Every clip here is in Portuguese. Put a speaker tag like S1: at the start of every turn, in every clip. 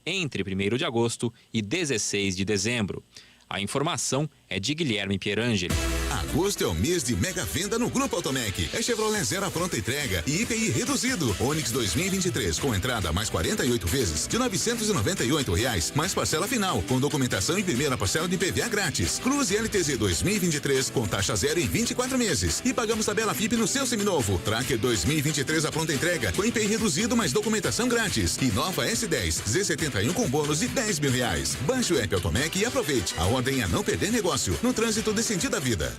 S1: entre 1º de agosto e 16 de dezembro. A informação é de Guilherme Pierangeli.
S2: Agosto é o mês de mega venda no Grupo Automec. É Chevrolet Zero à pronta entrega e IPI reduzido. Onix 2023 com entrada mais 48 vezes de R$ 998, mais parcela final, com documentação e primeira parcela de IPVA grátis. Cruze LTZ 2023 com taxa zero em 24 meses. E pagamos tabela FIP no seu seminovo. Tracker 2023 à pronta entrega com IPI reduzido mais documentação grátis. E nova S10 Z71 com bônus de R$ 10.000. Baixe o app Automec e aproveite. A ordem é não perder negócio. No trânsito desse sentido da vida.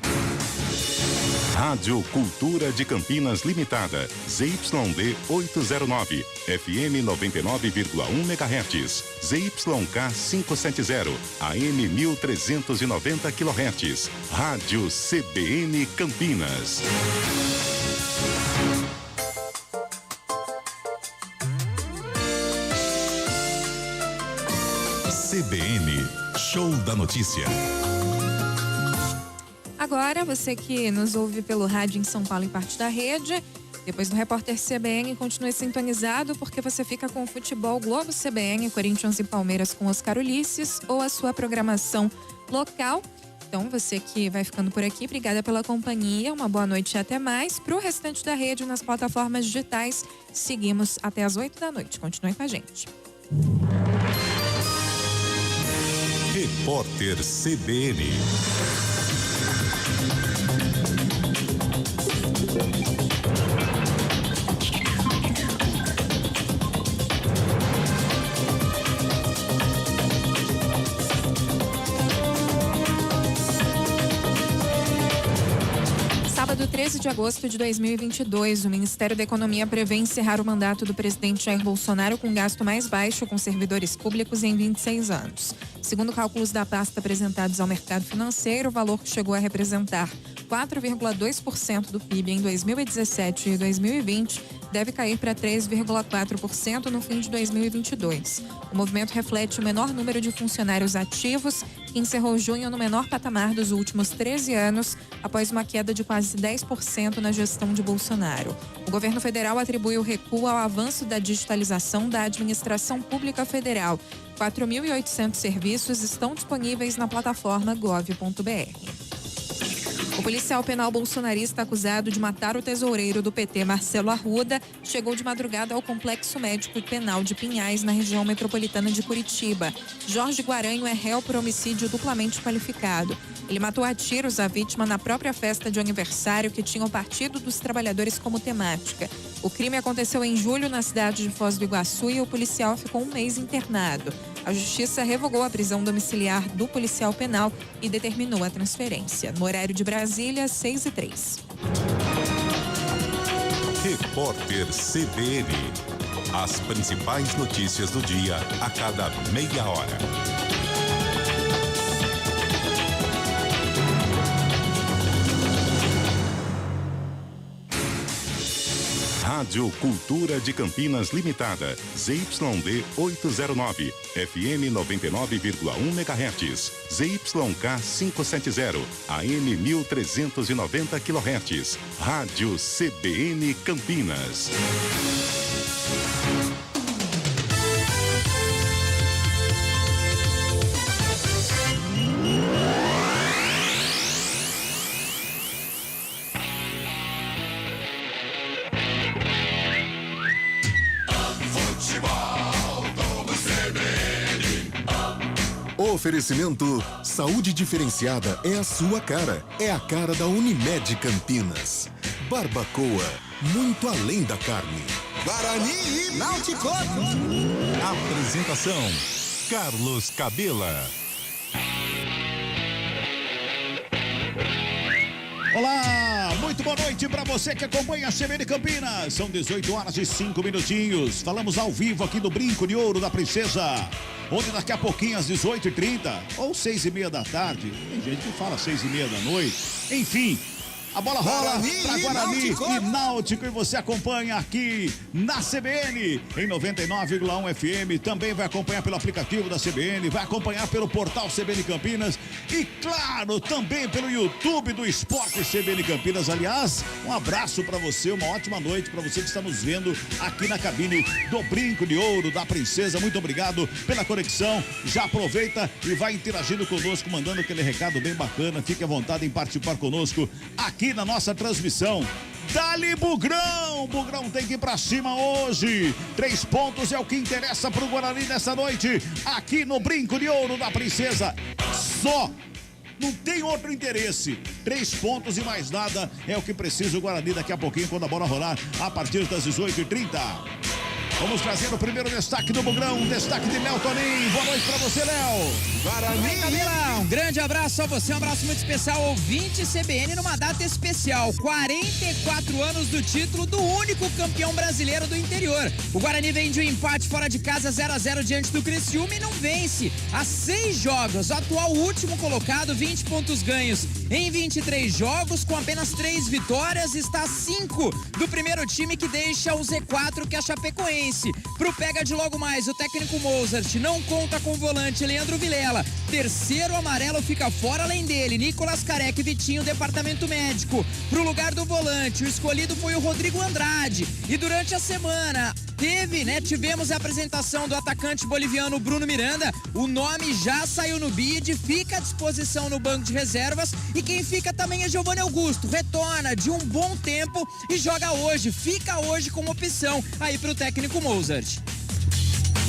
S3: Rádio Cultura de Campinas Limitada, ZYD 809, FM 99,1 MHz, ZYK 570, AM 1390 kHz, Rádio CBN Campinas. CBN, Show da Notícia.
S4: Agora, você que nos ouve pelo rádio em São Paulo e parte da rede, depois do repórter CBN, continue sintonizado porque você fica com o futebol Globo CBN, Corinthians e Palmeiras com Oscar Ulisses ou a sua programação local. Então, você que vai ficando por aqui, obrigada pela companhia, uma boa noite e até mais. Para o restante da rede, nas plataformas digitais, seguimos até às 8 da noite. Continue com a gente.
S3: Repórter CBN.
S4: Sábado 13 de agosto de 2022, o Ministério da Economia prevê encerrar o mandato do presidente Jair Bolsonaro com gasto mais baixo com servidores públicos em 26 anos. Segundo cálculos da pasta apresentados ao mercado financeiro, o valor que chegou a representar 4,2% do PIB em 2017 e 2020 deve cair para 3,4% no fim de 2022. O movimento reflete o menor número de funcionários ativos, que encerrou junho no menor patamar dos últimos 13 anos, após uma queda de quase 10% na gestão de Bolsonaro. O governo federal atribui o recuo ao avanço da digitalização da administração pública federal. 4.800 serviços estão disponíveis na plataforma gov.br. O policial penal bolsonarista acusado de matar o tesoureiro do PT, Marcelo Arruda, chegou de madrugada ao Complexo Médico e Penal de Pinhais, na região metropolitana de Curitiba. Jorge Guaranho é réu por homicídio duplamente qualificado. Ele matou a tiros a vítima na própria festa de aniversário que tinha o Partido dos Trabalhadores como temática. O crime aconteceu em julho na cidade de Foz do Iguaçu e o policial ficou um mês internado. A justiça revogou a prisão domiciliar do policial penal e determinou a transferência. No horário de Brasília, 6h03.
S3: Repórter CBN. As principais notícias do dia a cada meia hora. Rádio Cultura de Campinas Limitada, ZYD 809, FM 99,1 MHz, ZYK 570, AM 1390 kHz, Rádio CBN Campinas.
S5: Oferecimento Saúde Diferenciada é a sua cara. É a cara da Unimed Campinas. Barbacoa, muito além da carne.
S6: Guarani e Náutico.
S3: Apresentação: Carlos Cabela.
S7: Olá, muito boa noite para você que acompanha a CBN Campinas. São 18 horas e 5 minutinhos. Falamos ao vivo aqui do Brinco de Ouro da Princesa, onde daqui a pouquinho às 18h30 ou 6h30 da tarde, tem gente que fala 6h30 da noite, enfim, A bola rola
S6: Guarani
S7: para Guarani
S6: Náutico.
S7: e Náutico, e você acompanha aqui na CBN em 99,1 FM. Também vai acompanhar pelo aplicativo da CBN, vai acompanhar pelo portal CBN Campinas e, claro, também pelo YouTube do Esporte CBN Campinas. Aliás, um abraço para você, uma ótima noite para você que está nos vendo aqui na cabine do Brinco de Ouro da Princesa. Muito obrigado pela conexão. Já aproveita e vai interagindo conosco, mandando aquele recado bem bacana. Fique à vontade em participar conosco aqui na nossa transmissão. Dali Bugrão! Bugrão tem que ir pra cima hoje. 3 pontos é o que interessa pro Guarani nessa noite, aqui no Brinco de Ouro da Princesa. Só. Não tem outro interesse. 3 pontos e mais nada é o que precisa o Guarani daqui a pouquinho, quando a bola rolar, a partir das 18h30. Vamos trazer o primeiro destaque do Bugrão, um destaque de Léo Toninho. Boa noite pra você, Léo.
S6: Guarani.
S8: Camila, um grande abraço a você, um abraço muito especial, ouvinte CBN, numa data especial, 44 anos do título do único campeão brasileiro do interior. O Guarani vem de um empate fora de casa 0-0 diante do Criciúma e não vence há 6 jogos. O atual último colocado, 20 pontos ganhos em 23 jogos, com apenas 3 vitórias, está a 5 do primeiro time que deixa o Z4, que é a Chapecoense. Pro pega de logo mais, o técnico Mozart não conta com o volante Leandro Vilela. Terceiro amarelo fica fora, além dele, Nicolas Careca e Vitinho, departamento médico. Pro lugar do volante, o escolhido foi o Rodrigo Andrade. E durante a semana tivemos a apresentação do atacante boliviano Bruno Miranda. O nome já saiu no bid, fica à disposição no banco de reservas. E quem fica também é Giovanni Augusto. Retorna de um bom tempo e joga hoje, fica hoje como opção aí pro técnico Mozart.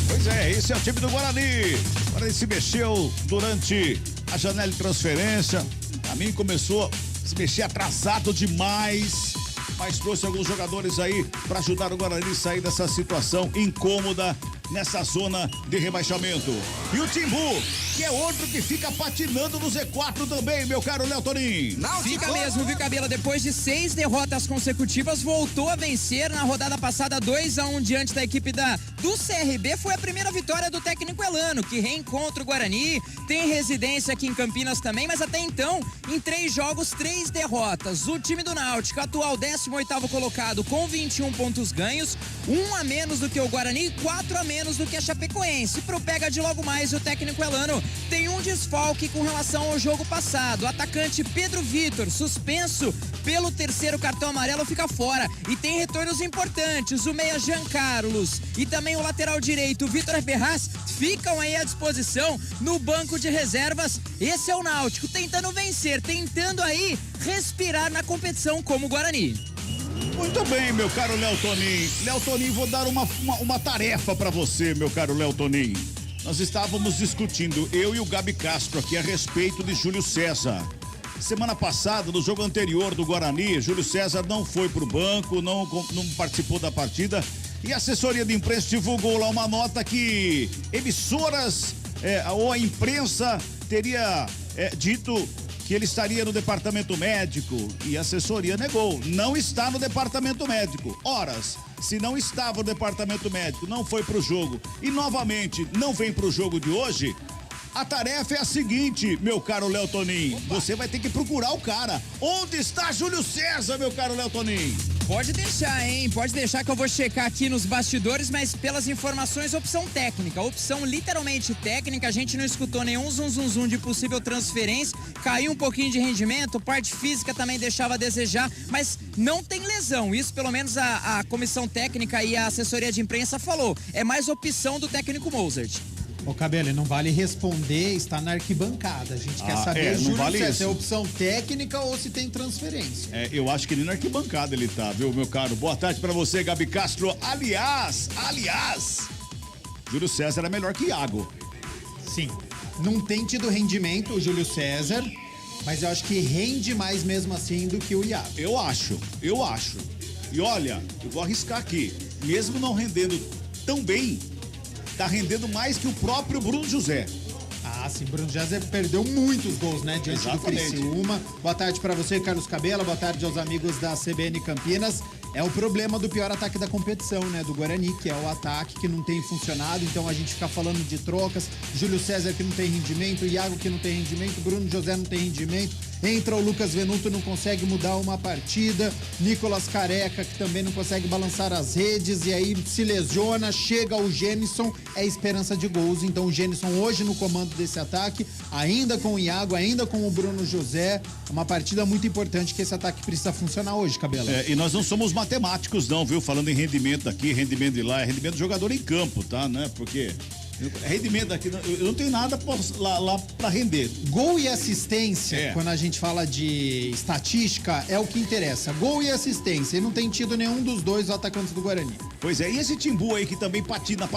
S7: Pois é, esse é o time do Guarani. O Guarani se mexeu durante a janela de transferência. A mim começou a se mexer atrasado demais, mas trouxe alguns jogadores aí para ajudar o Guarani a sair dessa situação incômoda nessa zona de rebaixamento. E o Timbu, que é outro que fica patinando no Z4 também, meu caro Léo Toninho.
S8: Fica mesmo, viu, Cabela? Depois de 6 derrotas consecutivas, voltou a vencer na rodada passada 2-1 diante da equipe do CRB. Foi a primeira vitória do técnico Elano, que reencontra o Guarani, tem residência aqui em Campinas também, mas até então, em 3 jogos, 3 derrotas. O time do Náutico, atual 18º colocado, com 21 pontos ganhos, 1 a menos do que o Guarani, 4 a menos do que a Chapecoense. Pro pega de logo mais, o técnico Elano tem um desfalque com relação ao jogo passado. O atacante Pedro Vitor, suspenso pelo 3º cartão amarelo, fica fora. E tem retornos importantes. O meia Jean Carlos e também o lateral direito Vitor Ferraz ficam aí à disposição no banco de reservas. Esse é o Náutico tentando vencer, tentando aí respirar na competição como o Guarani.
S7: Muito bem, meu caro Léo Toninho. Léo Toninho, vou dar uma tarefa pra você, meu caro Léo Toninho. Nós estávamos discutindo, eu e o Gabi Castro aqui, a respeito de Júlio César. Semana passada, no jogo anterior do Guarani, Júlio César não foi pro banco, não participou da partida. E a assessoria de imprensa divulgou lá uma nota que emissoras ou a imprensa teria dito que ele estaria no departamento médico, e a assessoria negou. Não está no departamento médico. Horas, se não estava no departamento médico, não foi pro jogo e novamente não vem pro jogo de hoje, a tarefa é a seguinte, meu caro Léo Toninho. Você vai ter que procurar o cara. Onde está Júlio César, meu caro Léo Toninho?
S8: Pode deixar, hein? Pode deixar que eu vou checar aqui nos bastidores, mas pelas informações, opção técnica. Opção literalmente técnica, a gente não escutou nenhum zum de possível transferência, caiu um pouquinho de rendimento, parte física também deixava a desejar, mas não tem lesão. Isso pelo menos a comissão técnica e a assessoria de imprensa falou. É mais opção do técnico Mozart.
S9: Ô, Cabelo, não vale responder, está na arquibancada. A gente quer saber, Júlio,
S7: vale
S9: se é opção técnica ou se tem transferência.
S7: Eu acho que nem na arquibancada ele tá, viu, meu caro? Boa tarde pra você, Gabi Castro. Aliás, Júlio César é melhor que Iago.
S9: Sim, não tem tido rendimento o Júlio César, mas eu acho que rende mais mesmo assim do que o Iago.
S7: Eu acho. E olha, eu vou arriscar aqui, mesmo não rendendo tão bem, tá rendendo mais que o próprio Bruno José.
S9: Ah, sim, Bruno José perdeu muitos gols, né, diante do Criciúma. Boa tarde pra você, Carlos Cabela, boa tarde aos amigos da CBN Campinas. É o problema do pior ataque da competição, né, do Guarani, que é o ataque que não tem funcionado, então a gente fica falando de trocas, Júlio César que não tem rendimento, Iago que não tem rendimento, Bruno José não tem rendimento. Entra o Lucas Venuto, não consegue mudar uma partida. Nicolas Careca, que também não consegue balançar as redes, e aí se lesiona. Chega o Gênison, é esperança de gols. Então o Gênison hoje no comando desse ataque, ainda com o Iago, ainda com o Bruno José. É uma partida muito importante que esse ataque precisa funcionar hoje, Cabelo.
S7: E nós não somos matemáticos não, viu? Falando em rendimento aqui, rendimento de lá, é rendimento do jogador em campo, tá? Né? Porque rendimento aqui, eu não tenho nada lá pra render.
S9: Gol e assistência, quando a gente fala de estatística, é o que interessa. Gol e assistência, e não tem tido nenhum dos dois atacantes do Guarani.
S7: Pois é, e esse Timbu aí que também patina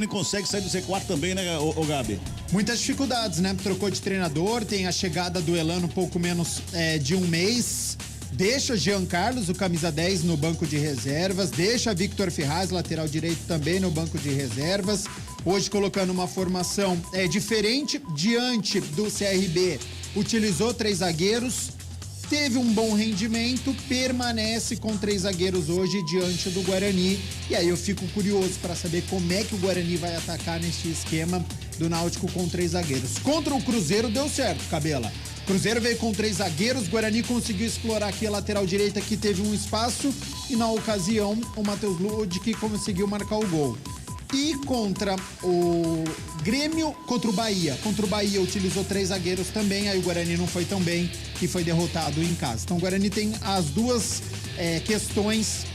S7: e consegue sair do C4 também, né, ô Gabi?
S9: Muitas dificuldades, né? Trocou de treinador, tem a chegada do Elano pouco menos de um mês. Deixa Jean Carlos, o camisa 10, no banco de reservas. Deixa Victor Ferraz, lateral direito, também no banco de reservas. Hoje colocando uma formação diferente diante do CRB. Utilizou 3 zagueiros, teve um bom rendimento, permanece com 3 zagueiros hoje diante do Guarani. E aí eu fico curioso para saber como é que o Guarani vai atacar nesse esquema do Náutico com 3 zagueiros. Contra o Cruzeiro deu certo, Cabela. Cruzeiro veio com 3 zagueiros, Guarani conseguiu explorar aqui a lateral direita, que teve um espaço, e na ocasião o Matheus Lud que conseguiu marcar o gol. E contra o Grêmio, contra o Bahia utilizou 3 zagueiros também, aí o Guarani não foi tão bem e foi derrotado em casa. Então o Guarani tem as duas questões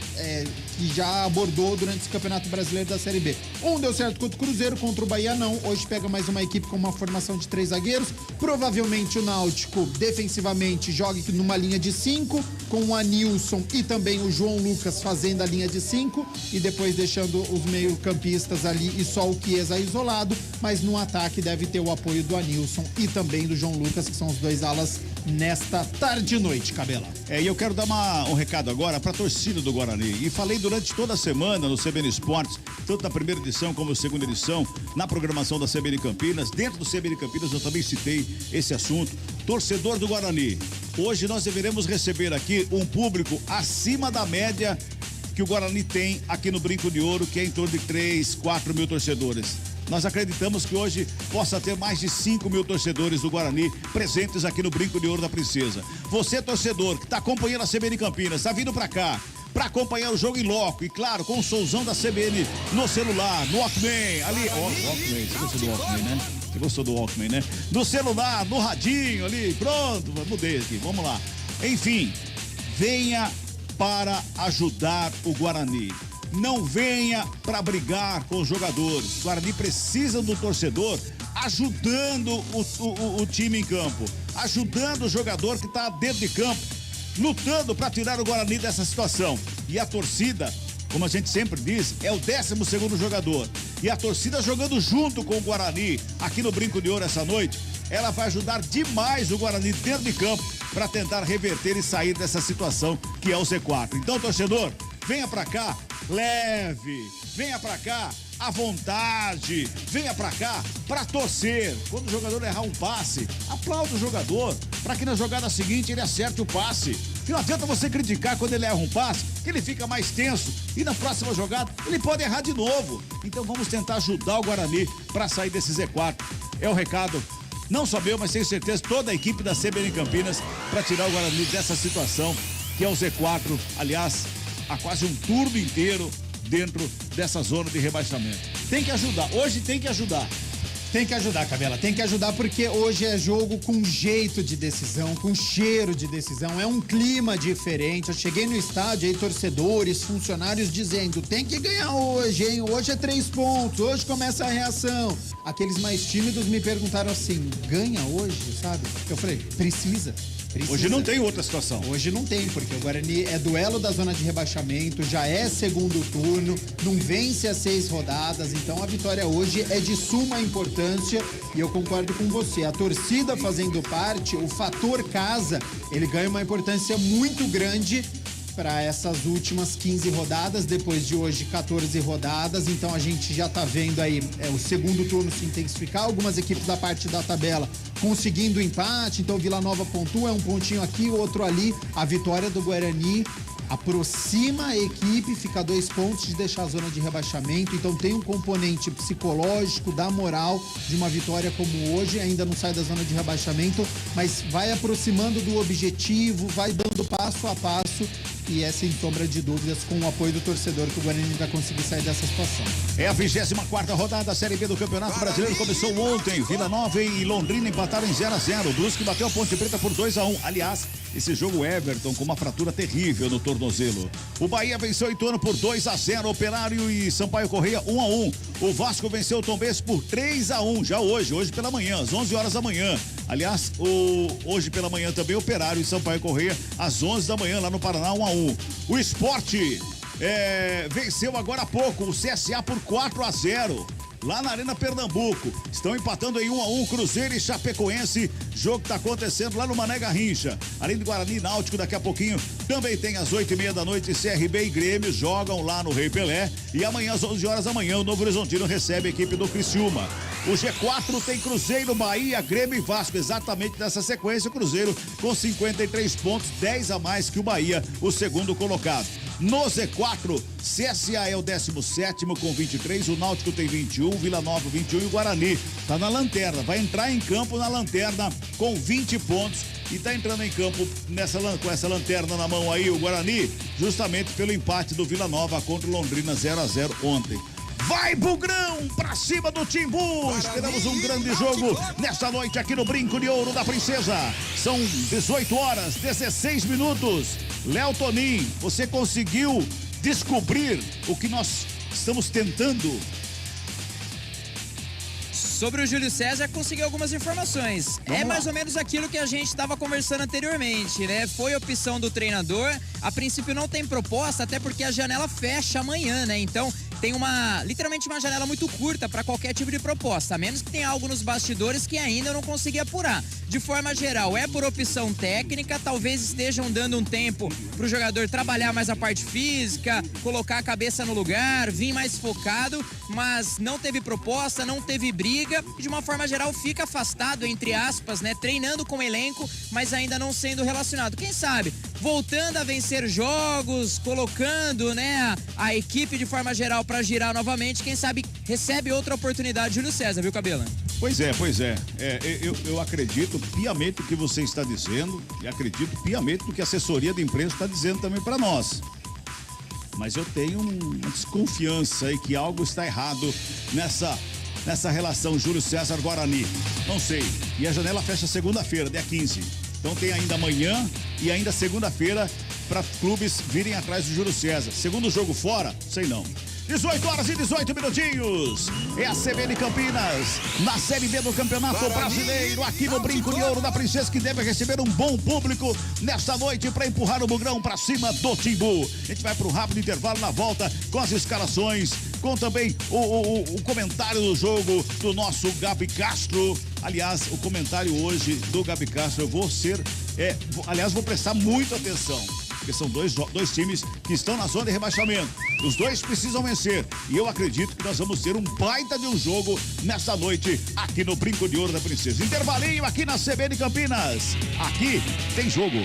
S9: que já abordou durante esse Campeonato Brasileiro da Série B. Um deu certo contra o Cruzeiro, contra o Bahia não. Hoje pega mais uma equipe com uma formação de 3 zagueiros. Provavelmente o Náutico, defensivamente, joga numa linha de 5, com o Anilson e também o João Lucas fazendo a linha de 5, e depois deixando os meio-campistas ali e só o Chiesa isolado. Mas no ataque deve ter o apoio do Anilson e também do João Lucas, que são os 2 alas nesta tarde e noite, Cabela.
S7: E eu quero dar um recado agora para a torcida do Guarani. E falei durante toda a semana no CBN Esportes, tanto na primeira edição como na segunda edição, na programação da CBN Campinas. Dentro do CBN Campinas eu também citei esse assunto. Torcedor do Guarani, hoje nós deveremos receber aqui um público acima da média que o Guarani tem aqui no Brinco de Ouro, que é em torno de 3, 4 mil torcedores. Nós acreditamos que hoje possa ter mais de 5 mil torcedores do Guarani presentes aqui no Brinco de Ouro da Princesa. Você, torcedor, que está acompanhando a CBN Campinas, está vindo para cá para acompanhar o jogo em loco, e claro, com o somzão da CBN no celular, no Walkman, ali, Walkman, você gostou do Walkman, né? Você gostou do Walkman, né? No celular, no radinho ali, pronto, mudei aqui, vamos lá. Enfim, venha para ajudar o Guarani. Não venha para brigar com os jogadores. O Guarani precisa do torcedor ajudando o time em campo, ajudando o jogador que está dentro de campo, lutando para tirar o Guarani dessa situação. E a torcida, como a gente sempre diz, é o 12º jogador. E a torcida jogando junto com o Guarani aqui no Brinco de Ouro essa noite, ela vai ajudar demais o Guarani dentro de campo para tentar reverter e sair dessa situação que é o C4. Então, torcedor, venha para cá leve, venha pra cá à vontade, venha pra cá pra torcer. Quando o jogador errar um passe, aplauda o jogador, pra que na jogada seguinte ele acerte o passe. E não adianta você criticar quando ele erra um passe, que ele fica mais tenso, e na próxima jogada ele pode errar de novo. Então vamos tentar ajudar o Guarani pra sair desse Z4. É o recado, não só meu, mas tenho certeza toda a equipe da CBN Campinas, pra tirar o Guarani dessa situação que é o Z4, aliás, há quase um turno inteiro dentro dessa zona de rebaixamento. Tem que ajudar, hoje tem que ajudar.
S9: Tem que ajudar, Cabela, tem que ajudar, porque hoje é jogo com jeito de decisão, com cheiro de decisão, é um clima diferente. Eu cheguei no estádio aí, torcedores, funcionários dizendo, tem que ganhar hoje, hein? Hoje é 3 pontos, hoje começa a reação. Aqueles mais tímidos me perguntaram assim, ganha hoje, sabe? Eu falei, precisa.
S7: Hoje não tem outra situação.
S9: Hoje não tem, porque o Guarani é duelo da zona de rebaixamento, já é segundo turno, não vence as 6 rodadas, então a vitória hoje é de suma importância e eu concordo com você. A torcida fazendo parte, o fator casa, ele ganha uma importância muito grande para essas últimas 15 rodadas, depois de hoje 14 rodadas, então a gente já tá vendo aí o segundo turno se intensificar, algumas equipes da parte da tabela conseguindo empate, então Vila Nova pontua, é um pontinho aqui, outro ali, a vitória do Guarani aproxima a equipe, fica a 2 pontos de deixar a zona de rebaixamento. Então tem um componente psicológico, da moral de uma vitória como hoje. Ainda não sai da zona de rebaixamento, mas vai aproximando do objetivo, vai dando passo a passo. E é sem sombra de dúvidas, com o apoio do torcedor, que o Guarani vai conseguir sair dessa situação.
S7: É a 24ª rodada da Série B do Campeonato Brasileiro. Começou ontem. Vila Nova e Londrina empataram em 0-0. O Brusque bateu a Ponte Preta por 2-1. Aliás, esse jogo Everton com uma fratura terrível no tornozelo. O Bahia venceu o Ituano por 2-0. Operário e Sampaio Corrêa 1-1. O Vasco venceu o Tombense por 3-1. Já hoje pela manhã, às 11 horas da manhã. Aliás, hoje pela manhã também Operário e Sampaio Corrêa às 11 da manhã lá no Paraná 1-1. O Sport venceu agora há pouco o CSA por 4-0 lá na Arena Pernambuco. Estão empatando em 1-1 Cruzeiro e Chapecoense. Jogo que está acontecendo lá no Mané Garrincha. Além do Guarani e Náutico, daqui a pouquinho também tem às 8h30 da noite CRB e Grêmio jogam lá no Rei Pelé. E amanhã às 11 horas da manhã o Novo Horizontino recebe a equipe do Criciúma. O G4 tem Cruzeiro, Bahia, Grêmio e Vasco, exatamente nessa sequência. O Cruzeiro com 53 pontos, 10 a mais que o Bahia, o segundo colocado. No Z4, CSA é o 17º com 23, o Náutico tem 21, Vila Nova 21 e o Guarani tá na lanterna, vai entrar em campo na lanterna com 20 pontos e tá entrando em campo com essa lanterna na mão aí o Guarani, justamente pelo empate do Vila Nova contra o Londrina 0-0 ontem. Vai, Bugrão, pra cima do Timbu. Esperamos um grande jogo nesta noite aqui no Brinco de Ouro da Princesa. São 18 horas, 16 minutos. Léo Tonin, você conseguiu descobrir o que nós estamos tentando?
S8: Sobre o Júlio César, consegui algumas informações. É mais ou menos aquilo que a gente estava conversando anteriormente, né? Foi opção do treinador. A princípio não tem proposta, até porque a janela fecha amanhã, né? Então tem literalmente uma janela muito curta para qualquer tipo de proposta, a menos que tenha algo nos bastidores que ainda eu não consegui apurar. De forma geral, é por opção técnica, talvez estejam dando um tempo para o jogador trabalhar mais a parte física, colocar a cabeça no lugar, vir mais focado, mas não teve proposta, não teve briga, e de uma forma geral fica afastado, entre aspas, né, treinando com o elenco, mas ainda não sendo relacionado. Quem sabe, voltando a vencer jogos, colocando, né, a equipe de forma geral para girar novamente, quem sabe recebe outra oportunidade, Júlio César, viu, Cabela?
S7: Pois é. Eu acredito piamente no que você está dizendo e acredito piamente no que a assessoria da imprensa está dizendo também para nós. Mas eu tenho uma desconfiança aí que algo está errado nessa relação Júlio César-Guarani. Não sei. E a janela fecha segunda-feira, dia 15. Então tem ainda amanhã e ainda segunda-feira para clubes virem atrás do Júlio César. Segundo jogo fora, sei não. 18 horas e 18 minutinhos. É a CBN Campinas, na Série B do Campeonato Brasileiro, aqui no Brinco de Ouro da Princesa, que deve receber um bom público nesta noite para empurrar o Bugrão para cima do Timbu. A gente vai para um rápido intervalo na volta com as escalações, com também o comentário do jogo do nosso Gabi Castro. Aliás, o comentário hoje do Gabi Castro, eu vou vou prestar muita atenção. Porque são dois times que estão na zona de rebaixamento. Os dois precisam vencer. E eu acredito que nós vamos ter um baita de um jogo nessa noite aqui no Brinco de Ouro da Princesa. Intervalinho aqui na CBN Campinas. Aqui tem jogo.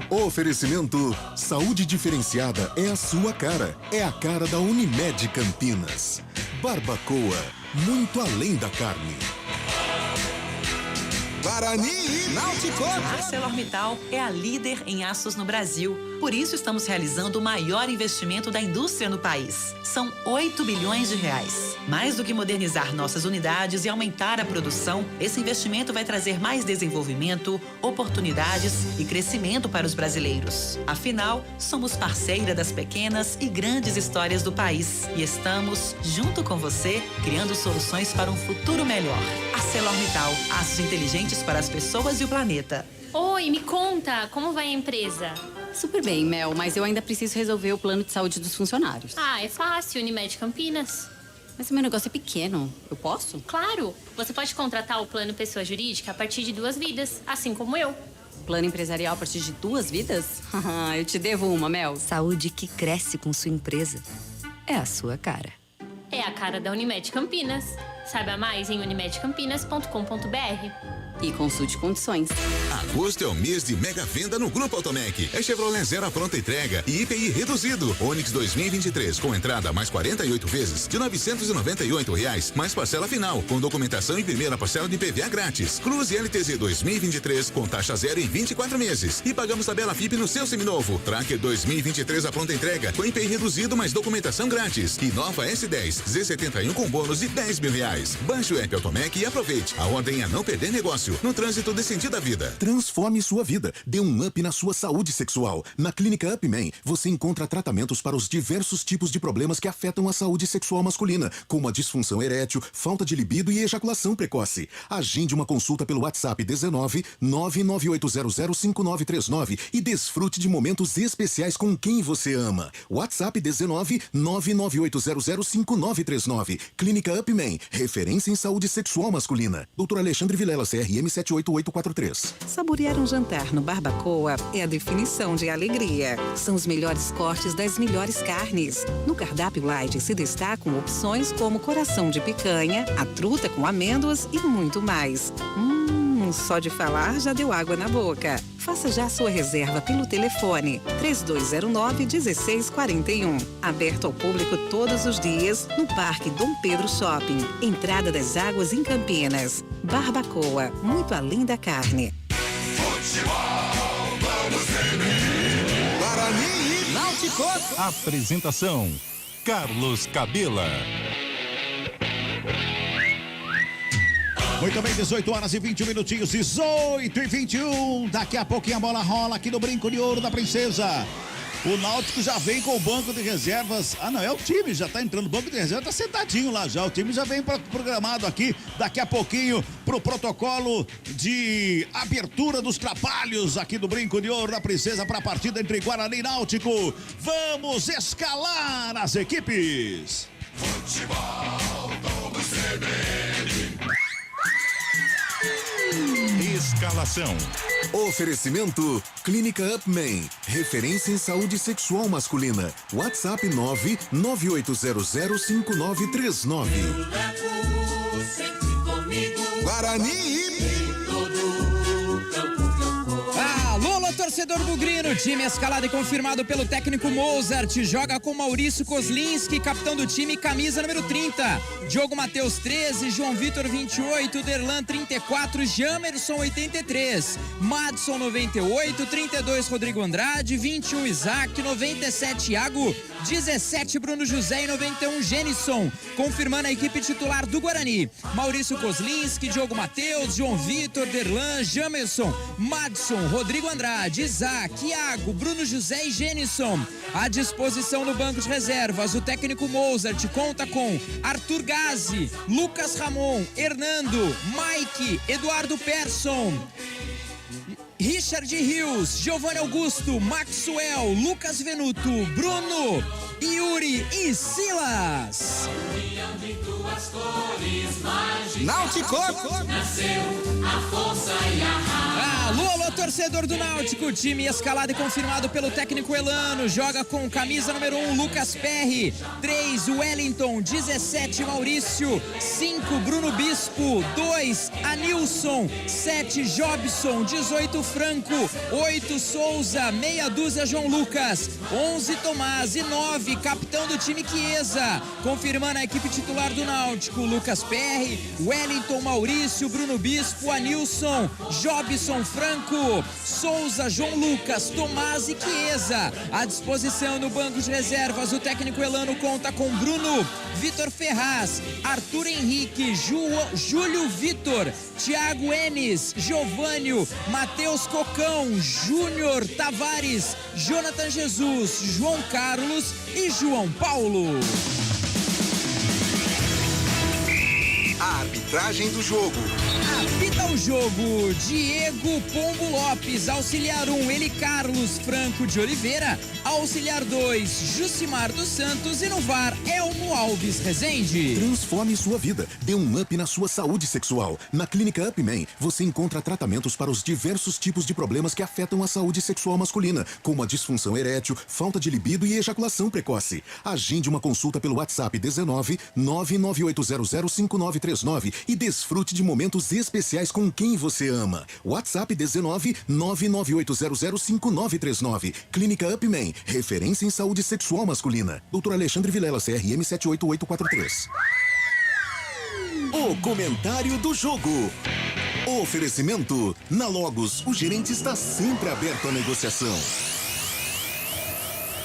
S5: Oferecimento Saúde Diferenciada é a sua cara. É a cara da Unimed Campinas. Barbacoa, muito além da carne.
S6: Guarani e Náutico.
S10: A ArcelorMittal é a líder em aços no Brasil. Por isso estamos realizando o maior investimento da indústria no país. São 8 bilhões de reais. Mais do que modernizar nossas unidades e aumentar a produção, esse investimento vai trazer mais desenvolvimento, oportunidades e crescimento para os brasileiros. Afinal, somos parceira das pequenas e grandes histórias do país. E estamos, junto com você, criando soluções para um futuro melhor. ArcelorMittal, aços inteligentes para as pessoas e o planeta.
S11: Oi, me conta, como vai a empresa?
S12: Super bem, Mel, mas eu ainda preciso resolver o plano de saúde dos funcionários.
S11: Ah, é fácil, Unimed Campinas.
S12: Mas o meu negócio é pequeno, eu posso?
S11: Claro, você pode contratar o plano pessoa jurídica a partir de 2 vidas, assim como eu.
S12: Plano empresarial a partir de 2 vidas? Eu te devo uma, Mel.
S13: Saúde que cresce com sua empresa. É a sua cara.
S11: É a cara da Unimed Campinas. Saiba mais em unimedcampinas.com.br.
S12: E consulte condições.
S2: Agosto é o mês de mega venda no Grupo Automec. É Chevrolet Zero à pronta entrega e IPI reduzido. Onix 2023 com entrada mais 48 vezes de R$ 998 mais parcela final, com documentação e primeira parcela de PVA grátis. Cruze LTZ 2023 com taxa zero em 24 meses. E pagamos tabela FIP no seu seminovo. Tracker 2023 à pronta entrega com IPI reduzido mais documentação grátis. E nova S10 Z71 com bônus de R$ 10.000. Baixe o app Automec e aproveite. A ordem é não perder negócio. No trânsito dê sentido à vida.
S5: Transforme sua vida. Dê um up na sua saúde sexual. Na Clínica Upman, você encontra tratamentos para os diversos tipos de problemas que afetam a saúde sexual masculina, como a disfunção erétil, falta de libido e ejaculação precoce. Agende uma consulta pelo WhatsApp 19 998005939 e desfrute de momentos especiais com quem você ama. WhatsApp 19 998005939. Clínica Upman, referência em saúde sexual masculina. Dr. Alexandre Vilela, CRM 78843.
S13: Saborear um jantar no Barbacoa é a definição de alegria. São os melhores cortes das melhores carnes. No cardápio light se destacam opções como coração de picanha, a truta com amêndoas e muito mais. Só de falar já deu água na boca. Faça já sua reserva pelo telefone 3209-1641. Aberto ao público todos os dias no Parque Dom Pedro Shopping. Entrada das Águas em Campinas. Barbacoa, muito além da carne.
S6: Futebol, vamos ver. Guarani e Náutico.
S3: Apresentação: Carlos Cabela.
S7: Muito bem, 18 horas e 21 minutinhos, 18 e 21. Daqui a pouquinho a bola rola aqui no Brinco de Ouro da Princesa. O Náutico já vem com o banco de reservas. Ah, não, é o time, já tá entrando. O banco de reserva tá sentadinho lá já. O time já vem programado aqui, daqui a pouquinho, pro protocolo de abertura dos trabalhos aqui do Brinco de Ouro da Princesa para a partida entre Guarani e Náutico. Vamos escalar as equipes.
S6: Futebol, vamos ver.
S3: Escalação.
S5: Oferecimento Clínica Upman, referência em saúde sexual masculina. WhatsApp 998005939.
S6: Guarani e
S8: Alô, torcedor bugrino, time escalado e confirmado pelo técnico Mozart, joga com Maurício Kozlinski, capitão do time, camisa número 30, Diogo Matheus 13, João Vitor 28, Derlan 34, Jamerson 83, Madson 98, 32 Rodrigo Andrade, 21 Isaac, 97 Thiago, 17 Bruno José e 91 Genison, confirmando a equipe titular do Guarani, Maurício Kozlinski, Diogo Matheus, João Vitor, Derlan, Jamerson, Madson, Rodrigo Andrade, Isaac, Thiago, Bruno José e Genison. À disposição no banco de reservas, o técnico Mozart conta com Arthur Gazi, Lucas Ramon, Hernando, Mike, Eduardo Persson, Richard Rios, Giovanni Augusto, Maxwell, Lucas Venuto, Bruno, Yuri e Silas.
S6: Náutico.
S14: Nasceu a força e a raça.
S8: Alô, torcedor do Náutico, time escalado e confirmado pelo técnico Elano, joga com camisa número 1, Lucas Perry, 3, Wellington, 17, Maurício, 5, Bruno Bispo, 2, Anilson, 7, Jobson, 18, Franco, 8, Souza, meia dúzia, João Lucas, 11, Tomás e 9, capitão do time Chiesa, confirmando a equipe titular do Náutico, Lucas Perry, Wellington, Maurício, Bruno Bispo, Anilson, Jobson, Franco, Souza, João Lucas, Tomás e Chiesa. À disposição no banco de reservas, o técnico Elano conta com Bruno, Vitor Ferraz, Arthur Henrique, Júlio Vitor, Thiago Enes, Giovânio, Matheus Cocão, Júnior Tavares, Jonathan Jesus, João Carlos e João Paulo.
S6: A arbitragem do jogo.
S8: Apita o jogo, Diego Pombo Lopes, auxiliar 1, Eli Carlos Franco de Oliveira, auxiliar 2, Jucimar dos Santos e no VAR, Elmo Alves Rezende.
S5: Transforme sua vida, dê um up na sua saúde sexual. Na Clínica Upman, você encontra tratamentos para os diversos tipos de problemas que afetam a saúde sexual masculina, como a disfunção erétil, falta de libido e ejaculação precoce. Agende uma consulta pelo WhatsApp 19 998005939. 5139 e desfrute de momentos especiais com quem você ama. WhatsApp 19 998005939. Clínica Upman, referência em saúde sexual masculina. Dr. Alexandre Vilela, CRM 78843. O comentário do jogo. Oferecimento. Na Logos, o gerente está sempre aberto à negociação.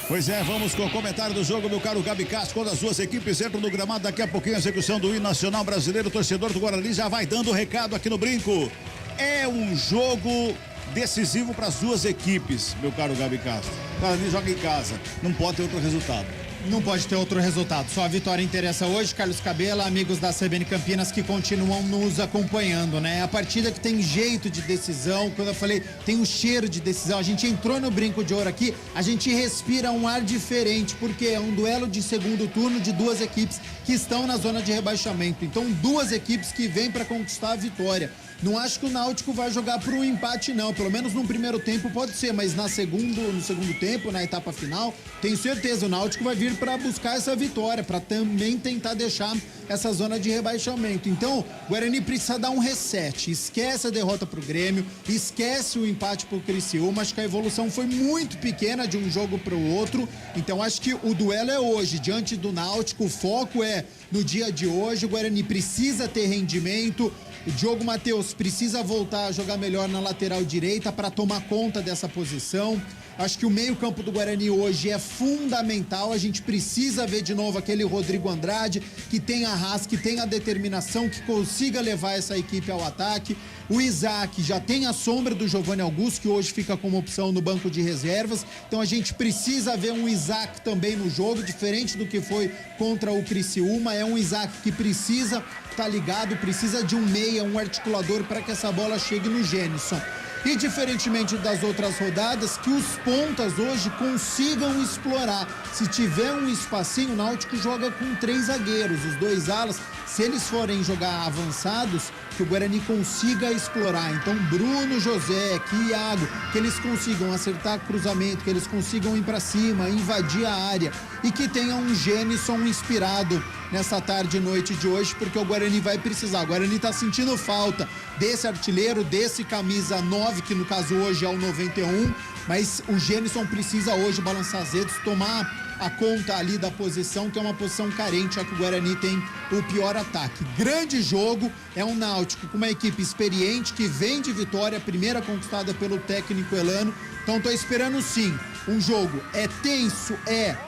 S7: Pois é, vamos com o comentário do jogo, meu caro Gabi Castro, quando as duas equipes entram no gramado. Daqui a pouquinho a execução do hino nacional brasileiro. O torcedor do Guarani já vai dando o recado aqui no Brinco. É um jogo decisivo para as duas equipes, meu caro Gabi Castro. O Guarani joga em casa, não pode ter outro resultado.
S9: Não pode ter outro resultado, só a vitória interessa hoje. Carlos Cabela, amigos da CBN Campinas que continuam nos acompanhando, né? A partida que tem jeito de decisão, quando eu falei tem um cheiro de decisão, a gente entrou no Brinco de Ouro aqui, a gente respira um ar diferente, porque é um duelo de segundo turno de duas equipes que estão na zona de rebaixamento. Então, duas equipes que vêm para conquistar a vitória. Não acho que o Náutico vai jogar para um empate, não. Pelo menos no primeiro tempo pode ser, mas no segundo tempo, na etapa final, tenho certeza, o Náutico vai vir para buscar essa vitória, para também tentar deixar essa zona de rebaixamento. Então, o Guarani precisa dar um reset. Esquece a derrota pro Grêmio, esquece o empate pro Criciúma. Acho que a evolução foi muito pequena de um jogo pro outro. Então, acho que o duelo é hoje, diante do Náutico. O foco é no dia de hoje. O Guarani precisa ter rendimento. O Diogo Matheus precisa voltar a jogar melhor na lateral direita para tomar conta dessa posição. Acho que o meio-campo do Guarani hoje é fundamental. A gente precisa ver de novo aquele Rodrigo Andrade, que tem a raça, que tem a determinação, que consiga levar essa equipe ao ataque. O Isaac já tem a sombra do Giovanni Augusto, que hoje fica como opção no banco de reservas. Então a gente precisa ver um Isaac também no jogo, diferente do que foi contra o Criciúma. É um Isaac que precisa estar ligado, precisa de um meia, um articulador para que essa bola chegue no Gênison. E diferentemente das outras rodadas, que os pontas hoje consigam explorar. Se tiver um espacinho, o Náutico joga com 3 zagueiros, os 2 alas. Se eles forem jogar avançados, que o Guarani consiga explorar. Então, Bruno, José, Iago, que eles consigam acertar cruzamento, que eles consigam ir para cima, invadir a área. E que tenha um Gênison inspirado nessa tarde e noite de hoje, porque o Guarani vai precisar. O Guarani tá sentindo falta desse artilheiro, desse camisa 9, que no caso hoje é o 91, mas o Gênison precisa hoje balançar as redes, tomar a conta ali da posição, que é uma posição carente, já que o Guarani tem o pior ataque. Grande jogo, é um Náutico com uma equipe experiente, que vem de vitória, a primeira conquistada pelo técnico Elano. Então tô esperando sim, um jogo é tenso,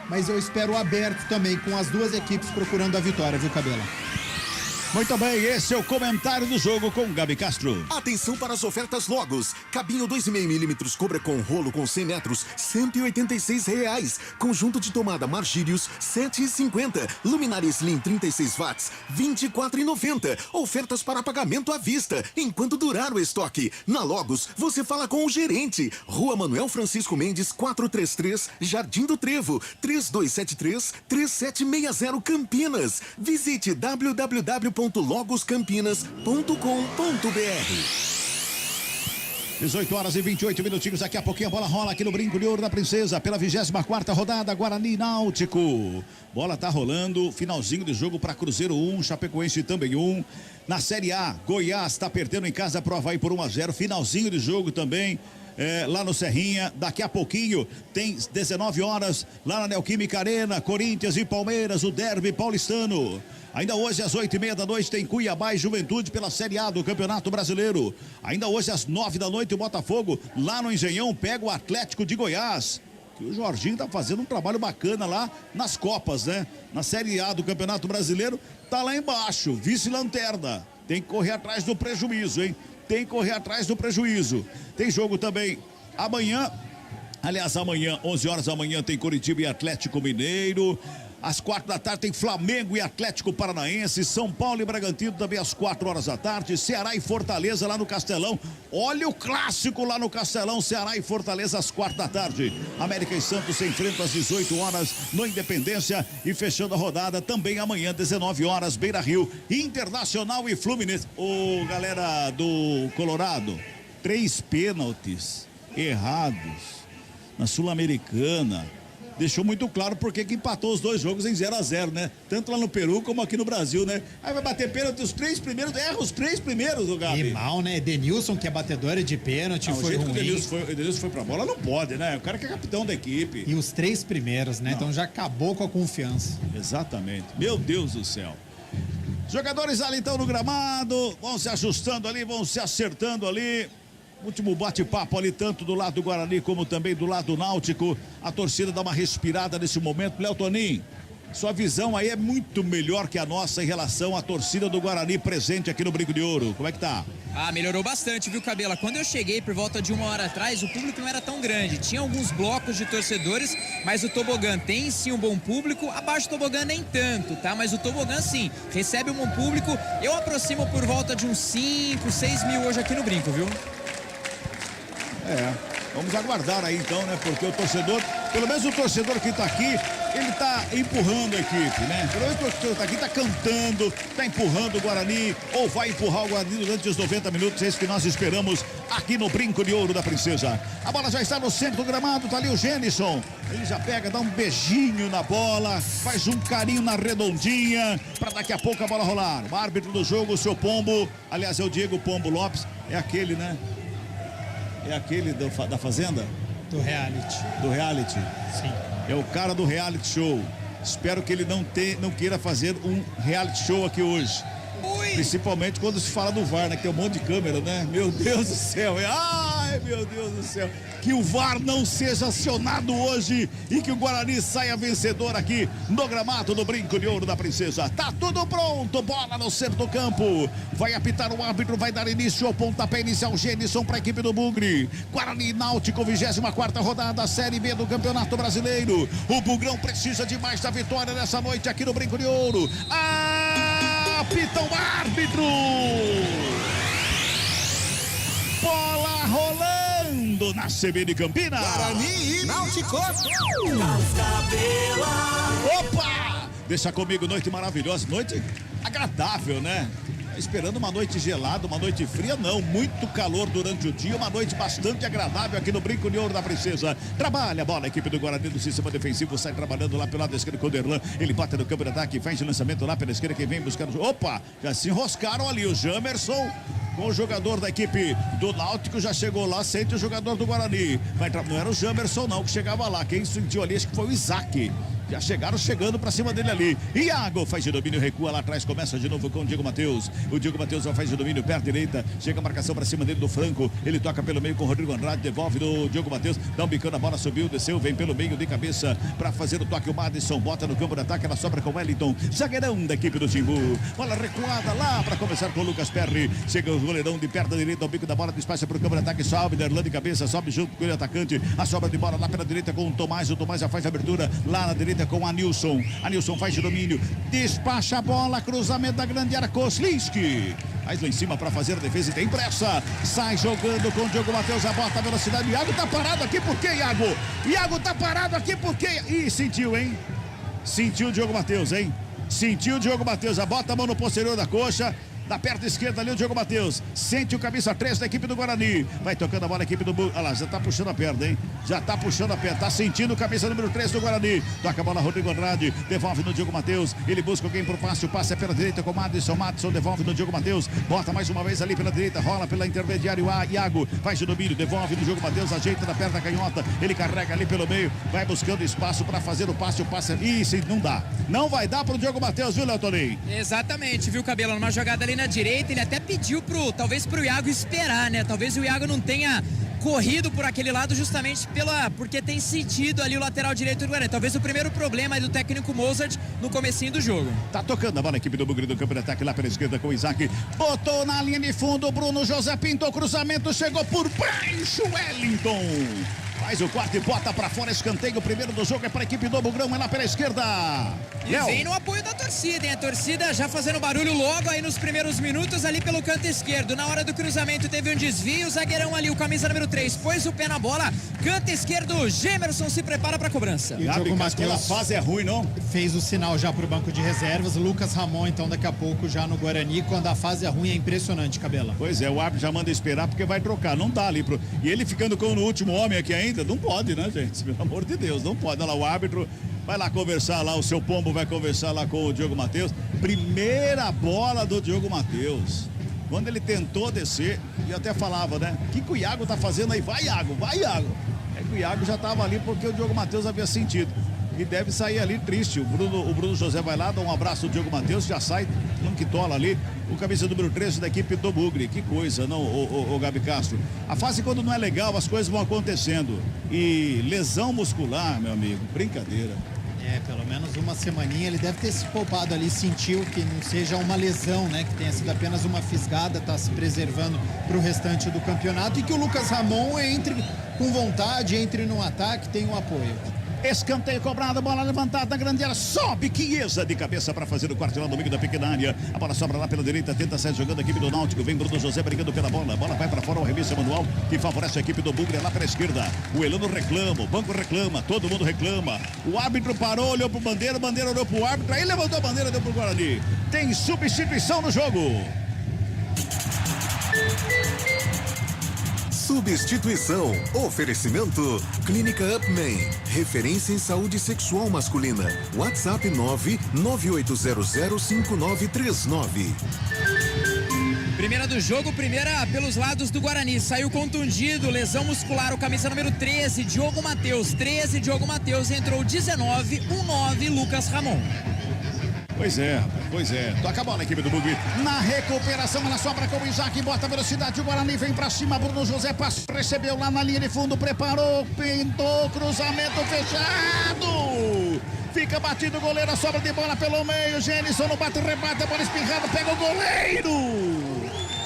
S9: mas eu espero aberto também, com as duas equipes procurando a vitória, viu, Cabela?
S7: Muito bem, esse é o comentário do jogo com Gabi Castro.
S5: Atenção para as ofertas Logos. Cabinho 2,5 milímetros Cobra com rolo com 100 metros, R$186. Conjunto de tomada Margírios, R$7,50. Luminária Slim 36 watts, R$24,90. Ofertas para pagamento à vista, enquanto durar o estoque. Na Logos, você fala com o gerente. Rua Manuel Francisco Mendes, 433, Jardim do Trevo, 3273-3760 Campinas. Visite www.logoscampinas.com.br.
S7: 18 horas e 28 minutinhos, daqui a pouquinho a bola rola aqui no Brinco de Ouro da Princesa, pela 24ª rodada, Guarani Náutico. Bola tá rolando, finalzinho de jogo para Cruzeiro 1, Chapecoense também 1. Na Série A, Goiás tá perdendo em casa pro Avaí por 1-0, finalzinho de jogo também. Lá no Serrinha, daqui a pouquinho tem 19 horas lá na Neoquímica Arena, Corinthians e Palmeiras, o derby paulistano. Ainda hoje às 8h30 da noite tem Cuiabá e Juventude pela Série A do Campeonato Brasileiro. Ainda hoje às 9 da noite o Botafogo lá no Engenhão pega o Atlético de Goiás. Que o Jorginho tá fazendo um trabalho bacana lá nas Copas, né? Na Série A do Campeonato Brasileiro, tá lá embaixo, vice-lanterna. Tem que correr atrás do prejuízo, hein? Tem que correr atrás do prejuízo. Tem jogo também amanhã. Aliás, amanhã, 11 horas da manhã, tem Coritiba e Atlético Mineiro. Às 4 da tarde tem Flamengo e Atlético Paranaense, São Paulo e Bragantino também às 4 horas da tarde, Ceará e Fortaleza lá no Castelão. Olha o clássico lá no Castelão, Ceará e Fortaleza às 4 da tarde. América e Santos se enfrentam às 18 horas no Independência e fechando a rodada também amanhã, 19 horas, Beira-Rio, Internacional e Fluminense. Ô, galera do Colorado, 3 pênaltis errados na Sul-Americana. deixou muito claro porque que empatou os dois jogos em 0-0, né? Tanto lá no Peru como aqui no Brasil, né? Aí vai bater pênalti os 3 primeiros, erra os 3 primeiros, o Gabi.
S9: E mal, né? Edenilson, que é batedor de pênalti, foi ruim.
S7: O Edenilson foi pra bola, não pode, né? O cara que é capitão da equipe.
S9: E os 3 primeiros, né? Não. Então já acabou com a confiança.
S7: Exatamente. Meu Deus do céu. Jogadores ali então no gramado, vão se ajustando ali, vão se acertando ali. Último bate-papo ali, tanto do lado do Guarani como também do lado do Náutico. A torcida dá uma respirada nesse momento. Léo Toninho, sua visão aí é muito melhor que a nossa em relação à torcida do Guarani presente aqui no Brinco de Ouro. Como é que tá?
S8: Melhorou bastante, viu, Cabela? Quando eu cheguei por volta de 1 hora atrás, o público não era tão grande. Tinha alguns blocos de torcedores, mas o tobogã tem sim um bom público. Abaixo do tobogã nem tanto, tá? Mas o tobogã sim, recebe um bom público. Eu aproximo por volta de uns 5, 6 mil hoje aqui no Brinco, viu?
S7: Vamos aguardar aí então, né? Porque o torcedor, pelo menos o torcedor que tá aqui, ele tá empurrando a equipe, né? Pelo menos o torcedor que tá aqui tá cantando, tá empurrando o Guarani, ou vai empurrar o Guarani durante os 90 minutos, é isso que nós esperamos aqui no Brinco de Ouro da Princesa. A bola já está no centro do gramado, tá ali o Genison. Ele já pega, dá um beijinho na bola, faz um carinho na redondinha, pra daqui a pouco a bola rolar. O árbitro do jogo, o seu Pombo, aliás é o Diego Pombo Lopes, é aquele, né? É aquele da Fazenda?
S9: Do reality.
S7: Do reality?
S9: Sim.
S7: É o cara do reality show. Espero que ele não queira fazer um reality show aqui hoje.
S8: Ui.
S7: Principalmente quando se fala do VAR, né? Que tem um monte de câmera, né? Meu Deus do céu. Ai, meu Deus do céu. Que o VAR não seja acionado hoje e que o Guarani saia vencedor aqui no gramado do Brinco de Ouro da Princesa. Tá tudo pronto. Bola no centro do campo. Vai apitar o árbitro, vai dar início ao pontapé inicial. Genison para a equipe do Bugre. Guarani Náutico, 24ª rodada, Série B do Campeonato Brasileiro. O Bugrão precisa demais da vitória nessa noite aqui no Brinco de Ouro. Apita o árbitro. Bola rolando na CBN Campinas.
S6: Guarani e Náutico.
S7: Opa! Deixa comigo, noite maravilhosa, noite agradável, né? Esperando uma noite gelada, uma noite fria, não. Muito calor durante o dia, uma noite bastante agradável aqui no Brinco de Ouro da Princesa. Trabalha a bola, a equipe do Guarani do sistema defensivo sai trabalhando lá pelo lado esquerdo com o Derlan. Ele bate no campo de ataque, faz o lançamento lá pela esquerda, quem vem buscando. Opa! Já se enroscaram ali, o Jamerson com o jogador da equipe do Náutico, já chegou lá, sente o jogador do Guarani. Não era o Jamerson não que chegava lá, quem sentiu ali acho que foi o Isaac. Já chegaram chegando pra cima dele ali. Iago faz de domínio, recua lá atrás, começa de novo com o Diego Matheus. O Diego Matheus faz de domínio, perto direita, chega a marcação pra cima dele do Franco. Ele toca pelo meio com o Rodrigo Andrade, devolve do Diego Matheus, dá um bicão na bola, subiu, desceu, vem pelo meio de cabeça pra fazer o toque. O Madison bota no campo de ataque, ela sobra com o Wellington, zagueirão da equipe do Timbu. Bola recuada lá pra começar com o Lucas Perry. Chega o goleirão de perto da direita, o bico da bola, despacha pro campo de ataque, sobe, Derlan de cabeça, sobe junto com o atacante. A sobra de bola lá pela direita com o Tomás já faz a abertura lá na direita com o Anilson. Anilson faz de domínio, despacha a bola, cruzamento da grande área, Koslinski. Faz lá em cima para fazer a defesa e tem pressa. Sai jogando com o Diogo Matheus, a bota a velocidade. Iago tá parado aqui por quê, Iago? Iago tá parado aqui por quê? Ih, sentiu, hein? Sentiu o Diogo Matheus, hein? Sentiu o Diogo Matheus, a bota a mão no posterior da coxa. Da perna esquerda ali o Diogo Matheus. Sente o camisa 3 da equipe do Guarani. Vai tocando a bola a equipe do... Olha lá, já tá puxando a perna, hein? Já tá puxando a perna. Tá sentindo o camisa número 3 do Guarani. Toca a bola Rodrigo Andrade. Devolve no Diogo Matheus. Ele busca alguém pro passe. O passe é pela direita com o Madison. Madison devolve no Diogo Matheus. Bota mais uma vez ali pela direita. Rola pela intermediária. Iago faz de domínio. Devolve no Diogo Matheus. Ajeita da perna canhota. Ele carrega ali pelo meio. Vai buscando espaço para fazer o passe. O passe... Isso, não dá. Não vai dar pro Diogo Matheus, viu, Léo Toninho?
S8: Exatamente, viu, Cabelo? Numa jogada ali na direita, ele até pediu talvez pro Iago esperar, né? Talvez o Iago não tenha corrido por aquele lado justamente porque tem sentido ali o lateral direito do Guarani. Talvez o primeiro problema aí do técnico Mozart no comecinho do jogo.
S7: Tá tocando a bola a equipe do Bugre do campo de ataque lá pela esquerda com o Isaac. Botou na linha de fundo, Bruno José pintou cruzamento, chegou por baixo, Wellington. Faz o quarto e bota pra fora, escanteio. O primeiro do jogo é pra equipe do Bugrão, é lá pela esquerda.
S8: E vem no apoio da torcida, hein? A torcida já fazendo barulho logo aí nos primeiros minutos ali pelo canto esquerdo. Na hora do cruzamento teve um desvio, o zagueirão ali, o camisa número 3, pôs o pé na bola. Canto esquerdo, Gemerson se prepara pra cobrança.
S9: E o Diogo Matheus,
S7: aquela fase é ruim, não?
S9: Fez o sinal já pro banco de reservas. Lucas Ramon, então, daqui a pouco já no Guarani. Quando a fase é ruim, é impressionante, Cabela.
S7: Pois é, o árbitro já manda esperar porque vai trocar. Não dá ali pro... E ele ficando com o último homem aqui ainda. Inter. Não pode, né, gente? Pelo amor de Deus, não pode. Olha lá, o árbitro vai lá conversar lá, o seu Pombo vai conversar lá com o Diogo Matheus. Primeira bola do Diogo Matheus. Quando ele tentou descer, e até falava, né? O que o Iago tá fazendo aí? Vai, Iago, vai, Iago. É que o Iago já tava ali porque o Diogo Matheus havia sentido. E deve sair ali triste. O Bruno José vai lá, dá um abraço ao Diogo Matheus, já sai num quitola ali. O camisa número 13 da equipe do Bugre. Que coisa, não, o Gabi Castro. A fase quando não é legal, as coisas vão acontecendo. E lesão muscular, meu amigo, brincadeira.
S9: Pelo menos uma semaninha ele deve ter se poupado ali, sentiu que não seja uma lesão, né? Que tenha sido apenas uma fisgada, tá se preservando para o restante do campeonato e que o Lucas Ramon entre com vontade, entre no ataque, tem um apoio.
S7: Escanteio cobrado, bola levantada na grande área, sobe Chiesa de cabeça para fazer o quarto lá no meio da pequena área. A bola sobra lá pela direita, tenta sair jogando a equipe do Náutico. Vem Bruno José brigando pela bola. A bola vai para fora, o arremesso manual que favorece a equipe do Bugre lá pela esquerda. O Elano reclama, o banco reclama, todo mundo reclama. O árbitro parou, olhou pro bandeira, o bandeira olhou pro árbitro, aí levantou a bandeira, deu pro Guarani. Tem substituição no jogo.
S5: Substituição. Oferecimento. Clínica Upman. Referência em saúde sexual masculina. WhatsApp 998005939.
S8: Primeira do jogo, primeira pelos lados do Guarani. Saiu contundido, lesão muscular, o camisa número 13, Diogo Matheus. 13, Diogo Matheus. Entrou 19, o 9, Lucas Ramon.
S7: Pois é. Toca a bola, equipe do Bugre. Na recuperação, ela sobra com o Isaac, bota a velocidade, o Guarani vem pra cima, Bruno José passou, recebeu lá na linha de fundo, preparou, pintou, cruzamento fechado. Fica batido o goleiro, a sobra de bola pelo meio, Gênison no bate-rebate, a bola espirrada, pega o goleiro.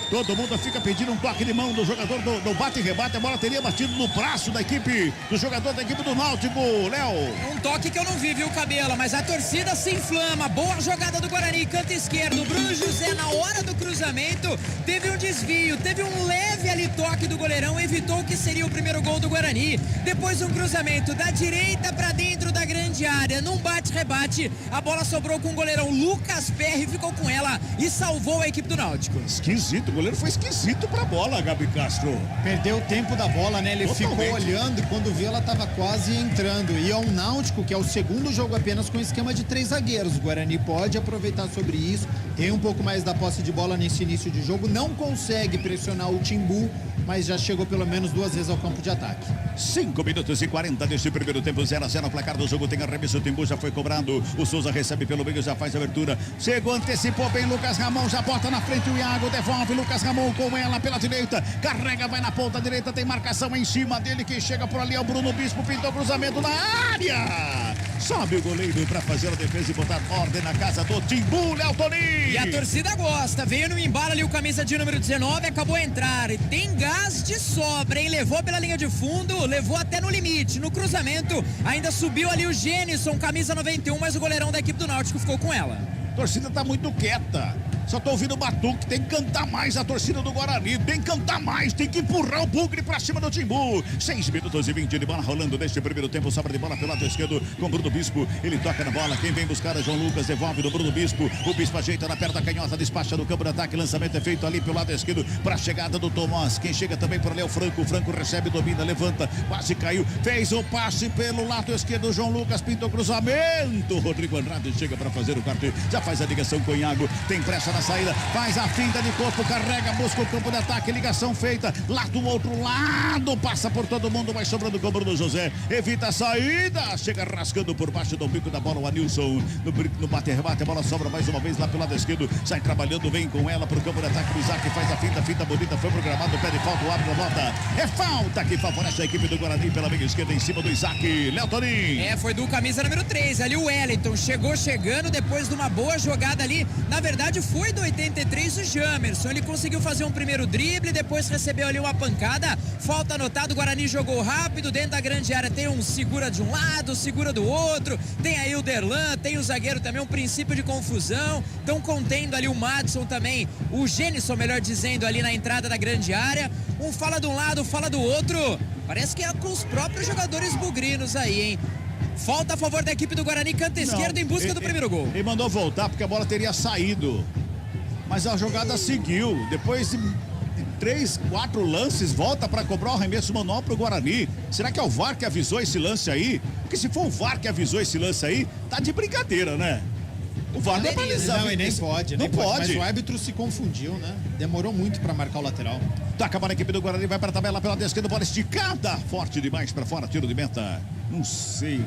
S7: Todo mundo fica pedindo um toque de mão do jogador do bate-rebate. A bola teria batido no braço da equipe, do jogador da equipe do Náutico, Léo.
S8: Um toque que eu não vi, viu, Cabela? Mas a torcida se inflama. Boa jogada do Guarani, canto esquerdo. Bruno José, na hora do cruzamento, teve um desvio, teve um leve ali toque do goleirão, evitou o que seria o primeiro gol do Guarani. Depois um cruzamento da direita pra dentro da grande área, num bate-rebate. A bola sobrou com o goleirão Lucas Perry, ficou com ela e salvou a equipe do Náutico.
S7: Esquisito, o goleiro foi esquisito pra bola, Gabi Castro.
S9: Perdeu o tempo da bola, né? Ele
S7: Totalmente.
S9: ficou olhando e quando viu ela tava quase entrando. E é o Náutico, que é o segundo jogo apenas com esquema de 3 zagueiros. O Guarani pode aproveitar sobre isso, tem um pouco mais da posse de bola nesse início de jogo, não consegue pressionar o Timbu, mas já chegou pelo menos 2 vezes ao campo de ataque.
S7: 5 minutos e 40 deste primeiro tempo, 0-0 o placar do jogo, tem arremesso, o Timbu já foi cobrado, o Souza recebe pelo meio, já faz a abertura, chegou, antecipou bem Lucas Ramon, já bota na frente o Iago, devolve Lucas Ramon com ela pela direita, carrega, vai na ponta direita, tem marcação em cima dele, que chega por ali é o Bruno Bispo, pintou cruzamento na área, sobe o goleiro pra fazer a defesa e botar ordem na casa do Timbu, Léo Toninho.
S8: E a torcida gosta, veio no embalo ali o camisa de número 19, acabou a entrar, e tem gás de sobra, hein? Levou pela linha de fundo, levou até no limite, no cruzamento, ainda subiu ali o Gênison, camisa 91, mas o goleirão da equipe do Náutico ficou com ela.
S7: A torcida tá muito quieta. Só tô ouvindo o batuque, tem que cantar mais a torcida do Guarani, tem que cantar mais, tem que empurrar o Bugre pra cima do Timbu. 6 minutos e 20 de bola rolando neste primeiro tempo, sobra de bola pelo lado esquerdo com Bruno Bispo, ele toca na bola, quem vem buscar é João Lucas, devolve do Bruno Bispo, o Bispo ajeita na perna da canhota, despacha do campo de ataque, lançamento é feito ali pelo lado esquerdo pra chegada do Tomás, quem chega também por ali é o Franco recebe, domina, levanta, quase caiu, fez o passe pelo lado esquerdo, João Lucas pintou cruzamento, Rodrigo Andrade chega pra fazer o corte, já faz a ligação com o Iago, tem pressa na saída, faz a finta de corpo, carrega, busca o campo de ataque, ligação feita, lá do outro lado, passa por todo mundo, vai sobrando com o Bruno José, evita a saída, chega rascando por baixo do bico da bola, o Anilson, no bate-rebate, a bola sobra mais uma vez lá pelo lado esquerdo, sai trabalhando, vem com ela pro campo de ataque, o Isaac faz a finta bonita, foi programado, pede falta, o árbitro volta, é falta que favorece a equipe do Guarani pela meia esquerda em cima do Isaac, Léo Toninho.
S8: Foi do camisa número 3, ali o Wellington, chegou chegando depois de uma boa jogada ali, na verdade foi do 83 o Jamerson, ele conseguiu fazer um primeiro drible, depois recebeu ali uma pancada, falta anotada, o Guarani jogou rápido, dentro da grande área tem um segura de um lado, segura do outro, tem aí o Derlan, tem o zagueiro também, um princípio de confusão, estão contendo ali o Madison também, o Gênison, melhor dizendo, ali na entrada da grande área, um fala de um lado, fala do outro, parece que é com os próprios jogadores bugrinos aí, hein? Falta a favor da equipe do Guarani, canto esquerdo em busca do primeiro gol.
S7: Ele mandou voltar porque a bola teria saído. Mas a jogada seguiu. Depois de 3, 4 lances, volta para cobrar o arremesso manual pro Guarani. Será que é o VAR que avisou esse lance aí? Porque se for o VAR que avisou esse lance aí, tá de brincadeira, né? O VAR não é balizar.
S9: Não, e nem pode.
S7: Não pode.
S9: Mas o árbitro se confundiu, né? Demorou muito pra marcar o lateral.
S7: Toca para a equipe do Guarani, vai para a tabela pela esquerda, bola esticada. Forte demais para fora, tiro de meta. Não sei.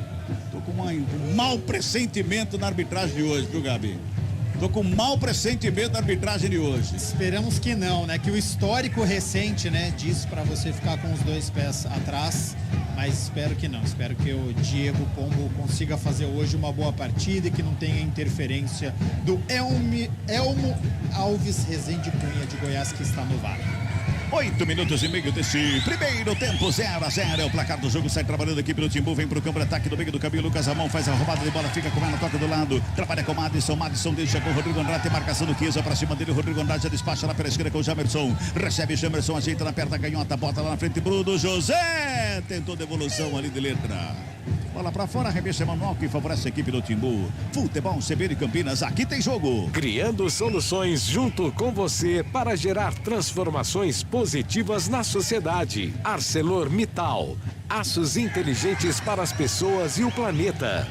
S7: Tô com um mau pressentimento na arbitragem de hoje, viu, Gabi? Tô com um mau pressentimento na arbitragem de hoje.
S9: Esperamos que não, né? Que o histórico recente, né, diz pra você ficar com os 2 pés atrás. Mas espero que não. Espero que o Diego Pombo consiga fazer hoje uma boa partida e que não tenha interferência do Elmo Alves Rezende Cunha de Goiás, que está no VAR.
S7: 8 minutos e meio desse primeiro tempo, 0-0 é o placar do jogo, sai trabalhando a equipe do Timbu, vem pro campo de ataque do meio do caminho, Lucas Ramon faz a roubada de bola, fica com ela, toca do lado, trabalha com o Madison deixa com o Rodrigo Andrade, tem marcação do Chiesa pra cima dele, o Rodrigo Andrade já despacha lá pela esquerda com o Jamerson, recebe Jamerson, ajeita na perna, canhota, bota lá na frente, Bruno José, tentou devolução ali de letra. Bola pra fora, arremesso manual que favorece a equipe do Timbu. Futebol CBN Campinas, aqui tem jogo.
S15: Criando soluções junto com você para gerar transformações positivas na sociedade. ArcelorMittal. Aços inteligentes para as pessoas e o planeta.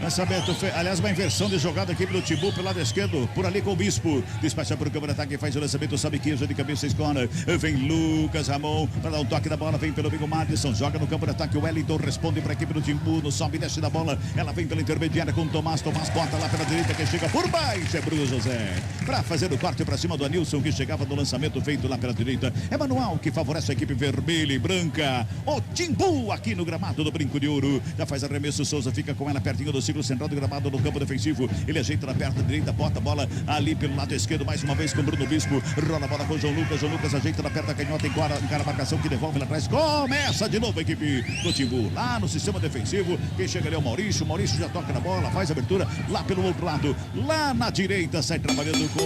S7: Lançamento, aliás, uma inversão de jogada aqui pelo Timbu, pelo lado esquerdo, por ali com o Bispo. Despacha para o campo de ataque, faz o lançamento, sabe que de cabeça escora. Vem Lucas Ramon para dar um toque da bola, vem pelo amigo Madison, joga no campo de ataque, o Wellington responde para a equipe do Timbu, no sobe e desce da bola, ela vem pela intermediária com o Tomás bota lá pela direita, que chega por baixo, é Bruno José. Para fazer o corte para cima do Anilson, que chegava no lançamento feito lá pela direita. É manual que favorece a equipe vermelha e branca. O Timbu aqui no gramado do Brinco de Ouro. Já faz arremesso, Souza fica com ela pertinho do círculo central do gramado no campo defensivo. Ele ajeita na perna direita, bota a bola ali pelo lado esquerdo, mais uma vez com o Bruno Bispo. Rola a bola com o João Lucas ajeita na perna canhota, encara a marcação que devolve lá atrás. Começa de novo a equipe do Timbu. Lá no sistema defensivo, quem chega ali é o Maurício. O Maurício já toca na bola, faz a abertura lá pelo outro lado. Lá na direita, sai trabalhando com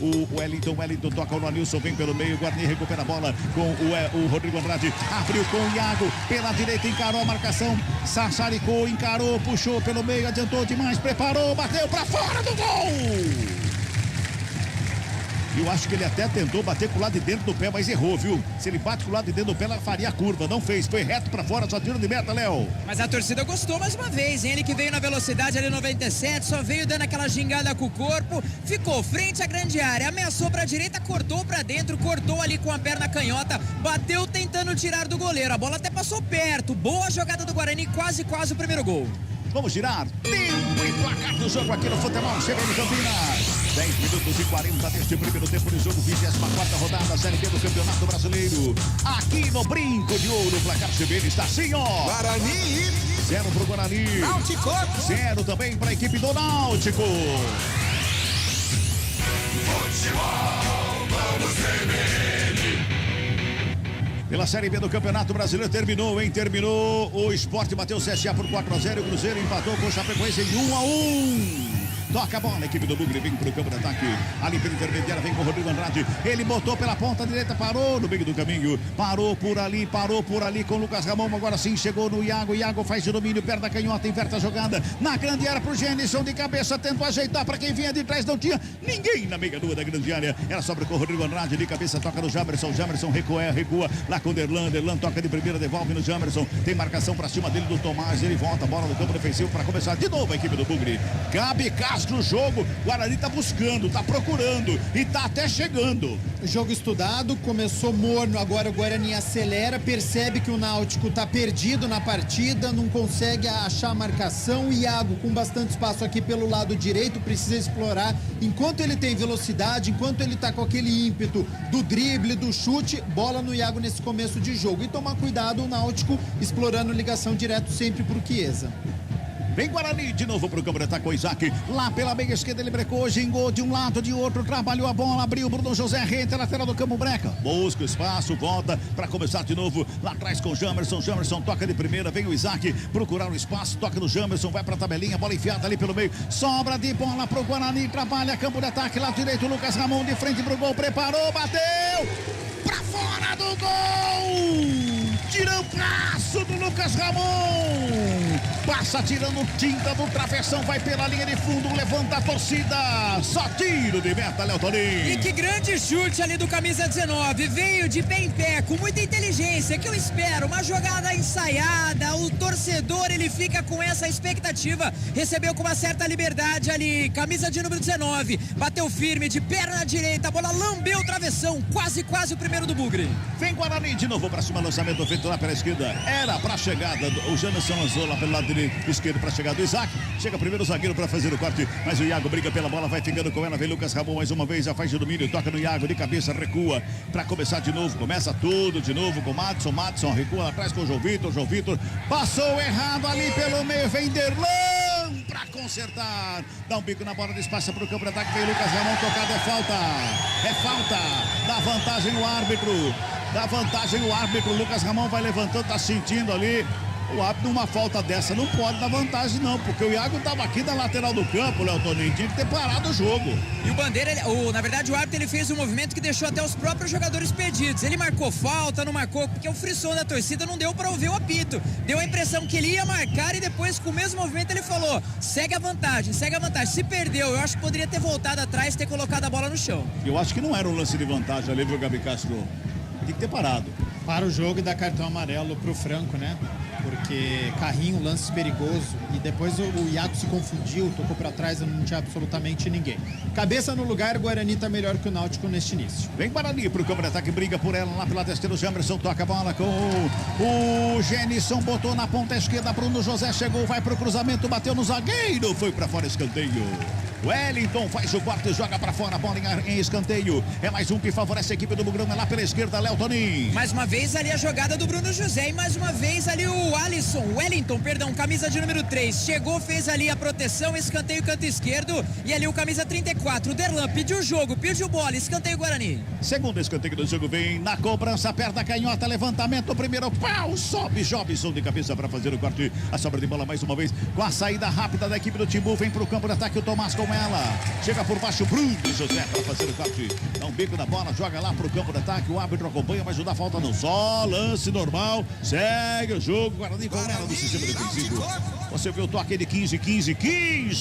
S7: o Wellington. Wellington toca no Anilson, vem pelo meio. Guarani recupera a bola com o Rodrigo Andrade. Abriu com o Iago pela direita, encarou a marcação. Sassaricou, encarou, puxou pelo meio, adiantou demais, preparou, bateu pra fora do gol! Eu acho que ele até tentou bater com o lado de dentro do pé, mas errou, viu? Se ele bate com o lado de dentro do pé, ela faria a curva. Não fez, foi reto pra fora, só tiro de meta, Léo.
S8: Mas a torcida gostou mais uma vez, hein? Ele que veio na velocidade ali 97, só veio dando aquela gingada com o corpo, ficou frente à grande área, ameaçou pra direita, cortou pra dentro, cortou ali com a perna canhota, bateu tentando tirar do goleiro. A bola até passou perto, boa jogada do Guarani, quase o primeiro gol.
S7: Vamos girar. Tempo e placar do jogo aqui no Futebol CBN Campinas. 10 minutos e 40 deste primeiro tempo de jogo. 24ª rodada, Série B do Campeonato Brasileiro. Aqui no Brinco de Ouro, o placar CBN está assim, ó.
S6: Guarani.
S7: 0 pro Guarani.
S6: Náutico.
S7: 0 também para a equipe do Náutico.
S6: Futebol, vamos CBN.
S7: Pela Série B do Campeonato Brasileiro, terminou. O Sport bateu o CSA por 4-0. O Cruzeiro empatou com o Chapecoense em 1-1. Toca a bola, a equipe do Bugre vem pro campo de ataque. Ali pela intermediária, vem com o Rodrigo Andrade. Ele botou pela ponta direita, parou no meio do caminho. Parou por ali com o Lucas Ramon. Agora sim, chegou no Iago. Iago faz o domínio, perna canhota, inverte a jogada. Na grande área pro Genison, de cabeça, tentou ajeitar para quem vinha de trás. Não tinha ninguém na meia-lua da grande área. Ela sobra com o Rodrigo Andrade, de cabeça, toca no Jamerson. Jamerson recua lá com o Derlan. Derlan toca de primeira, devolve no Jamerson. Tem marcação pra cima dele do Tomás. Ele volta a bola no campo defensivo para começar de novo a equipe do Bugre. Gabi Castro no jogo, Guarani tá buscando, tá procurando e tá até chegando.
S9: Jogo estudado, começou morno, agora o Guarani acelera, percebe que o Náutico tá perdido na partida, não consegue achar a marcação. O Iago com bastante espaço aqui pelo lado direito, precisa explorar. Enquanto ele tem velocidade, enquanto ele tá com aquele ímpeto do drible, do chute, bola no Iago nesse começo de jogo. E tomar cuidado o Náutico explorando ligação direto sempre pro Chiesa.
S7: Vem Guarani de novo pro campo de ataque com o Isaac. Lá pela meia esquerda ele brecou, gingou de um lado, de outro, trabalhou a bola, abriu Bruno José, reta lateral do campo breca. Busca o espaço, volta para começar de novo. Lá atrás com o Jamerson. Jamerson toca de primeira, vem o Isaac procurar o espaço, toca no Jamerson, vai pra tabelinha, bola enfiada ali pelo meio. Sobra de bola pro Guarani, trabalha campo de ataque, lado direito, Lucas Ramon de frente pro gol, preparou, bateu! Pra fora do gol! Tira o braço do Lucas Ramon! passa tirando tinta do travessão, vai pela linha de fundo, levanta a torcida, só tiro de meta, Léo Toninho.
S8: E que grande chute ali do camisa 19, veio de pé em pé, com muita inteligência, que eu espero, uma jogada ensaiada, o torcedor ele fica com essa expectativa, recebeu com uma certa liberdade ali, camisa de número 19, bateu firme de perna direita, a bola lambeu o travessão, quase o primeiro do Bugre.
S7: Vem Guarani de novo pra cima, lançamento feito lá pela esquerda, era pra chegada, o Janderson lançou lá pelo lado direito, esquerdo pra chegada do Isaac, chega primeiro o zagueiro pra fazer o corte, mas o Iago briga pela bola, vai ficando com ela, vem Lucas Ramon mais uma vez, já faz de domínio, toca no Iago, de cabeça, recua, pra começar de novo, começa tudo de novo com Madison recua lá atrás com o João Vitor, passou errado ali pelo meio, vem Derlan pra consertar, dá um bico na bola, despacha pro campo de ataque, vem Lucas Ramon, tocado, é falta, dá vantagem o árbitro, Lucas Ramon vai levantando, tá sentindo ali, o árbitro numa falta dessa não pode dar vantagem não, porque o Iago estava aqui na lateral do campo, Léo Toninho, tinha que ter parado o jogo.
S8: E o Bandeira, na verdade o árbitro ele fez um movimento que deixou até os próprios jogadores perdidos, ele marcou falta, não marcou, porque o frisson da torcida não deu para ouvir o apito, deu a impressão que ele ia marcar e depois com o mesmo movimento ele falou, segue a vantagem, se perdeu, eu acho que poderia ter voltado atrás e ter colocado a bola no chão.
S7: Eu acho que não era um lance de vantagem ali, viu, Gabi Castro? Tem que ter parado.
S9: Para o jogo e dá cartão amarelo pro Franco, né? Porque carrinho, lance perigoso. E depois o Iago se confundiu, tocou para trás e não tinha absolutamente ninguém. Cabeça no lugar, o Guarani tá melhor que o Náutico neste início.
S7: Vem Guarani pro campo de ataque, briga por ela lá pela testeira. O Jamerson toca a bola com o Genison, botou na ponta esquerda. Bruno José chegou, vai pro cruzamento, bateu no zagueiro, foi para fora, escanteio. Wellington faz o corte e joga pra fora, a bola em escanteio. É mais um que favorece a equipe do Bugrão, é lá pela esquerda, Léo Toninho.
S8: Mais uma vez ali a jogada do Bruno José e mais uma vez ali o Wellington, camisa de número 3. Chegou, fez ali a proteção, escanteio canto esquerdo e ali o camisa 34, o Derlan pediu o jogo, pediu bola, escanteio Guarani.
S7: Segundo escanteio do jogo, vem na cobrança, perna canhota, levantamento, primeiro pau, sobe Jobson de cabeça para fazer o corte. A sobra de bola mais uma vez, com a saída rápida da equipe do Timbu, vem pro campo de ataque o Tomás com ela, chega por baixo Bruno José para fazer o corte, dá um bico na bola, joga lá pro campo de ataque, o árbitro acompanha, mas não dá falta não, só lance normal, segue o jogo, Guarani com ela do sistema defensivo. Você viu o toque de 15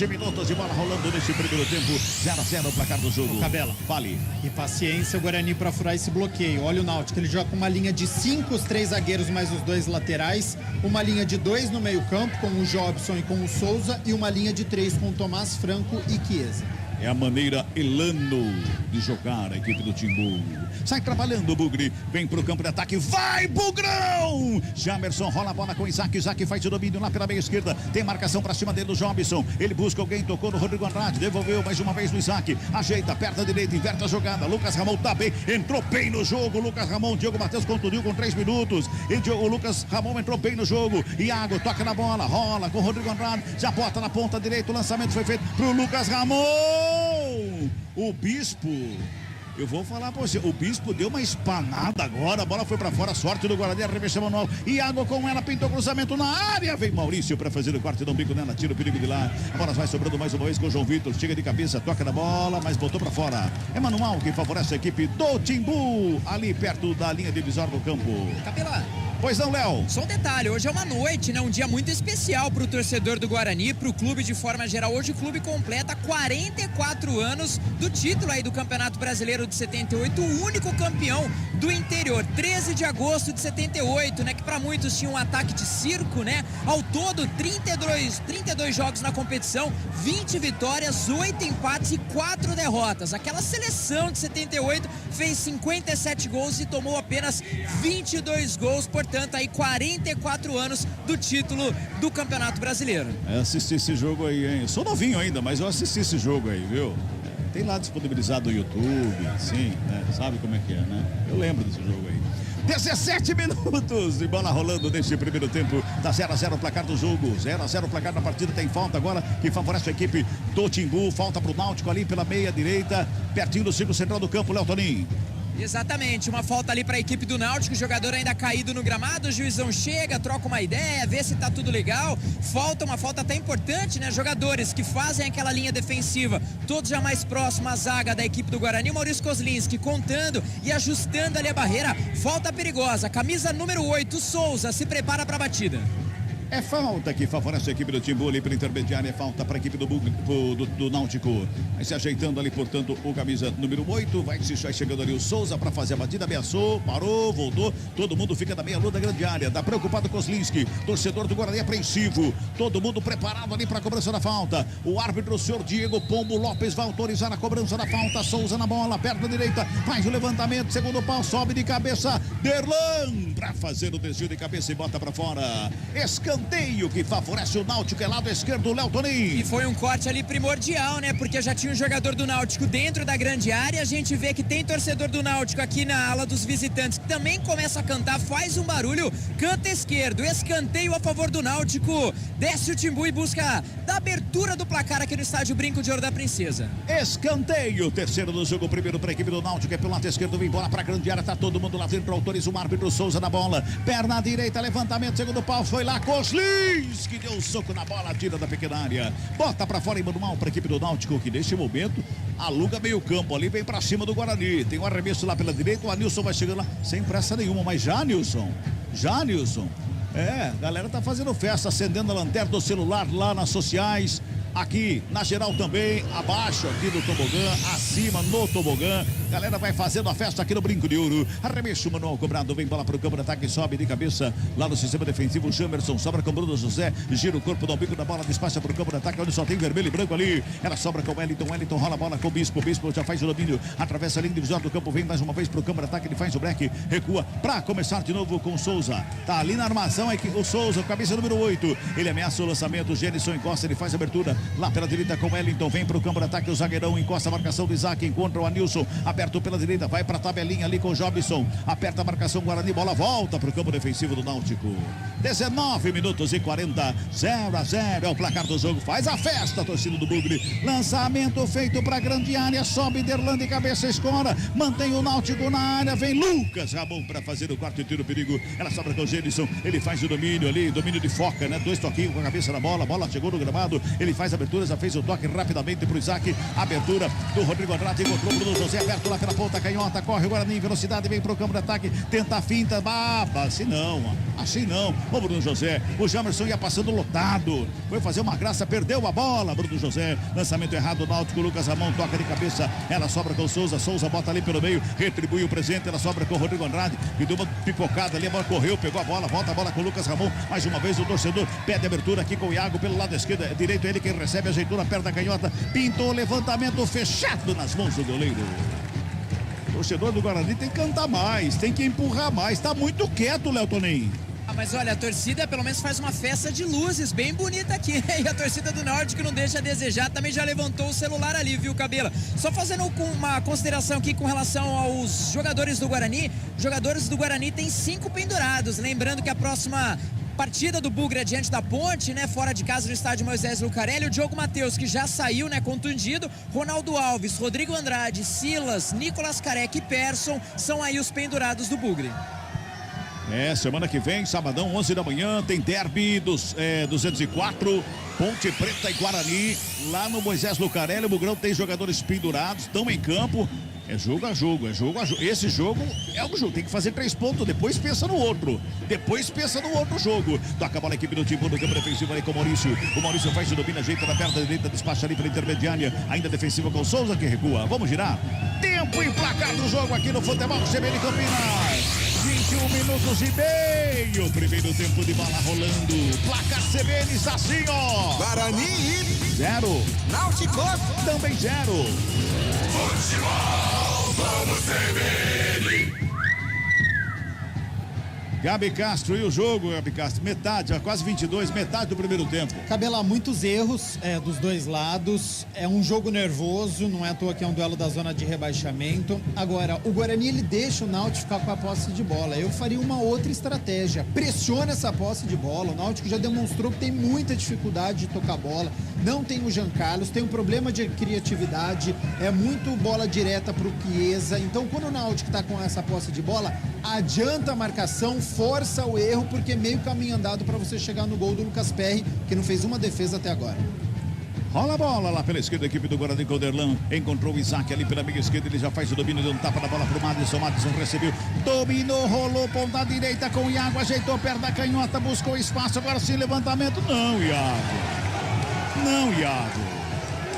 S7: minutos de bola rolando nesse primeiro tempo, 0-0 o placar do jogo.
S9: Cabela,
S7: fale.
S9: E paciência o Guarani para furar esse bloqueio. Olha o Náutico, ele joga com uma linha de 5, os 3 zagueiros mais os 2 laterais, uma linha de 2 no meio campo com o Jobson e com o Souza e uma linha de 3 com o Tomás, Franco e Chiesa.
S7: É a maneira Elano de jogar a equipe do Timbu. Sai trabalhando o Bugre, vem pro campo de ataque, vai Bugrão! Jamerson rola a bola com Isaac faz o domínio lá pela meia esquerda, tem marcação pra cima dele do Jobson, ele busca alguém, tocou no Rodrigo Andrade, devolveu mais uma vez no Isaac, ajeita, aperta a direita, inverte a jogada, Lucas Ramon tá bem, entrou bem no jogo, Lucas Ramon, Diogo Matheus contundiu com 3 minutos, e o Lucas Ramon entrou bem no jogo, Iago toca na bola, rola com o Rodrigo Andrade, já bota na ponta direita, o lançamento foi feito pro Lucas Ramon! O Bispo, eu vou falar pra você, o Bispo deu uma espanada agora, a bola foi pra fora, sorte do Guarani, arremessou manual, Iago com ela, pintou cruzamento na área, vem Maurício pra fazer o corte, dá um bico nela, tira o perigo de lá, a bola vai sobrando mais uma vez com o João Vitor, chega de cabeça, toca na bola, mas botou pra fora, é manual que favorece a equipe do Timbu, ali perto da linha divisória do campo.
S8: Capela.
S7: Pois não, Léo?
S8: Só um detalhe, hoje é uma noite, né? Um dia muito especial pro torcedor do Guarani, pro clube de forma geral. Hoje o clube completa 44 anos do título aí do Campeonato Brasileiro de 78, o único campeão do interior. 13 de agosto de 78, né? Que pra muitos tinha um ataque de circo, né? Ao todo, 32 jogos na competição, 20 vitórias, 8 empates e 4 derrotas. Aquela seleção de 78 fez 57 gols e tomou apenas 22 gols, portanto aí 44 anos do título do Campeonato Brasileiro.
S7: Assisti esse jogo aí, hein? Eu sou novinho ainda, mas eu assisti esse jogo aí, viu? Tem lá disponibilizado no YouTube, sim, né? Sabe como é que é, né? Eu lembro desse jogo aí. 17 minutos de bola rolando neste primeiro tempo. Tá 0-0 o placar do jogo. 0-0 o placar da partida. Tem falta agora que favorece a equipe do Timbu. Falta pro Náutico ali pela meia direita, pertinho do círculo central do campo, Léo Toninho.
S8: Exatamente, uma falta ali para a equipe do Náutico, o jogador ainda caído no gramado, o juizão chega, troca uma ideia, vê se tá tudo legal, uma falta até importante, né? Jogadores que fazem aquela linha defensiva, todos já mais próximos à zaga da equipe do Guarani, o Maurício Kozlinski contando e ajustando ali a barreira, falta perigosa, camisa número 8, Souza se prepara para a batida.
S7: É falta que favorece a equipe do Timbu ali pela intermediária. É falta para a equipe do Náutico. Vai se ajeitando ali, portanto, o camisa número 8. Vai chegando ali o Souza para fazer a batida. Ameaçou, parou, voltou. Todo mundo fica na meia-lua da grande área. Tá preocupado com Oslinski. Torcedor do Guarani apreensivo. Todo mundo preparado ali para a cobrança da falta. O árbitro, o senhor Diego Pombo Lopes, vai autorizar a cobrança da falta. Souza na bola, perna direita. Faz o levantamento. Segundo pau, sobe de cabeça. Derlan para fazer o desvio de cabeça e bota para fora. Escanteio que favorece o Náutico, é lado esquerdo, Léo Toninho.
S8: E foi um corte ali primordial, né? Porque já tinha um jogador do Náutico dentro da grande área. A gente vê que tem torcedor do Náutico aqui na ala dos visitantes que também começa a cantar, faz um barulho, canta esquerdo, escanteio a favor do Náutico. Desce o Timbu e busca da abertura do placar aqui no estádio Brinco de Ouro da Princesa.
S7: Escanteio, terceiro do jogo, primeiro para a equipe do Náutico, é pelo lado esquerdo, vem bola para a grande área, tá todo mundo lá dentro, autoriza o árbitro Souza na bola, perna direita, levantamento, segundo pau, foi lá, Coslins, que deu um soco na bola, tira da pequena área, bota para fora e manda mal para a equipe do Náutico, que neste momento aluga meio campo ali, vem para cima do Guarani, tem um arremesso lá pela direita, o Anilson vai chegando lá, sem pressa nenhuma, mas já, Nilson, a galera tá fazendo festa, acendendo a lanterna do celular lá nas sociais, aqui na geral também, abaixo aqui do tobogã, acima no tobogã, galera vai fazendo a festa aqui no Brinco de Ouro, arremesso manual cobrado, vem bola para o campo de ataque, sobe de cabeça, lá no sistema defensivo, o Jamerson sobra com o Bruno José, gira o corpo do bico da bola, despacha para o campo de ataque, onde só tem vermelho e branco ali, ela sobra com o Wellington rola a bola com o Bispo já faz o domínio, atravessa a linha divisória do campo, vem mais uma vez para o campo de ataque, ele faz o break, recua para começar de novo com o Souza, tá ali na armação, é que o Souza, cabeça número 8, ele ameaça o lançamento, o Gênison encosta, ele faz a abertura, lá pela direita com o Wellington, vem para o campo de ataque, o zagueirão encosta a marcação do Isaac, encontra o Anilson, aberto pela direita, vai para a tabelinha ali com o Jobson, aperta a marcação Guarani, bola volta para o campo defensivo do Náutico. 19 minutos e 40, 0-0 é o placar do jogo, faz a festa a torcida do Bugre, lançamento feito para a grande área, sobe Derlan de cabeça, escora, mantém o Náutico na área, vem Lucas Ramon para fazer o quarto tiro, perigo, ela sobra com o Gênison, ele faz o domínio ali, domínio de foca, né, 2 toquinhos com a cabeça na bola, a bola chegou no gramado, ele faz a abertura, já fez o toque rapidamente pro Isaac, abertura do Rodrigo Andrade, encontrou o Bruno José, aberto lá pela ponta canhota, corre o Guarani em velocidade, vem pro campo de ataque, tenta a finta, assim não, o Bruno José, o Jamerson ia passando lotado, foi fazer uma graça, perdeu a bola, Bruno José, lançamento errado, Náutico, Lucas Ramon, toca de cabeça, ela sobra com o Souza bota ali pelo meio, retribui o presente, ela sobra com o Rodrigo Andrade, que deu uma pipocada ali, a bola correu, pegou a bola, volta a bola com o Lucas Ramon, mais uma vez o torcedor pede abertura aqui com o Iago pelo lado esquerdo, direito, ele quem recebe, ajeitou na perna canhota, pintou o levantamento fechado nas mãos do goleiro. O torcedor do Guarani tem que cantar mais, tem que empurrar mais, tá muito quieto, Léo Toninho.
S8: Mas olha, a torcida pelo menos faz uma festa de luzes bem bonita aqui, e a torcida do Náutico não deixa a desejar, também já levantou o celular ali, viu, Cabela? Só fazendo uma consideração aqui com relação aos jogadores do Guarani, os jogadores do Guarani têm 5 pendurados, lembrando que a próxima partida do Bugre é diante da Ponte, né, fora de casa no estádio Moisés Lucarelli, o Diogo Matheus, que já saiu, né, contundido, Ronaldo Alves, Rodrigo Andrade, Silas, Nicolas Careca e Persson são aí os pendurados do Bugre.
S7: Semana que vem, sabadão, 11 da manhã, tem derby dos 204, Ponte Preta e Guarani, lá no Moisés Lucarelli. O Bugrão tem jogadores pendurados, estão em campo. É jogo a jogo, Esse jogo é um jogo, tem que fazer 3 pontos, depois pensa no outro. Jogo. Toca a bola a equipe do Timbu no campo defensivo ali com o Maurício. O Maurício faz o domínio, ajeita na perna direita, despacha ali pela intermediária. Ainda defensiva com o Souza que recua. Vamos girar. Tempo e placar do jogo aqui no Futebol CBN Campinas. 21 minutos e meio. Primeiro tempo de bola rolando. Placar CBN está assim, ó.
S6: Guarani
S7: 0.
S6: Náutico
S7: também 0.
S6: Futebol, vamos CBN.
S7: Gabi Castro, e o jogo, Gabi Castro? Metade, quase 22, metade do primeiro tempo.
S9: Cabela, muitos erros dos dois lados. É um jogo nervoso, não é à toa que é um duelo da zona de rebaixamento. Agora, o Guarani, ele deixa o Náutico ficar com a posse de bola. Eu faria uma outra estratégia. Pressiona essa posse de bola. O Náutico já demonstrou que tem muita dificuldade de tocar bola. Não tem o Jean Carlos, tem um problema de criatividade. É muito bola direta pro Chiesa. Então, quando o Náutico tá com essa posse de bola, adianta a marcação, força o erro, porque meio caminho andado para você chegar no gol do Lucas Perry, que não fez uma defesa até agora.
S7: Rola a bola lá pela esquerda, a equipe do Guarani com o Derlan. Encontrou o Isaac ali pela meia esquerda. Ele já faz o domínio, deu um tapa na bola pro Madison. Madison recebeu, dominou, rolou, ponta direita com o Iago. Ajeitou perto da canhota, buscou espaço. Agora sim, levantamento. Não, Iago. Não, Iago.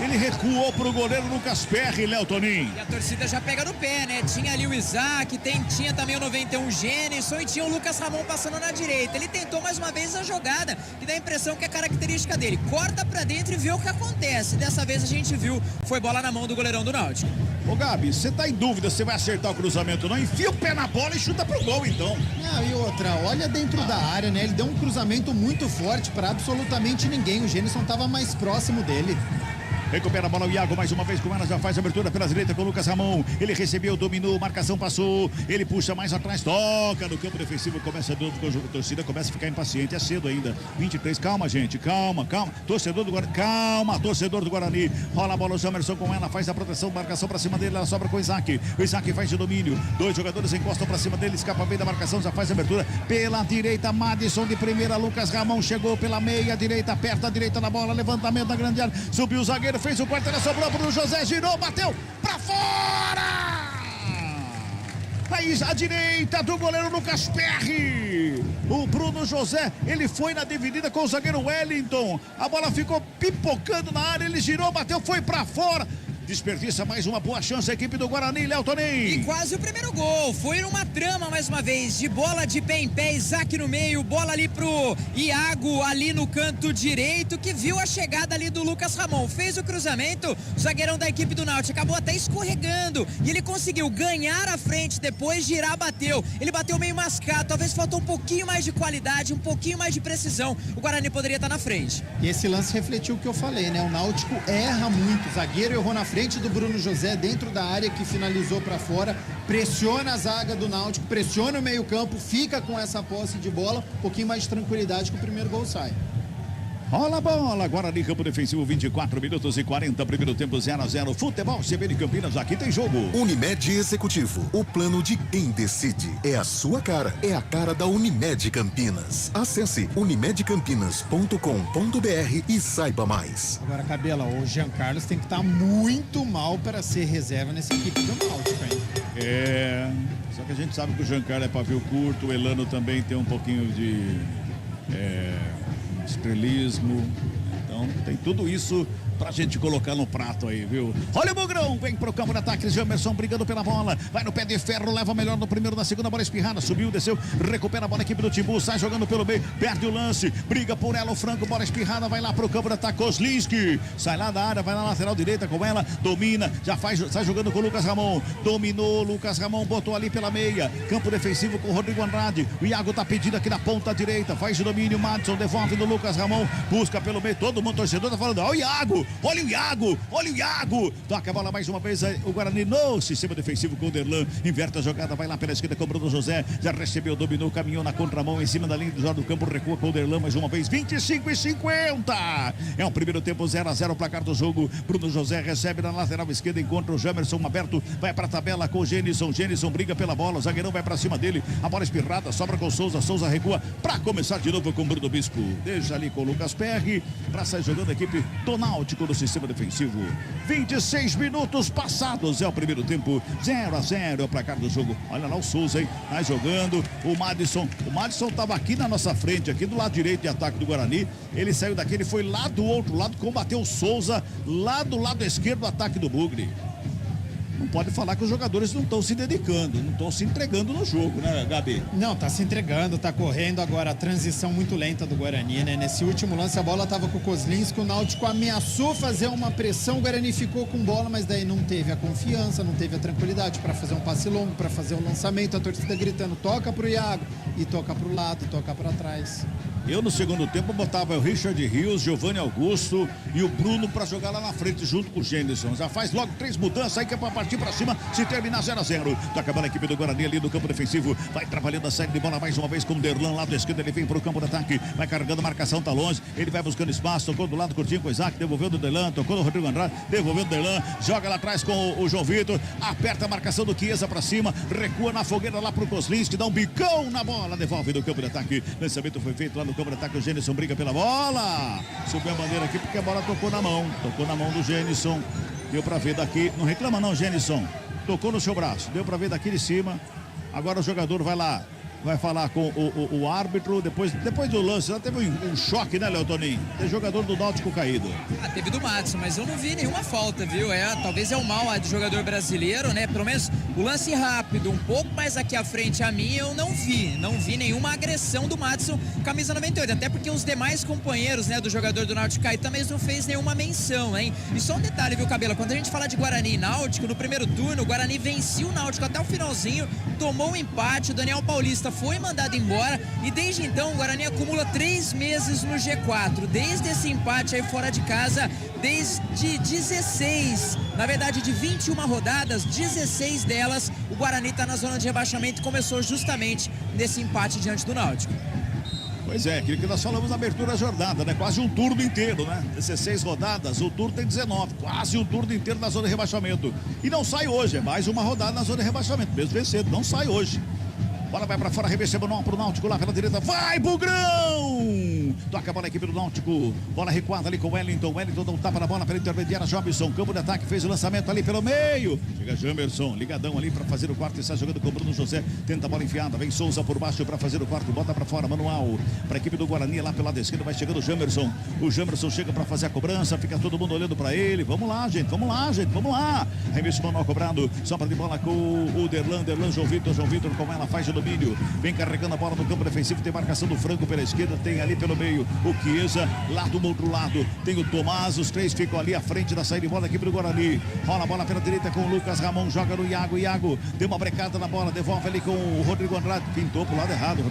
S7: Ele recuou pro goleiro Lucas Perry, Léo Toninho.
S8: E a torcida já pega no pé, né? Tinha ali o Isaac, tinha também o 91 Gênison e tinha o Lucas Ramon passando na direita. Ele tentou mais uma vez a jogada, que dá a impressão que é característica dele. Corta pra dentro e vê o que acontece. Dessa vez a gente viu, foi bola na mão do goleirão do Náutico.
S7: Ô Gabi, você tá em dúvida se vai acertar o cruzamento ou não? Enfia o pé na bola e chuta pro gol, então.
S9: Não, e outra, olha dentro da área, né? Ele deu um cruzamento muito forte pra absolutamente ninguém. O Gênison tava mais próximo dele.
S7: Recupera a bola o Iago, mais uma vez com ela, já faz a abertura pela direita com o Lucas Ramon. Ele recebeu, dominou, marcação passou. Ele puxa mais atrás, toca no campo defensivo, começa de novo com a torcida, começa a ficar impaciente, é cedo ainda. 23, calma gente, calma. Torcedor do Guarani, calma, torcedor do Guarani. Rola a bola o Jamerson com ela, faz a proteção, marcação pra cima dele, ela sobra com o Isaac. O Isaac faz o domínio, 2 jogadores encostam pra cima dele, escapa bem da marcação, já faz a abertura pela direita, Madison de primeira, Lucas Ramon chegou pela meia direita, aperta a direita na bola, levantamento da grande área, subiu o zagueiro, fez o quarto, ela sobrou pro José, girou, bateu pra fora! Aí à direita do goleiro Lucas Perry. O Bruno José, ele foi na dividida com o zagueiro Wellington. A bola ficou pipocando na área, ele girou, bateu, foi pra fora. Desperdiça mais uma boa chance a equipe do Guarani, Léo Toninho.
S8: E quase o primeiro gol. Foi numa trama mais uma vez, de bola de pé em pé, Isaac no meio, bola ali pro Iago ali no canto direito, que viu a chegada ali do Lucas Ramon. Fez o cruzamento, o zagueirão da equipe do Náutico acabou até escorregando e ele conseguiu ganhar a frente, depois girar, bateu. Ele bateu meio mascado, talvez faltou um pouquinho mais de qualidade, um pouquinho mais de precisão. O Guarani poderia estar na frente.
S9: E esse lance refletiu o que eu falei, né? O Náutico erra muito, o zagueiro errou na frente do Bruno José dentro da área que finalizou para fora, pressiona a zaga do Náutico, pressiona o meio-campo, fica com essa posse de bola, um pouquinho mais de tranquilidade que o primeiro gol sai.
S7: Rola a bola, Guarani, campo defensivo, 24 minutos e 40, primeiro tempo 0-0. Futebol CBN Campinas, aqui tem jogo.
S5: Unimed Executivo, o plano de quem decide. É a sua cara, é a cara da Unimed Campinas. Acesse unimedcampinas.com.br e saiba mais.
S9: Agora, Cabela, o Jean Carlos tem que estar muito mal para ser reserva nessa equipe do Náutico, hein?
S7: Só que a gente sabe que o Jean Carlos é pavio curto, o Elano também tem um pouquinho de estrelismo, então tem tudo isso pra gente colocar no prato aí, viu? Olha o Bugrão, vem pro campo de ataque, Jamerson brigando pela bola, vai no pé de ferro, leva melhor no primeiro, na segunda, bola espirrada, subiu, desceu, recupera a bola, a equipe do Timbu, sai jogando pelo meio, perde o lance, briga por ela, o Franco, bola espirrada, vai lá pro campo de ataque, Kozlinski, sai lá da área, vai na lateral direita com ela, domina, já faz, sai jogando com o Lucas Ramon, dominou, Lucas Ramon, botou ali pela meia, campo defensivo com o Rodrigo Andrade, o Iago tá pedindo aqui na ponta direita, faz o domínio, Madison devolve no Lucas Ramon, busca pelo meio, todo mundo torcedor tá falando, ó o Iago, olha o Iago, olha o Iago, toca a bola mais uma vez, o Guarani no sistema defensivo com o Derlan, inverte a jogada, vai lá pela esquerda com o Bruno José, já recebeu, dominou, caminhou na contramão, em cima da linha do campo, recua com o Derlan mais uma vez, 25-50, é o primeiro tempo, 0-0, o placar do jogo, Bruno José recebe na lateral esquerda, encontra o Jamerson aberto, vai pra tabela com o Gênison briga pela bola, o zagueirão vai pra cima dele, a bola espirrada, sobra com o Souza recua, pra começar de novo com o Bruno Bispo, deixa ali com o Lucas Perry, pra sair jogando a equipe do Náutico no sistema defensivo. 26 minutos passados, é o primeiro tempo, 0-0 é o placar do jogo. Olha lá o Souza, hein? Tá jogando, o Madison tava aqui na nossa frente, aqui do lado direito de ataque do Guarani, ele saiu daqui, ele foi lá do outro lado, combateu o Souza, lá do lado esquerdo do ataque do Bugre. Não pode falar que os jogadores não estão se dedicando, não estão se entregando no jogo, né, Gabi?
S9: Não, tá se entregando, tá correndo. Agora a transição muito lenta do Guarani, né? Nesse último lance a bola tava com o Kozlinski, o Náutico ameaçou fazer uma pressão, o Guarani ficou com bola, mas daí não teve a confiança, não teve a tranquilidade para fazer um passe longo, para fazer um lançamento, a torcida gritando, toca pro Iago, e toca pro lado, toca para trás.
S7: Eu no segundo tempo botava o Richard Rios, Giovanni Augusto e o Bruno para jogar lá na frente junto com o Gênison. Já faz logo 3 mudanças aí que é para partir para cima se terminar 0-0. Tá acabando a equipe do Guarani ali no campo defensivo. Vai trabalhando a saída de bola mais uma vez com o Derlan lá do esquerdo. Ele vem pro campo de ataque, vai carregando a marcação, tá longe. Ele vai buscando espaço, tocou do lado curtinho com o Isaac, devolveu do Derlan, tocou no Rodrigo Andrade, devolveu do Derlan, joga lá atrás com o João Vitor, aperta a marcação do Chiesa para cima, recua na fogueira lá pro Kozlinski, dá um bicão na bola, devolve do campo de ataque. Lançamento foi feito lá no no campo de ataque, o Gênison briga pela bola. Subiu a bandeira aqui porque a bola tocou na mão do Gênison. Deu pra ver daqui, não reclama não, Gênison. Tocou no seu braço, deu pra ver daqui de cima. Agora o jogador vai lá, vai falar com o árbitro, depois do lance, já teve um choque, né, Léo Toninho? Tem jogador do Náutico caído.
S8: Teve do Madison, mas eu não vi nenhuma falta, viu? Talvez é o mal de jogador brasileiro, né? Pelo menos o lance rápido, um pouco mais aqui à frente a mim, eu não vi nenhuma agressão do Madison, camisa 98, até porque os demais companheiros, né, do jogador do Náutico caído também não fez nenhuma menção, hein? E só um detalhe, viu, Cabela? Quando a gente fala de Guarani e Náutico, no primeiro turno, o Guarani vencia o Náutico até o finalzinho, tomou um empate, o Daniel Paulista foi mandado embora e desde então o Guarani acumula 3 meses no G4. Desde esse empate aí fora de casa, desde 16, na verdade de 21 rodadas, 16 delas, o Guarani está na zona de rebaixamento e começou justamente nesse empate diante do Náutico.
S7: Pois é, aquilo que nós falamos na abertura da jornada, né? Quase um turno inteiro, né? 16 rodadas, o turno tem 19, quase um turno inteiro na zona de rebaixamento. E não sai hoje, é mais uma rodada na zona de rebaixamento, mesmo vencendo, não sai hoje. Bola vai pra fora, recebe pro Náutico lá pela direita. Vai, Bugrão! Toca a bola, a equipe do Náutico. Bola recuada ali com o Wellington. Wellington dá um tapa na bola pela intermediária. Jobson, campo de ataque, fez o lançamento ali pelo meio. Chega Jamerson, ligadão ali pra fazer o quarto. Está jogando com o Bruno José. Tenta a bola enfiada. Vem Souza por baixo pra fazer o quarto. Bota pra fora, manual. Pra equipe do Guarani lá pela esquerda. Vai chegando o Jamerson. O Jamerson chega pra fazer a cobrança. Fica todo mundo olhando pra ele. Vamos lá, gente. Vamos lá. Remesso manual cobrado. Sobra de bola com o Derlan. João Vitor com ela faz o domínio. Vem carregando a bola no campo defensivo. Tem marcação do Franco pela esquerda. Tem ali pelo meio o Chiesa. Lá do outro lado tem o Tomás. Os três ficam ali à frente da saída de bola da equipe do Guarani. Rola a bola pela direita com o Lucas Ramon. Joga no Iago. Iago deu uma brecada na bola. Devolve ali com o Rodrigo Andrade. Pintou pro lado errado o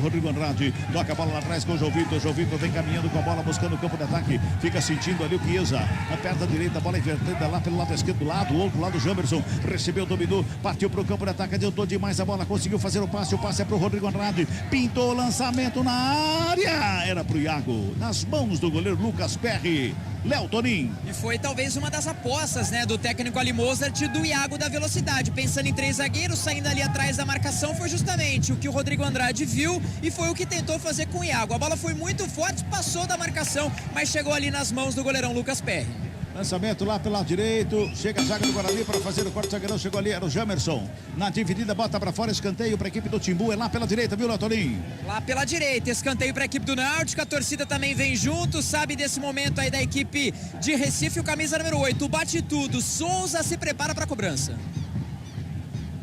S7: Rodrigo Andrade. Toca a bola lá atrás com o João Vitor. João Vitor vem caminhando com a bola, buscando o campo de ataque. Fica sentindo ali o Chiesa. Na perna direita, a bola invertida lá pelo lado esquerdo, do outro lado, o Jamerson. Recebeu, dominou, partiu pro campo de ataque, adiantou demais a bola, conseguiu fazer o passe é pro Rodrigo Andrade. Pintou o lançamento na área. Era pro Iago. Nas mãos do goleiro Lucas Perry. Léo Toninho.
S8: E foi talvez uma das apostas, né, do técnico Ali Mozart, do Iago da velocidade. Pensando em 3 zagueiros, saindo ali atrás da marcação, foi justamente o que o Rodrigo Andrade viu e foi o que tentou fazer com o Iago. A bola foi muito forte, passou da marcação, mas chegou ali nas mãos do goleirão Lucas Perry.
S7: Lançamento lá pelo lado direito. Chega a zaga do Guarani para fazer o quarto zagueirão. Chegou ali, era o Jamerson. Na dividida, bota para fora, escanteio para a equipe do Timbu. É lá pela direita, viu, Latoninho?
S8: Lá pela direita, escanteio para a equipe do Náutico. A torcida também vem junto, sabe desse momento aí da equipe de Recife. O camisa número 8, o bate tudo. Souza se prepara para a cobrança.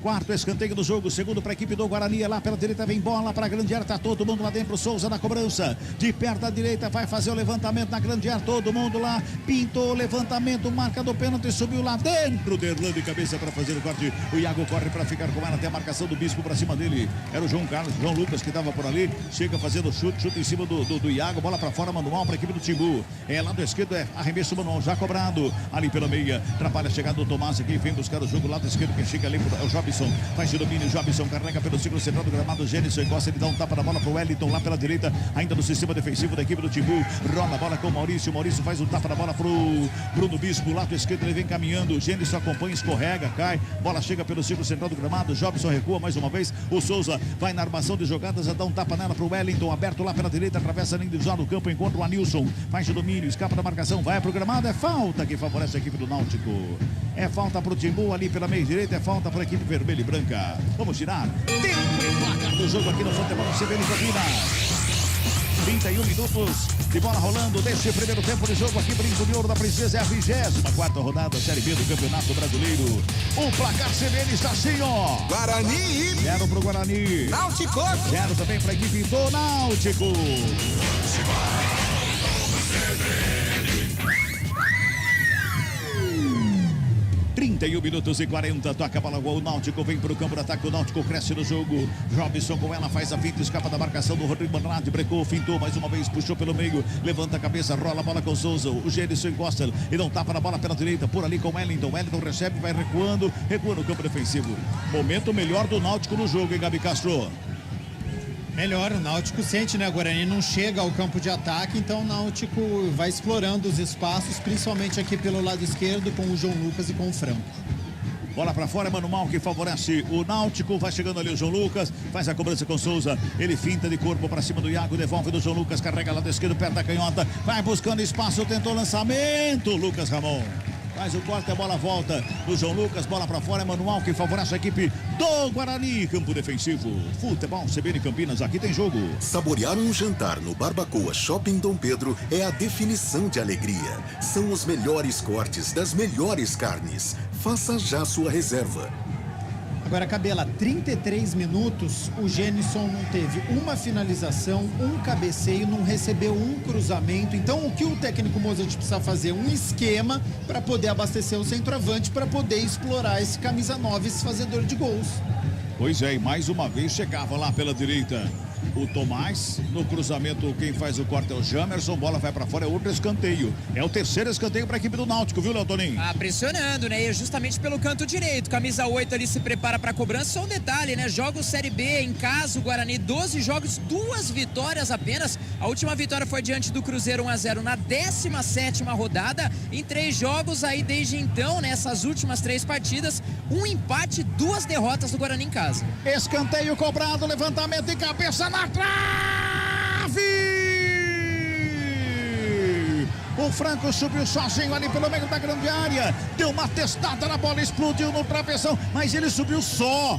S7: Quarto escanteio do jogo, segundo para a equipe do Guarani, lá pela direita vem bola para a grande área, tá todo mundo lá dentro, Souza na cobrança, de perto da direita vai fazer o levantamento na grande área, todo mundo lá, pintou o levantamento, marca do pênalti, subiu lá dentro, Derlan de cabeça para fazer o corte, o Iago corre para ficar com ela até a marcação do Bispo para cima dele, era o João Lucas que estava por ali, chega fazendo chute em cima do Iago, bola para fora, manual para a equipe do Timbu, lado esquerdo arremesso manual, já cobrado, ali pela meia, atrapalha a chegada do Tomás aqui, vem buscar o jogo, lado esquerdo, que chega ali, é o Jobson. Faz o domínio, Jobson carrega pelo ciclo central do gramado, Gênison encosta, ele dá um tapa na bola pro Wellington lá pela direita, ainda no sistema defensivo da equipe do Timbu, rola a bola com o Maurício faz um tapa na bola pro Bruno Bispo, lado esquerdo ele vem caminhando, Gênison acompanha, escorrega, cai, bola chega pelo ciclo central do gramado, Jobson recua mais uma vez, o Souza vai na armação de jogadas, dá um tapa nela pro Wellington, aberto lá pela direita, atravessa a linha de no campo, encontra o Anilson, faz o domínio, escapa da marcação, vai pro gramado, é falta que favorece a equipe do Náutico, é falta pro Timbu ali pela meia direita, é falta para a equipe vermelha e branca. Vamos tirar tempo e placar do jogo aqui no futebol CBN Campinas. 31 minutos de bola rolando deste primeiro tempo de jogo aqui, Brinco de Ouro da Princesa, é a 24ª rodada Série B do Campeonato Brasileiro. O placar CBN está assim, ó.
S6: Guarani.
S7: 0 pro Guarani.
S6: Náutico.
S7: 0 também para a equipe do Náutico. 31 minutos e 40, toca a bola, o Náutico vem para o campo de ataque, o Náutico cresce no jogo, Jobson com ela faz a finta, escapa da marcação do Rodrigo Andrade, brecou, fintou mais uma vez, puxou pelo meio, levanta a cabeça, rola a bola com o Souza, o Gênison encosta e não tapa na bola pela direita, por ali com o Wellington recebe, vai recuando, recua no campo defensivo, momento melhor do Náutico no jogo, hein, Gabi Castro?
S9: Melhor, o Náutico sente, né? O Guarani não chega ao campo de ataque, então o Náutico vai explorando os espaços, principalmente aqui pelo lado esquerdo, com o João Lucas e com o Franco.
S7: Bola pra fora, Mano Mal que favorece o Náutico. Vai chegando ali o João Lucas, faz a cobrança com Souza. Ele finta de corpo pra cima do Iago, devolve do João Lucas, carrega lá do esquerdo, perto da canhota. Vai buscando espaço, tentou lançamento. Lucas Ramon faz o corte, a bola volta do João Lucas, bola pra fora, é Manual que favorece a equipe do Guarani. Campo defensivo, futebol CBN Campinas, aqui tem jogo.
S5: Saborear um jantar no Barbacoa Shopping Dom Pedro é a definição de alegria. São os melhores cortes das melhores carnes. Faça já sua reserva.
S9: Agora, Cabela, 33 minutos, o Gênison não teve uma finalização, um cabeceio, não recebeu um cruzamento. Então, o que o técnico Mozart precisa fazer? Um esquema para poder abastecer o centroavante, para poder explorar esse camisa 9, esse fazedor de gols.
S7: Pois é, e mais uma vez chegava lá pela direita o Tomás, no cruzamento quem faz o corte é o Jamerson, bola vai pra fora, é outro escanteio. É o terceiro escanteio pra equipe do Náutico, viu, Leotoninho?
S8: Pressionando, né? E justamente pelo canto direito, camisa 8 ali se prepara pra cobrança. Só um detalhe, né? Jogos Série B em casa, o Guarani 12 jogos, 2 vitórias apenas. A última vitória foi diante do Cruzeiro 1-0 na 17ª rodada. Em 3 jogos aí desde então, nessas últimas 3 partidas, um empate, 2 derrotas do Guarani em casa.
S7: Escanteio cobrado, levantamento de cabeça na trave! O Franco subiu sozinho ali pelo meio da grande área, deu uma testada na bola, explodiu no travessão, mas ele subiu só,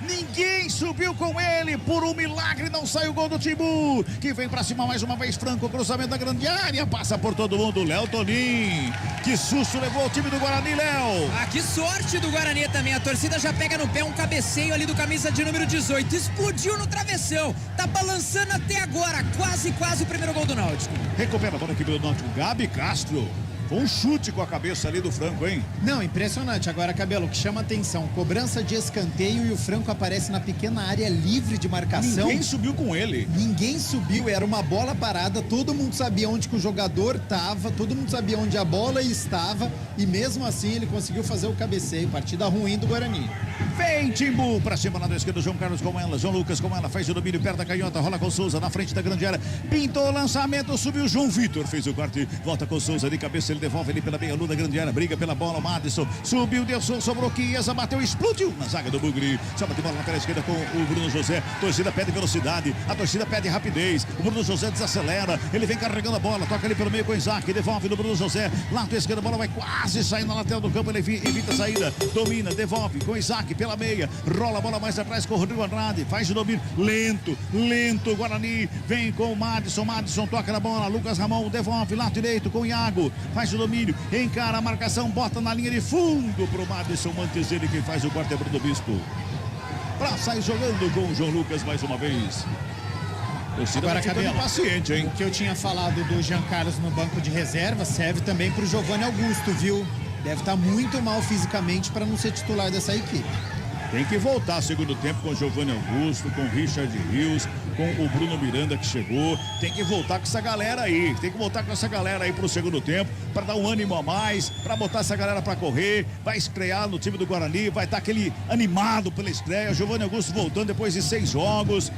S7: ninguém subiu com ele, por um milagre não saiu o gol do Timbu, que vem pra cima mais uma vez, Franco, cruzamento da grande área, passa por todo mundo, Léo Tonin, que susto levou o time do Guarani, Léo.
S8: Que sorte do Guarani também, a torcida já pega no pé um cabeceio ali do camisa de número 18, explodiu no travessão, tá balançando até agora, quase o primeiro gol do Náutico.
S7: Recupera a bola aqui do Náutico, Gabi Castro. Foi um chute com a cabeça ali do Franco, hein?
S9: Não, impressionante. Agora, Cabelo, o que chama atenção, cobrança de escanteio e o Franco aparece na pequena área livre de marcação.
S7: Ninguém subiu com ele.
S9: Ninguém subiu, era uma bola parada, todo mundo sabia onde que o jogador estava, todo mundo sabia onde a bola estava e mesmo assim ele conseguiu fazer o cabeceio. Partida ruim do Guarani.
S7: Vem Timbu pra cima na esquerda, João Carlos com ela, João Lucas com ela, faz o domínio perto da canhota, rola com Souza na frente da grande área, pintou o lançamento, subiu João Vitor, fez o corte, volta com Souza de cabeça, ele devolve ali pela meia lua da grande área, briga pela bola, Madison, subiu, deu som, sobrou Chiesa, bateu, explodiu na zaga do Bugri, sobra de bola na pela esquerda com o Bruno José, torcida pede velocidade, a torcida pede rapidez, o Bruno José desacelera, ele vem carregando a bola, toca ali pelo meio com o Isaac, devolve no Bruno José, lado esquerdo, a bola vai quase sair na lateral do campo, ele evita a saída, domina, devolve com o Isaac pela meia, rola a bola mais atrás com o Rodrigo Andrade, faz o domínio, lento, Guarani, vem com o Madison toca na bola, Lucas Ramon devolve, lado direito com o Iago, faz o domínio, encara a marcação, bota na linha de fundo pro Madison, antes ele quem faz o corte é Bruno Bispo, pra sair jogando com o João Lucas mais uma vez.
S9: Agora, Cabelo,
S7: paciente, hein?
S9: O que eu tinha falado do Jean Carlos no banco de reserva serve também pro Giovanni Augusto, viu? Deve estar muito mal fisicamente para não ser titular dessa equipe.
S7: Tem que voltar segundo tempo com o Giovanni Augusto, com o Richard Rios, com o Bruno Miranda que chegou. Tem que voltar com essa galera aí. Tem que voltar com essa galera aí pro segundo tempo, para dar um ânimo a mais, para botar essa galera para correr. Vai estrear no time do Guarani, vai estar aquele animado pela estreia. Giovanni Augusto voltando depois de 6 jogos.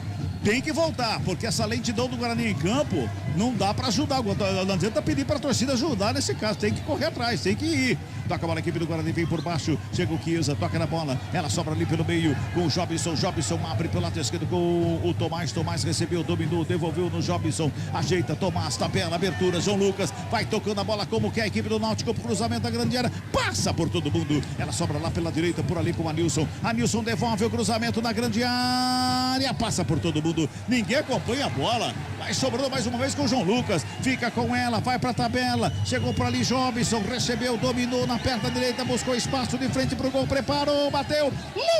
S7: Tem que voltar, porque essa lentidão do Guarani em campo não dá para ajudar. Não adianta pedir para a torcida ajudar nesse caso. Tem que correr atrás, tem que ir. Toca a bola, a equipe do Guarani vem por baixo. Chega o Chiesa, toca na bola. Ela sobra ali pelo meio com o Jobson. Jobson abre pelo lado esquerdo com o Tomás. Tomás recebeu, dominou, devolveu no Jobson. Ajeita, Tomás, tabela, abertura. João Lucas vai tocando a bola como quer a equipe do Náutico. Cruzamento da grande área. Passa por todo mundo. Ela sobra lá pela direita, por ali com o Anilson. Anilson devolve o cruzamento na grande área. Passa por todo mundo. Ninguém acompanha a bola. Vai sobrando mais uma vez com o João Lucas. Fica com ela, vai pra tabela. Chegou por ali Jobson, recebeu, dominou na perna direita, buscou espaço de frente pro gol, preparou, bateu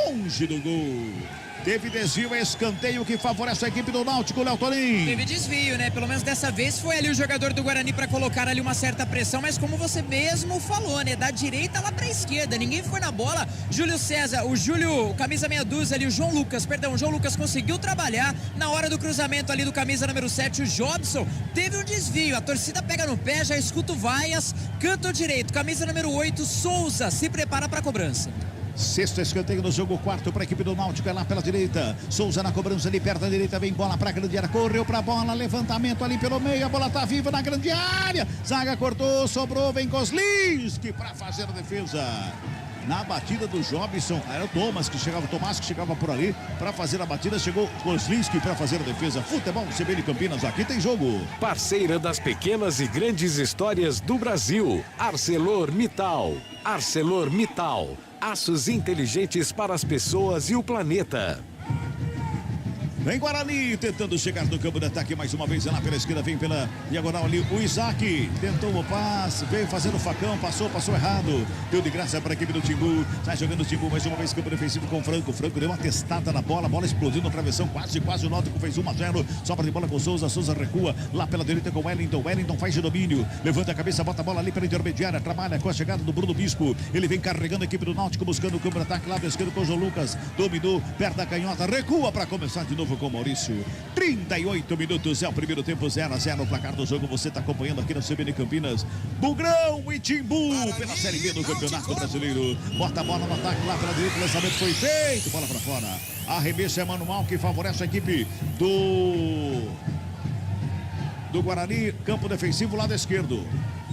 S7: longe do gol. Teve desvio, escanteio que favorece a equipe do Náutico, Léo Tonin.
S8: Teve desvio, né? Pelo menos dessa vez foi ali o jogador do Guarani para colocar ali uma certa pressão, mas como você mesmo falou, né? Da direita lá pra esquerda, ninguém foi na bola. Júlio César, o Júlio, camisa meia dúzia ali, o João Lucas conseguiu trabalhar na hora do cruzamento ali do camisa número 7, o Jobson. Teve um desvio, a torcida pega no pé, já escuta o Vaias, canto direito, camisa número 8, Souza, se prepara para a cobrança.
S7: Sexto escanteio no jogo, quarto para a equipe do Náutico, é lá pela direita. Souza na cobrança ali perto da direita, vem bola para a grande área, correu para a bola, levantamento ali pelo meio, a bola tá viva na grande área. Zaga cortou, sobrou, vem Kozlinski para fazer a defesa. na batida do Jobson. Era o Tomás que chegava por ali para fazer a batida. Chegou Kozlinski para fazer a defesa. Futebol CBN Campinas, aqui tem jogo.
S15: Parceira das pequenas e grandes histórias do Brasil. ArcelorMittal. ArcelorMittal. Aços inteligentes para as pessoas e o planeta.
S7: Vem Guarani, tentando chegar no campo de ataque mais uma vez lá pela esquerda, vem pela diagonal ali o Isaac, tentou o passe, veio fazendo o facão, passou errado, deu de graça para a equipe do Timbu, sai jogando o Timbu mais uma vez, campo defensivo com o Franco deu uma testada na bola, a bola explodiu no travessão, quase o Náutico fez 1-0, sobra de bola com Souza recua, lá pela direita com Wellington faz de domínio, levanta a cabeça, bota a bola ali pela intermediária, trabalha com a chegada do Bruno Bispo, ele vem carregando a equipe do Náutico, buscando o campo de ataque, lá do esquerdo com o João Lucas, dominou, perto da canhota, recua para começar de novo com Maurício. 38 minutos é o primeiro tempo, 0-0 o placar do jogo. Você está acompanhando aqui no CBN Campinas. Bugrão e Timbu pela Série B do Campeonato Brasileiro. Bota a bola no ataque lá pela direita. O lançamento foi feito. Bola para fora. Arremesso é manual que favorece a equipe do Guarani. Campo defensivo lado esquerdo.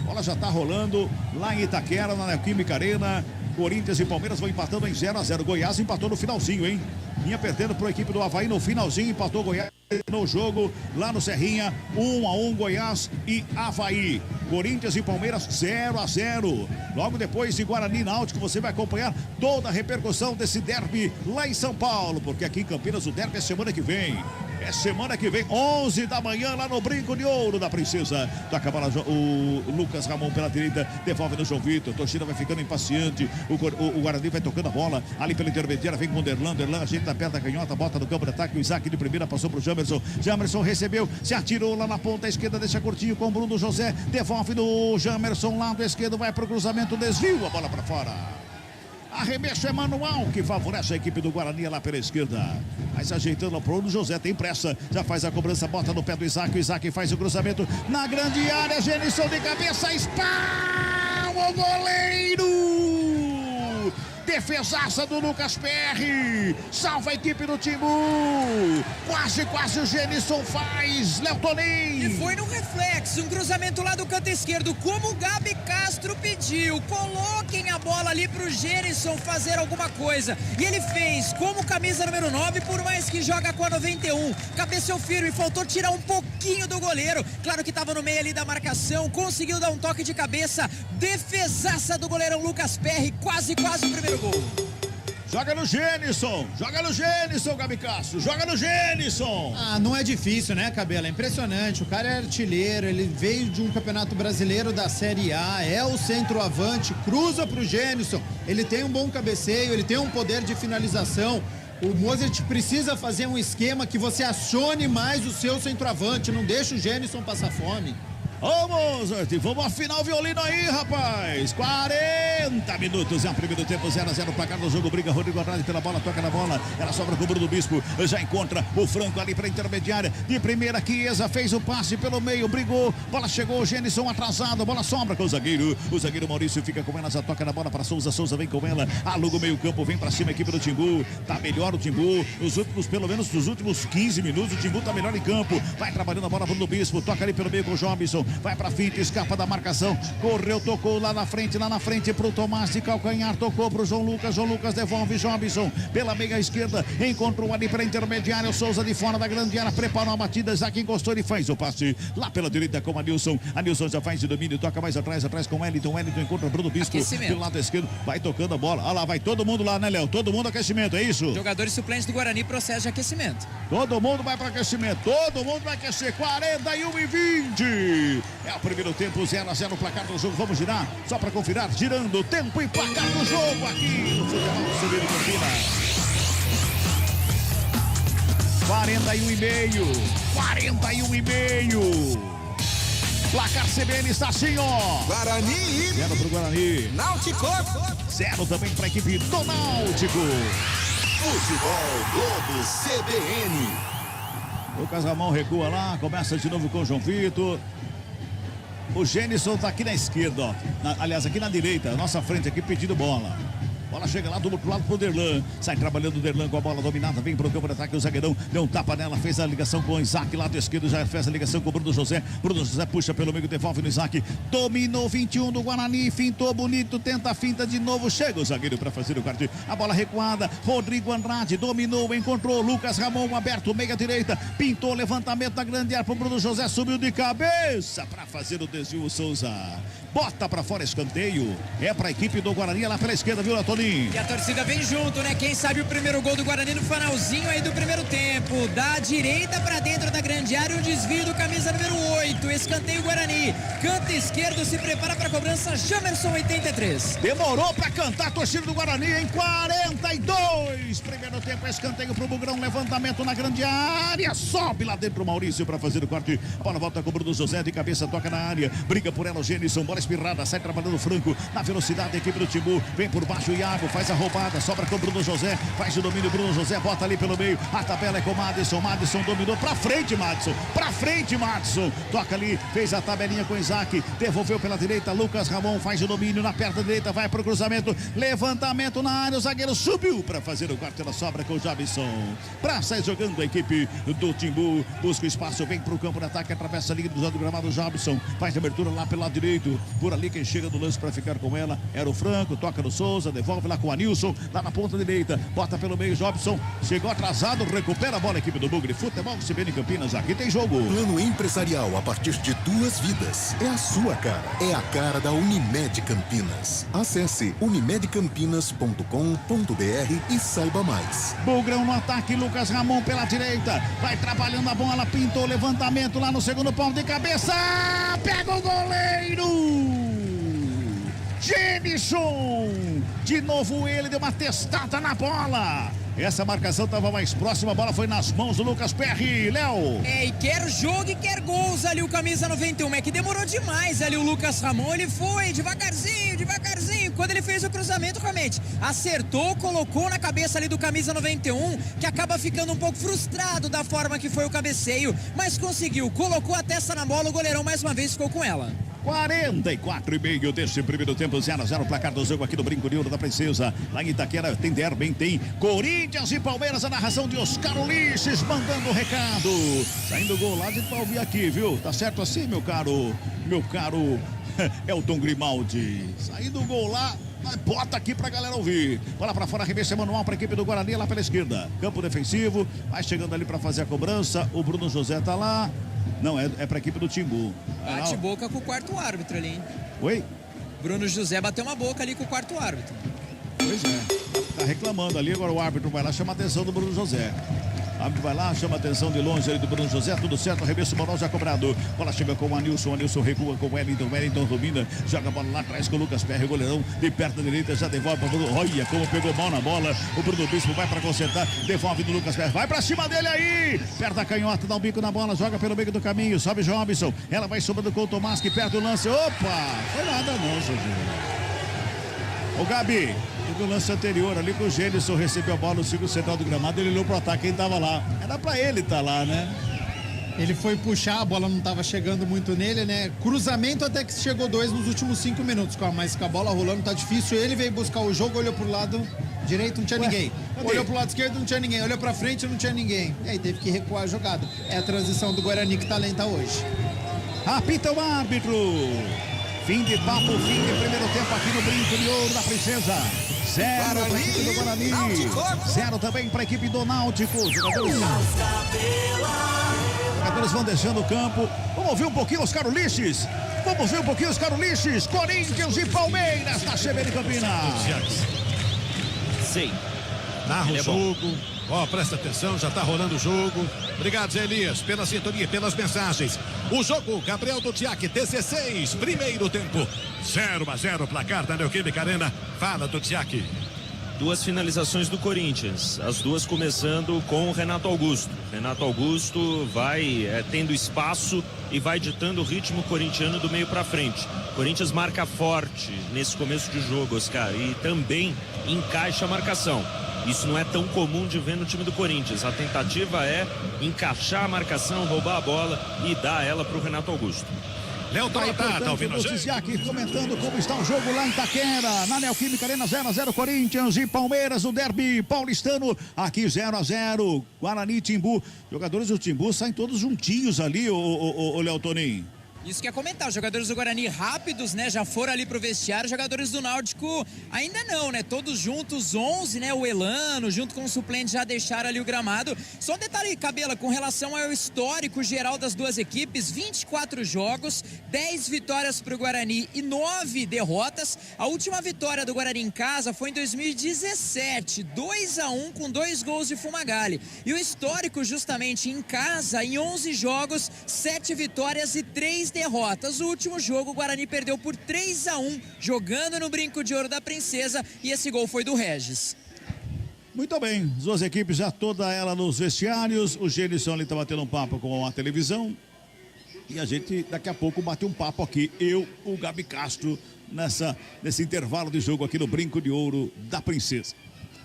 S7: Bola já está rolando lá em Itaquera, na Neoquímica Arena. Corinthians e Palmeiras vão empatando em 0-0. Goiás empatou no finalzinho, hein? Vinha perdendo para a equipe do Avaí no finalzinho, empatou Goiás no jogo lá no Serrinha, 1-1 Goiás e Avaí. Corinthians e Palmeiras 0-0. Logo depois de Guarani e Náutico, você vai acompanhar toda a repercussão desse derby lá em São Paulo, porque aqui em Campinas o derby é semana que vem. É semana que vem, 11 da manhã, lá no Brinco de Ouro da Princesa. Toca a bola, o Lucas Ramon pela direita, devolve no João Vitor. A torcida vai ficando impaciente. O Guarani vai tocando a bola ali pela intermediária, vem com o Derlan, ajeita perto da canhota, bota no campo de ataque. O Isaac de primeira passou pro Jamerson recebeu, se atirou lá na ponta esquerda, deixa curtinho com o Bruno José, devolve no Jamerson, lado esquerdo, vai pro cruzamento, desvio, a bola para fora. Arremesso é manual que favorece a equipe do Guarani lá pela esquerda. Mas ajeitando o Bruno José, tem pressa. Já faz a cobrança, bota no pé do Isaac. O Isaac faz o cruzamento na grande área. Genison de cabeça, espalma o goleiro. Defesaça do Lucas Perry. Salva a equipe do Timbu. Quase o Genison faz. Léo Tonin.
S8: E foi no reflexo, um cruzamento lá do canto esquerdo, como o Gabi Castro pediu. Coloquem a bola ali pro Genison fazer alguma coisa. E ele fez, como camisa número 9, por mais que joga com a 91. Cabeceou firme, faltou tirar um pouquinho do goleiro. Claro que estava no meio ali da marcação, conseguiu dar um toque de cabeça. Defesaça do goleirão Lucas Perry, quase o primeiro gol.
S7: Joga no Genison, Gabi Castro, joga no Genison.
S9: Ah, não é difícil, né, Cabela? É impressionante, o cara é artilheiro, ele veio de um campeonato brasileiro da Série A, é o centroavante, cruza pro Genison, ele tem um bom cabeceio, ele tem um poder de finalização. O Mozart precisa fazer um esquema que você acione mais o seu centroavante, não deixa o Genison passar fome.
S7: Ô Mozart, vamos afinar o violino aí, rapaz. 40 minutos é o primeiro tempo, 0-0 placar do jogo. Briga Rodrigo Andrade pela bola, toca na bola. Ela sobra com o Bruno Bispo. Já encontra o Franco ali para intermediária. De primeira, Chiesa fez o passe pelo meio, brigou. Bola chegou, o Genison atrasado. Bola sobra com o zagueiro. O zagueiro Maurício fica com ela, já toca na bola para Souza. Souza vem com ela, aluga o meio campo, vem para cima a equipe do Timbu. Tá melhor o Timbu. Pelo menos nos últimos 15 minutos, o Timbu tá melhor em campo. Vai trabalhando a bola Bruno Bispo. Toca ali pelo meio com o Jobson. Vai pra finta, escapa da marcação, correu, tocou lá na frente pro Tomás de calcanhar, tocou pro João Lucas devolve Jobson pela meia esquerda, encontrou ali pela intermediária, o Souza de fora da grande área, preparou a batida, Isaac encostou, ele faz o passe lá pela direita com a Nilson já faz de domínio, toca mais atrás com o Wellington encontra o Bruno Bispo pelo lado esquerdo, vai tocando a bola, olha lá, vai todo mundo lá, né, Léo? Todo mundo aquecimento, é isso?
S8: Jogadores suplentes do Guarani processam de aquecimento.
S7: Todo mundo vai para aquecimento, todo mundo vai aquecer, 41-20. É o primeiro tempo, 0-0 o placar do jogo. Vamos girar, só para conferir, girando o tempo e placar do jogo aqui no Futebol CBN Campinas. 41,5. Placar CBN está assim, ó.
S6: Guarani.
S7: 0 pro Guarani.
S6: Náutico.
S7: 0 também para a equipe do Náutico.
S6: Futebol Globo CBN.
S7: Lucas Ramon recua lá, começa de novo com o João Vitor. O Genison tá aqui na esquerda, ó. Aliás, aqui na direita, nossa frente aqui pedindo bola. Bola chega lá do outro lado pro Derlan. Sai trabalhando o Derlan com a bola dominada. Vem pro campo de ataque. O zagueirão deu um tapa nela. Fez a ligação com o Isaac. Lado esquerdo já fez a ligação com o Bruno José. Bruno José puxa pelo meio, devolve no Isaac. Dominou 21 do Guarani. Fintou bonito. Tenta a finta de novo. Chega o zagueiro para fazer o corte. A bola recuada. Rodrigo Andrade dominou. Encontrou Lucas Ramon aberto. Meia direita. Pintou levantamento na grande área pro Bruno José. Subiu de cabeça para fazer o desvio. O Souza bota para fora, escanteio. É para a equipe do Guarani lá pela esquerda, viu, Toninho?
S8: E a torcida vem junto, né? Quem sabe o primeiro gol do Guarani no finalzinho aí do primeiro tempo. Da direita para dentro da grande área, um desvio do camisa número 8. Escanteio Guarani. Canto esquerdo, se prepara para a cobrança. Jamerson, 83.
S7: Demorou para cantar a torcida do Guarani em 42. Primeiro tempo, escanteio pro Bugrão. Levantamento na grande área. Sobe lá dentro o Maurício para fazer o corte. A bola volta com o Bruno José de cabeça, toca na área. Briga por ela o Gênison. Bola espirrada, sai trabalhando o Franco. Na velocidade, a equipe do Timbu. Vem por baixo o Iago, faz a roubada. Sobra com o Bruno José. Faz o domínio, Bruno José bota ali pelo meio. A tabela é com o Madison. Madison dominou pra frente, Madison. Pra frente, Madison. Toca ali, fez a tabelinha com o Isaac. Devolveu pela direita. Lucas Ramon faz o domínio na perna direita. Vai pro cruzamento. Levantamento na área. O zagueiro subiu pra fazer o corte. Ela sobra com o Jabson. Pra sair jogando a equipe do Timbu. Busca o espaço, vem pro campo de ataque. Atravessa a linha do gramado. Jabson faz a abertura lá pelo lado direito. Por ali quem chega do lance para ficar com ela era o Franco, toca no Souza, devolve lá com o Anilson, lá na ponta direita, bota pelo meio, Jobson, chegou atrasado, recupera a bola, equipe do Bugre. Futebol CBN Campinas, aqui tem jogo.
S5: Plano empresarial a partir de 2 vidas. É a sua cara. É a cara da Unimed Campinas. Acesse unimedcampinas.com.br e saiba mais.
S7: Bugrão no ataque, Lucas Ramon pela direita, vai trabalhando a bola, pintou levantamento lá no segundo pau de cabeça, pega o goleiro! Jenison! De novo ele deu uma testada na bola. Essa marcação estava mais próxima, a bola foi nas mãos do Lucas Perry, Léo.
S8: E quer jogo e quer gols ali o camisa 91, é que demorou demais ali o Lucas Ramon, ele foi devagarzinho, quando ele fez o cruzamento realmente, acertou, colocou na cabeça ali do camisa 91, que acaba ficando um pouco frustrado da forma que foi o cabeceio, mas conseguiu, colocou a testa na bola, o goleirão mais uma vez ficou com ela.
S7: 44,5 deste primeiro tempo, 0-0 placar do jogo aqui no Brinco de Ouro da Princesa. Lá em Itaquera tem derby, tem Corinthians e Palmeiras, a narração de Oscar Ulisses mandando o recado. Saindo o gol lá, a gente vai ouvir aqui, viu? Tá certo assim, meu caro Elton Grimaldi. Saindo o gol lá, bota aqui pra galera ouvir. Bola pra fora, arremesso manual pra equipe do Guarani, lá pela esquerda. Campo defensivo, vai chegando ali pra fazer a cobrança. O Bruno José tá lá. Não, é pra equipe do Timbu.
S8: Bate boca com o quarto árbitro ali, hein?
S7: Oi?
S8: Bruno José bateu uma boca ali com o quarto árbitro.
S7: Pois é. Tá reclamando ali, agora o árbitro vai lá, chama a atenção do Bruno José. O árbitro vai lá, chama a atenção de longe ali do Bruno José, tudo certo, arremesso manual já cobrado. Bola chega com o Anilson recua com o Wellington domina, joga a bola lá atrás com o Lucas Perry, goleirão de perto da direita, já devolve para o Bruno. Olha como pegou mal na bola, o Bruno Bispo vai para consertar, devolve do Lucas Perry, vai para cima dele aí, perto da canhota, dá um bico na bola, joga pelo meio do caminho, sobe Jobson, ela vai sobrando com o Tomás que perde o lance, opa, foi nada não, Serginho. Ô Gabi, no lance anterior ali que o Gênison recebeu a bola no círculo central do gramado, ele olhou pro ataque, quem tava lá, era pra ele estar lá, né?
S9: Ele foi puxar, a bola não estava chegando muito nele, né? Cruzamento até que chegou 2 nos últimos 5 minutos, mas com a bola rolando tá difícil. Ele veio buscar o jogo, olhou pro lado direito, não tinha ninguém. Olhou pro lado esquerdo, não tinha ninguém. Olhou pra frente, não tinha ninguém. E aí teve que recuar a jogada. É a transição do Guarani que tá lenta hoje.
S7: Apita o árbitro. Fim de papo, fim de primeiro tempo aqui no Brinco de Ouro da Princesa. 0 para a equipe do Guarani. 0 também para a equipe do Náutico. Jogadores vão deixando o campo. Vamos ouvir um pouquinho os Oscar Ulisses. Corinthians e Palmeiras na CBN Campinas.
S16: Sim. Narra o jogo. Ó, presta atenção, já tá rolando o jogo. Obrigado, Zé Elias, pela sintonia, pelas mensagens. O jogo, Gabriel Dudiak, 16, primeiro tempo. 0-0, placar da Neoquímica Arena. Fala, Dudiak.
S17: 2 finalizações do Corinthians, as duas começando com o Renato Augusto. Renato Augusto vai tendo espaço e vai ditando o ritmo corintiano do meio para frente. Corinthians marca forte nesse começo de jogo, Oscar, e também encaixa a marcação. Isso não é tão comum de ver no time do Corinthians. A tentativa é encaixar a marcação, roubar a bola e dar ela para o Renato Augusto.
S16: Léo
S7: Tá aí,
S16: Trota,
S7: portanto,
S16: tá ouvindo a gente?
S7: Luciziac comentando como está o jogo lá em Itaquera, na Neoquímica Arena 0x0 Corinthians e Palmeiras, o derby paulistano, aqui 0x0, Guarani e Timbu. Jogadores do Timbu saem todos juntinhos ali, o Léo Toninho.
S8: Isso que é comentar, os jogadores do Guarani rápidos, né, já foram ali pro vestiário, os jogadores do Náutico ainda não, né, todos juntos, 11, né, o Elano, junto com o suplente já deixaram ali o gramado. Só um detalhe, Cabela, com relação ao histórico geral das duas equipes, 24 jogos, 10 vitórias pro Guarani e 9 derrotas. A última vitória do Guarani em casa foi em 2017, 2-1 com 2 gols de Fumagalli. E o histórico justamente em casa, em 11 jogos, 7 vitórias e 3 derrotas. O último jogo o Guarani perdeu por 3-1, jogando no Brinco de Ouro da Princesa, e esse gol foi do Regis.
S7: Muito bem, as duas equipes já toda ela nos vestiários, o Gênison ali tá batendo um papo com a televisão e a gente daqui a pouco bate um papo aqui, eu, o Gabi Castro, nesse intervalo de jogo aqui no Brinco de Ouro da Princesa.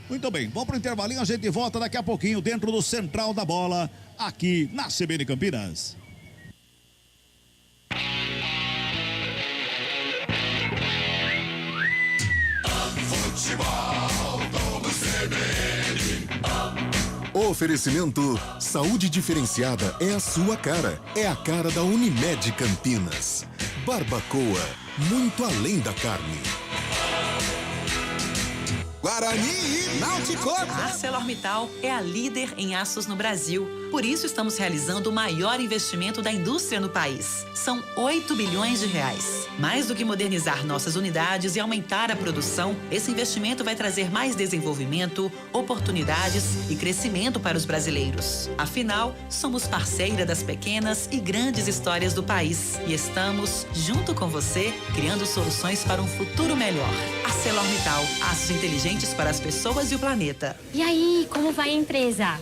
S7: Muito bem, vamos pro intervalinho, a gente volta daqui a pouquinho dentro do Central da Bola, aqui na CBN Campinas.
S6: Futebol do CBN.
S5: Oferecimento Saúde Diferenciada é a sua cara. É a cara da Unimed Campinas. Barbacoa, muito além da carne.
S6: Guarani e Náutico.
S10: A ArcelorMittal é a líder em aços no Brasil. Por isso estamos realizando o maior investimento da indústria no país. São 8 bilhões de reais. Mais do que modernizar nossas unidades e aumentar a produção, esse investimento vai trazer mais desenvolvimento, oportunidades e crescimento para os brasileiros. Afinal, somos parceira das pequenas e grandes histórias do país. E estamos, junto com você, criando soluções para um futuro melhor. ArcelorMittal, aços inteligentes para as pessoas e o planeta.
S11: E aí, como vai a empresa?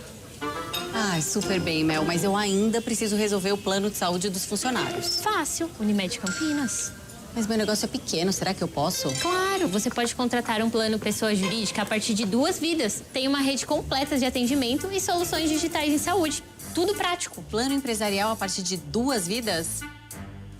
S12: Ai, super bem, Mel, mas eu ainda preciso resolver o plano de saúde dos funcionários.
S11: Fácil, Unimed Campinas.
S12: Mas meu negócio é pequeno, será que eu posso?
S11: Claro, você pode contratar um plano pessoa jurídica a partir de 2 vidas. Tem uma rede completa de atendimento e soluções digitais em saúde. Tudo prático.
S12: Plano empresarial a partir de 2 vidas?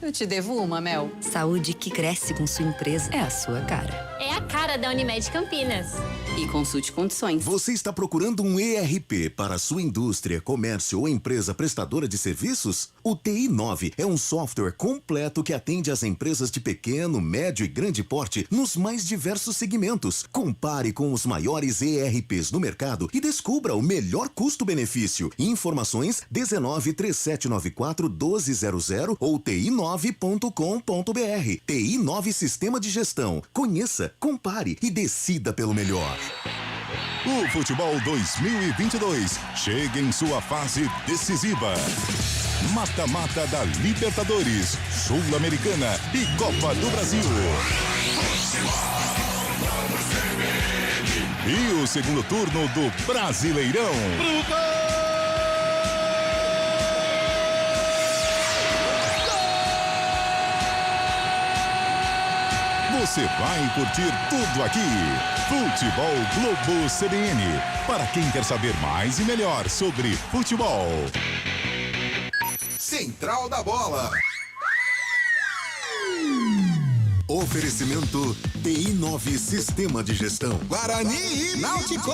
S12: Eu te devo uma, Mel.
S18: Saúde que cresce com sua empresa é a sua cara.
S11: É a cara da Unimed Campinas.
S12: E consulte condições.
S5: Você está procurando um ERP para a sua indústria, comércio ou empresa prestadora de serviços? O TI9 é um software completo que atende às empresas de pequeno, médio e grande porte nos mais diversos segmentos. Compare com os maiores ERPs no mercado e descubra o melhor custo-benefício. Informações 19-3794-1200 ou ti9.com.br. TI9 Sistema de Gestão. Conheça, compare e decida pelo melhor.
S3: O futebol 2022 chega em sua fase decisiva. Mata-mata da Libertadores, Sul-Americana e Copa do Brasil. E o segundo turno do Brasileirão. Você vai curtir tudo aqui. Futebol Globo CBN. Para quem quer saber mais e melhor sobre futebol.
S6: Central da Bola.
S5: Oferecimento TI9 Sistema de Gestão.
S6: Guarani e Náutico.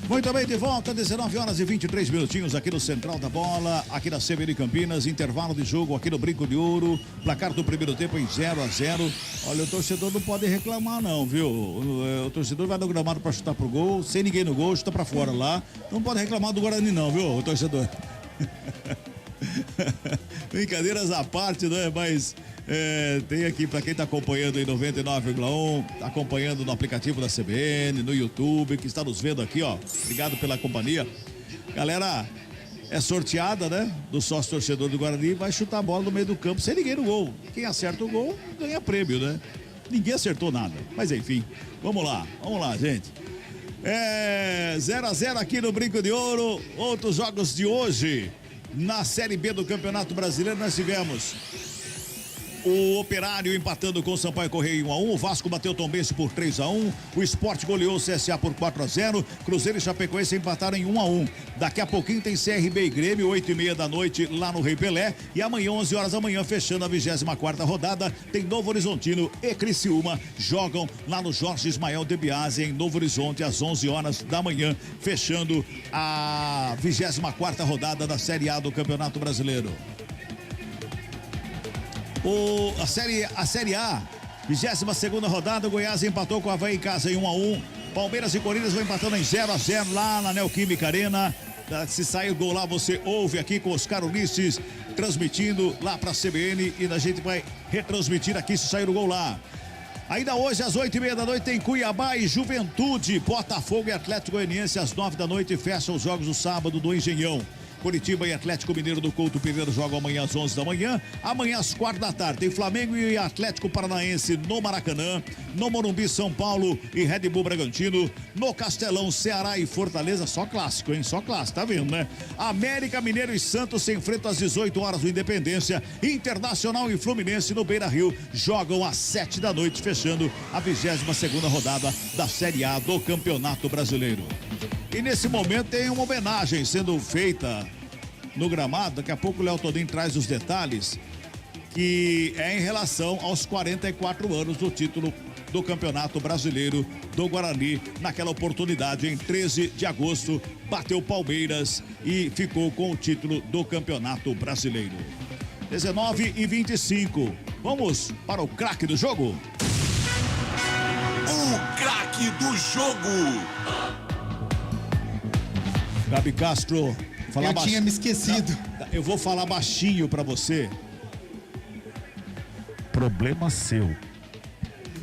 S7: Muito bem, de volta, 19h23 aqui no Central da Bola, aqui na CBN Campinas, intervalo de jogo aqui no Brinco de Ouro, placar do primeiro tempo em 0x0. Olha, o torcedor não pode reclamar não, viu? O torcedor vai no gramado para chutar pro gol, sem ninguém no gol, chuta para fora lá. Não pode reclamar do Guarani não, viu, o torcedor? Brincadeiras à parte, né? Mas tem aqui para quem está acompanhando em 99,1, acompanhando no aplicativo da CBN, no YouTube, que está nos vendo aqui, ó. Obrigado pela companhia. Galera, é sorteada, né? Do sócio torcedor do Guarani, vai chutar a bola no meio do campo sem ninguém no gol. Quem acerta o gol ganha prêmio, né? Ninguém acertou nada. Mas enfim, vamos lá, gente. 0x0 aqui no Brinco de Ouro. Outros jogos de hoje. Na Série B do Campeonato Brasileiro nós tivemos O Operário empatando com o Sampaio Correia 1-1. O Vasco bateu o Tombense por 3-1. O Sport goleou o CSA por 4-0. Cruzeiro e Chapecoense empataram em 1-1. Daqui a pouquinho tem CRB e Grêmio, 8h30 da noite, lá no Rei Pelé. E amanhã, 11 horas da manhã, fechando a 24ª rodada, tem Novo Horizontino e Criciúma. Jogam lá no Jorge Ismael de Biase, em Novo Horizonte, às 11 horas da manhã, fechando a 24ª rodada da Série A do Campeonato Brasileiro. A Série A, 22ª rodada, o Goiás empatou com o Avaí em casa em 1-1. Palmeiras e Corinthians vão empatando em 0-0 lá na Neoquímica Arena. Se sair o gol lá, você ouve aqui com Oscar Ulisses, transmitindo lá para a CBN, e a gente vai retransmitir aqui se sair o gol lá. Ainda hoje, às 8h30 da noite, tem Cuiabá e Juventude. Botafogo e Atlético Goianiense, às 9 da noite, fecham os jogos do sábado do Engenhão. Curitiba e Atlético Mineiro do Couto Pereira jogam amanhã às 11 da manhã. Amanhã às 4 da tarde tem Flamengo e Atlético Paranaense no Maracanã. No Morumbi, São Paulo e Red Bull Bragantino. No Castelão, Ceará e Fortaleza. Só clássico, hein? Só clássico, tá vendo, né? América, Mineiro e Santos se enfrentam às 18 horas do Independência. Internacional e Fluminense no Beira-Rio jogam às 7 da noite, fechando a 22ª rodada da Série A do Campeonato Brasileiro. E nesse momento tem uma homenagem sendo feita no gramado. Daqui a pouco o Léo Todinho traz os detalhes, que é em relação aos 44 anos do título do Campeonato Brasileiro do Guarani. Naquela oportunidade, em 13 de agosto, bateu Palmeiras e ficou com o título do Campeonato Brasileiro. 19h25. Vamos para o craque do jogo?
S6: O craque do jogo!
S7: Gabi Castro,
S9: eu tinha me esquecido.
S7: Eu vou falar baixinho pra você. Problema seu.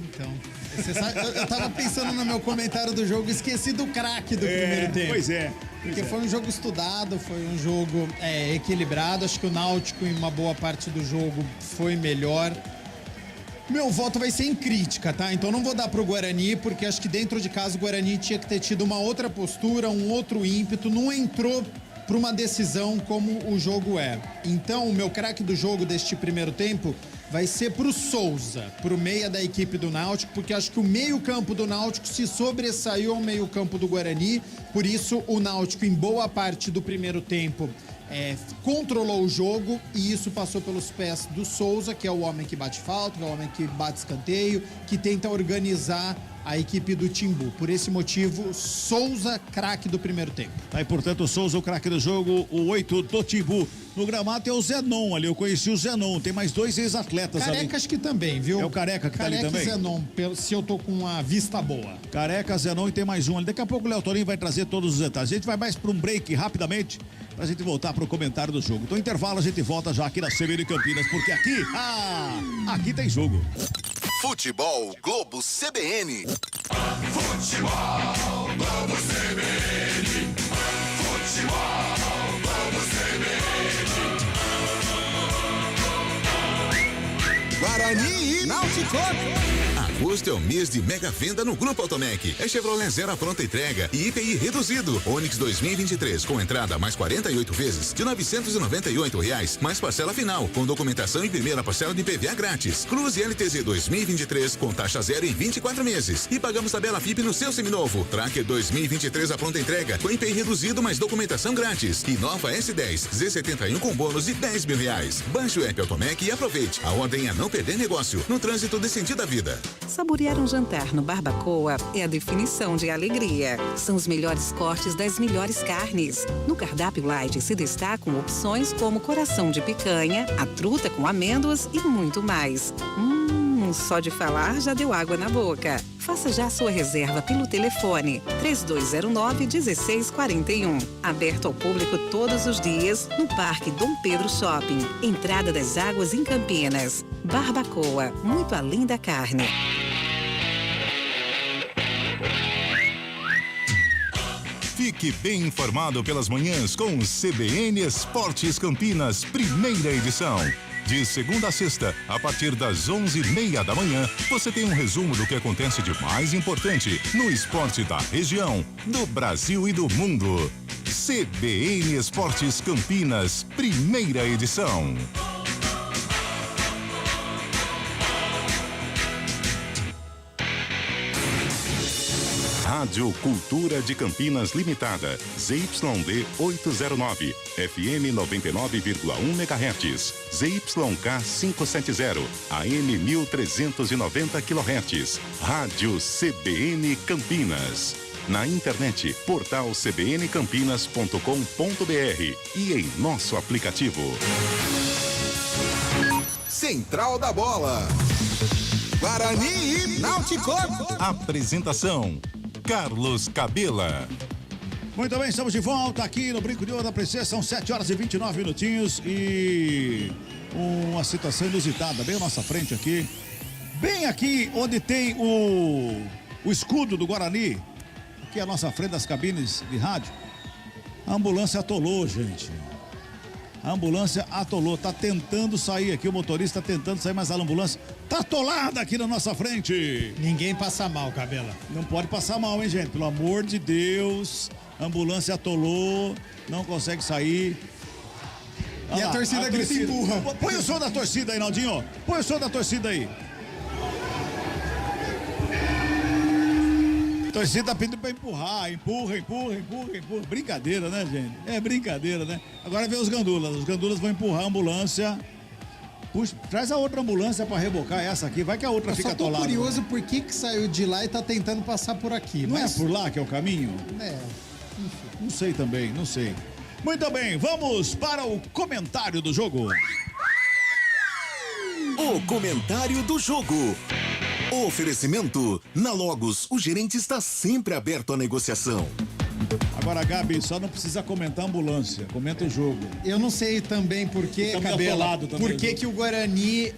S9: Então, você sabe, eu tava pensando no meu comentário do jogo, esqueci do craque do primeiro tempo.
S7: Pois é.
S9: Porque foi um jogo estudado, foi um jogo equilibrado. Acho que o Náutico, em uma boa parte do jogo, foi melhor. Meu voto vai ser em crítica, tá? Então não vou dar pro Guarani, porque acho que dentro de casa o Guarani tinha que ter tido uma outra postura, um outro ímpeto, não entrou para uma decisão como o jogo é. Então o meu craque do jogo deste primeiro tempo vai ser pro Souza, pro meia da equipe do Náutico, porque acho que o meio-campo do Náutico se sobressaiu ao meio-campo do Guarani, por isso o Náutico, em boa parte do primeiro tempo, controlou o jogo, e isso passou pelos pés do Souza, que é o homem que bate falta, que é o homem que bate escanteio, que tenta organizar a equipe do Timbu. Por esse motivo, Souza, craque do primeiro tempo.
S7: Tá, e portanto, o Souza, o craque do jogo, o 8 do Timbu. No gramado tem o Zenon ali, eu conheci o Zenon, tem mais 2 ex-atletas ali.
S9: Careca acho que também, viu?
S7: É o Careca que tá ali também?
S9: Careca e Zenon, se eu tô com a vista boa.
S7: Careca, Zenon e tem mais um ali. Daqui a pouco o Léo Torinho vai trazer todos os detalhes. A gente vai mais para um break rapidamente, pra gente voltar pro comentário do jogo. Então, intervalo, a gente volta já aqui na CBN Campinas, porque aqui tem jogo.
S6: Futebol Globo CBN.
S14: Futebol Globo CBN. Futebol Globo CBN.
S6: Guarani e Náutico.
S2: Agosto é o mês de mega venda no Grupo Automec. É Chevrolet Zero à pronta entrega e IPI reduzido. Onix 2023 com entrada mais 48 vezes de R$ 998, mais parcela final, com documentação e primeira parcela de PVA grátis. Cruze LTZ 2023 com taxa zero em 24 meses. E pagamos tabela FIP no seu seminovo. Tracker 2023 à pronta entrega com IPI reduzido mais documentação grátis. E nova S10 Z71 com bônus de R$ 10.000. Baixe o app Automec e aproveite. A ordem é não perder negócio. No trânsito dê sentido à vida.
S13: Saborear um jantar no Barbacoa é a definição de alegria. São os melhores cortes das melhores carnes. No cardápio light se destacam opções como coração de picanha, a truta com amêndoas e muito mais. Só de falar já deu água na boca. Faça já sua reserva pelo telefone 3209-1641. Aberto ao público todos os dias no Parque Dom Pedro Shopping. Entrada das Águas em Campinas. Barbacoa, muito além da carne.
S3: Fique bem informado pelas manhãs com CBN Esportes Campinas, primeira edição. De segunda a sexta, a partir das 11h30 da manhã, você tem um resumo do que acontece de mais importante no esporte da região, do Brasil e do mundo. CBN Esportes Campinas, primeira edição. Rádio Cultura de Campinas Limitada, ZYD 809, FM 99,1 MHz, ZYK 570, AM 1390 kHz, Rádio CBN Campinas. Na internet, portal cbncampinas.com.br e em nosso aplicativo.
S6: Central da Bola. Guarani e Náutico.
S3: Apresentação: Carlos Cabela.
S7: Muito bem, estamos de volta aqui no Brinco de Ouro da Princesa. São 7h29 e uma situação inusitada, bem à nossa frente aqui. Bem aqui onde tem o escudo do Guarani, aqui à nossa frente das cabines de rádio. A ambulância atolou, gente. A ambulância atolou, tá tentando sair aqui, o motorista tá tentando sair, mas a ambulância tá atolada aqui na nossa frente.
S9: Ninguém passa mal, Cabela.
S7: Não pode passar mal, hein, gente? Pelo amor de Deus, a ambulância atolou, não consegue sair.
S9: E a torcida grita e empurra.
S7: Põe o som da torcida aí, Naldinho. Põe o som da torcida aí. A torcida tá pedindo pra empurrar, empurra. Brincadeira, né, gente? É brincadeira, né? Agora vem os gandulas vão empurrar a ambulância. Puxa, traz a outra ambulância pra rebocar essa aqui, vai que a outra fica atolada.
S9: Eu tô curioso por que saiu de lá e tá tentando passar por aqui.
S7: Não é por lá que é o caminho?
S9: É.
S7: Não sei também, não sei. Muito bem, vamos para o comentário do jogo.
S5: O comentário do jogo. Oferecimento: na Logos, o gerente está sempre aberto à negociação.
S7: Agora, Gabi, só não precisa comentar a ambulância, comenta o jogo.
S9: Eu não sei também por que, Cabela, por que o Guarani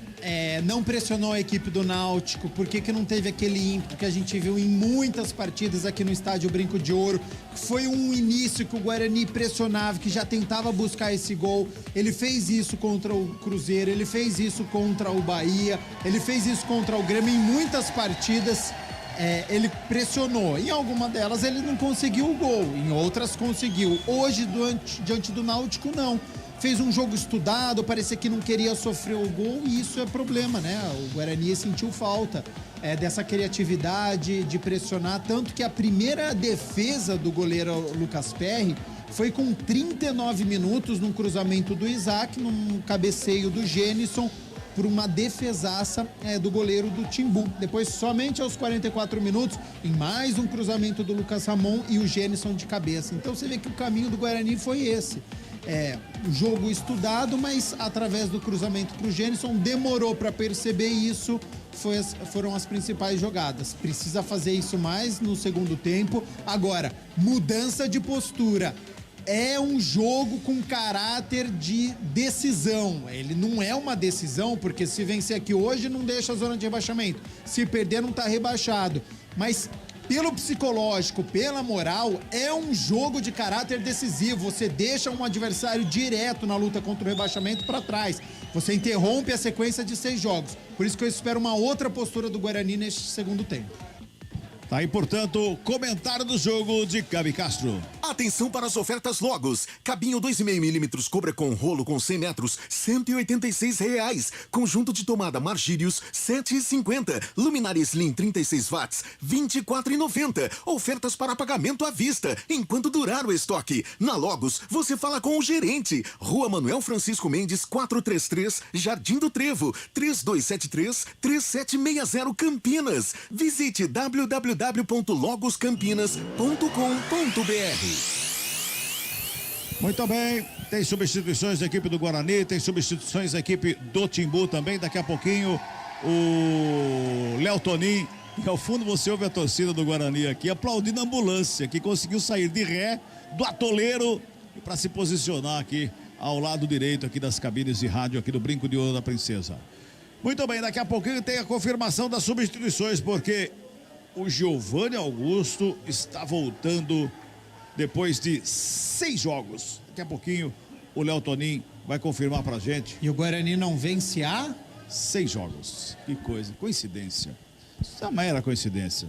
S9: não pressionou a equipe do Náutico, por que não teve aquele ímpeto que a gente viu em muitas partidas aqui no estádio Brinco de Ouro. Foi um início que o Guarani pressionava, que já tentava buscar esse gol. Ele fez isso contra o Cruzeiro, ele fez isso contra o Bahia, ele fez isso contra o Grêmio em muitas partidas. Ele pressionou. Em alguma delas ele não conseguiu o gol, em outras conseguiu. Hoje, diante do Náutico, não. Fez um jogo estudado, parecia que não queria sofrer o gol e isso é problema, né? O Guarani sentiu falta dessa criatividade, de pressionar, tanto que a primeira defesa do goleiro Lucas Perry foi com 39 minutos num cruzamento do Isaac, num cabeceio do Gênison, por uma defesaça do goleiro do Timbu. Depois, somente aos 44 minutos, em mais um cruzamento do Lucas Ramon e o Gênison de cabeça. Então você vê que o caminho do Guarani foi esse. Um jogo estudado, mas através do cruzamento para o Gênison, demorou para perceber isso, foram as principais jogadas. Precisa fazer isso mais no segundo tempo. Agora, mudança de postura. É um jogo com caráter de decisão. Ele não é uma decisão, porque se vencer aqui hoje não deixa a zona de rebaixamento. Se perder não tá rebaixado. Mas pelo psicológico, pela moral, é um jogo de caráter decisivo. Você deixa um adversário direto na luta contra o rebaixamento para trás. Você interrompe a sequência de 6 jogos. Por isso que eu espero uma outra postura do Guarani neste segundo tempo.
S7: Tá aí, portanto, comentário do jogo de Gabi Castro.
S5: Atenção para as ofertas Logos. Cabinho 2,5mm Cobra com rolo com 100 metros, R$186. Conjunto de tomada Margírios, R$7,50. Luminária Slim 36 watts, R$24,90. Ofertas para pagamento à vista, enquanto durar o estoque. Na Logos, você fala com o gerente. Rua Manuel Francisco Mendes, 433, Jardim do Trevo, 3273-3760 Campinas. Visite www.logoscampinas.com.br.
S7: Muito bem, tem substituições da equipe do Guarani, tem substituições da equipe do Timbu também. Daqui a pouquinho o Léo Tonin, e ao fundo você ouve a torcida do Guarani aqui aplaudindo a ambulância que conseguiu sair de ré do atoleiro para se posicionar aqui ao lado direito aqui das cabines de rádio aqui do Brinco de Ouro da Princesa. Muito bem, daqui a pouquinho tem a confirmação das substituições, porque o Giovanni Augusto está voltando depois de 6 jogos. Daqui a pouquinho o Léo Tonin vai confirmar pra gente.
S9: E o Guarani não vence há
S7: 6 jogos. Que coisa, coincidência. Isso é uma mera coincidência,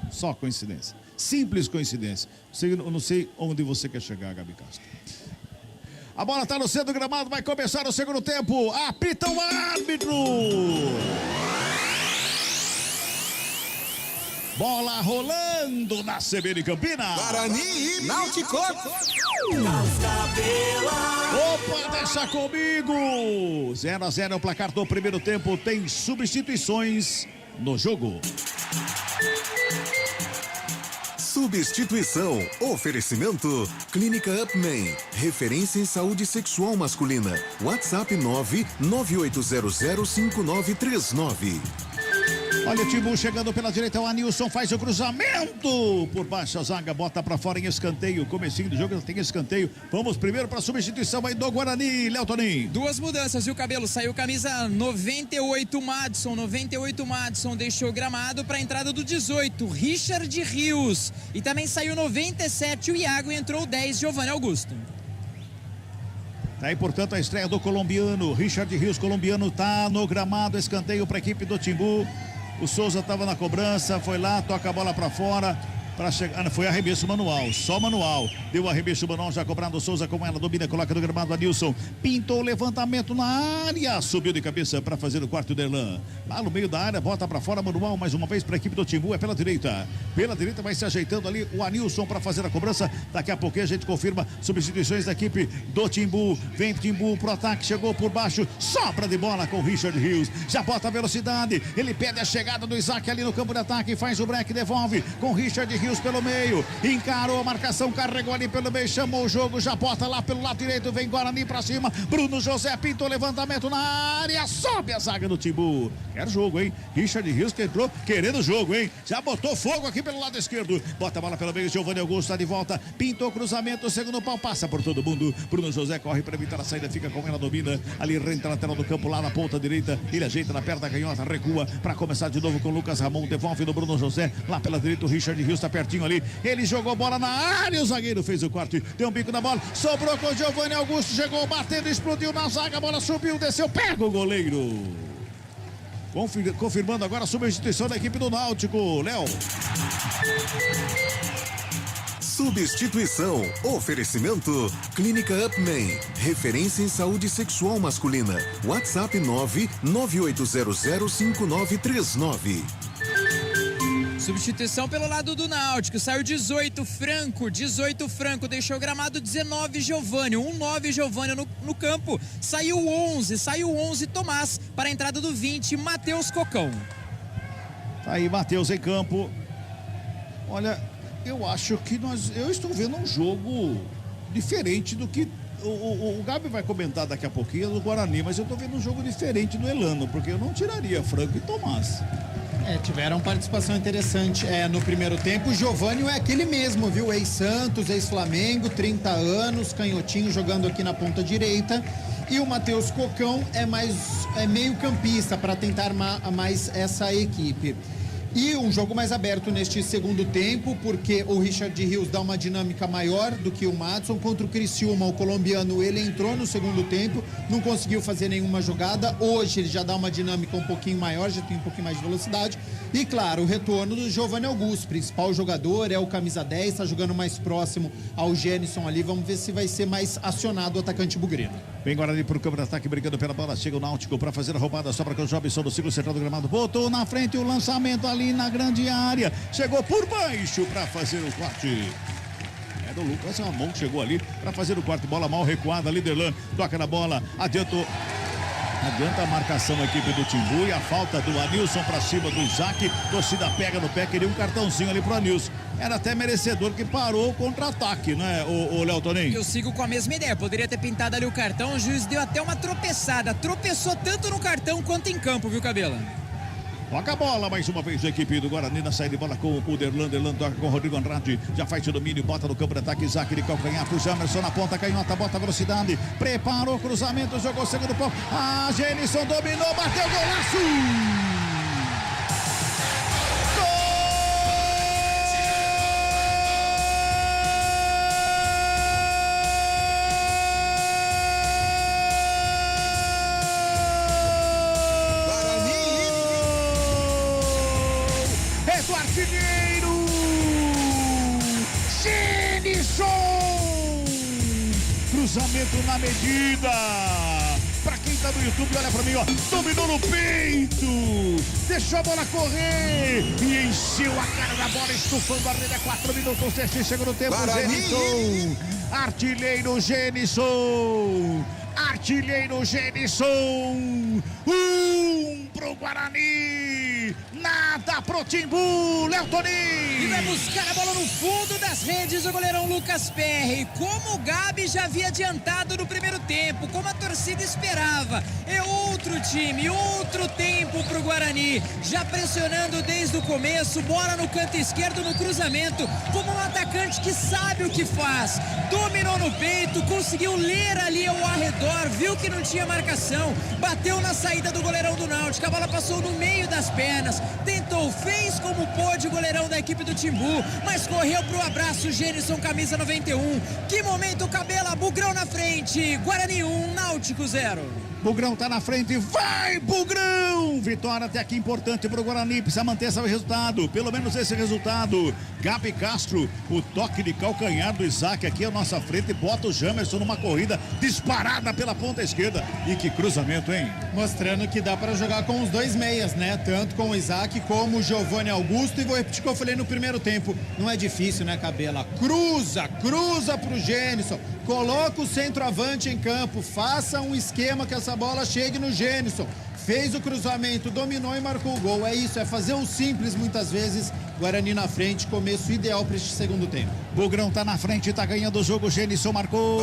S7: só coincidência. Simples coincidência. Eu não sei onde você quer chegar, Gabi Castro. A bola está no centro do gramado, vai começar o segundo tempo. Apita o árbitro! Bola rolando na CBN Campinas.
S6: Guarani e Náutico.
S7: Opa, deixa comigo. 0-0 o placar do primeiro tempo. Tem substituições no jogo.
S5: Substituição. Oferecimento. Clínica Upman. Referência em saúde sexual masculina. WhatsApp 998005939.
S7: Olha o Timbu chegando pela direita, o Anilson faz o cruzamento por baixo a zaga, bota pra fora em escanteio, comecinho do jogo tem escanteio. Vamos primeiro pra substituição aí do Guarani, Léo Toninho.
S8: Duas mudanças, viu, Cabelo? Saiu camisa 98 Madison, deixou gramado pra entrada do 18, Richard Rios. E também saiu 97 o Iago e entrou o 10, Giovanni Augusto.
S7: Tá aí, portanto, a estreia do colombiano, Richard Rios, colombiano, tá no gramado, escanteio pra equipe do Timbu. O Souza estava na cobrança, foi lá, toca a bola para fora. Para chegar, foi arremesso manual, só manual. Deu o arremesso manual, já cobrando o Souza, como ela domina, coloca no gramado. Adilson pintou o levantamento na área, subiu de cabeça para fazer o quarto Derlan. Lá no meio da área, bota para fora, manual, mais uma vez para a equipe do Timbu, é pela direita. Pela direita vai se ajeitando ali o Anilson para fazer a cobrança. Daqui a pouquinho a gente confirma substituições da equipe do Timbu. Vem Timbu pro ataque, chegou por baixo, sobra de bola com o Richard Rios. Já bota a velocidade, ele pede a chegada do Isaac ali no campo de ataque, faz o break, devolve com Richard Rios pelo meio, encarou a marcação, carregou ali pelo meio, chamou o jogo, já bota lá pelo lado direito, vem Guarani pra cima, Bruno José pintou levantamento na área, sobe a zaga do Timbu. Quer jogo, hein? Richard Rios que entrou querendo jogo, hein? Já botou fogo aqui pelo lado esquerdo, bota a bola pelo meio, Giovanni Augusto tá de volta, pintou cruzamento, segundo pau, passa por todo mundo, Bruno José corre para evitar a saída, fica com ela, domina, ali renta a lateral do campo, lá na ponta direita, ele ajeita na perna da canhota, recua para começar de novo com Lucas Ramon, devolve no Bruno José, lá pela direita o Richard Rios tá pertinho ali, ele jogou bola na área, o zagueiro fez o corte, deu um bico na bola, sobrou com o Giovanni Augusto, chegou batendo, explodiu na zaga, a bola subiu, desceu, pega o goleiro. Confirmando agora a substituição da equipe do Náutico, Léo.
S5: Substituição. Oferecimento. Clínica Upman. Referência em saúde sexual masculina. WhatsApp 998005939.
S8: Substituição pelo lado do Náutico, saiu 18 Franco, deixou o gramado 19 Giovanni, 9 Giovanni no campo, saiu 11 Tomás, para a entrada do 20 Matheus Cocão.
S7: Tá aí Matheus em campo, olha, eu acho que eu estou vendo um jogo diferente do que o Gabi vai comentar daqui a pouquinho do Guarani, mas eu estou vendo um jogo diferente do Elano, porque eu não tiraria Franco e Tomás.
S9: Tiveram participação interessante no primeiro tempo. O Giovanni é aquele mesmo, viu? Ex-Santos, ex-Flamengo, 30 anos, canhotinho jogando aqui na ponta direita. E o Matheus Cocão é meio campista para tentar armar mais essa equipe. E um jogo mais aberto neste segundo tempo, porque o Richard Rios dá uma dinâmica maior do que o Madison. Contra o Criciúma, o colombiano, ele entrou no segundo tempo, não conseguiu fazer nenhuma jogada. Hoje ele já dá uma dinâmica um pouquinho maior, já tem um pouquinho mais de velocidade. E claro, o retorno do Giovanni Augusto, principal jogador, é o camisa 10, está jogando mais próximo ao Gênison ali. Vamos ver se vai ser mais acionado o atacante bugrino.
S7: Vem Guarani pro campo de ataque, brigando pela bola, chega o Náutico para fazer a roubada, sobra com o Jobson do ciclo central do gramado, botou na frente o lançamento ali na grande área, chegou por baixo para fazer o corte. É do Lucas Ramon que chegou ali para fazer o corte, bola mal recuada, Liderlan toca na bola, adianta a marcação da equipe do Timbu e a falta do Anilson para cima do Isaac, torcida pega no pé, queria um cartãozinho ali pro Anilson. Era até merecedor que parou o contra-ataque, né, o Léo Toninho?
S8: Eu sigo com a mesma ideia, poderia ter pintado ali o cartão, o juiz deu até uma tropeçada, tropeçou tanto no cartão quanto em campo, viu, Cabela?
S7: Toca a bola mais uma vez a equipe do Guarani na saída de bola com o Derlan toca com o Rodrigo Andrade, já faz o domínio, bota no campo de ataque, Isaac de calcanhar pro Jamerson na ponta, canhota, bota a velocidade, preparou o cruzamento, jogou o segundo pau, Gênison dominou, bateu golaço! Cruzamento na medida, para quem tá no YouTube, olha pra mim, ó. Dominou no peito. Deixou a bola correr. E encheu a cara da bola, estufando a rede. 4 minutos, deste segundo tempo. Gênison. Artilheiro Gênison. Artilheiro Gênison. Pro Guarani. Nada pro Timbu. Léo Toninho.
S8: E vai buscar a bola no fundo das redes o goleirão Lucas Perry. Como o Gabi já havia adiantado no primeiro tempo, como a torcida esperava. É outro time, outro tempo pro Guarani. Já pressionando desde o começo, bola no canto esquerdo no cruzamento. Como um atacante que sabe o que faz. Dominou no peito, conseguiu ler ali ao arredor, viu que não tinha marcação. Bateu na saída do goleirão do Náutico, a bola passou no meio das pernas. Tentou, fez como pôde o goleirão da equipe do Timbu, mas correu pro abraço Gênison, camisa 91. Que momento, Cabela, Bugrão na frente. Guarani 1, Náutico 0.
S7: Bugrão tá na frente, vai Bugrão! Vitória até aqui importante pro Guarani, precisa manter esse resultado, pelo menos esse resultado. Gabi Castro, o toque de calcanhar do Isaac aqui à nossa frente, bota o Jamerson numa corrida disparada pela ponta esquerda. E que cruzamento, hein?
S9: Mostrando que dá para jogar com os dois meias, né? Tanto com o Isaac como o Giovanni Augusto. E vou repetir o que eu falei no primeiro tempo, não é difícil, né, Cabela? Cruza pro Gênison, coloca o centroavante em campo, faça um esquema que essa bola chegue no Gênison. Fez o cruzamento, dominou e marcou o gol. É isso, é fazer o simples muitas vezes. Guarani na frente, começo ideal para este segundo tempo.
S7: Bugrão tá na frente, tá ganhando o jogo. O Gênison marcou.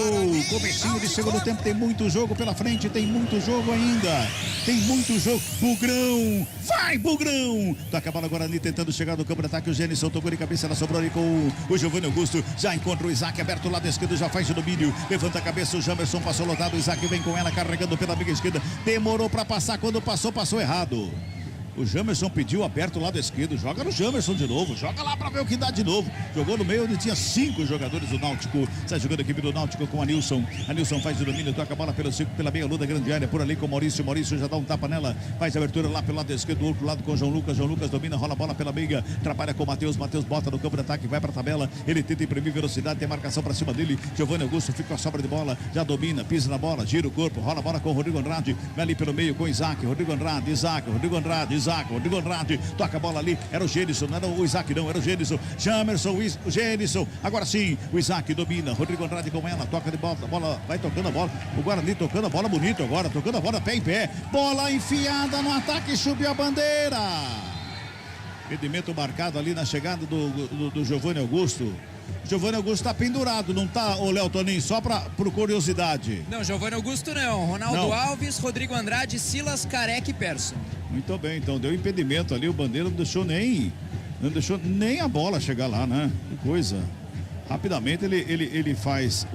S7: Comecinho de segundo tempo, tem muito jogo pela frente, tem muito jogo ainda. Tem muito jogo. Bugrão, vai Bugrão! Toca a bola Guarani tentando chegar no campo de ataque. O Gênison tocou de cabeça, ela sobrou ali com o Giovanni Augusto. Já encontra o Isaac aberto lado esquerdo, já faz o domínio. Levanta a cabeça, o Jamerson passou lotado. O Isaac vem com ela, carregando pela amiga esquerda. Demorou para passar, quando passou errado. O Jamerson pediu aberto o lado esquerdo. Joga no Jamerson de novo. Joga lá pra ver o que dá de novo. Jogou no meio onde tinha 5 jogadores do Náutico. Está jogando a equipe do Náutico com a Nilson. A Nilson faz o domínio, toca a bola pela meia lua da grande área. Por ali com o Maurício. Maurício já dá um tapa nela. Faz a abertura lá pelo lado esquerdo. Do outro lado com o João Lucas. João Lucas domina, rola a bola pela meia. Trabalha com o Matheus. Matheus bota no campo de ataque. Vai pra tabela. Ele tenta imprimir velocidade. Tem marcação pra cima dele. Giovanni Augusto fica com a sobra de bola. Já domina, pisa na bola, gira o corpo. Rola a bola com o Rodrigo Andrade. Vai ali pelo meio com o Isaac. Rodrigo Andrade, Isaac. Rodrigo Andrade, Isaac. Rodrigo Andrade. Toca a bola ali, era o Gênison, não era o Isaac não, era o Gênison. Jamerson, o Gênison, agora sim, o Isaac domina, Rodrigo Andrade com ela, toca de bola, a bola vai tocando a bola, o Guarani tocando a bola bonito agora, tocando a bola pé em pé, bola enfiada no ataque, subiu a bandeira. Impedimento marcado ali na chegada do Giovanni Augusto. Giovanni Augusto tá pendurado, não tá, ô Léo Toninho, só por curiosidade.
S8: Não, Giovanni Augusto não, Ronaldo
S7: não.
S8: Alves, Rodrigo Andrade, Silas, Careca e Persson.
S7: Muito bem, então deu impedimento ali, o Bandeira não deixou nem a bola chegar lá, né? Que coisa. Rapidamente ele faz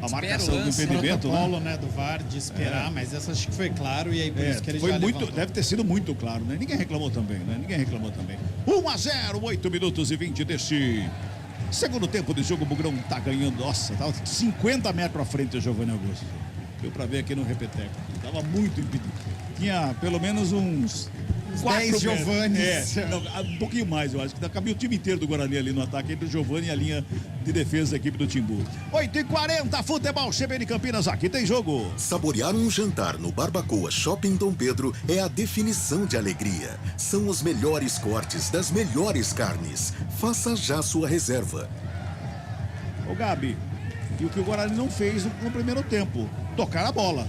S7: a marcação do impedimento,
S9: protocolo, né, do VAR de esperar, mas essa acho que foi claro e aí por isso que ele
S7: foi
S9: já
S7: muito,
S9: levantou.
S7: deve ter sido muito claro, né? Ninguém reclamou também, né? 1-0, 8 minutos e 20 deste segundo tempo de jogo. O Bugrão tá ganhando, nossa, tava 50 metros à frente o Giovanni Augusto. Deu pra ver aqui no repeteco. Tava muito impedido. Tinha pelo menos uns
S9: 10 Giovannis.
S7: Um pouquinho mais, eu acho. Que cabia o time inteiro do Guarani ali no ataque, entre o Giovanni e a linha de defesa da equipe do Timbu. 8h40, futebol CBN Campinas, aqui tem jogo.
S5: Saborear um jantar no Barbacoa Shopping Dom Pedro é a definição de alegria. São os melhores cortes das melhores carnes. Faça já sua reserva.
S7: Ô Gabi, e o que o Guarani não fez no primeiro tempo? Tocar a bola.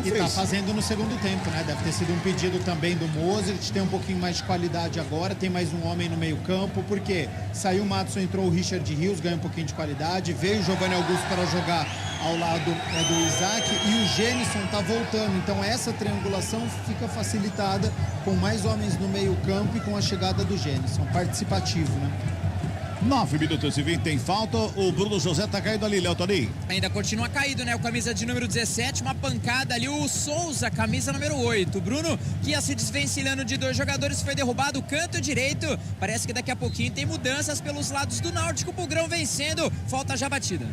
S9: E tá fazendo no segundo tempo, né? Deve ter sido um pedido também do Mozart, tem um pouquinho mais de qualidade agora, tem mais um homem no meio campo, porque saiu o Madison, entrou o Richard Rios, ganha um pouquinho de qualidade, veio o Giovanni Augusto para jogar ao lado do Isaac e o Gênison tá voltando, então essa triangulação fica facilitada com mais homens no meio campo e com a chegada do Gênison, participativo, né?
S7: 9 minutos e 20, tem falta, o Bruno José tá caído ali, Léo Toninho.
S8: Ainda continua caído, né? O camisa de número 17, uma pancada ali, o Souza, camisa número 8. O Bruno, que ia se desvencilhando de 2 jogadores, foi derrubado, canto direito. Parece que daqui a pouquinho tem mudanças pelos lados do Náutico, o Bugrão vencendo, falta já batida.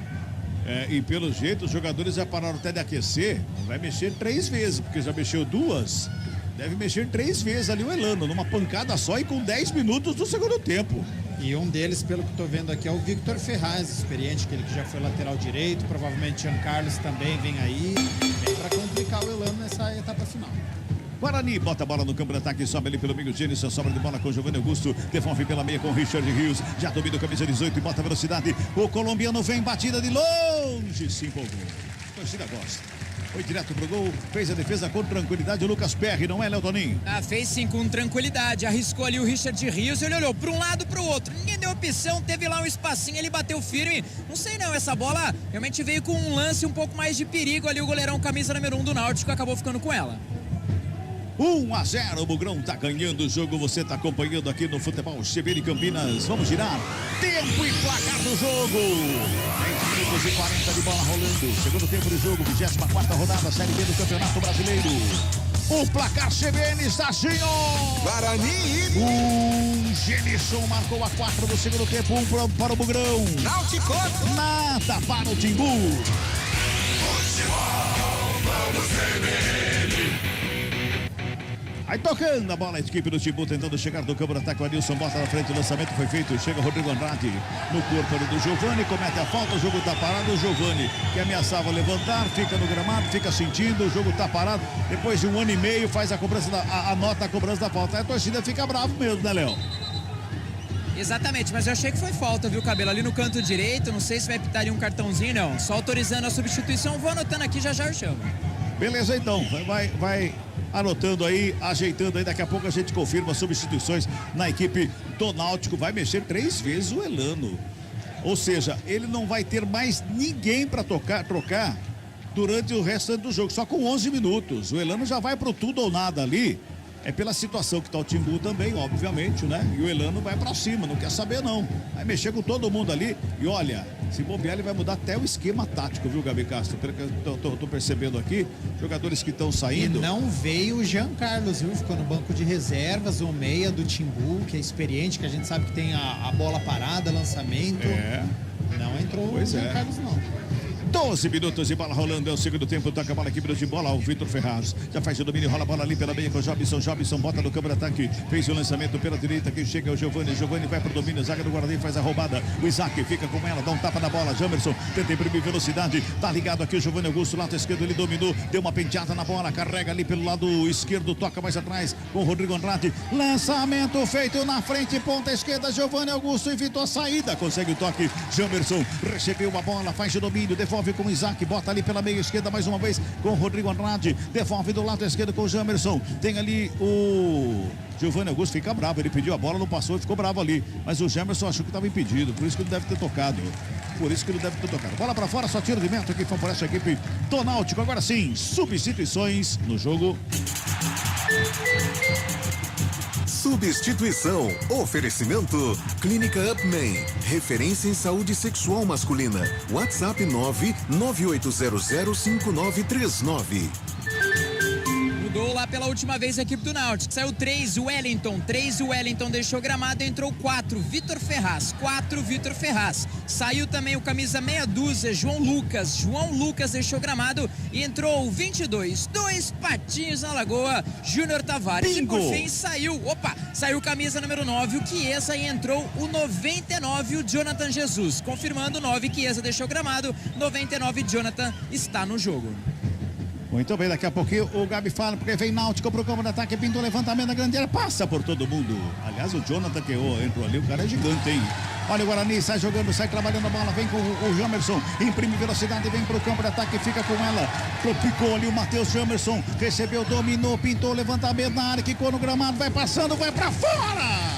S7: E pelo jeito, os jogadores já pararam até de aquecer, vai mexer 3 vezes, porque já mexeu 2, deve mexer 3 vezes ali o Elano, numa pancada só e com 10 minutos do segundo tempo.
S9: E um deles, pelo que estou vendo aqui, é o Victor Ferraz, experiente, aquele que já foi lateral direito. Provavelmente Jean Carlos também vem aí. Vem para complicar o Elano nessa etapa final.
S7: Guarani bota a bola no campo de ataque, sobe ali pelo meio, Gênesis, sobra de bola com o Giovanni Augusto, devolve pela meia com o Richard Rios, já domina o camisa 18 e bota a velocidade. O colombiano vem, batida de longe, se empolgou. A torcida gosta. Foi direto pro gol, fez a defesa com tranquilidade o Lucas Perry, não é, Léo Toninho?
S8: Fez sim, com tranquilidade. Arriscou ali o Richard Rios, ele olhou para um lado para o outro. Ninguém deu opção, teve lá um espacinho, ele bateu firme. Não sei não, essa bola realmente veio com um lance um pouco mais de perigo ali. O goleirão camisa número 1 do Náutico acabou ficando com ela.
S7: 1-0, o Bugrão tá ganhando o jogo, você tá acompanhando aqui no Futebol CBN Campinas. Vamos girar, tempo e placar do jogo. 10 minutos e 40 de bola rolando. Segundo tempo de jogo, 24ª rodada, Série B do Campeonato Brasileiro. O placar CBN está assim, ó.
S6: Guarani.
S7: O Genilson marcou a 4 no segundo tempo, 1 para o Bugrão.
S6: Náutico.
S7: Nada para o Timbu.
S14: Vamos CBN.
S7: Aí tocando a bola, a equipe do Timbu tentando chegar do campo de ataque. O Adilson bota na frente, o lançamento foi feito. Chega o Rodrigo Andrade no corpo ali do Giovani, comete a falta, o jogo tá parado. O Giovani, que ameaçava levantar, fica no gramado, fica sentindo, o jogo tá parado. Depois de 1 ano e meio, faz a cobrança, anota a cobrança da falta. Aí a torcida fica bravo mesmo, né, Léo?
S8: Exatamente, mas eu achei que foi falta, viu, Cabelo? Ali no canto direito, não sei se vai pitar ali um cartãozinho, não. Só autorizando a substituição, vou anotando aqui, já eu chamo.
S7: Beleza, então, vai anotando aí, ajeitando aí, daqui a pouco a gente confirma as substituições na equipe do Náutico. Vai mexer 3 vezes o Elano, ou seja, ele não vai ter mais ninguém para trocar durante o restante do jogo, só com 11 minutos. O Elano já vai pro tudo ou nada ali. É pela situação que tá o Timbu também, obviamente, né? E o Elano vai pra cima, não quer saber não. Vai mexer com todo mundo ali. E olha, se bobear, ele vai mudar até o esquema tático, viu, Gabi Castro? Tô percebendo aqui, jogadores que estão saindo.
S9: E não veio o Jean Carlos, viu? Ficou no banco de reservas, o meia do Timbu, que é experiente, que a gente sabe que tem a bola parada, lançamento. Não entrou o Jean Carlos, não.
S7: 12 minutos de bola rolando, é o segundo tempo, toca a bola aqui de bola, o Vitor Ferraz, já faz o domínio, rola a bola ali pela meia com o Jobson bota no campo de ataque, fez o lançamento pela direita, que chega o Giovani vai pro domínio, zaga do Guarani, faz a roubada, o Isaac fica com ela, dá um tapa na bola, Jamerson tenta imprimir velocidade, tá ligado aqui o Giovani Augusto, lado esquerdo, ele dominou, deu uma penteada na bola, carrega ali pelo lado esquerdo, toca mais atrás com o Rodrigo Andrade, lançamento feito na frente, ponta esquerda, Giovani Augusto evitou a saída, consegue o toque, Jamerson recebeu a bola, faz o domínio, devolve com o Isaac, bota ali pela meia esquerda mais uma vez com o Rodrigo Andrade, devolve do lado esquerdo com o Jamerson, tem ali o Giovanni Augusto, fica bravo, ele pediu a bola, não passou, ficou bravo ali, mas o Jamerson achou que estava impedido, por isso que ele deve ter tocado, bola pra fora, só tiro de meta que favorece a equipe do Náutico. Agora sim, substituições no jogo.
S5: Substituição. Oferecimento. Clínica Upman. Referência em saúde sexual masculina. WhatsApp 998005939.
S8: Mudou lá pela última vez a equipe do Náutico. Saiu 3, o Wellington deixou o gramado, entrou 4, Vitor Ferraz. Saiu também o camisa meia dúzia, João Lucas deixou o gramado e entrou o 22, 2 patinhos na lagoa, Júnior Tavares.
S7: Bingo.
S8: E por fim saiu o camisa número 9, o Chiesa, e entrou o 99, o Jonathan Jesus. Confirmando, 9, Chiesa deixou o gramado, 99, Jonathan está no jogo.
S7: Muito bem, daqui a pouquinho o Gabi fala, porque vem Náutico pro campo de ataque, pinta o levantamento da grande área, passa por todo mundo. Aliás, o Jonathan que entrou ali, o cara é gigante, hein? Olha o Guarani, sai jogando, sai trabalhando a bola, vem com o Jamerson, imprime velocidade, vem pro campo de ataque, fica com ela, picou ali o Matheus Jamerson, recebeu, dominou, pintou o levantamento na área, quicou no gramado, vai passando, vai pra fora!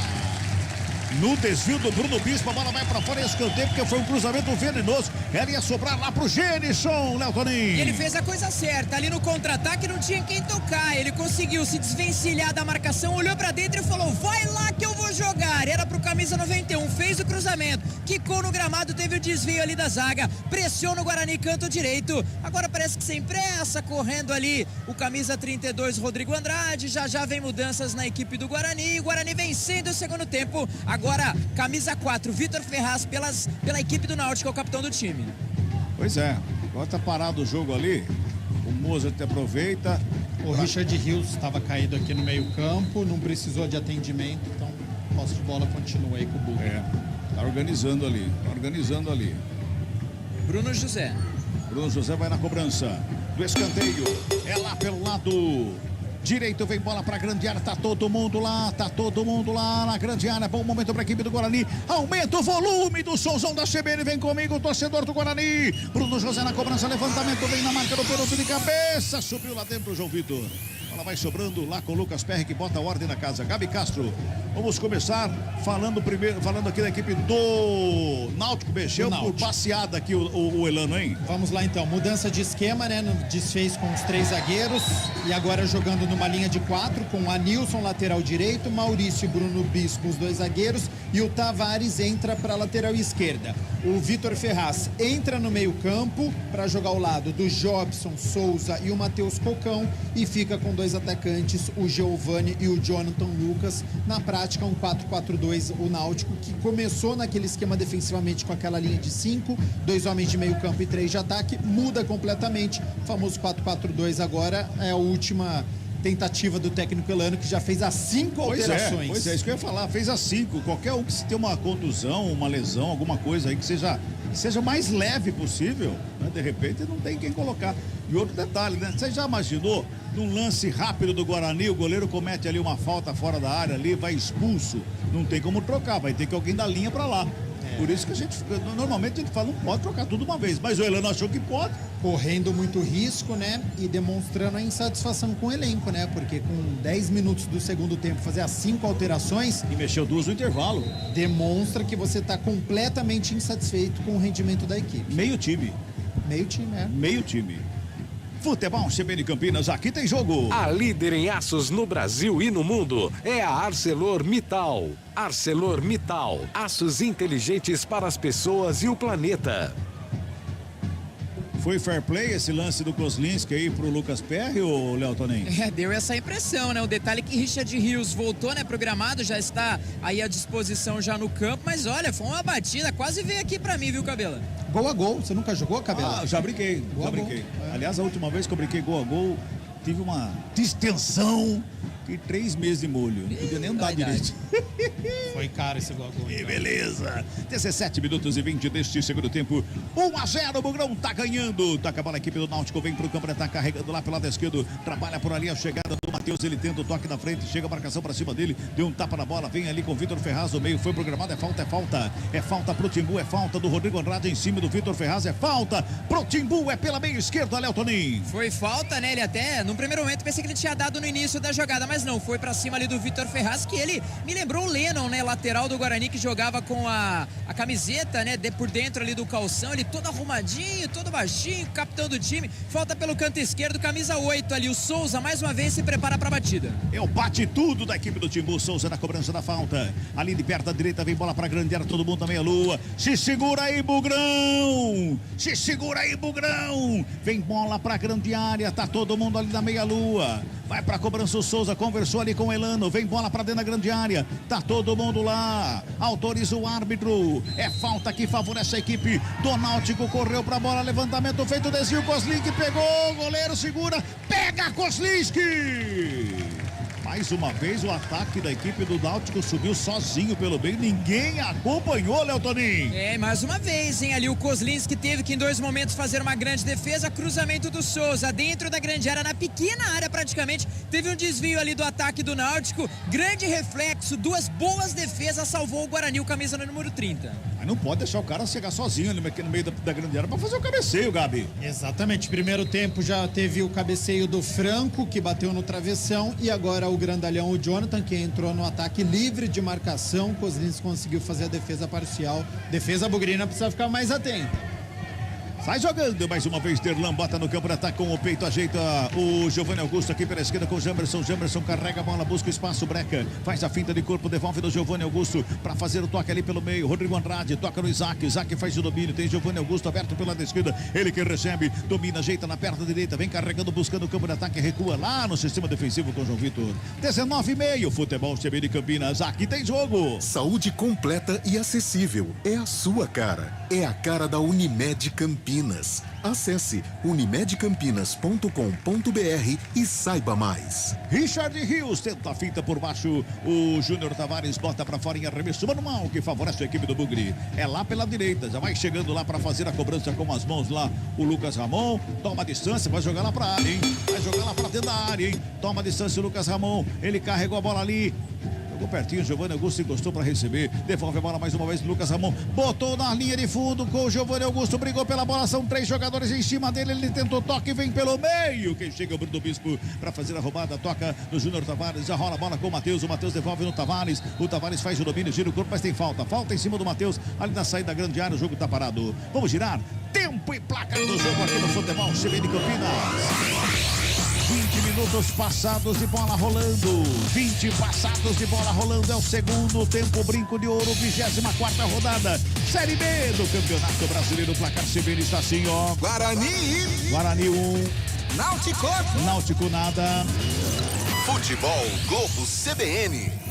S7: No desvio do Bruno Bispo, a bola vai pra fora e escanteio, porque foi um cruzamento venenoso. Ela ia sobrar lá pro Genilson, Léo Toninho.
S8: E ele fez a coisa certa, ali no contra-ataque não tinha quem tocar. Ele conseguiu se desvencilhar da marcação, olhou pra dentro e falou: vai lá que eu vou jogar. Era pro camisa 91, fez o cruzamento, quicou no gramado, teve o desvio ali da zaga, pressiona o Guarani, canto direito. Agora parece que sem pressa, correndo ali o camisa 32, Rodrigo Andrade. Já vem mudanças na equipe do Guarani. O Guarani vencendo o segundo tempo. Agora, camisa 4, Vitor Ferraz pela equipe do Náutico, é o capitão do time.
S7: Pois é, agora tá parado o jogo ali. O Mozart aproveita.
S9: O Richard Rios estava caído aqui no meio campo, não precisou de atendimento, então posse de bola continua aí com o Bugre.
S7: Tá organizando ali.
S8: Bruno José.
S7: Bruno José vai na cobrança do escanteio. É lá pelo lado direito, vem bola pra grande área. Tá todo mundo lá na grande área. Bom momento pra equipe do Guarani. Aumenta o volume do somzão da CBN. Vem comigo, torcedor do Guarani. Bruno José na cobrança, levantamento, vem na marca do pênalti de cabeça. Subiu lá dentro o João Vitor. Ela vai sobrando lá com o Lucas Perry, que bota a ordem na casa. Gabi Castro, vamos começar falando aqui da equipe do Náutico. Mexeu por passeada aqui o Elano, hein?
S9: Vamos lá então, mudança de esquema, né? Desfez com os 3 zagueiros e agora jogando numa linha de 4 com Anilson, lateral direito, Maurício e Bruno Bispo, os 2 zagueiros, e o Tavares entra para lateral esquerda. O Vitor Ferraz entra no meio campo para jogar ao lado do Jobson Souza e o Matheus Cocão e fica com 2 atacantes, o Giovani e o Jonathan Lucas. Na prática, um 4-4-2, o Náutico, que começou naquele esquema defensivamente com aquela linha de 5, 2 homens de meio campo e 3 de ataque, muda completamente. O famoso 4-4-2 agora é a última tentativa do técnico Elano, que já fez as 5 alterações.
S7: Pois é, isso que eu ia falar, fez as 5. Qualquer um que se tem uma contusão, uma lesão, alguma coisa aí que seja mais leve possível, né? De repente não tem quem colocar. E outro detalhe, né? Você já imaginou, num lance rápido do Guarani, o goleiro comete ali uma falta fora da área ali, vai expulso, não tem como trocar, vai ter que alguém da linha pra lá. Por isso que normalmente a gente fala, não pode trocar tudo uma vez, mas o Elano achou que pode.
S9: Correndo muito risco, né? E demonstrando a insatisfação com o elenco, né? Porque com 10 minutos do segundo tempo fazer as 5 alterações...
S7: E mexeu 2 no intervalo.
S9: Demonstra que você está completamente insatisfeito com o rendimento da equipe.
S7: Meio time. Meio time. Futebol CBN Campinas, aqui tem jogo.
S15: A líder em aços no Brasil e no mundo é a ArcelorMittal. ArcelorMittal, aços inteligentes para as pessoas e o planeta.
S7: Foi fair play esse lance do Kozlinski aí pro Lucas Perry, ou Léo Toninho?
S8: Deu essa impressão, né? O detalhe é que Richard Rios voltou, né, programado, já está aí à disposição já no campo, mas olha, foi uma batida, quase veio aqui pra mim, viu, Cabela?
S9: Gol a gol, você nunca jogou, Cabela?
S7: Já brinquei. Aliás, a última vez que eu brinquei gol a gol, tive uma distensão e 3 meses de molho. Não podia nem andar direito.
S9: Foi caro esse gol.
S7: Que beleza. 17 minutos e 20 deste segundo tempo. 1-0, o Bugrão tá ganhando. Toca a bola, a equipe do Náutico vem pro campo, tá carregando lá pelo lado esquerdo. Trabalha por ali a chegada do Matheus, ele tenta o toque na frente, chega a marcação pra cima dele, deu um tapa na bola, vem ali com o Vitor Ferraz no meio, foi programado, é falta. É falta pro Timbu, é falta do Rodrigo Andrade em cima do Vitor Ferraz, é falta pro Timbu, é pela meia esquerda, Léo Toninho.
S8: Foi falta, né? Ele até, num primeiro momento, pensei que ele tinha dado no início da jogada, mas não, foi pra cima ali do Vitor Ferraz, que ele me lembrou o Lennon, né? Lateral do Guarani, que jogava com a camiseta, né? Por dentro ali do calção, ele todo arrumadinho, todo baixinho, capitão do time. Falta pelo canto esquerdo, camisa 8 ali. O Souza, mais uma vez, se prepara pra batida.
S7: É o bate tudo da equipe do Timbu. Souza na cobrança da falta. Ali de perto da direita, vem bola pra grande área, todo mundo na meia-lua. Se segura aí, Bugrão! Se segura aí, Bugrão! Vem bola pra grande área, tá todo mundo ali na meia-lua. Vai pra cobrança o Souza, conversou ali com o Elano, vem bola pra dentro da grande área, tá todo mundo lá, autoriza o árbitro, é falta que favorece a equipe do Náutico, correu pra bola, levantamento feito, desvio, Kozlinski pegou, goleiro segura, pega Kozlinski! Mais uma vez o ataque da equipe do Náutico subiu sozinho pelo meio, ninguém acompanhou, Léo Toninho.
S8: Mais uma vez, hein, ali o Kozlinski teve que em 2 momentos fazer uma grande defesa, cruzamento do Souza dentro da grande área, na pequena área praticamente, teve um desvio ali do ataque do Náutico, grande reflexo, 2 boas defesas, salvou o Guarani, o camisa no número 30.
S7: Mas não pode deixar o cara chegar sozinho ali no meio da grande área para fazer o cabeceio, Gabi.
S9: Exatamente, primeiro tempo já teve o cabeceio do Franco, que bateu no travessão, e agora o grandalhão, o Jonathan, que entrou no ataque livre de marcação. Kozlinski conseguiu fazer a defesa parcial. Defesa bugrina precisa ficar mais atenta.
S7: Sai jogando mais uma vez, Derlan bota no campo de ataque com o peito, ajeita o Giovanni Augusto aqui pela esquerda com o Jamerson. Jamerson carrega a bola, busca o espaço, Breca faz a finta de corpo, devolve do Giovanni Augusto para fazer o toque ali pelo meio. Rodrigo Andrade toca no Isaac, Isaac faz o domínio, tem Giovanni Augusto aberto pela esquerda, ele que recebe, domina, ajeita na perna direita, vem carregando, buscando o campo de ataque, recua lá no sistema defensivo com o João Vitor. 19:30, Futebol CBN Campinas, aqui tem jogo.
S5: Saúde completa e acessível, é a sua cara, é a cara da Unimed Campinas. Campinas. Acesse unimedcampinas.com.br e saiba mais.
S7: Richard Rios tenta a finta por baixo. O Júnior Tavares bota pra fora em arremesso manual, que favorece a equipe do Bugre. É lá pela direita, já vai chegando lá pra fazer a cobrança com as mãos lá. O Lucas Ramon toma a distância, vai jogar lá pra área, hein? Vai jogar lá pra dentro da área, hein? Toma a distância o Lucas Ramon. Ele carregou a bola ali. Jogou pertinho, Giovanni Augusto encostou para receber. Devolve a bola mais uma vez, Lucas Ramon. Botou na linha de fundo com o Giovanni Augusto. Brigou pela bola, são 3 jogadores em cima dele. Ele tentou toque, vem pelo meio. Quem chega é o Bruno Bispo para fazer a roubada. Toca no Júnior Tavares. Já rola a bola com o Matheus. O Matheus devolve no Tavares. O Tavares faz o domínio, gira o corpo, mas tem falta. Falta em cima do Matheus. Ali na saída da grande área, o jogo tá parado. Vamos girar. Tempo e placar do jogo aqui no futebol CBN Campinas. 20 minutos passados de bola rolando. 20 passados de bola rolando. É o segundo tempo, brinco de ouro, 24ª rodada. Série B do Campeonato Brasileiro. Placar CBN está assim, ó.
S6: Guarani
S7: 1. Náutico nada.
S6: Futebol Globo CBN.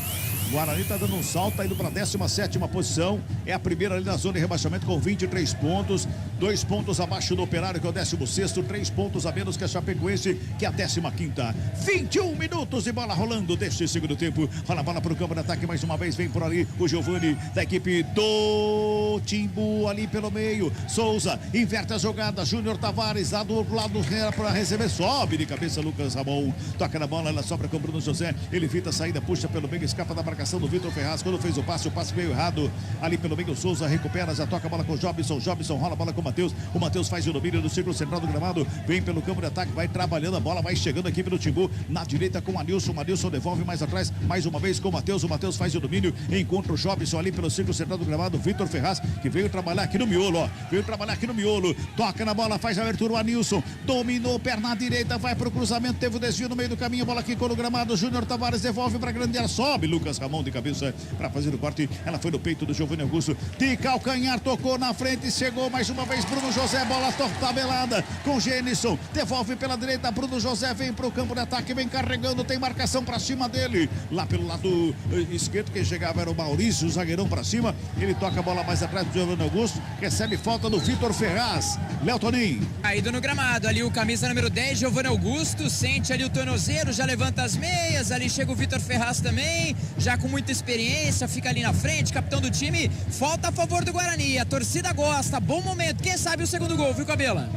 S7: Guarani está dando um salto, tá indo para a 17ª posição. É a primeira ali na zona de rebaixamento com 23 pontos. 2 pontos abaixo do Operário, que é o 16º. 3 pontos a menos que a Chapecoense, que é a 15ª. 21 minutos de bola rolando deste segundo tempo. Rola a bola para o campo de ataque mais uma vez. Vem por ali o Giovani da equipe do Timbu ali pelo meio. Souza inverte a jogada. Júnior Tavares lá do lado para receber. Sobe de cabeça Lucas Ramon. Toca na bola, ela sobra com o Bruno José. Ele evita a saída, puxa pelo meio, escapa da marcação do Vitor Ferraz. Quando fez o passe veio errado. Ali pelo meio, Souza recupera, já toca a bola com o Jobson. Jobson rola a bola com o Matheus. O Matheus faz o domínio do círculo central do gramado. Vem pelo campo de ataque, vai trabalhando a bola, vai chegando aqui pelo Timbu. Na direita com o Anilson. O Anilson devolve mais atrás, mais uma vez com o Matheus. O Matheus faz o domínio, encontra o Jobson ali pelo círculo central do gramado. Vitor Ferraz, que veio trabalhar aqui no miolo, ó. Veio trabalhar aqui no miolo. Toca na bola, faz a abertura o Anilson. Dominou, perna direita, vai pro cruzamento. Teve o desvio no meio do caminho. Bola aqui com o gramado. Júnior Tavares devolve pra grande área. Sobe Lucas Ramon de cabeça para fazer o corte. Ela foi no peito do Giovanni Augusto. De calcanhar, tocou na frente. Chegou mais uma vez Bruno José. Bola tabelada com Gênison. Devolve pela direita. Bruno José vem pro campo de ataque. Vem carregando. Tem marcação para cima dele. Lá pelo lado esquerdo, quem chegava era o Maurício, o zagueirão para cima. Ele toca a bola mais atrás do Giovanni Augusto. Recebe falta do Vitor Ferraz. Léo Toninho.
S8: Caído no gramado. Ali o camisa número 10, Giovanni Augusto. Sente ali o tornozelo. Já levanta as meias. Ali chega o Vitor Ferraz também. Já com muita experiência. Fica ali na frente. Capitão do time. Falta a favor do Guarani. A torcida gosta. Bom momento. Quem sabe o segundo gol, viu, Cabela?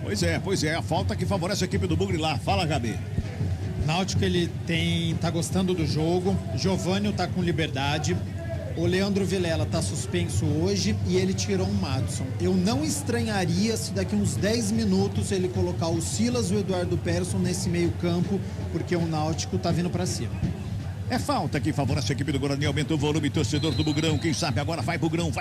S7: Pois é. A falta que favorece a equipe do Bugre lá. Fala, Gabi.
S9: Náutico, ele tá gostando do jogo. Giovânio tá com liberdade. O Leandro Vilela tá suspenso hoje e ele tirou um Madison. Eu não estranharia se daqui uns 10 minutos ele colocar o Silas e o Eduardo Persson nesse meio campo, porque o Náutico tá vindo pra cima.
S7: É falta que favorece a equipe do Guarani, aumenta o volume, torcedor do Bugrão, quem sabe agora vai Bugrão!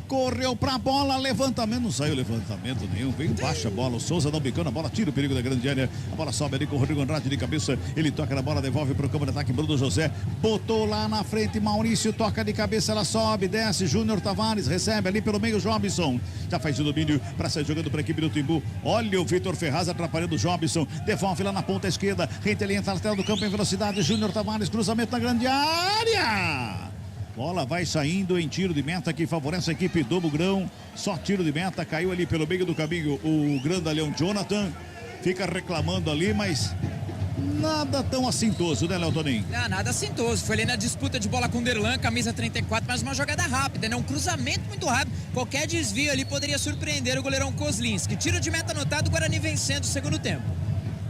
S7: Correu pra bola, levantamento, não saiu levantamento nenhum, vem baixa a bola, o Souza não bicando a bola, tira o perigo da grande área, a bola sobe ali com o Rodrigo Andrade de cabeça, ele toca na bola, devolve pro campo de ataque, Bruno José, botou lá na frente, Maurício toca de cabeça, ela sobe, desce, Júnior Tavares recebe ali pelo meio, Jobson, já faz o domínio pra sair jogando pra equipe do Timbu, olha o Vitor Ferraz atrapalhando o Jobson, devolve lá na ponta esquerda, ele entra na tela do campo em velocidade, Júnior Tavares, cruzamento na grande área. Bola vai saindo em tiro de meta que favorece a equipe do Bugrão. Só tiro de meta, caiu ali pelo meio do caminho o grandalhão Jonathan. Fica reclamando ali, mas nada tão assintoso, né, Léo Toninho?
S8: Não, nada assintoso. Foi ali na disputa de bola com o Derlan, camisa 34, mas uma jogada rápida, né? Um cruzamento muito rápido. Qualquer desvio ali poderia surpreender o goleirão Kozlinski. Tiro de meta anotado, o Guarani vencendo o segundo tempo.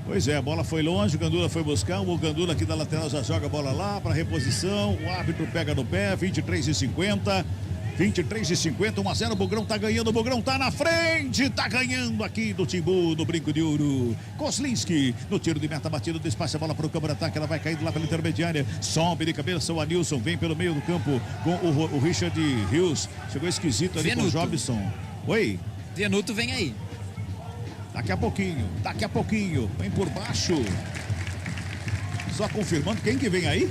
S7: Pois é, a bola foi longe, o Gandula foi buscar, o Gandula aqui da lateral já joga a bola lá para reposição, o árbitro pega no pé, 23:50, 1-0, o Bugrão tá ganhando, o Bugrão tá na frente, tá ganhando aqui do Timbu, do Brinco de Ouro. Kozlinski, no tiro de meta batido, despacha a bola pro campo de ataque, ela vai caindo lá pela intermediária, sobe de cabeça o Anilson, vem pelo meio do campo com o Richard Rios, chegou esquisito ali com o Jobson. Oi?
S8: Venuto vem aí.
S7: Daqui a pouquinho, vem por baixo. Só confirmando, quem que vem aí?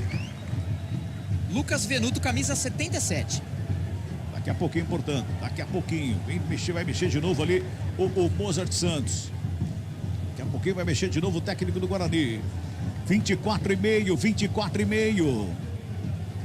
S8: Lucas Venuto, camisa 77.
S7: Daqui a pouquinho, portanto, vai mexer de novo ali o Mozart Santos. Daqui a pouquinho vai mexer de novo o técnico do Guarani. 24,5.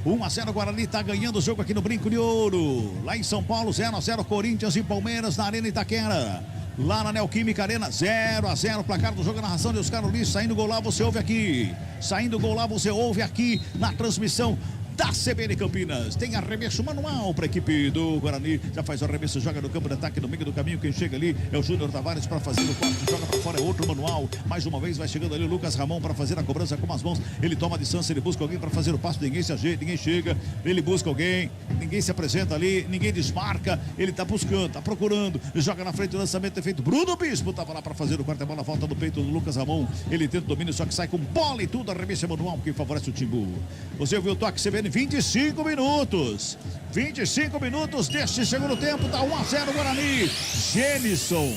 S7: 1-0 Guarani, tá ganhando o jogo aqui no Brinco de Ouro. Lá em São Paulo, 0-0 Corinthians e Palmeiras na Arena Itaquera. Lá na Neoquímica Arena, 0-0, placar do jogo, a narração de Oscar Luiz. Saindo gol lá, você ouve aqui. Saindo gol lá, você ouve aqui na transmissão da CBN Campinas. Tem arremesso manual para a equipe do Guarani. Já faz o arremesso, joga no campo de ataque, no meio do caminho. Quem chega ali é o Júnior Tavares para fazer o corte, joga para fora, é outro manual. Mais uma vez vai chegando ali o Lucas Ramon para fazer a cobrança com as mãos. Ele toma a distância, ele busca alguém para fazer o passo. Ninguém se ajeita, ninguém chega. Ele busca alguém, ninguém se apresenta ali, ninguém desmarca. Ele tá buscando, tá procurando. Joga na frente, o lançamento é feito. Bruno Bispo tava lá para fazer o corte, a bola volta no peito do Lucas Ramon. Ele tenta o domínio, só que sai com bola e tudo. Arremesso manual que favorece o Timbu. Você ouviu o toque CBN, 25 minutos. 25 minutos deste segundo tempo, tá 1-0 Guarani. Genison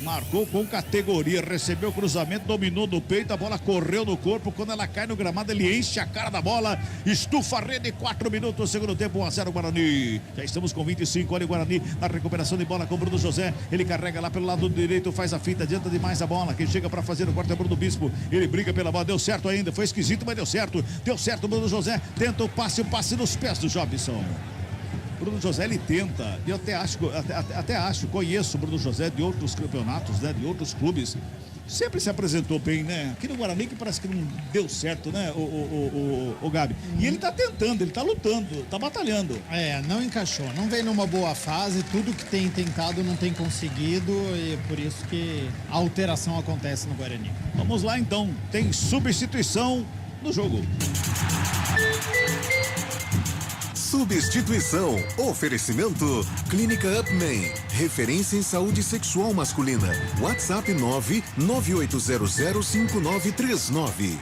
S7: marcou com categoria, recebeu o cruzamento, dominou no peito, a bola correu no corpo. Quando ela cai no gramado, ele enche a cara da bola, estufa a rede. 4 minutos, segundo tempo, 1-0 Guarani. Já estamos com 25, olha o Guarani na recuperação de bola com o Bruno José. Ele carrega lá pelo lado direito, faz a fita, adianta demais a bola. Quem chega para fazer o corte é o Bruno Bispo. Ele briga pela bola, deu certo ainda, foi esquisito, mas deu certo. Deu certo o Bruno José, tenta o passe nos pés do Jobson. Bruno José, ele tenta, eu até acho, conheço o Bruno José de outros campeonatos, né, de outros clubes, sempre se apresentou bem, né, aqui no Guarani que parece que não deu certo, né, o Gabi, e ele tá tentando, ele tá lutando, tá batalhando.
S9: Não encaixou, não vem numa boa fase, tudo que tem tentado não tem conseguido, e por isso que a alteração acontece no Guarani.
S7: Vamos lá então, tem substituição no jogo.
S5: Substituição. Oferecimento. Clínica Upman. Referência em saúde sexual masculina. WhatsApp 998005939.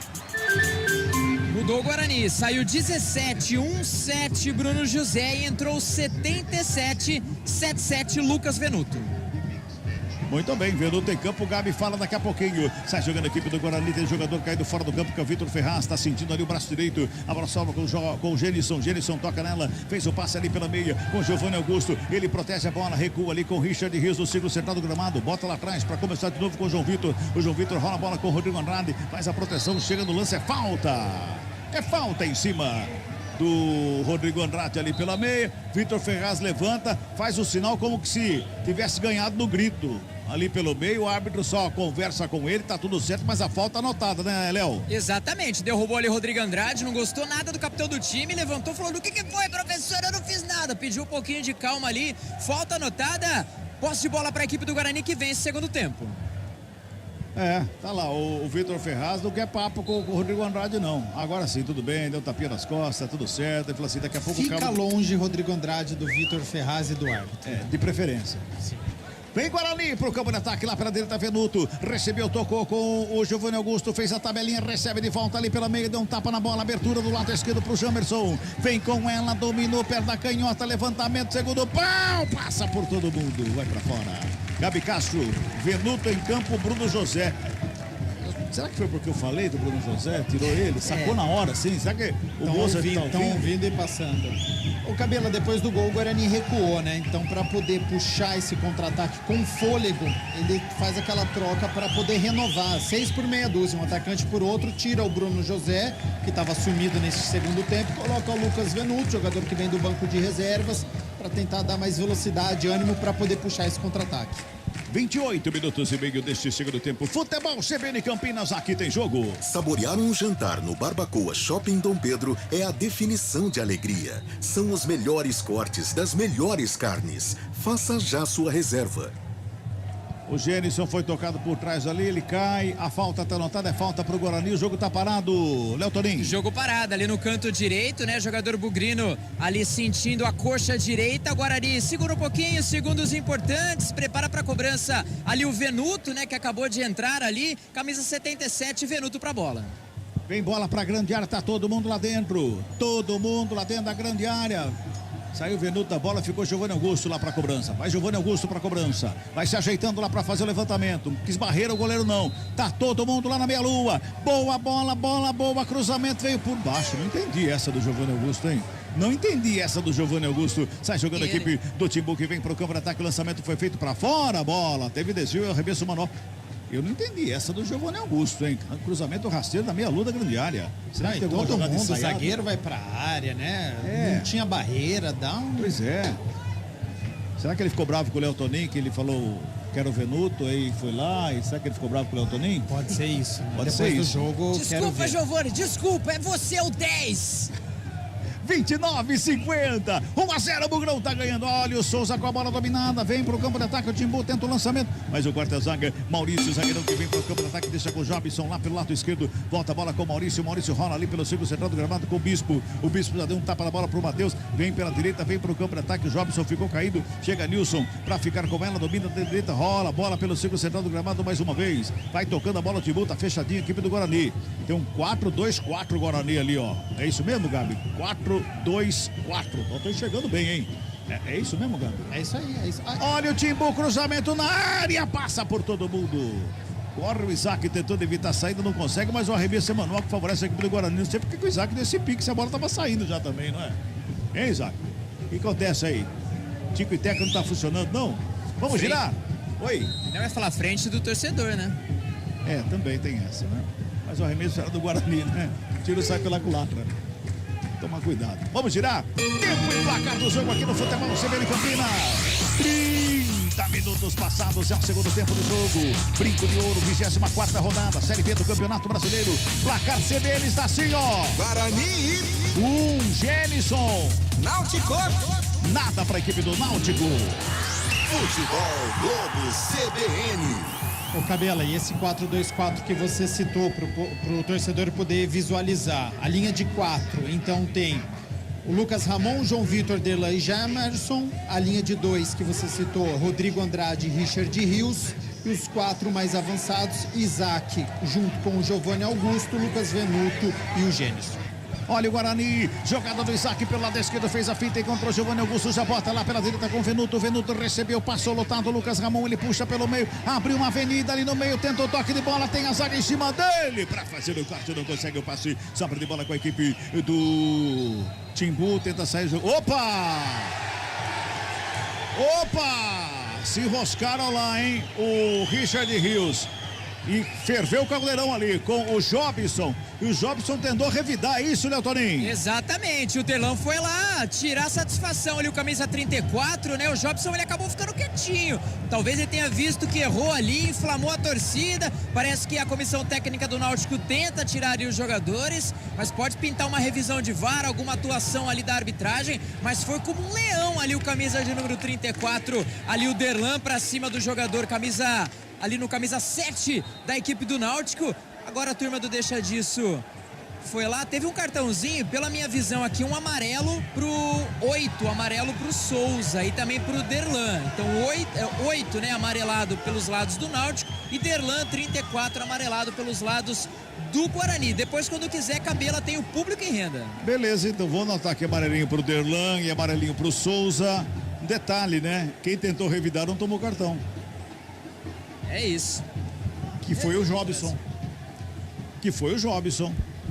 S8: Mudou o Guarani. Saiu 17-1-7 Bruno José e entrou 77-7-7 Lucas Venuto.
S7: Muito bem, Venuto em campo, o Gabi fala daqui a pouquinho. Sai jogando a equipe do Guarani, tem jogador caído fora do campo, que é o Vitor Ferraz, tá sentindo ali o braço direito. A bola salva com o Genison, Genison toca nela, fez o passe ali pela meia com o Giovanni Augusto. Ele protege a bola, recua ali com o Richard Rios no círculo central do gramado, bota lá atrás para começar de novo com o João Vitor. O João Vitor rola a bola com o Rodrigo Andrade, faz a proteção, chega no lance, é falta. É falta em cima do Rodrigo Andrade ali pela meia. Vitor Ferraz levanta, faz o sinal como que se tivesse ganhado no grito. Ali pelo meio, o árbitro só conversa com ele, tá tudo certo, mas a falta anotada, né, Léo?
S8: Exatamente, derrubou ali o Rodrigo Andrade, não gostou nada do capitão do time, levantou, falou, o que foi, professor? Eu não fiz nada, pediu um pouquinho de calma ali, falta anotada, posse de bola para a equipe do Guarani que vence o segundo tempo.
S7: Tá lá, o Vitor Ferraz não quer papo com o Rodrigo Andrade, não. Agora sim, tudo bem, deu tapinha nas costas, tudo certo. Ele falou assim, daqui a pouco...
S9: Fica longe, Rodrigo Andrade, do Vitor Ferraz e do árbitro.
S7: De preferência. Sim. Vem Guarani pro campo de ataque, lá pela direita, Venuto. Recebeu, tocou com o Giovanni Augusto, fez a tabelinha, recebe de volta ali pela meia, deu um tapa na bola, abertura do lado esquerdo pro Jamerson. Vem com ela, dominou, perto da canhota, levantamento, segundo pau, passa por todo mundo, vai pra fora. Gabi Castro, Venuto em campo, Bruno José. Será que foi porque eu falei do Bruno José? Tirou ele? Sacou na hora, sim? Será que o Moça
S9: estão ouvindo e passando? O Cabela, depois do gol, o Guarani recuou, né? Então, para poder puxar esse contra-ataque com fôlego, ele faz aquela troca para poder renovar. 6 por meia dúzia, um atacante por outro, tira o Bruno José, que estava sumido nesse segundo tempo, coloca o Lucas Venuto, jogador que vem do banco de reservas, para tentar dar mais velocidade, ânimo para poder puxar esse contra-ataque.
S7: 28 minutos e meio deste segundo tempo. Futebol CBN Campinas, aqui tem jogo.
S5: Saborear um jantar no Barbacoa Shopping Dom Pedro é a definição de alegria. São os melhores cortes das melhores carnes. Faça já sua reserva.
S7: O Genison foi tocado por trás ali, ele cai, a falta tá anotada, é falta pro Guarani, o jogo tá parado, Léo Toninho.
S8: Jogo parado ali no canto direito, né, jogador bugrino ali sentindo a coxa direita, Guarani segura um pouquinho, segundos importantes, prepara pra cobrança ali o Venuto, né, que acabou de entrar ali, camisa 77, Venuto pra bola.
S7: Vem bola pra grande área, tá todo mundo lá dentro da grande área. Saiu o Venuto da bola, ficou Giovanni Augusto lá para cobrança. Vai Giovanni Augusto para cobrança. Vai se ajeitando lá para fazer o levantamento. Quis barreira, o goleiro não. Tá todo mundo lá na meia-lua. Boa bola, boa. Cruzamento veio por baixo. Não entendi essa do Giovanni Augusto, hein? Não entendi essa do Giovanni Augusto. Sai jogando a equipe do Timbu que vem pro campo de ataque. O lançamento foi feito para fora. A bola teve desvio e arremesso manual. Eu não entendi essa do Giovanni Augusto, hein? Cruzamento rasteiro da meia-lua da grande área.
S9: Será que todo mundo, o zagueiro vai pra área, né? Não tinha barreira, dá um...
S7: Pois é. Será que ele ficou bravo com o Léo Toninho, que ele falou que era o Venuto, aí foi lá, e será que ele ficou bravo com o Léo Toninho?
S9: Pode ser isso.
S7: Pode
S9: Depois
S7: ser
S9: do
S7: isso.
S9: jogo,
S8: Desculpa, Giovanni, desculpa, é você o 10.
S7: 29,50. 1-0, o Bugrão tá ganhando. Olha o Souza com a bola dominada. Vem pro campo de ataque. O Timbu tenta o lançamento. Mas o quarta-zaga, Maurício, zagueirão que vem pro campo de ataque. Deixa com o Jobson lá pelo lado esquerdo. Volta a bola com o Maurício. Maurício rola ali pelo círculo central do gramado com o Bispo. O Bispo já deu um tapa na bola pro Matheus. Vem pela direita, vem pro campo de ataque. O Jobson ficou caído. Chega Nilson pra ficar com ela. Domina da direita, rola a bola pelo círculo central do gramado mais uma vez. Vai tocando a bola. O Timbu tá fechadinho. Equipe do Guarani. Tem um 4-2-4 Guarani ali, ó. É isso mesmo, Gabi? 4-2-4. Eu tô enxergando bem, hein? É isso mesmo, Gabi?
S9: É isso aí, é isso. Ai.
S7: Olha o Timbu, cruzamento na área, passa por todo mundo. Corre o Isaac tentando evitar a saída, não consegue, mas o arremesso é manual que favorece a equipe do Guarani. Não sei porque o Isaac desse pique, se a bola tava saindo já também, não é? Hein, Isaac? O que acontece aí? Tico e Teca não tá funcionando, não? Vamos girar? Oi?
S8: Não vai falar frente do torcedor, né?
S7: É, também tem essa, né? Mas o arremesso era do Guarani, né? Tiro sai pela culatra. Toma cuidado. Vamos girar? Tempo e placar do jogo aqui no Futebol CBN Campinas. 30 minutos passados, é o segundo tempo do jogo. Brinco de Ouro, 24ª rodada, Série B do Campeonato Brasileiro. Placar CBN está assim, ó.
S6: Guarani.
S7: Gênison.
S6: Náutico.
S7: Nada para a equipe do Náutico.
S6: Futebol Globo CBN.
S9: Ô Cabela, e esse 4-2-4 que você citou pro torcedor poder visualizar, a linha de 4, então tem o Lucas Ramon, João Vitor, Derlan e Jamerson, a linha de 2 que você citou, Rodrigo Andrade e Richard Rios, e os 4 mais avançados, Isaac, junto com o Giovanni Augusto, Lucas Venuto e o Gênesis.
S7: Olha o Guarani, jogada do Isaac pelo lado esquerdo, fez a finta, encontrou o Giovanni Augusto, já bota lá pela direita com o Venuto. O Venuto recebeu, passou lotado, o Lucas Ramon, ele puxa pelo meio, abriu uma avenida ali no meio, tenta o toque de bola, tem a zaga em cima dele, pra fazer o corte, não consegue o passe, sobra de bola com a equipe do Timbu, tenta sair o jogo. Opa! Se enroscaram lá, hein, o Richard Rios. E ferveu o caldeirão ali com o Jobson. E o Jobson tentou revidar isso, Léo Toninho.
S8: Exatamente, o Derlan foi lá tirar satisfação ali, o camisa 34, né? O Jobson, ele acabou ficando quietinho. Talvez ele tenha visto que errou ali, inflamou a torcida. Parece que a comissão técnica do Náutico tenta tirar ali os jogadores, mas pode pintar uma revisão de VAR, alguma atuação ali da arbitragem, mas foi como um leão ali o camisa de número 34, ali o Derlan pra cima do jogador ali no camisa 7 da equipe do Náutico. Agora a turma do Deixa Disso foi lá, teve um cartãozinho, pela minha visão aqui, um amarelo pro 8, amarelo pro Souza e também pro Derlan. Então 8, né, amarelado pelos lados do Náutico e Derlan 34 amarelado pelos lados do Guarani. Depois, quando quiser, Cabela tem o público em renda.
S7: Beleza, então vou anotar aqui amarelinho pro Derlan e amarelinho pro Souza. Detalhe, né? Quem tentou revidar não tomou cartão.
S8: É isso.
S7: Que foi o Jobson.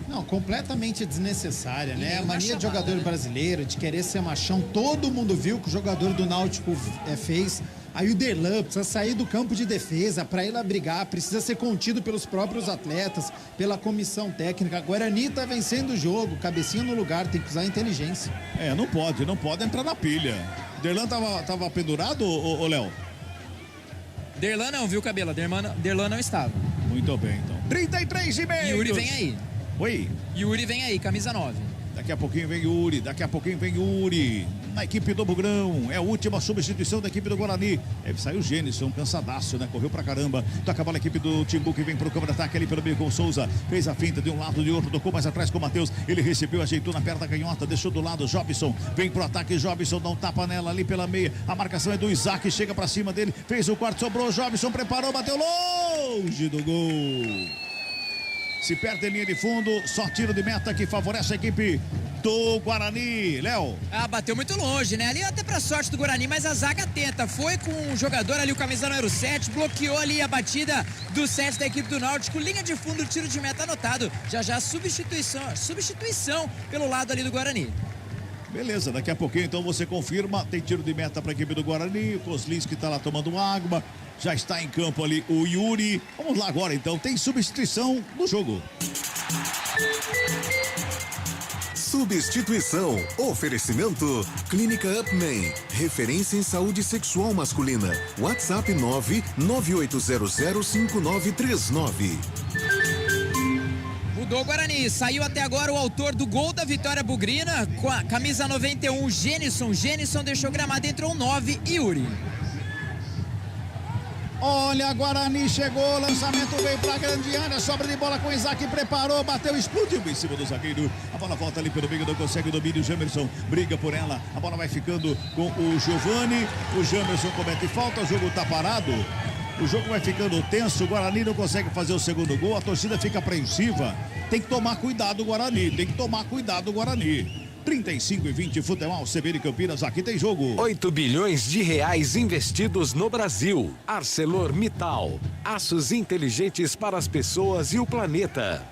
S9: Não, completamente desnecessária, né? A mania de jogador brasileiro de querer ser machão. Todo mundo viu que o jogador do Náutico fez. Aí o Derlan precisa sair do campo de defesa para ir lá brigar, precisa ser contido pelos próprios atletas, pela comissão técnica. Guarani tá vencendo o jogo, cabecinha no lugar, tem que usar inteligência.
S7: Não pode entrar na pilha. Derlan tava pendurado, ô Léo?
S8: Derlan não, viu, Cabela? Derlan não estava.
S7: Muito bem, então. 33,5.
S8: Yuri vem aí.
S7: Oi?
S8: Yuri vem aí, camisa 9.
S7: Daqui a pouquinho vem Yuri. Na equipe do Bugrão. É a última substituição da equipe do Guarani. Deve sair o Gênison, cansadaço, né? Correu pra caramba. Toca a bola a equipe do Timbu que vem pro campo de ataque ali pelo meio com o Souza. Fez a finta de um lado de outro, tocou mais atrás com o Matheus. Ele recebeu, ajeitou na perna da canhota, deixou do lado. Jobson vem pro ataque. Jobson dá um tapa nela ali pela meia. A marcação é do Isaac, chega pra cima dele. Fez o quarto, sobrou. Jobson preparou, bateu longe do gol. Se perde a linha de fundo, só tiro de meta que favorece a equipe do Guarani. Léo.
S8: Bateu muito longe, né? Ali até pra sorte do Guarani, mas a zaga tenta. Foi com o jogador ali, o camisa número 7, bloqueou ali a batida do 7 da equipe do Náutico. Linha de fundo, tiro de meta anotado. Já substituição pelo lado ali do Guarani.
S7: Beleza, daqui a pouquinho então você confirma. Tem tiro de meta para a equipe do Guarani. O Kozlinski está lá tomando água. Já está em campo ali o Yuri. Vamos lá agora então, tem substituição no jogo.
S5: Substituição. Oferecimento. Clínica Upman. Referência em saúde sexual masculina. WhatsApp 998005939.
S8: Mudou o Guarani. Saiu até agora o autor do gol da vitória bugrina com a camisa 91, Gênison. Gênison deixou o gramado, entrou 9, Yuri.
S7: Olha, Guarani chegou, lançamento veio pra grande área, sobra de bola com o Isaac, preparou, bateu, explodiu em cima do zagueiro. A bola volta ali pelo meio, não consegue o domínio. O Jamerson briga por ela, a bola vai ficando com o Giovani. O Jamerson comete falta, o jogo tá parado. O jogo vai ficando tenso, o Guarani não consegue fazer o segundo gol, a torcida fica apreensiva. Tem que tomar cuidado o Guarani, 35-20, futebol, CBN Campinas, aqui tem jogo.
S15: 8 bilhões de reais investidos no Brasil. ArcelorMittal. Aços inteligentes para as pessoas e o planeta.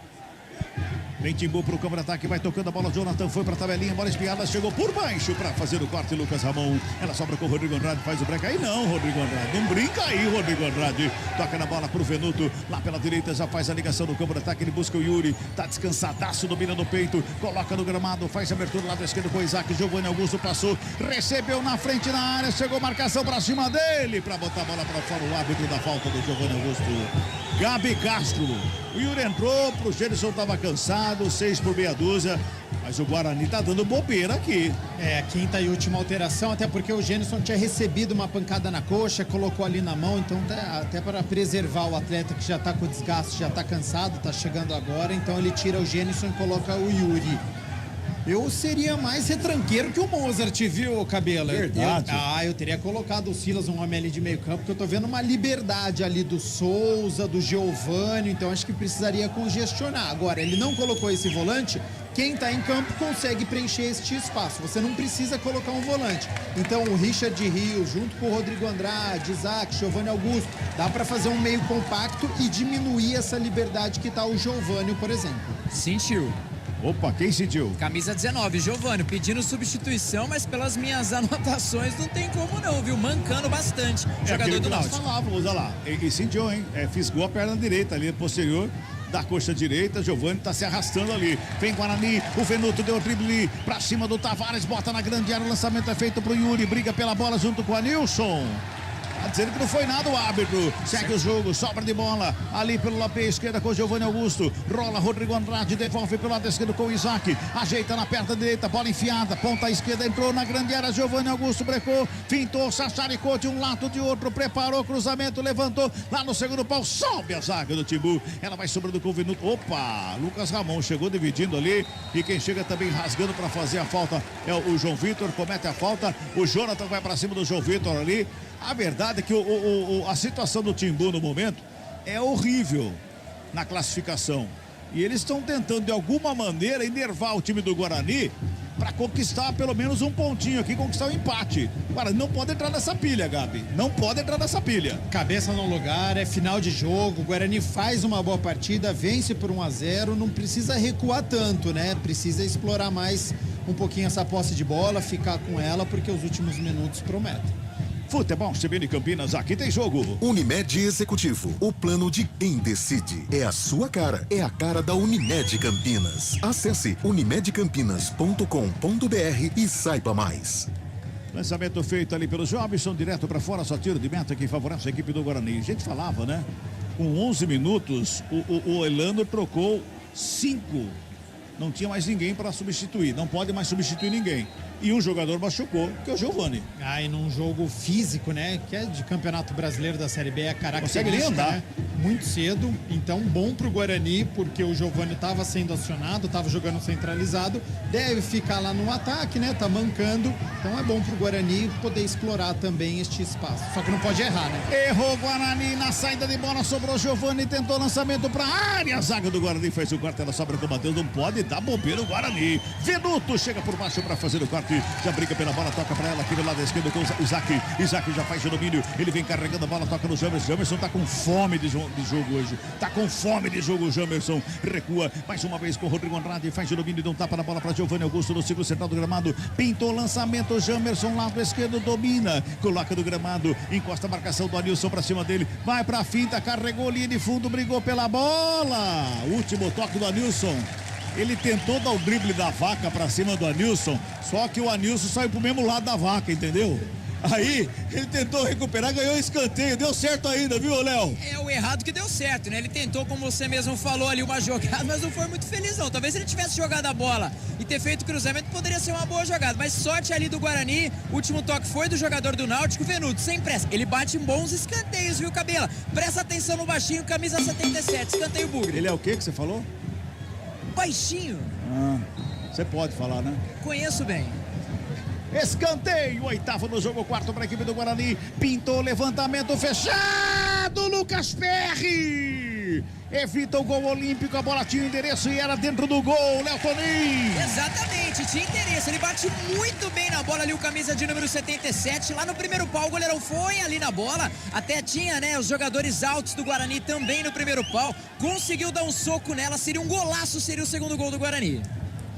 S7: Vem Timbu pro campo de ataque, vai tocando a bola, Jonathan foi pra tabelinha, bola espiada, chegou por baixo pra fazer o corte, Lucas Ramon, ela sobra com o Rodrigo Andrade, faz o break, aí não, Rodrigo Andrade, não brinca aí, Rodrigo Andrade, toca na bola pro Venuto, lá pela direita, já faz a ligação no campo de ataque, ele busca o Yuri, tá descansadaço, domina no peito, coloca no gramado, faz a abertura do lado esquerdo com o Isaac, Giovanni Augusto passou, recebeu na frente na área, chegou marcação pra cima dele, pra botar a bola pra fora, o árbitro da falta do Giovanni Augusto, Gabi Castro. O Yuri entrou, pro Gênison tava cansado, 6 por meia dúzia, mas o Guarani tá dando bobeira aqui.
S9: É, quinta e última alteração, até porque o Gênison tinha recebido uma pancada na coxa, colocou ali na mão, então até para preservar o atleta que já tá com desgaste, já tá cansado, tá chegando agora, então ele tira o Gênison e coloca o Yuri. Eu seria mais retranqueiro que o Mozart, viu, Cabela?
S7: Verdade.
S9: Eu teria colocado o Silas, um homem ali de meio campo, porque eu tô vendo uma liberdade ali do Souza, do Giovani, então acho que precisaria congestionar. Agora, ele não colocou esse volante, quem tá em campo consegue preencher este espaço. Você não precisa colocar um volante. Então, o Richard Rios, junto com o Rodrigo Andrade, Isaac, Giovani Augusto, dá para fazer um meio compacto e diminuir essa liberdade que tá o Giovani, por exemplo.
S8: Sentiu.
S7: Opa, quem sentiu?
S8: Camisa 19, Giovani, pedindo substituição, mas pelas minhas anotações não tem como não, viu? Mancando bastante. Jogador do Náutico.
S7: Nós falávamos, olha lá, e sentiu, hein? Fisgou a perna direita ali, posterior da coxa direita, Giovani tá se arrastando ali. Vem Guarani, o Venuto deu o drible pra cima do Tavares, bota na grande área, o lançamento é feito pro Yuri, briga pela bola junto com a Nilson. Tá dizendo que não foi nada o árbitro. Segue o jogo, sobra de bola. Ali pelo lado esquerda com o Giovanni Augusto. Rola Rodrigo Andrade, devolve pelo lado esquerdo com o Isaac. Ajeita na perna direita, bola enfiada. Ponta esquerda, entrou na grande área. Giovanni Augusto brecou, fintou, sassaricou de um lado de outro. Preparou, cruzamento, levantou. Lá no segundo pau, sobe a zaga do Timbu. Ela vai sobrando com o Venuto. Opa, Lucas Ramon chegou dividindo ali. E quem chega também rasgando para fazer a falta é o João Vitor. Comete a falta. O Jonathan vai para cima do João Vitor ali. A verdade é que a situação do Timbu no momento é horrível na classificação. E eles estão tentando, de alguma maneira, enervar o time do Guarani para conquistar pelo menos um pontinho aqui, conquistar o empate. Agora, não pode entrar nessa pilha, Gabi. Não pode entrar nessa pilha.
S9: Cabeça no lugar, é final de jogo. O Guarani faz uma boa partida, vence por 1-0. Não precisa recuar tanto, né? Precisa explorar mais um pouquinho essa posse de bola, ficar com ela, porque os últimos minutos prometem.
S7: Futebol CBN Campinas, aqui tem jogo.
S5: Unimed Executivo, o plano de quem decide. É a sua cara, é a cara da Unimed Campinas. Acesse unimedcampinas.com.br e saiba mais.
S7: Lançamento feito ali pelo Jobson, direto para fora, só tiro de meta que favorece a equipe do Guarani. A gente falava, né? Com 11 minutos, o Elano trocou 5. Não tinha mais ninguém para substituir, não pode mais substituir ninguém. E um jogador machucou, que é o Giovani.
S9: E num jogo físico, né? Que é de Campeonato Brasileiro da Série B, é característica,
S7: consegue nem andar,
S9: né? Muito cedo, então bom pro Guarani, porque o Giovani estava sendo acionado, estava jogando centralizado, deve ficar lá no ataque, né? Tá mancando, então é bom pro Guarani poder explorar também este espaço. Só que não pode errar, né?
S7: Errou o Guarani na saída de bola, sobrou Giovani, tentou lançamento pra área, a zaga do Guarani fez o corte, ela sobra com o Matheus, não pode dar bobeira o Guarani. Venuto chega por baixo para fazer o corte. forte. Já briga pela bola, toca pra ela aqui do lado esquerdo com o Isaac. Isaac já faz o domínio. Ele vem carregando a bola, toca no Jamerson. Jamerson tá com fome de jogo hoje. Tá com fome de jogo o Jamerson. Recua mais uma vez com o Rodrigo Andrade. Faz o domínio, dá um tapa na bola pra Giovanni Augusto no círculo central do gramado. Pintou o lançamento. Jamerson, lado esquerdo, domina. Coloca no gramado. Encosta a marcação do Anilson pra cima dele. Vai pra finta, carregou linha de fundo, brigou pela bola. Último toque do Anilson. Ele tentou dar o drible da Vaca pra cima do Anilson, só que o Anilson saiu pro mesmo lado da Vaca, entendeu? Aí, ele tentou recuperar, ganhou escanteio, deu certo ainda, viu, Léo?
S8: É o errado que deu certo, né? Ele tentou, como você mesmo falou ali, uma jogada, mas não foi muito feliz, não. Talvez se ele tivesse jogado a bola e ter feito cruzamento, poderia ser uma boa jogada. Mas sorte ali do Guarani, o último toque foi do jogador do Náutico, Venuto, sem pressa. Ele bate em bons escanteios, viu, Cabela? Presta atenção no baixinho, camisa 77, escanteio Bugre.
S7: Ele é o que você falou?
S8: Baixinho.
S7: Você pode falar, né?
S8: Conheço bem.
S7: Escanteio, oitavo no jogo, quarto para a equipe do Guarani. Pintou, levantamento fechado. Lucas Perry evita o gol olímpico. A bola tinha endereço e era dentro do gol. Léo Toninho.
S8: Exatamente, tinha interesse. Ele bate muito bem na bola ali, o camisa de número 77. Lá no primeiro pau, o goleirão foi ali na bola. Até tinha, né, os jogadores altos do Guarani também no primeiro pau. Conseguiu dar um soco nela. Seria um golaço, seria o segundo gol do Guarani.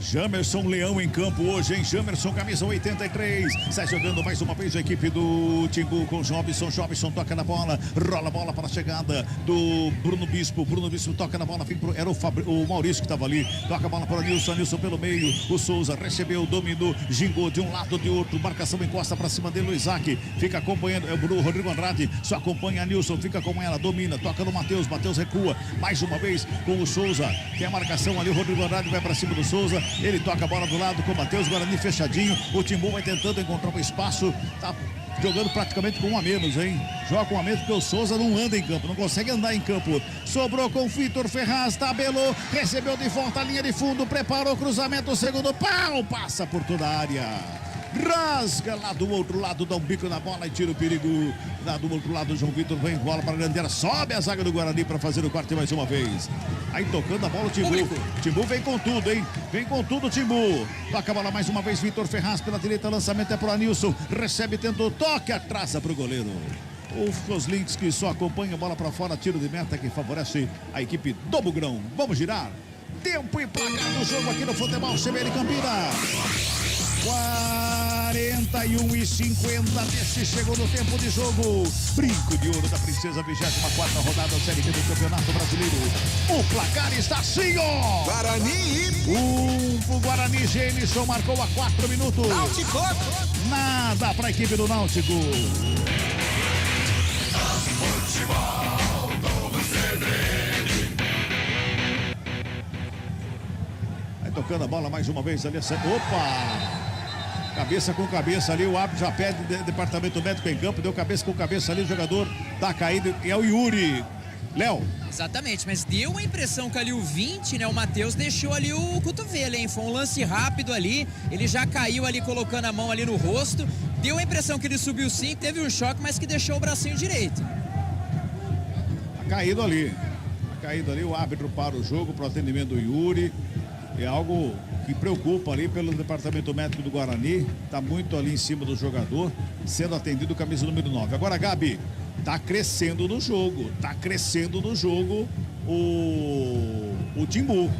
S7: Jamerson Leão em campo hoje, hein? Jamerson, camisa 83. Sai jogando mais uma vez a equipe do Timbu com Jobson. Jobson toca na bola, rola a bola para a chegada do Bruno Bispo. Bruno Bispo toca na bola, era o Maurício que estava ali. Toca a bola para o Nilson. Nilson pelo meio. O Souza recebeu, dominou, gingou de um lado de outro. Marcação encosta para cima dele. O Isaac fica acompanhando. É o Rodrigo Andrade. Só acompanha a Nilson. Fica com ela, domina. Toca no Matheus. Matheus recua mais uma vez com o Souza. Tem a marcação ali. O Rodrigo Andrade vai para cima do Souza. Ele toca a bola do lado com o Matheus, Guarani fechadinho. O Timbu vai tentando encontrar um espaço. Tá jogando praticamente com um a menos, hein? Joga com um a menos porque o Souza não anda em campo, não consegue andar em campo. Sobrou com o Vitor Ferraz, tabelou, recebeu de volta a linha de fundo, preparou o cruzamento, segundo pau, passa por toda a área. Rasga lá do outro lado, dá um bico na bola e tira o perigo. Lá do outro lado, o João Vitor vem bola para a grande área, sobe a zaga do Guarani para fazer o corte mais uma vez. Aí tocando a bola o Timbu. Timbu vem com tudo, hein? Vem com tudo, Timbu. Toca a bola mais uma vez, Vitor Ferraz pela direita, lançamento é para o Anilson. Recebe, tentou, toque, atrasa para o goleiro. Os links que só acompanha a bola para fora, tiro de meta que favorece a equipe do Bugrão. Vamos girar. Tempo e placar do jogo aqui no Futebol CBN Campinas. 41:50 nesse segundo tempo de jogo. Brinco de ouro da Princesa, 24ª rodada da Série B do Campeonato Brasileiro. O placar está assim, ó.
S6: Guarani.
S7: Pro Guarani, Gênison marcou a 4 minutos.
S6: Náutico.
S7: Nada para a equipe do Náutico.
S6: Futebol do CBN.
S7: Vai tocando a bola mais uma vez ali. Opa! Cabeça com cabeça ali, o árbitro já pede departamento médico em campo, deu cabeça com cabeça ali, o jogador tá caído, é o Yuri. Léo.
S8: Exatamente, mas deu a impressão que ali o 20, né, o Matheus deixou ali o cotovelo, hein, foi um lance rápido ali, ele já caiu ali colocando a mão ali no rosto, deu a impressão que ele subiu sim, teve um choque, mas que deixou o bracinho direito.
S7: Tá caído ali, o árbitro para o jogo, pro atendimento do Yuri, é algo que preocupa ali pelo departamento médico do Guarani, tá muito ali em cima do jogador, sendo atendido camisa número 9. Agora, Gabi, tá crescendo no jogo o Timbu.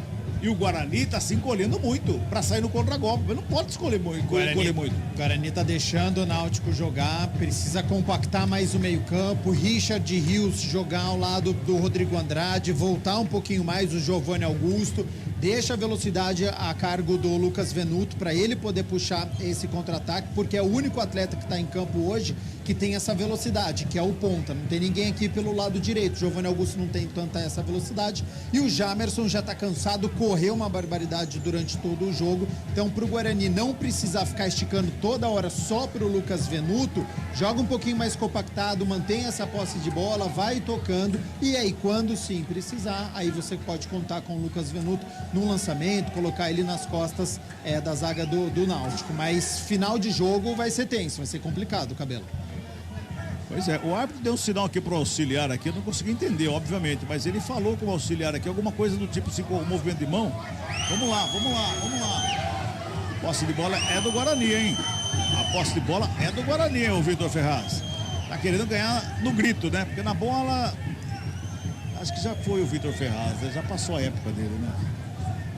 S7: E o Guarani tá se encolhendo muito pra sair no contra-golpe. Mas não pode escolher muito.
S9: O Guarani tá deixando o Náutico jogar, precisa compactar mais o meio-campo. Richard Rios jogar ao lado do Rodrigo Andrade, voltar um pouquinho mais o Giovanni Augusto. Deixa a velocidade a cargo do Lucas Venuto para ele poder puxar esse contra-ataque, porque é o único atleta que está em campo hoje que tem essa velocidade, que é o ponta. Não tem ninguém aqui pelo lado direito. O Giovanni Augusto não tem tanta essa velocidade. E o Jamerson já está cansado, correu uma barbaridade durante todo o jogo. Então, para o Guarani não precisar ficar esticando toda hora só para o Lucas Venuto, joga um pouquinho mais compactado, mantém essa posse de bola, vai tocando. E aí, quando sim precisar, aí você pode contar com o Lucas Venuto no lançamento, colocar ele nas costas da zaga do Náutico. Mas final de jogo vai ser tenso, vai ser complicado, Cabelo.
S7: Pois é, o árbitro deu um sinal aqui pro auxiliar aqui, eu não consegui entender, obviamente, mas ele falou com o auxiliar aqui, alguma coisa do tipo assim, com o movimento de mão. Vamos lá. Posse de bola é do Guarani, hein? A posse de bola é do Guarani, hein, o Vitor Ferraz. Tá querendo ganhar no grito, né? Porque na bola, acho que já foi o Vitor Ferraz, né? Já passou a época dele, né?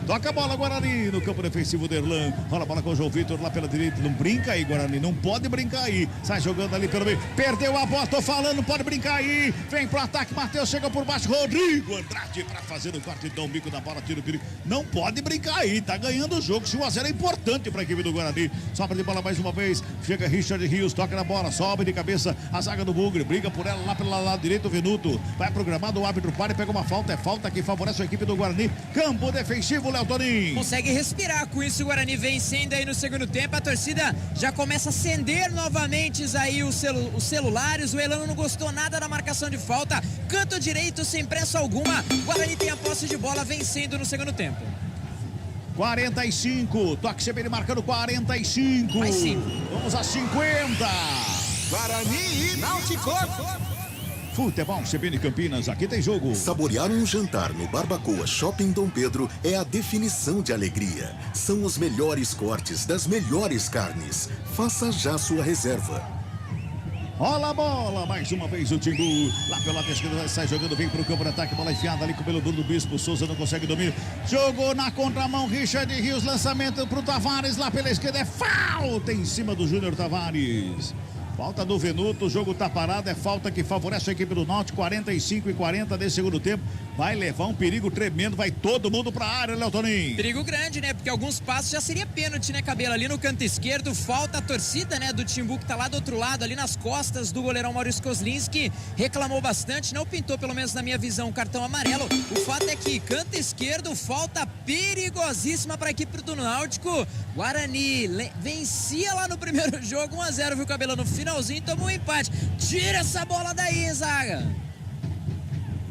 S7: Toca a bola, Guarani, no campo defensivo do Erlan. Rola a bola com o João Vitor lá pela direita. Não brinca aí, Guarani, não pode brincar aí. Sai jogando ali pelo meio. Perdeu a bola, tô falando, não pode brincar aí. Vem pro ataque, Matheus chega por baixo. Rodrigo Andrade pra fazer o corte, dá um bico da bola, tira o perigo. Não pode brincar aí, tá ganhando o jogo. Se 1-0 é importante pra equipe do Guarani. Sobra de bola mais uma vez. Chega Richard Rios, toca na bola, sobe de cabeça a zaga do Bugre. Briga por ela lá pelo lado direito, o Venuto. Vai programado, o árbitro para e pega uma falta. É falta que favorece a equipe do Guarani. Campo defensivo, Léo Toninho.
S8: Consegue respirar com isso, o Guarani vencendo aí no segundo tempo. A torcida já começa a acender novamente aí os celulares. O Elano não gostou nada da marcação de falta. Canto direito sem pressa alguma. O Guarani tem a posse de bola vencendo no segundo tempo.
S7: 45, toque CBN marcando 45.
S8: Mais 5.
S7: Vamos a 50.
S6: Guarani e Náutico.
S7: Futebol CBN Campinas, aqui tem jogo.
S5: Saborear um jantar no Barbacoa Shopping Dom Pedro é a definição de alegria. São os melhores cortes das melhores carnes. Faça já sua reserva.
S7: Rola a bola, mais uma vez o Timbu. Lá pelo lado esquerdo, sai jogando, vem pro campo de ataque. Bola enfiada ali com o pelo duro do Bispo. Souza não consegue domínio. Jogou na contramão, Richard Rios. Lançamento pro Tavares. Lá pela esquerda é falta em cima do Júnior Tavares. Falta do Venuto, o jogo tá parado, é falta que favorece a equipe do Náutico, 45-40 desse segundo tempo. Vai levar um perigo tremendo, vai todo mundo pra área, Léo Toninho.
S8: Perigo grande, né? Porque alguns passos já seria pênalti, né, Cabelo? Ali no canto esquerdo, falta a torcida, né, do Timbu que tá lá do outro lado, ali nas costas do goleirão Maurício Kozlinski. Reclamou bastante, não pintou, pelo menos na minha visão, um cartão amarelo. O fato é que canto esquerdo, falta perigosíssima pra equipe do Náutico. Guarani vencia lá no primeiro jogo, 1-0, viu, Cabelo? No finalzinho tomou um empate. Tira essa bola daí, zaga.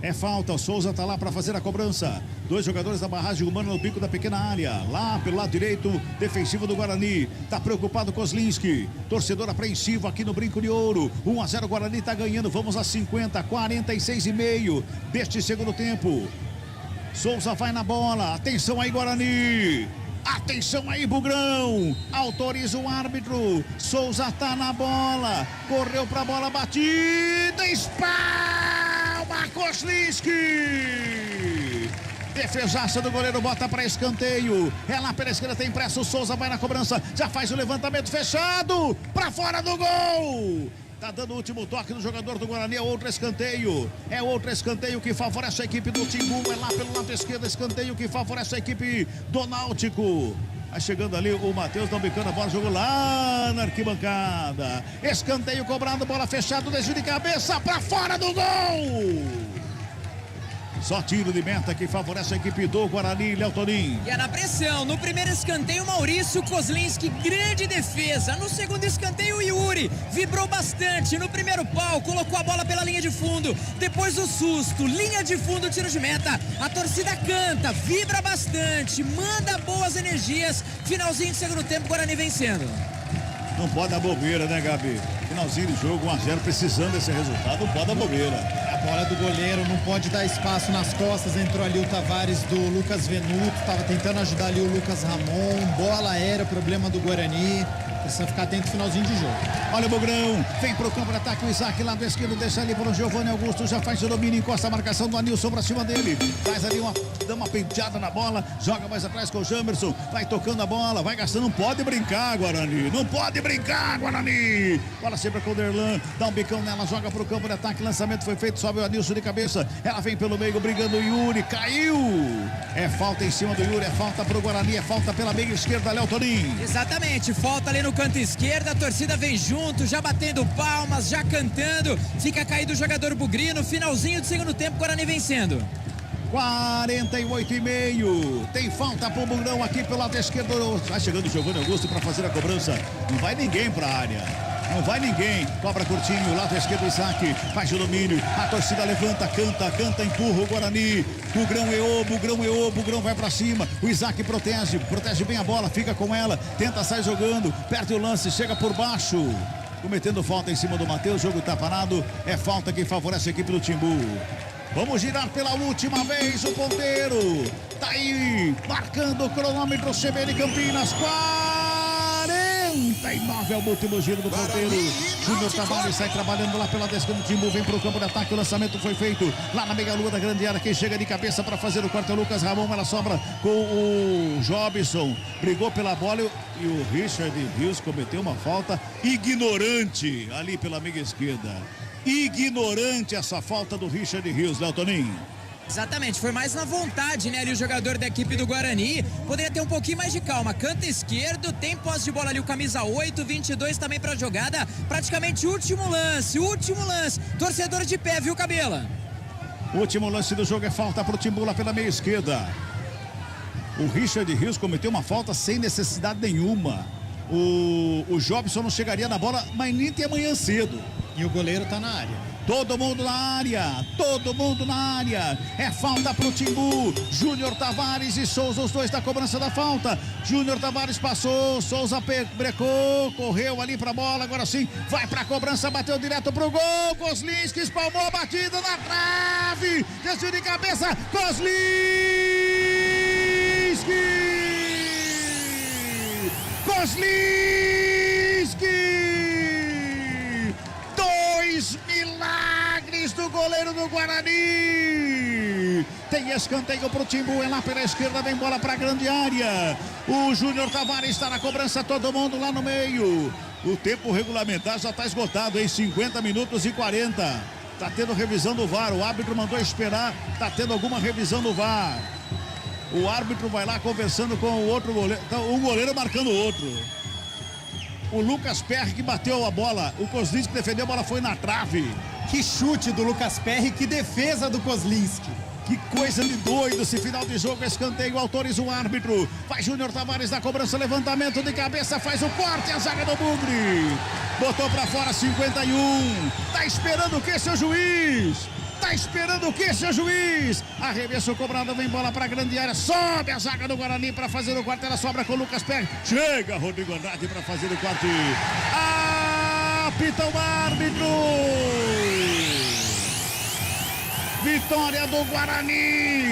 S7: É falta, o Souza tá lá para fazer a cobrança. Dois jogadores da barragem humana no bico da pequena área. Lá pelo lado direito, defensivo do Guarani. Tá preocupado Kozlinski. Torcedor apreensivo aqui no Brinco de Ouro. 1-0, Guarani tá ganhando. Vamos a 50, 46,5 deste segundo tempo. Souza vai na bola. Atenção aí, Guarani. Atenção aí, Bugrão. Autoriza o árbitro. Souza tá na bola. Correu pra bola batida. Espalma Kozlinski. Defesaça do goleiro, bota para escanteio. É lá pela esquerda, tem pressa. O Souza vai na cobrança. Já faz o levantamento fechado. Pra fora do gol. Tá dando o último toque do jogador do Guarani, é outro escanteio. É outro escanteio que favorece a equipe do Timbu. É lá pelo lado esquerdo, escanteio que favorece a equipe do Náutico. Vai chegando ali o Matheus, dá um bicando a bola, jogou lá na arquibancada. Escanteio cobrado, bola fechada, desvio de cabeça, pra fora do gol. Só tiro de meta que favorece a equipe do Guarani, Léo Toninho.
S8: E é na pressão. No primeiro escanteio, Maurício Kozlinski, grande defesa. No segundo escanteio, o Yuri vibrou bastante. No primeiro pau, colocou a bola pela linha de fundo. Depois o susto, linha de fundo, tiro de meta. A torcida canta, vibra bastante, manda boas energias. Finalzinho de segundo tempo, Guarani vencendo.
S7: Não pode dar bobeira, né, Gabi? Finalzinho de jogo, 1-0, precisando desse resultado, não pode dar bobeira.
S9: A bola do goleiro não pode dar espaço nas costas. Entrou ali o Tavares do Lucas Venuto, estava tentando ajudar ali o Lucas Ramon. Bola aérea, problema do Guarani. Precisa ficar atento no finalzinho de jogo.
S7: Olha o Bugrão, vem pro campo de ataque, o Isaac lado esquerdo, deixa ali pro Giovanni Augusto, já faz o domínio, encosta a marcação do Anilson pra cima dele. Faz ali dá uma penteada na bola, joga mais atrás com o Jamerson, vai tocando a bola, vai gastando, não pode brincar, Guarani, não pode brincar, Guarani. Bola sempre com o Derlan, dá um bicão nela, joga pro campo de ataque, lançamento foi feito, sobe o Anilson de cabeça, ela vem pelo meio, brigando o Yuri, caiu. É falta em cima do Yuri, é falta pro Guarani, é falta pela meia esquerda, Léo Toninho.
S8: Exatamente, falta ali no canto esquerdo, a torcida vem junto, já batendo palmas, já cantando, fica caído o jogador Bugrino, finalzinho do segundo tempo, Guarani vencendo.
S7: 48,5. Tem falta pro Bugrão aqui pelo lado esquerdo. Vai chegando o Giovanni Augusto para fazer a cobrança. Não vai ninguém pra área. Não vai ninguém. Cobra curtinho, lado esquerdo Isaac. Faz o domínio. A torcida levanta, canta, empurra o Guarani. Bugrão eô, Bugrão vai pra cima. O Isaac protege bem a bola, fica com ela. Tenta sair jogando, perde o lance, chega por baixo. Cometendo falta em cima do Matheus, o jogo tá parado. É falta que favorece a equipe do Timbu. Vamos girar pela última vez o ponteiro. Tá aí, marcando o cronômetro CBN Campinas. 4 39 é o último giro do ponteiro. Júnior Tavares sai trabalhando lá pela descida do Timbu, vem pro campo de ataque, o lançamento foi feito lá na meia-lua da grande área, quem chega de cabeça para fazer o corte é o Lucas Ramon, ela sobra com o Jobson, brigou pela bola e o Richard Rios cometeu uma falta ignorante ali pela meia esquerda. Ignorante essa falta do Richard Rios, Léo Toninho.
S8: Exatamente, foi mais na vontade, né, ali o jogador da equipe do Guarani, poderia ter um pouquinho mais de calma, canto esquerdo, tem posse de bola ali o camisa 8, 22 também pra jogada, praticamente último lance, torcedor de pé, viu, Cabela?
S7: Último lance do jogo é falta pro Timbu lá pela meia esquerda. O Richard Rios cometeu uma falta sem necessidade nenhuma. O Jobson não chegaria na bola, mas nem tem amanhã cedo.
S9: E o goleiro tá na área.
S7: Todo mundo na área, todo mundo na área. É falta pro Timbu. Júnior Tavares e Souza, os dois da cobrança da falta. Júnior Tavares passou, Souza brecou, correu ali pra bola. Agora sim, vai pra cobrança, bateu direto pro gol. Kozlinski espalmou a batida na trave. Desceu de cabeça, Kozlinski! Milagres do goleiro do Guarani. Tem escanteio pro Timbu, é lá pela esquerda, vem bola pra grande área. O Júnior Tavares está na cobrança, todo mundo lá no meio. O tempo regulamentar já está esgotado, em 50 minutos e 40. Tá tendo revisão do VAR, o árbitro mandou esperar, tá tendo alguma revisão do VAR. O árbitro vai lá conversando com o outro goleiro, um goleiro marcando o outro. O Lucas Perry que bateu a bola, o Kozlinski que defendeu, a bola foi na trave.
S9: Que chute do Lucas Perry, que defesa do Kozlinski.
S7: Que coisa de doido, esse final de jogo, escanteio, autoriza o árbitro. Vai Júnior Tavares na cobrança, levantamento de cabeça, faz o corte, a zaga do Bugre. Botou pra fora, 51. Tá esperando o que, seu juiz? Tá esperando o que, seu juiz? Arremesso cobrado, vem bola pra grande área, sobe a zaga do Guarani pra fazer o corte, ela sobra com o Lucas Perry. Chega Rodrigo Andrade pra fazer o corte. Apita o árbitro. Vitória do Guarani.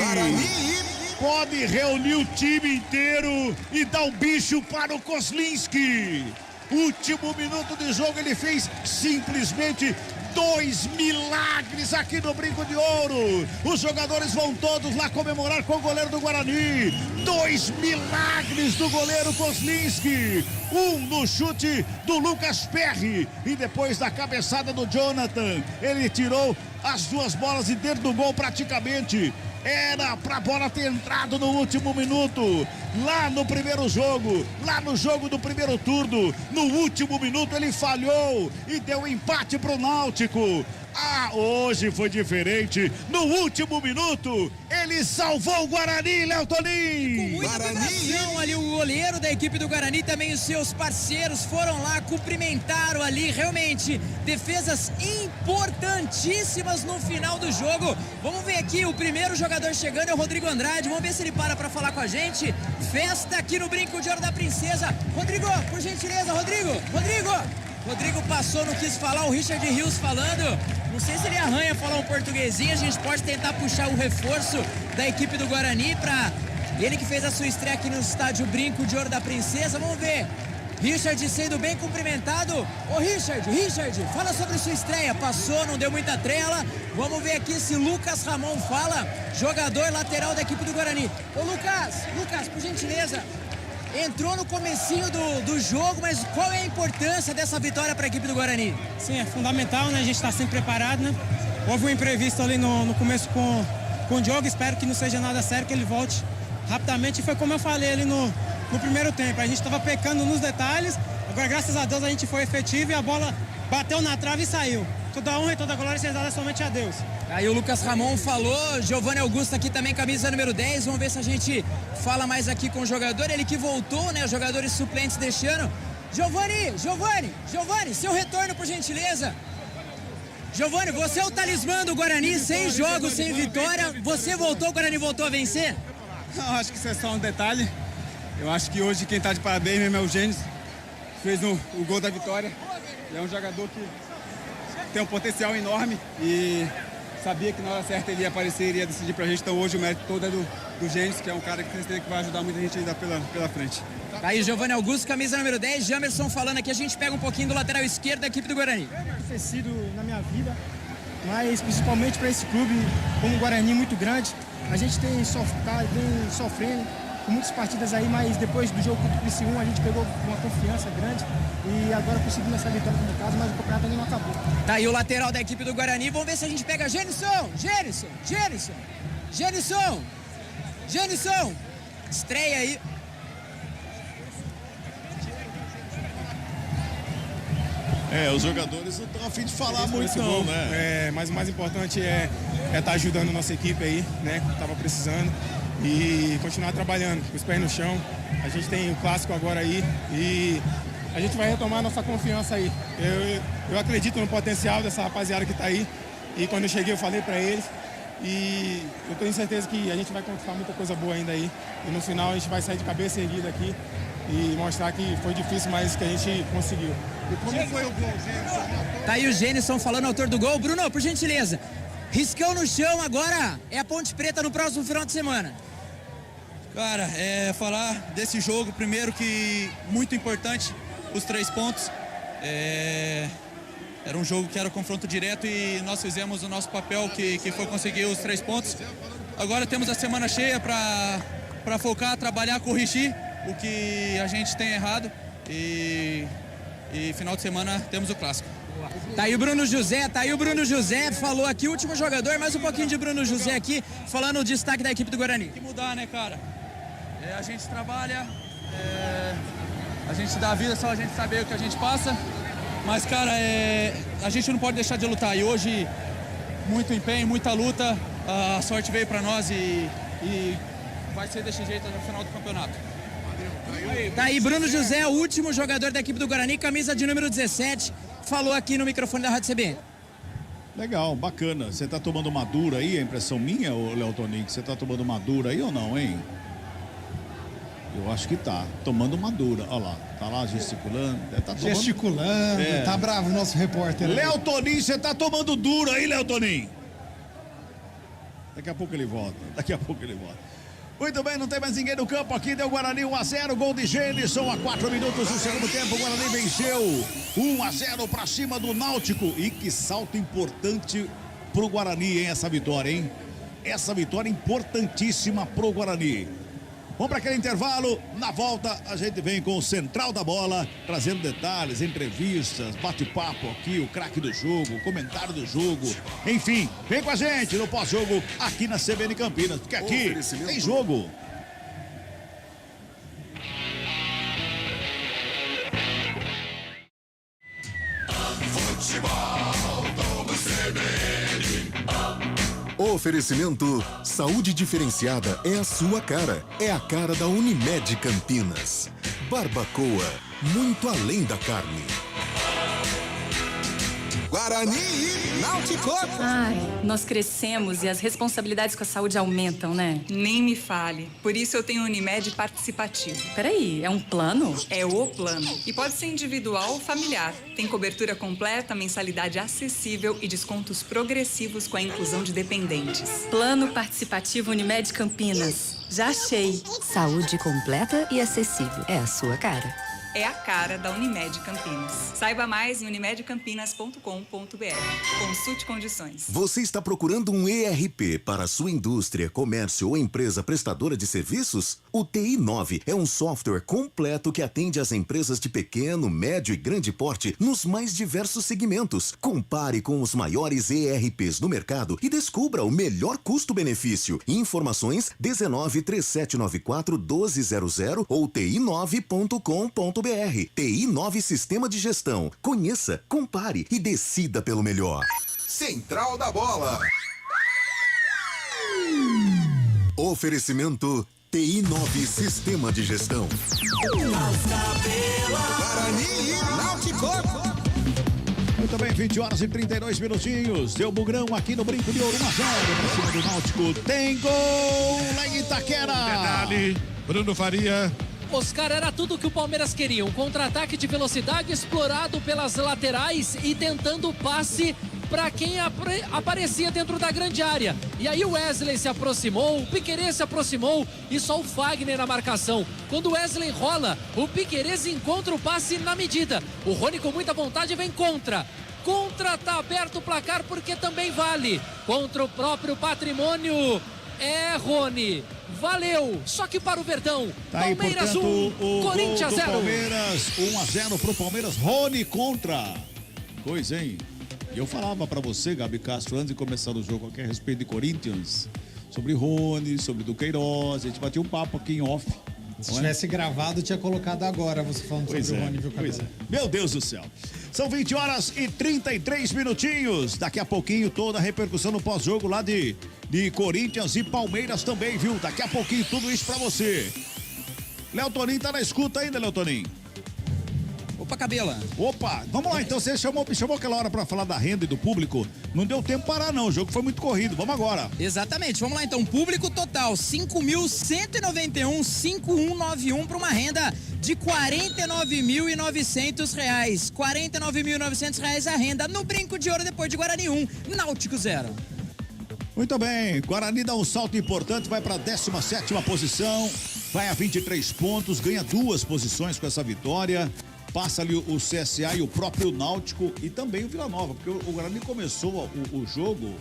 S7: Pode reunir o time inteiro e dar o bicho para o Kozlinski. Último minuto de jogo, ele fez simplesmente 2 milagres aqui no Brinco de Ouro. Os jogadores vão todos lá comemorar com o goleiro do Guarani. 2 milagres do goleiro Kozlinski. Um no chute do Lucas Perry e depois da cabeçada do Jonathan. Ele tirou as duas bolas de dentro do gol praticamente. Era pra bola ter entrado no último minuto, lá no primeiro jogo, lá no jogo do primeiro turno. No último minuto ele falhou e deu empate pro Náutico. Hoje foi diferente. No último minuto, ele salvou o Guarani, Léo Toninho.
S8: Com muita vibração ali, o goleiro da equipe do Guarani, também os seus parceiros foram lá, cumprimentaram ali, realmente, defesas importantíssimas no final do jogo. Vamos ver aqui, o primeiro jogador chegando é o Rodrigo Andrade, vamos ver se ele para falar com a gente. Festa aqui no Brinco de Ouro da Princesa. Rodrigo, por gentileza, Rodrigo. Rodrigo passou, não quis falar, o Richard Rios falando. Não sei se ele arranha falar um portuguesinho, a gente pode tentar puxar o reforço da equipe do Guarani para ele que fez a sua estreia aqui no estádio Brinco de Ouro da Princesa. Vamos ver. Richard sendo bem cumprimentado. Ô Richard, fala sobre sua estreia. Passou, não deu muita trela. Vamos ver aqui se Lucas Ramon fala, jogador lateral da equipe do Guarani. Ô Lucas, por gentileza. Entrou no comecinho do jogo, mas qual é a importância dessa vitória para a equipe do Guarani?
S19: Sim, é fundamental, né? A gente está sempre preparado, né? Houve um imprevisto ali no começo com o Diogo, espero que não seja nada sério, que ele volte rapidamente. E foi como eu falei ali no primeiro tempo, a gente estava pecando nos detalhes, agora graças a Deus a gente foi efetivo e a bola bateu na trave e saiu. Toda a honra e toda a glória seja dada somente a Deus.
S8: Aí o Lucas Ramon falou, Giovanni Augusto aqui também, camisa número 10, vamos ver se a gente fala mais aqui com o jogador, ele que voltou, né, os jogadores suplentes deste ano. Giovanni, seu retorno por gentileza. Giovanni, você é o talismã do Guarani, 6 jogos sem vitória, você voltou, o Guarani voltou a vencer?
S19: Não, acho que isso é só um detalhe, eu acho que hoje quem está de parabéns mesmo é o Gênesis, fez o gol da vitória, é um jogador que tem um potencial enorme e sabia que na hora certa ele ia aparecer, iria decidir pra gente, então hoje o mérito todo é do Gênesis, que é um cara que vai ajudar muita gente ainda pela frente.
S8: Tá aí Giovanni Augusto, camisa número 10. Jamerson falando aqui, a gente pega um pouquinho do lateral esquerdo da equipe do Guarani.
S19: Tem sido na minha vida, mas principalmente para esse clube, como o Guarani, muito grande. A gente vem sofrendo com muitas partidas aí, mas depois do jogo contra o Criciúma, a gente pegou uma confiança grande e agora conseguimos essa vitória no caso, mas o campeonato ainda não acabou.
S8: Tá aí o lateral da equipe do Guarani, vamos ver se a gente pega Genison, estreia aí.
S7: Os jogadores não estão a fim de falar muito não, né?
S19: Mas o mais importante é estar ajudando a nossa equipe aí, né? Que estava precisando e continuar trabalhando com os pés no chão. A gente tem o clássico agora aí e a gente vai retomar a nossa confiança aí. Eu acredito no potencial dessa rapaziada que está aí e quando eu cheguei eu falei para eles e eu tenho certeza que a gente vai conquistar muita coisa boa ainda aí e no final a gente vai sair de cabeça erguida aqui e mostrar que foi difícil, mas que a gente conseguiu.
S16: E como foi o gol, Gênison?
S8: Tá aí o Gênison falando, autor do gol. Bruno, por gentileza, riscão no chão agora é a Ponte Preta no próximo final de semana.
S20: Cara, falar desse jogo, primeiro que muito importante, os 3 pontos. Era um jogo que era confronto direto e nós fizemos o nosso papel que foi conseguir os 3 pontos. Agora temos a semana cheia para focar, trabalhar, corrigir o que a gente tem errado e final de semana temos o clássico.
S8: Tá aí o Bruno José, falou aqui, o último jogador, mais um pouquinho de Bruno José aqui, falando o destaque da equipe do Guarani.
S20: Tem que mudar, né, cara? A gente trabalha, a gente dá a vida, só a gente saber o que a gente passa, mas, cara, a gente não pode deixar de lutar e hoje, muito empenho, muita luta, a sorte veio pra nós e vai ser desse jeito até o final do campeonato.
S8: Tá aí Bruno José, o último jogador da equipe do Guarani, camisa de número 17, falou aqui no microfone da Rádio CBN.
S7: Legal, bacana. Você tá tomando uma dura aí, a impressão minha, Léo Toninho, que você tá tomando uma dura aí ou não, hein? Eu acho que tá, tomando uma dura. Olha lá, tá lá gesticulando.
S9: Gesticulando, tá bravo o nosso repórter.
S7: Léo Toninho, você tá tomando dura aí, Léo Toninho? Daqui a pouco ele volta. Muito bem, não tem mais ninguém no campo aqui, deu Guarani 1-0, gol de Gênison a 4 minutos do segundo tempo, o Guarani venceu 1-0 para cima do Náutico. E que salto importante pro Guarani, hein, essa vitória, hein? Essa vitória importantíssima pro Guarani. Vamos para aquele intervalo, na volta a gente vem com o Central da Bola, trazendo detalhes, entrevistas, bate-papo aqui, o craque do jogo, o comentário do jogo, enfim, vem com a gente no pós-jogo aqui na CBN Campinas, porque aqui tem jogo.
S5: Oferecimento Saúde Diferenciada é a sua cara. É a cara da Unimed Campinas. Barbacoa, muito além da carne.
S6: Guarani e Náutico.
S18: Ai, nós crescemos e as responsabilidades com a saúde aumentam, né?
S21: Nem me fale. Por isso eu tenho Unimed Participativo.
S18: Peraí, é um plano?
S21: É o plano. E pode ser individual ou familiar. Tem cobertura completa, mensalidade acessível e descontos progressivos com a inclusão de dependentes.
S18: Plano Participativo Unimed Campinas. Já achei. Saúde completa e acessível. É a sua cara.
S21: É a cara da Unimed Campinas. Saiba mais em unimedcampinas.com.br. Consulte condições.
S5: Você está procurando um ERP para a sua indústria, comércio ou empresa prestadora de serviços? O TI9 é um software completo que atende às empresas de pequeno, médio e grande porte nos mais diversos segmentos. Compare com os maiores ERPs do mercado e descubra o melhor custo-benefício. Informações 19-3794-1200 ou ti9.com.br. TI9 Sistema de Gestão. Conheça, compare e decida pelo melhor.
S6: Central da Bola.
S5: Oferecimento TI9 Sistema de Gestão.
S6: Guarani e Náutico.
S7: Muito bem, 20 horas e 32 minutinhos. Deu bugrão aqui no Brinco de Ouro, 1-0 pra cima do Náutico. Tem gol lá em Itaquera.
S16: Detalhe, Bruno Faria.
S22: Oscar, era tudo que o Palmeiras queria. Um contra-ataque de velocidade explorado pelas laterais e tentando o passe para quem aparecia dentro da grande área. E aí o Wesley se aproximou, o Piquerez se aproximou e só o Fagner na marcação. Quando o Wesley rola, o Piquerez encontra o passe na medida. O Rony com muita vontade vem contra. Tá aberto o placar porque também vale. Contra o próprio Patrimônio. Rony. Valeu. Só que para o Verdão.
S7: Tá aí,
S22: Palmeiras
S7: portanto,
S22: 1, Corinthians 0.
S7: Palmeiras 1-0 pro Palmeiras. Rony contra. Coisa, hein? E eu falava pra você, Gabi Castro, antes de começar o jogo aqui a respeito de Corinthians, sobre Rony, sobre Duqueiroz, a gente bateu um papo aqui em off.
S9: Se tivesse gravado, tinha colocado agora você falando sobre o Rony, viu, Cabelo?
S7: Meu Deus do céu. São 20 horas e 33 minutinhos. Daqui a pouquinho toda a repercussão no pós-jogo lá de Corinthians e Palmeiras também, viu? Daqui a pouquinho tudo isso pra você. Léo Toninho tá na escuta ainda, Léo Toninho?
S8: Opa, Cabela.
S7: Opa, vamos lá então, você chamou aquela hora pra falar da renda e do público, não deu tempo parar não, o jogo foi muito corrido, vamos agora.
S8: Exatamente, vamos lá então, público total, 5.191,5191 para uma renda de R$ 49.900, R$ 49.900 a renda no Brinco de Ouro depois de Guarani 1, Náutico 0.
S7: Muito bem, Guarani dá um salto importante, vai para a 17ª posição, vai a 23 pontos, ganha 2 posições com essa vitória. Passa ali o CSA e o próprio Náutico e também o Vila Nova, porque o Guarani começou o jogo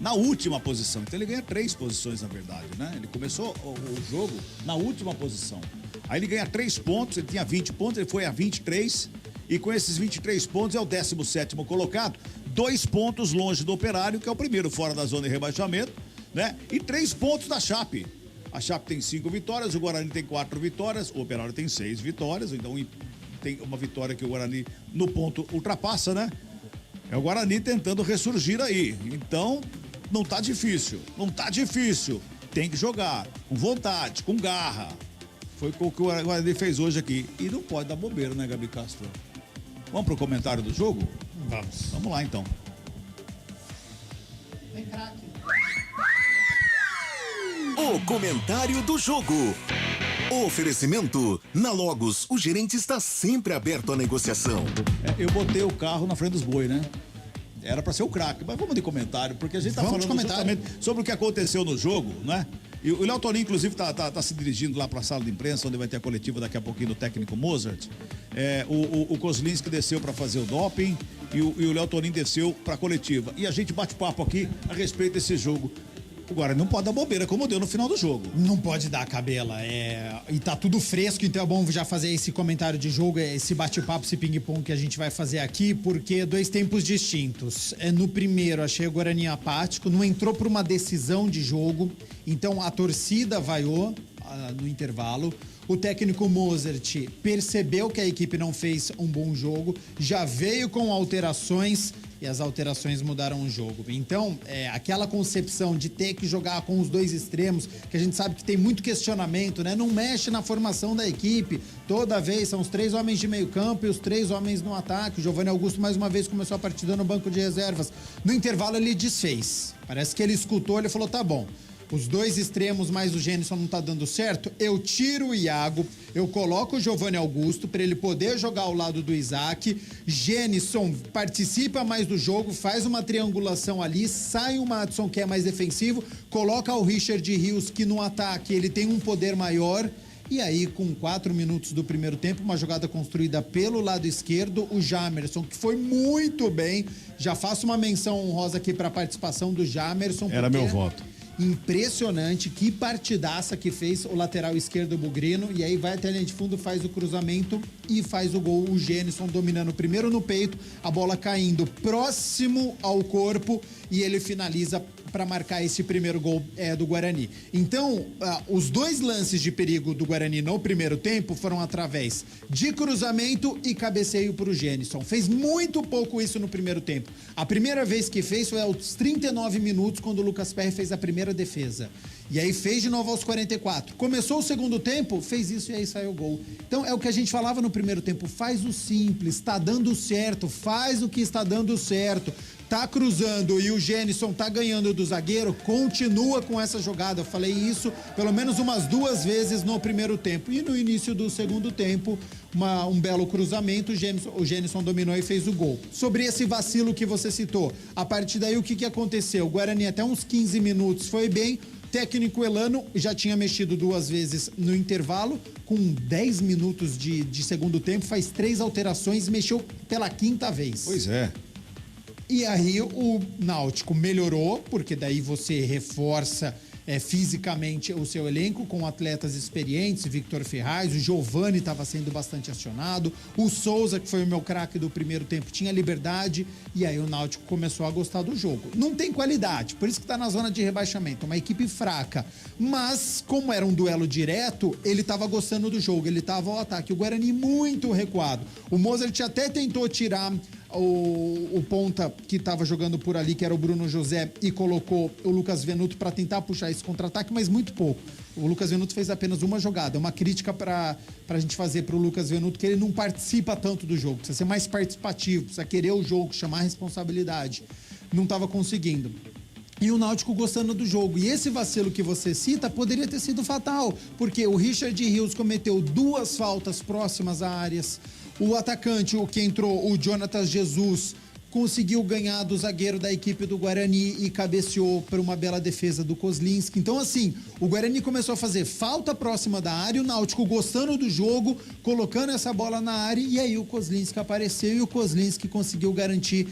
S7: na última posição, então ele ganha 3 posições na verdade, né? Ele começou o jogo na última posição, aí ele ganha 3 pontos, ele tinha 20 pontos, ele foi a 23 e com esses 23 pontos é o 17º colocado, 2 pontos longe do Operário, que é o primeiro fora da zona de rebaixamento, né? E 3 pontos da Chape. A Chape tem 5 vitórias, o Guarani tem 4 vitórias, o Operário tem 6 vitórias, então tem uma vitória que o Guarani no ponto ultrapassa, né? É o Guarani tentando ressurgir aí. Então, não tá difícil. Tem que jogar com vontade, com garra. Foi o que o Guarani fez hoje aqui. E não pode dar bobeira, né, Gabi Castro? Vamos pro comentário do jogo?
S9: Vamos.
S7: Vamos lá, então.
S9: Vem, craque.
S5: O comentário do jogo. Oferecimento. Na Logos, o gerente está sempre aberto à negociação.
S7: Eu botei o carro na frente dos boi, né? Era pra ser o craque, mas vamos de comentário, porque a gente tá falando justamente sobre o que aconteceu no jogo, né? E o Léo Toninho, inclusive, tá se dirigindo lá pra sala de imprensa, onde vai ter a coletiva daqui a pouquinho do técnico Mozart. O Kozlinski desceu pra fazer o doping e o Léo Toninho desceu pra coletiva. E a gente bate papo aqui a respeito desse jogo. Agora, não pode dar bobeira como deu no final do jogo.
S9: Não pode dar, Cabela. E tá tudo fresco, então é bom já fazer esse comentário de jogo, esse bate-papo, esse ping-pong que a gente vai fazer aqui, porque 2 tempos distintos. No primeiro, achei o Guarani apático, não entrou por uma decisão de jogo, então a torcida vaiou no intervalo. O técnico Mozart percebeu que a equipe não fez um bom jogo, já veio com alterações e as alterações mudaram o jogo. Então, aquela concepção de ter que jogar com os 2 extremos, que a gente sabe que tem muito questionamento, né? Não mexe na formação da equipe. Toda vez são os 3 homens de meio campo e os 3 homens no ataque. O Giovanni Augusto mais uma vez começou a partida no banco de reservas. No intervalo ele desfez. Parece que ele escutou, ele falou, tá bom. Os 2 extremos mais o Gênison não tá dando certo, eu tiro o Iago, eu coloco o Giovanni Augusto para ele poder jogar ao lado do Isaac. Gênison participa mais do jogo, faz uma triangulação ali, sai o Madison que é mais defensivo, coloca o Richard Rios que no ataque ele tem um poder maior. E aí, com 4 minutos do primeiro tempo, uma jogada construída pelo lado esquerdo, o Jamerson, que foi muito bem. Já faço uma menção honrosa aqui para a participação do Jamerson.
S7: Era meu voto.
S9: Impressionante, que partidaça que fez o lateral esquerdo Bugrino, e aí vai até a linha de fundo, faz o cruzamento e faz o gol. O Gênison dominando primeiro no peito, a bola caindo próximo ao corpo e ele finaliza para marcar esse primeiro gol do Guarani. Então, os 2 lances de perigo do Guarani no primeiro tempo foram através de cruzamento e cabeceio para o Gênison. Fez muito pouco isso no primeiro tempo. A primeira vez que fez foi aos 39 minutos, quando o Lucas Perry fez a primeira defesa. E aí fez de novo aos 44. Começou o segundo tempo, fez isso e aí saiu o gol. Então, é o que a gente falava no primeiro tempo. Faz o simples, está dando certo, faz o que está dando certo. tá cruzando e o Gênison tá ganhando do zagueiro, continua com essa jogada. Eu falei isso pelo menos umas 2 vezes no primeiro tempo. E no início do segundo tempo, um belo cruzamento, o Gênison dominou e fez o gol. Sobre esse vacilo que você citou, a partir daí o que aconteceu? O Guarani até uns 15 minutos foi bem. Técnico Elano já tinha mexido 2 vezes no intervalo, com 10 minutos de segundo tempo, faz 3 alterações e mexeu pela 5ª vez.
S7: Pois é.
S9: E aí o Náutico melhorou, porque daí você reforça fisicamente o seu elenco com atletas experientes, Victor Ferraz, o Giovani estava sendo bastante acionado, o Souza, que foi o meu craque do primeiro tempo, tinha liberdade, e aí o Náutico começou a gostar do jogo. Não tem qualidade, por isso que está na zona de rebaixamento, uma equipe fraca, mas como era um duelo direto, ele estava gostando do jogo, ele estava ao ataque, o Guarani muito recuado. O Mozart até tentou tirar o ponta que estava jogando por ali, que era o Bruno José, e colocou o Lucas Venuto para tentar puxar esse contra-ataque, mas muito pouco. O Lucas Venuto fez apenas uma jogada. Uma crítica para a gente fazer para o Lucas Venuto, que ele não participa tanto do jogo, precisa ser mais participativo, precisa querer o jogo, chamar a responsabilidade. Não estava conseguindo. E o Náutico gostando do jogo. E esse vacilo que você cita poderia ter sido fatal, porque o Richard Rios cometeu 2 faltas próximas a áreas. O atacante, o que entrou, o Jonatas Jesus, conseguiu ganhar do zagueiro da equipe do Guarani e cabeceou para uma bela defesa do Kozlinski. Então, assim, o Guarani começou a fazer falta próxima da área, o Náutico gostando do jogo, colocando essa bola na área, e aí o Kozlinski apareceu e o Kozlinski conseguiu garantir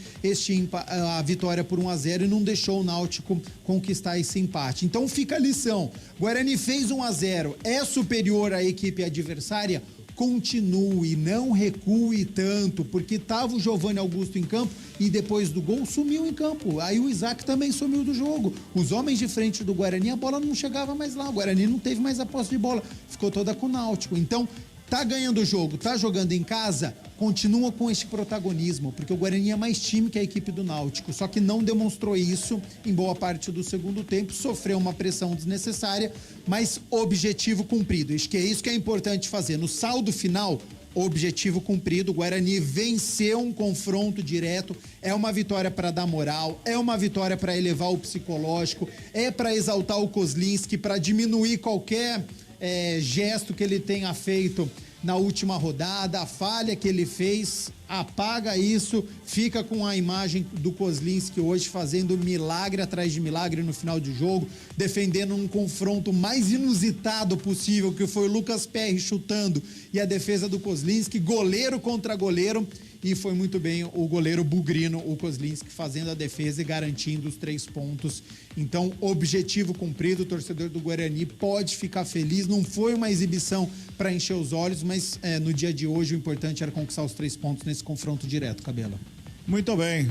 S9: a vitória por 1-0 e não deixou o Náutico conquistar esse empate. Então fica a lição, Guarani fez 1-0, é superior à equipe adversária, continue, não recue tanto, porque tava o Giovani Augusto em campo e depois do gol sumiu em campo. Aí o Isaac também sumiu do jogo. Os homens de frente do Guarani, a bola não chegava mais lá. O Guarani não teve mais a posse de bola, ficou toda com o Náutico. Então, tá ganhando o jogo, tá jogando em casa, continua com este protagonismo, porque o Guarani é mais time que a equipe do Náutico, só que não demonstrou isso em boa parte do segundo tempo, sofreu uma pressão desnecessária, mas objetivo cumprido. Acho que é isso que é importante fazer. No saldo final, objetivo cumprido, o Guarani venceu um confronto direto, é uma vitória para dar moral, é uma vitória para elevar o psicológico, é para exaltar o Kozlinski, para diminuir qualquer gesto que ele tenha feito na última rodada, a falha que ele fez, apaga isso, fica com a imagem do Kozlinski hoje fazendo milagre atrás de milagre no final de jogo, defendendo um confronto mais inusitado possível, que foi o Lucas Perry chutando e a defesa do Kozlinski, goleiro contra goleiro, e foi muito bem o goleiro bugrino, o Kozlinski, fazendo a defesa e garantindo os 3 pontos. Então, objetivo cumprido, o torcedor do Guarani pode ficar feliz. Não foi uma exibição para encher os olhos, mas no dia de hoje o importante era conquistar os 3 pontos nesse confronto direto, Cabelo.
S7: Muito bem,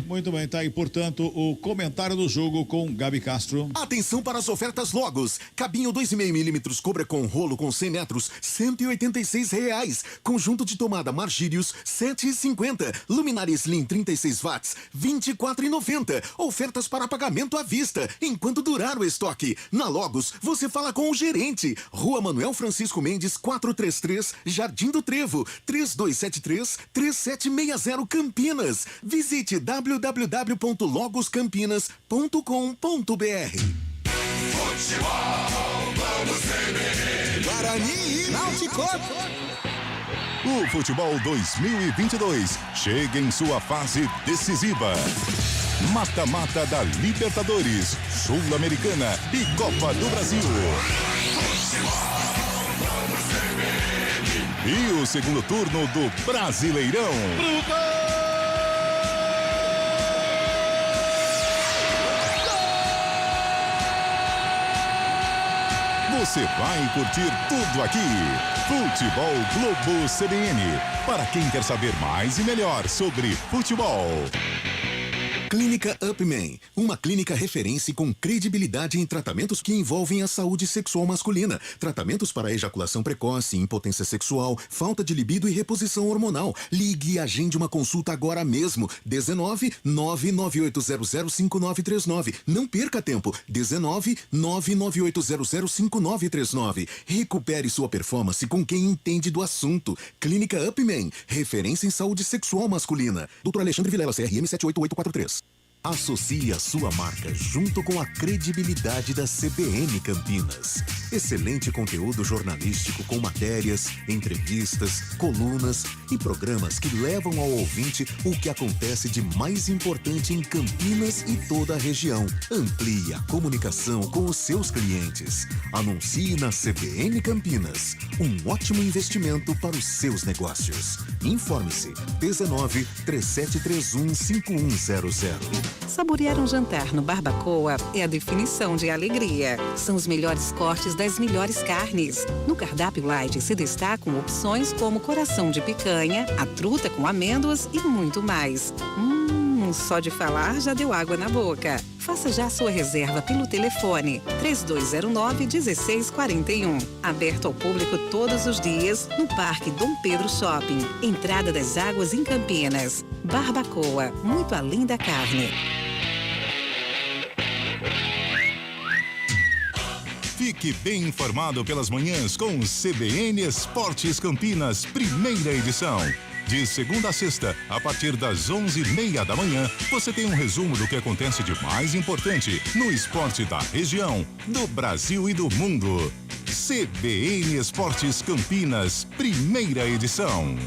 S7: tá aí, portanto, o comentário do jogo com Gabi Castro.
S5: Atenção para as ofertas Logos. Cabinho 2,5 milímetros Cobra com rolo com 100 metros, R$186. Conjunto de tomada Margírios, R$7,50. Luminária Slim 36 watts, R$24,90. Ofertas para pagamento à vista, enquanto durar o estoque. Na Logos, você fala com o gerente. Rua Manuel Francisco Mendes, 433, Jardim do Trevo, 3273-3760 Campinas. Visite www.logoscampinas.com.br.
S6: Futebol, vamos CBN. Guarani e Náutico.
S3: O Futebol 2022 chega em sua fase decisiva. Mata-mata da Libertadores, Sul-Americana e Copa do Brasil. E o segundo turno do Brasileirão. Você vai curtir tudo aqui. Futebol Globo CBN. Para quem quer saber mais e melhor sobre futebol.
S5: Clínica Upman, uma clínica referência com credibilidade em tratamentos que envolvem a saúde sexual masculina. Tratamentos para ejaculação precoce, impotência sexual, falta de libido e reposição hormonal. Ligue e agende uma consulta agora mesmo. 19-99800-5939. Não perca tempo. 19-99800-5939. Recupere sua performance com quem entende do assunto. Clínica Upman, referência em saúde sexual masculina. Dr. Alexandre Vilela, CRM 78843. Associe a sua marca junto com a credibilidade da CBN Campinas. Excelente conteúdo jornalístico com matérias, entrevistas, colunas e programas que levam ao ouvinte o que acontece de mais importante em Campinas e toda a região. Amplie a comunicação com os seus clientes. Anuncie na CBN Campinas. Um ótimo investimento para os seus negócios. Informe-se 19 3731 5100.
S13: Saborear um jantar no Barbacoa é a definição de alegria. São os melhores cortes das melhores carnes. No cardápio light se destacam opções como coração de picanha, a truta com amêndoas e muito mais. Só de falar já deu água na boca. Faça já a sua reserva pelo telefone 3209-1641. Aberto ao público todos os dias no Parque Dom Pedro Shopping. Entrada das Águas em Campinas. Barbacoa, muito além da carne.
S3: Fique bem informado pelas manhãs com o CBN Esportes Campinas, primeira edição. De segunda a sexta, a partir das 11h30 da manhã, você tem um resumo do que acontece de mais importante no esporte da região, do Brasil e do mundo. CBN Esportes Campinas, primeira edição.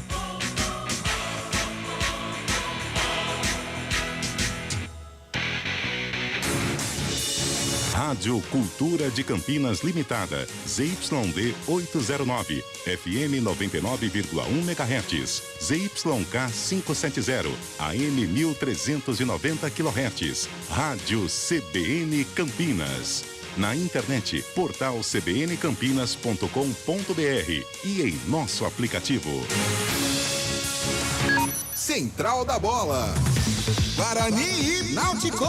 S3: Rádio Cultura de Campinas Limitada, ZYD 809, FM 99,1 MHz, ZYK 570, AM 1390 kHz, Rádio CBN Campinas. Na internet, portal cbncampinas.com.br e em nosso aplicativo.
S6: Central da Bola. Guarani e Náutico.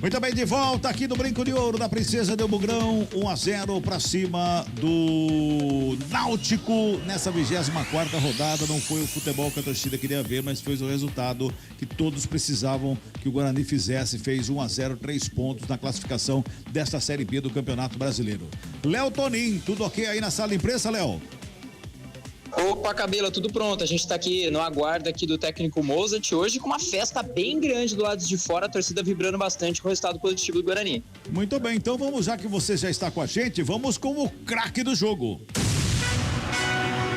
S7: Muito bem, de volta aqui no Brinco de Ouro da Princesa Del Bugrão, 1-0 para cima do Náutico nessa 24ª rodada. Não foi o futebol que a torcida queria ver, mas foi o resultado que todos precisavam que o Guarani fizesse. Fez 1-0, 3 pontos na classificação desta Série B do Campeonato Brasileiro. Léo Tonin, tudo ok aí na sala de imprensa, Léo?
S1: Opa, Cabela, tudo pronto. A gente está aqui no aguardo aqui do técnico Mozart hoje com uma festa bem grande do lado de fora, a torcida vibrando bastante com o resultado positivo do Guarani.
S7: Muito bem, então vamos, já que você já está com a gente, vamos com o craque do jogo.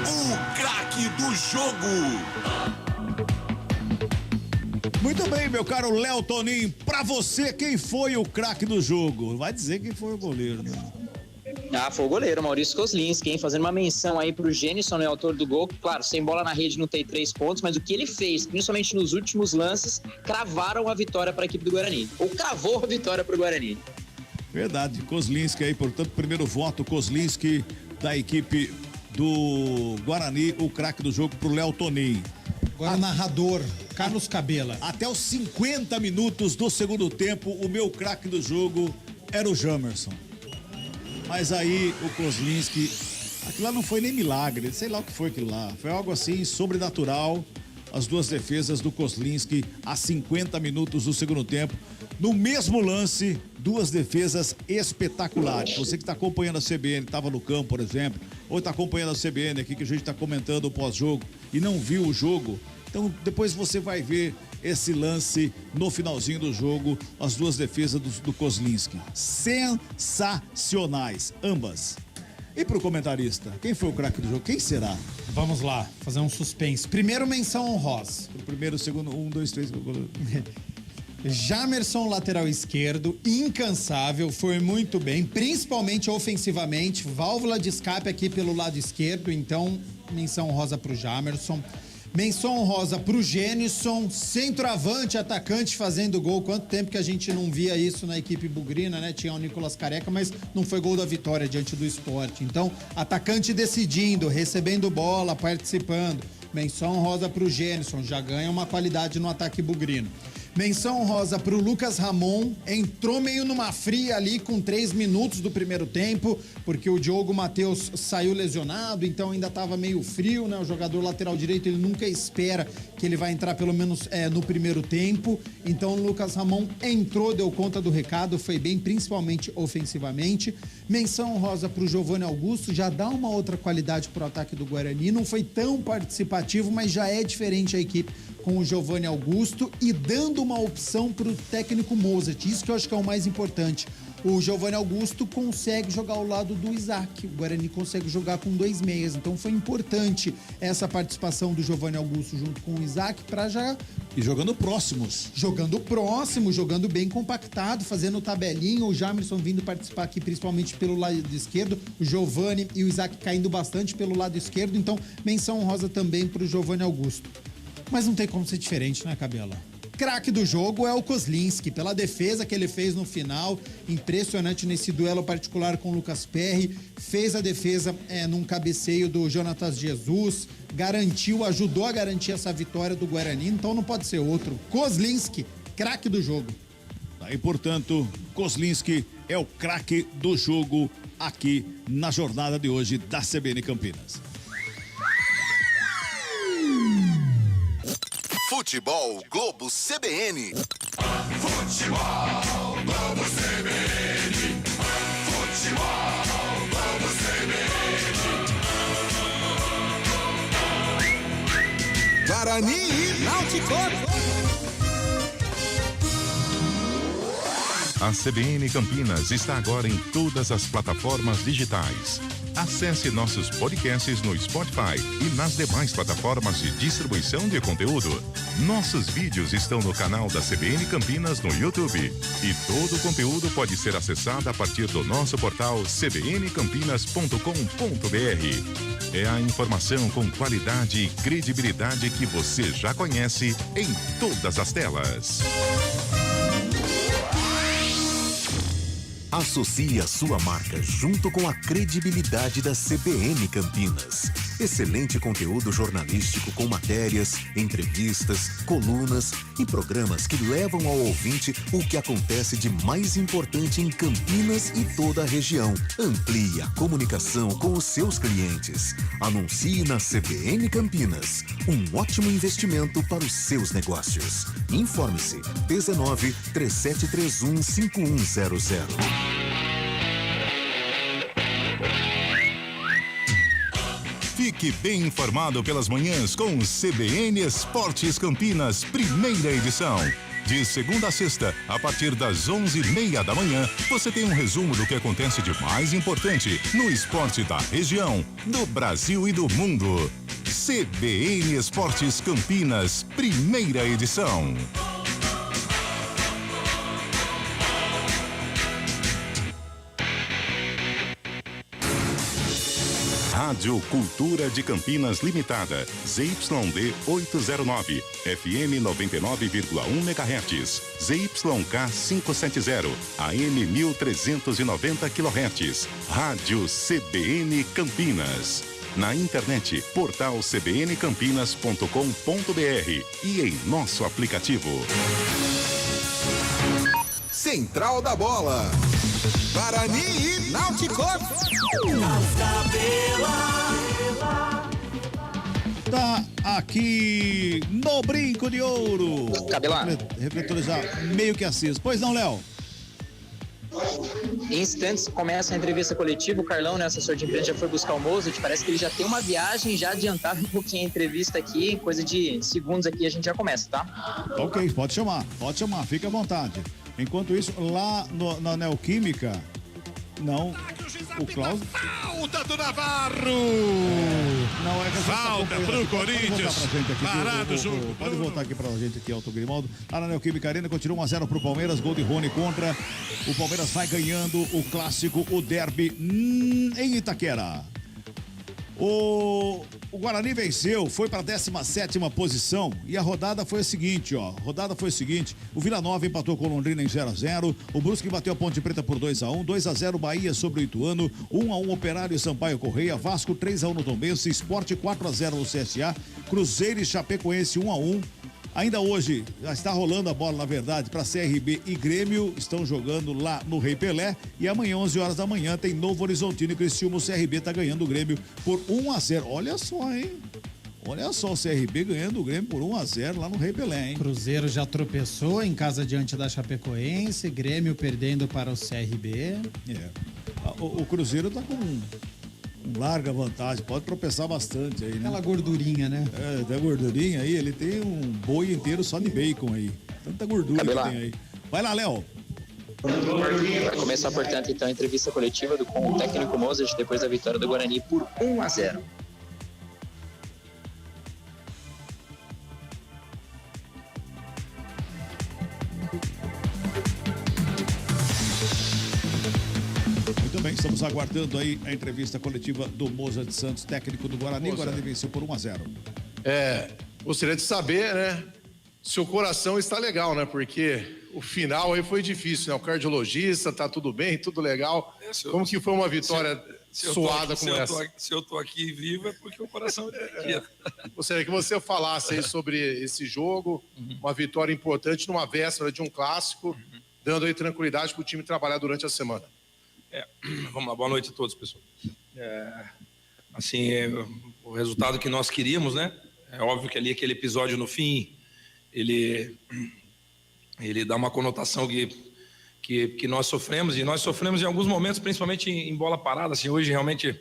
S6: O craque do jogo.
S7: Muito bem, meu caro Léo Tonin, pra você, quem foi o craque do jogo? Vai dizer quem foi o goleiro, né?
S1: Foi o goleiro, Maurício Kozlinski, hein? Fazendo uma menção aí pro Gênison, né, autor do gol. Claro, sem bola na rede não tem 3 pontos, mas o que ele fez, principalmente nos últimos lances, cravaram a vitória para a equipe do Guarani. Ou cravou a vitória para o Guarani.
S7: Verdade, Kozlinski aí, portanto, primeiro voto, Kozlinski da equipe do Guarani, o craque do jogo pro Léo Tonin.
S9: Agora o narrador, Carlos Cabela.
S7: Até os 50 minutos do segundo tempo, o meu craque do jogo era o Jamerson. Mas aí o Kozlinski, aquilo lá não foi nem milagre, sei lá o que foi aquilo lá. Foi algo assim sobrenatural. As duas defesas do Kozlinski a 50 minutos do segundo tempo. No mesmo lance, duas defesas espetaculares. Você que está acompanhando a CBN, estava no campo, por exemplo, ou está acompanhando a CBN aqui, que a gente está comentando o pós-jogo e não viu o jogo. Então depois você vai ver esse lance no finalzinho do jogo, as duas defesas do Kozlinski. Sensacionais, ambas. E pro comentarista, quem foi o craque do jogo? Quem será?
S9: Vamos lá, fazer um suspense. Primeiro, menção honrosa.
S7: O primeiro, segundo, 1, 2, 3.
S9: Jamerson, lateral esquerdo, incansável, foi muito bem, principalmente ofensivamente, válvula de escape aqui pelo lado esquerdo, então menção honrosa pro Jamerson. Menção honrosa pro Gênison, centroavante, atacante fazendo gol. Quanto tempo que a gente não via isso na equipe bugrina, né? Tinha o Nicolas Careca, mas não foi gol da vitória diante do Sport. Então, atacante decidindo, recebendo bola, participando. Menção honrosa pro Gênison, já ganha uma qualidade no ataque bugrino. Menção honrosa pro Lucas Ramon, entrou meio numa fria ali com 3 minutos do primeiro tempo, porque o Diogo Matheus saiu lesionado, então ainda tava meio frio, né? O jogador lateral direito, ele nunca espera que ele vai entrar pelo menos no primeiro tempo. Então o Lucas Ramon entrou, deu conta do recado, foi bem, principalmente ofensivamente. Menção honrosa pro Giovanni Augusto, já dá uma outra qualidade pro ataque do Guarani, não foi tão participativo, mas já é diferente a equipe com o Giovanni Augusto e dando uma opção para o técnico Mozart. Isso que eu acho que é o mais importante. O Giovanni Augusto consegue jogar ao lado do Isaac. O Guarani consegue jogar com 2 meias. Então foi importante essa participação do Giovanni Augusto junto com o Isaac para já...
S7: E jogando próximos.
S9: Jogando próximo, jogando bem compactado, fazendo tabelinha. O Jamerson vindo participar aqui principalmente pelo lado esquerdo. O Giovanni e o Isaac caindo bastante pelo lado esquerdo. Então, menção honrosa também para o Giovanni Augusto. Mas não tem como ser diferente, né, Cabela? Craque do jogo é o Kozlinski, pela defesa que ele fez no final, impressionante nesse duelo particular com o Lucas Perry, fez a defesa num cabeceio do Jonatas Jesus, garantiu, ajudou a garantir essa vitória do Guarani, então não pode ser outro. Kozlinski, craque do jogo.
S7: Aí, portanto, Kozlinski é o craque do jogo aqui na jornada de hoje da CBN Campinas.
S6: Futebol Globo CBN.
S14: Futebol Globo CBN. Futebol Globo CBN.
S6: Guarani e Náutico.
S3: A CBN Campinas está agora em todas as plataformas digitais. Acesse nossos podcasts no Spotify e nas demais plataformas de distribuição de conteúdo. Nossos vídeos estão no canal da CBN Campinas no YouTube. E todo o conteúdo pode ser acessado a partir do nosso portal cbncampinas.com.br. É a informação com qualidade e credibilidade que você já conhece em todas as telas.
S5: Associe a sua marca junto com a credibilidade da CBN Campinas. Excelente conteúdo jornalístico com matérias, entrevistas, colunas e programas que levam ao ouvinte o que acontece de mais importante em Campinas e toda a região. Amplie a comunicação com os seus clientes. Anuncie na CBN Campinas. Um ótimo investimento para os seus negócios. Informe-se 19 3731 5100.
S3: Fique bem informado pelas manhãs com CBN Esportes Campinas, primeira edição. De segunda a sexta, a partir das 11h30 da manhã, você tem um resumo do que acontece de mais importante no esporte da região, do Brasil e do mundo. CBN Esportes Campinas, primeira edição. Rádio Cultura de Campinas Limitada, ZYD 809, FM 99,1 MHz, ZYK 570, AM 1390 kHz, Rádio CBN Campinas. Na internet, portal cbncampinas.com.br e em nosso aplicativo.
S6: Central da Bola. Guarani e Náutico.
S7: Tá aqui no Brinco de Ouro.
S1: Cabelá.
S7: Refletores já meio que acesos. Pois não, Léo?
S1: Em instantes começa a entrevista coletiva. O Carlão, né, assessor de imprensa, já foi buscar o Mozart. Parece que ele já tem uma viagem, já adiantado um pouquinho a entrevista aqui. Coisa de segundos aqui a gente já começa, tá?
S7: Ok, pode chamar, fica à vontade. Enquanto isso, lá na Neoquímica, não, o Klaus...
S16: Falta do Navarro!
S7: Não, é que
S16: falta pro Corinthians. Parado o jogo.
S7: Pode voltar aqui pra gente aqui, Alto Grimaldo. Lá na Neoquímica Arena, continua 1-0 pro Palmeiras, gol de Rony contra. O Palmeiras vai ganhando o clássico, o derby em Itaquera. O Guarani venceu, foi para a 17ª posição e a rodada foi a seguinte, ó. O Vila Nova empatou com o Londrina em 0-0, o Brusque bateu a Ponte Preta por 2-1, 2-0 Bahia sobre o Ituano, 1-1 Operário e Sampaio Correia, Vasco 3-1 no Tombense, Sport 4-0 no CSA, Cruzeiro e Chapecoense 1-1. Ainda hoje, já está rolando a bola, na verdade, para CRB e Grêmio, estão jogando lá no Rei Pelé, e amanhã, 11 horas da manhã, tem Novo Horizontino e Criciúma. O CRB está ganhando o Grêmio por 1-0. Olha só, hein? Olha só, o CRB ganhando o Grêmio por 1-0 lá no Rei Pelé, hein?
S9: Cruzeiro já tropeçou em casa diante da Chapecoense, Grêmio perdendo para o CRB.
S7: O Cruzeiro tá com larga vantagem, pode tropeçar bastante aí, né?
S9: Aquela gordurinha, né?
S7: Da gordurinha aí, ele tem um boi inteiro só de bacon aí. Tanta gordura que tem aí. Vai lá, Léo.
S1: Vai começar, portanto, então, a entrevista coletiva com o técnico Mozart depois da vitória do Guarani por 1-0.
S7: Muito bem, estamos aguardando aí a entrevista coletiva do Mozart Santos, técnico do Guarani. O Guarani venceu por 1-0.
S4: Gostaria de saber, né, se o coração está legal, né? Porque o final aí foi difícil, né? O cardiologista, tá tudo bem, tudo legal. Como que foi uma vitória suada como essa?
S17: Se eu tô aqui vivo é porque o coração está aqui.
S4: Gostaria que você falasse aí sobre esse jogo, uma vitória importante numa véspera de um clássico, dando aí tranquilidade para o time trabalhar durante a semana.
S17: Vamos lá, boa noite a todos, pessoal. O resultado que nós queríamos, né? É óbvio que ali aquele episódio no fim, ele dá uma conotação que nós sofremos, e nós sofremos em alguns momentos, principalmente em bola parada. Assim, hoje realmente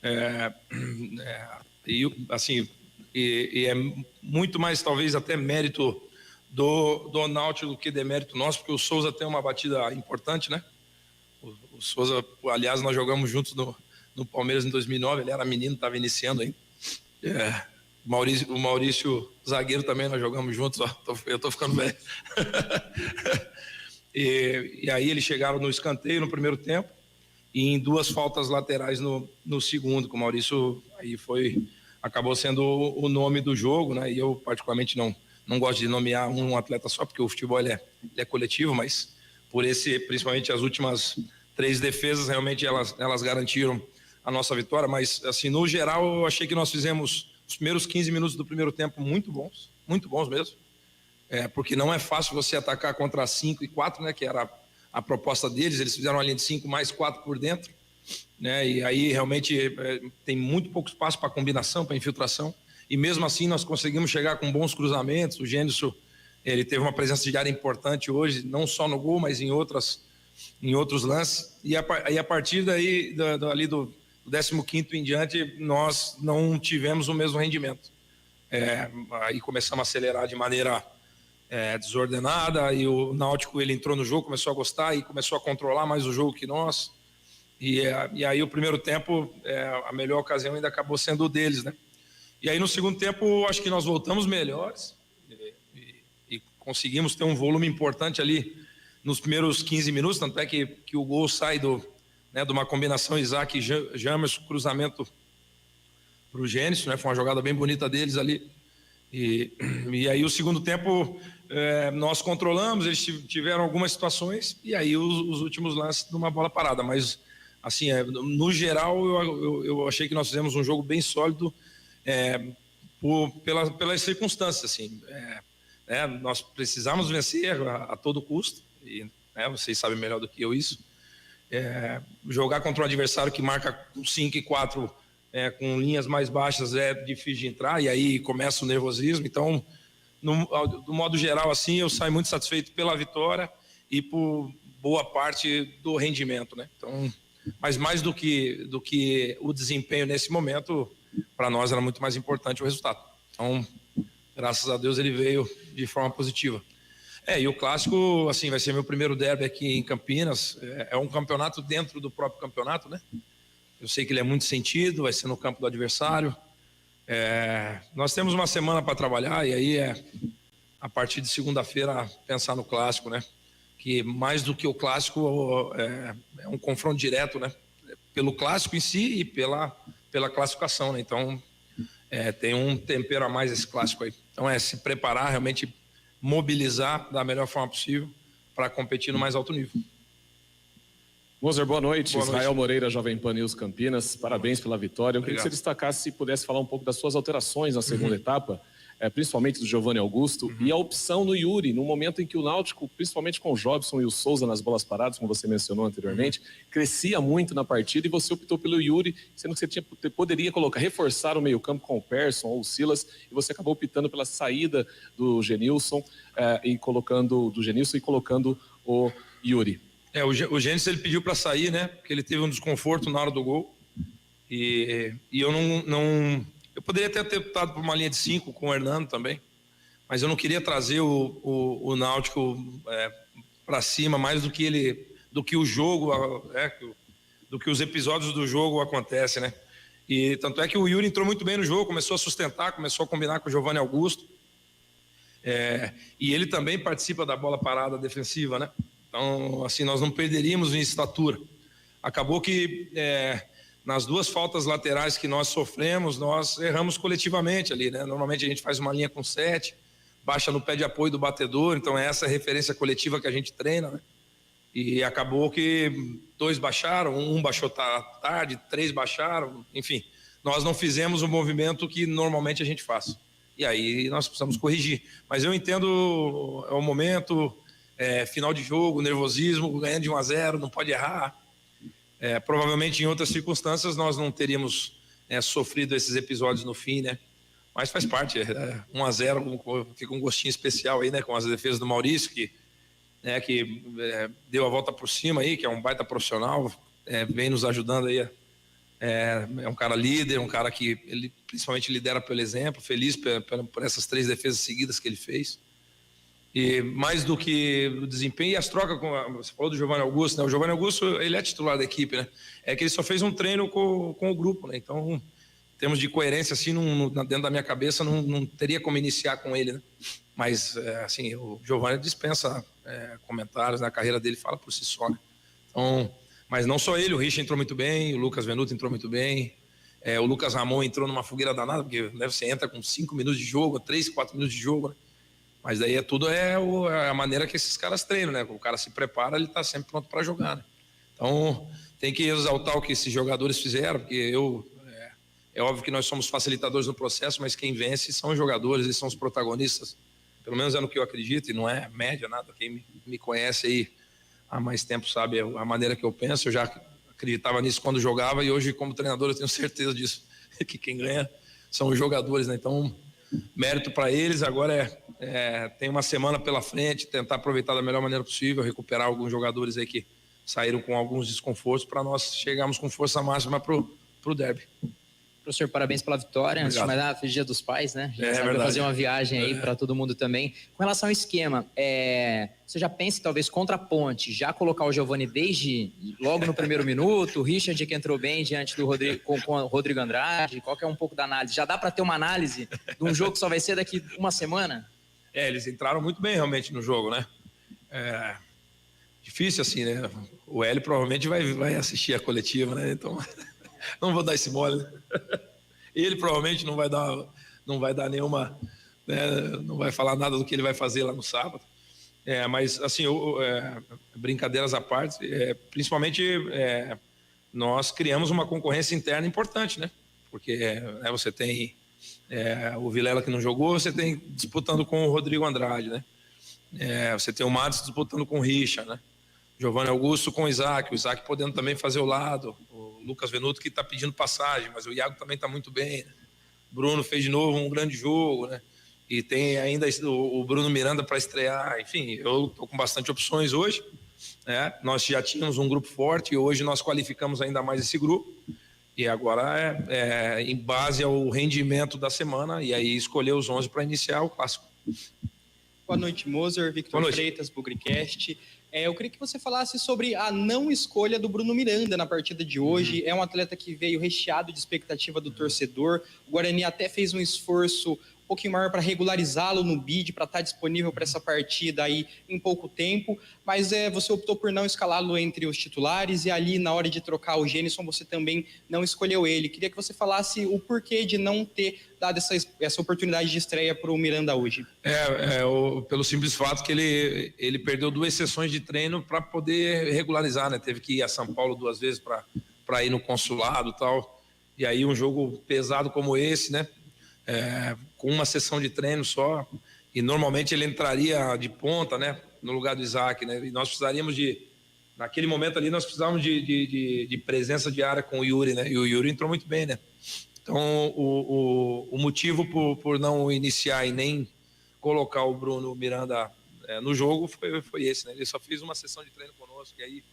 S17: é muito mais, talvez, até mérito do Náutico do que demérito nosso, porque o Souza tem uma batida importante, né? O Souza, aliás, nós jogamos juntos no Palmeiras em 2009, ele era menino, estava iniciando aí. O Maurício, zagueiro, também nós jogamos juntos, eu tô ficando velho. e aí eles chegaram no escanteio no primeiro tempo e em 2 faltas laterais no segundo, com o Maurício aí acabou sendo o nome do jogo, né? E eu particularmente não gosto de nomear um atleta só, porque o futebol ele é coletivo, mas principalmente as últimas 3 defesas, realmente elas garantiram a nossa vitória. Mas, assim, no geral, eu achei que nós fizemos os primeiros 15 minutos do primeiro tempo muito bons mesmo. Porque não é fácil você atacar contra 5 e 4, né, que era a proposta deles. Eles fizeram uma linha de 5 mais 4 por dentro, né, e aí realmente tem muito pouco espaço para combinação, para infiltração. E mesmo assim nós conseguimos chegar com bons cruzamentos. O Gênison, ele teve uma presença de área importante hoje, não só no gol, mas em outros lances. E a partir daí, ali do 15º em diante, nós não tivemos o mesmo rendimento. Aí começamos a acelerar de maneira desordenada, e o Náutico, ele entrou no jogo, começou a gostar e começou a controlar mais o jogo que nós. E aí o primeiro tempo, a melhor ocasião ainda acabou sendo o deles, né? E aí no segundo tempo, acho que nós voltamos melhores e conseguimos ter um volume importante ali nos primeiros 15 minutos, tanto é que o gol sai de uma combinação Isaac e Jamerson, cruzamento para o Gênison, né? Foi uma jogada bem bonita deles ali. E aí o segundo tempo nós controlamos, eles tiveram algumas situações, e aí os últimos lances de uma bola parada. Mas, assim, no geral, eu achei que nós fizemos um jogo bem sólido pelas circunstâncias, assim. Nós precisamos vencer a todo custo, e vocês sabem melhor do que eu isso. Jogar contra um adversário que marca com 5 e 4 com linhas mais baixas é difícil de entrar, e aí começa o nervosismo. Então, do modo geral, assim, eu saio muito satisfeito pela vitória e por boa parte do rendimento, né? Então, mas mais do que o desempenho nesse momento, para nós era muito mais importante o resultado. Então, graças a Deus, ele veio de forma positiva. E o clássico, assim, vai ser meu primeiro derby aqui em Campinas. É um campeonato dentro do próprio campeonato, né? Eu sei que ele é muito sentido, vai ser no campo do adversário. Nós temos uma semana para trabalhar, e aí a partir de segunda-feira, pensar no clássico, né? Que mais do que o clássico é um confronto direto, né? Pelo clássico em si e pela classificação, né? Então, tem um tempero a mais esse clássico aí. Então, se preparar, realmente mobilizar da melhor forma possível para competir no mais alto nível.
S23: Mozer, boa noite.
S17: Boa noite.
S23: Israel Moreira, Jovem Pan News Campinas. Parabéns pela vitória. Eu queria que
S17: Obrigado.
S23: você destacasse, se pudesse falar um pouco das suas alterações na segunda etapa. principalmente do Giovanni Augusto, e a opção no Yuri, no momento em que o Náutico, principalmente com o Jobson e o Souza nas bolas paradas, como você mencionou anteriormente, crescia muito na partida, e você optou pelo Yuri, sendo que você poderia reforçar o meio-campo com o Persson ou o Silas, e você acabou optando pela saída do Genilson e colocando o Yuri.
S17: O Gênesis ele pediu para sair, né? Porque ele teve um desconforto na hora do gol. E eu não. Eu poderia ter optado por uma linha de 5 com o Hernando também, mas eu não queria trazer o Náutico para cima mais do que o jogo, do que os episódios do jogo acontecem, né? E tanto é que o Yuri entrou muito bem no jogo, começou a sustentar, começou a combinar com o Giovanni Augusto. E ele também participa da bola parada defensiva, né? Então, assim, nós não perderíamos em estatura. Acabou que nas 2 faltas laterais que nós sofremos, nós erramos coletivamente ali, né? Normalmente a gente faz uma linha com 7, baixa no pé de apoio do batedor, então é essa referência coletiva que a gente treina, né? E acabou que 2 baixaram, 1 baixou tarde, 3 baixaram, enfim. Nós não fizemos o movimento que normalmente a gente faz. E aí nós precisamos corrigir. Mas eu entendo o momento... final de jogo, nervosismo, ganhando de 1-0, não pode errar. Provavelmente em outras circunstâncias nós não teríamos sofrido esses episódios no fim, né? Mas faz parte, 1-0 fica um gostinho especial aí, né? Com as defesas do Maurício, que deu a volta por cima aí, que é um baita profissional, vem nos ajudando aí. É um cara líder, um cara que ele principalmente lidera pelo exemplo, feliz por essas 3 defesas seguidas que ele fez. E mais do que o desempenho e as trocas, você falou do Giovanni Augusto, né? O Giovanni Augusto, ele é titular da equipe, né? É que ele só fez um treino com o grupo, né? Então, em termos de coerência, assim, dentro da minha cabeça, não teria como iniciar com ele, né? Mas, assim, o Giovanni dispensa comentários, na carreira dele fala por si só, né? Então, mas não só ele, o Richard entrou muito bem, o Lucas Venuto entrou muito bem, o Lucas Ramon entrou numa fogueira danada, porque você entra com 5 minutos de jogo, 3, 4 minutos de jogo, né? Mas daí tudo a maneira que esses caras treinam, né? O cara se prepara, ele está sempre pronto para jogar, né? Então, tem que exaltar o que esses jogadores fizeram, porque é óbvio que nós somos facilitadores no processo, mas quem vence são os jogadores, eles são os protagonistas. Pelo menos é no que eu acredito, e não é média, nada. Quem me conhece aí há mais tempo sabe a maneira que eu penso. Eu já acreditava nisso quando jogava, e hoje, como treinador, eu tenho certeza disso, que quem ganha são os jogadores, né? Então, mérito para eles. Agora tem uma semana pela frente, tentar aproveitar da melhor maneira possível, recuperar alguns jogadores aí que saíram com alguns desconfortos para nós chegarmos com força máxima pro derby.
S1: Professor, parabéns pela vitória.
S17: Obrigado.
S1: Antes de mais nada, feliz Dia dos Pais, né? A gente vai
S17: verdade.
S1: fazer uma viagem aí para todo mundo também. Com relação ao esquema, você já pensa talvez contra a Ponte, já colocar o Giovanni desde logo no primeiro minuto, o Richard que entrou bem diante do Rodrigo, com o Rodrigo Andrade, qual que é um pouco da análise? Já dá para ter uma análise de um jogo que só vai ser daqui uma semana?
S17: Eles entraram muito bem realmente no jogo, né? Difícil assim, né? O Hélio provavelmente vai assistir a coletiva, né? Então, não vou dar esse mole, né? Ele provavelmente não vai dar nenhuma, né? Não vai falar nada do que ele vai fazer lá no sábado. Mas, assim, brincadeiras à parte, principalmente nós criamos uma concorrência interna importante, né? Porque você tem o Vilela que não jogou, você tem disputando com o Rodrigo Andrade, né? Você tem o Matos disputando com o Richard, né? Giovanni Augusto com o Isaac podendo também fazer o lado, o Lucas Venuto que está pedindo passagem, mas o Iago também está muito bem, né? Bruno fez de novo um grande jogo, né? E tem ainda o Bruno Miranda para estrear, enfim, eu estou com bastante opções hoje, né? Nós já tínhamos um grupo forte e hoje nós qualificamos ainda mais esse grupo, e agora em base ao rendimento da semana, e aí escolher os 11 para iniciar o clássico.
S10: Boa noite, Moser, Victor Freitas, Bugricast. Eu queria que você falasse sobre a não escolha do Bruno Miranda na partida de hoje. É um atleta que veio recheado de expectativa do torcedor. O Guarani até fez um esforço um pouquinho maior para regularizá-lo no bid, para estar disponível para essa partida aí em pouco tempo, mas você optou por não escalá-lo entre os titulares e ali na hora de trocar o Gênison você também não escolheu ele. Queria que você falasse o porquê de não ter dado essa oportunidade de estreia para o Miranda hoje.
S17: Pelo simples fato que ele perdeu 2 sessões de treino para poder regularizar, né? Teve que ir a São Paulo 2 vezes para ir no consulado e tal, e aí um jogo pesado como esse, né? com uma sessão de treino só, e normalmente ele entraria de ponta, né, no lugar do Isaac, né, e nós precisaríamos naquele momento ali, nós precisávamos de presença de área com o Yuri, né, e o Yuri entrou muito bem, né. Então, o motivo por não iniciar e nem colocar o Bruno Miranda no jogo foi esse, né, ele só fez uma sessão de treino conosco, e aí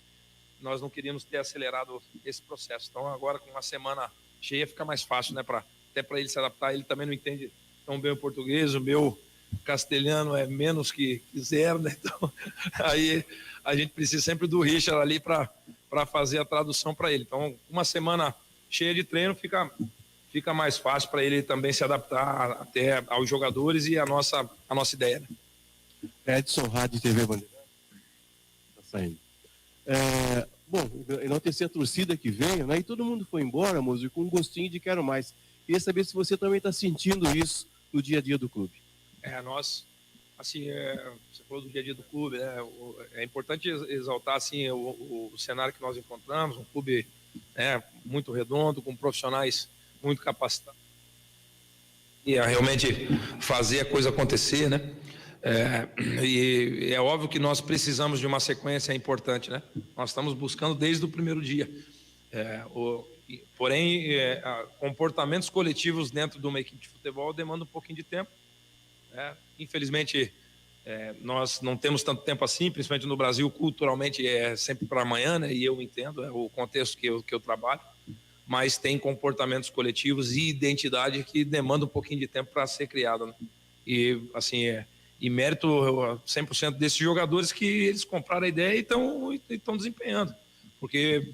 S17: nós não queríamos ter acelerado esse processo. Então, agora com uma semana cheia fica mais fácil, né, até para ele se adaptar. Ele também não entende tão bem o português, o meu castelhano é menos que zero, né? Então, aí a gente precisa sempre do Richard ali para fazer a tradução para ele. Então, uma semana cheia de treino fica mais fácil para ele também se adaptar até aos jogadores e a nossa ideia, né?
S2: Edson, Rádio TV Bandeirante. Tá saindo. Bom, enaltecer a torcida que veio, né? E todo mundo foi embora, moço, com um gostinho de quero mais. Queria saber se você também está sentindo isso no dia a dia do clube.
S17: Nós, assim, você falou do dia a dia do clube, né? É importante exaltar, assim, o cenário que nós encontramos, um clube muito redondo, com profissionais muito capacitados e a realmente fazer a coisa acontecer, né? E é óbvio que nós precisamos de uma sequência importante, né? Nós estamos buscando desde o primeiro dia. Porém, comportamentos coletivos dentro de uma equipe de futebol demandam um pouquinho de tempo. Infelizmente, nós não temos tanto tempo assim, principalmente no Brasil, culturalmente é sempre para amanhã, né? E eu entendo, é o contexto que eu trabalho, mas tem comportamentos coletivos e identidade que demandam um pouquinho de tempo para ser criado, né? E, assim, e mérito 100% desses jogadores que eles compraram a ideia e estão desempenhando, porque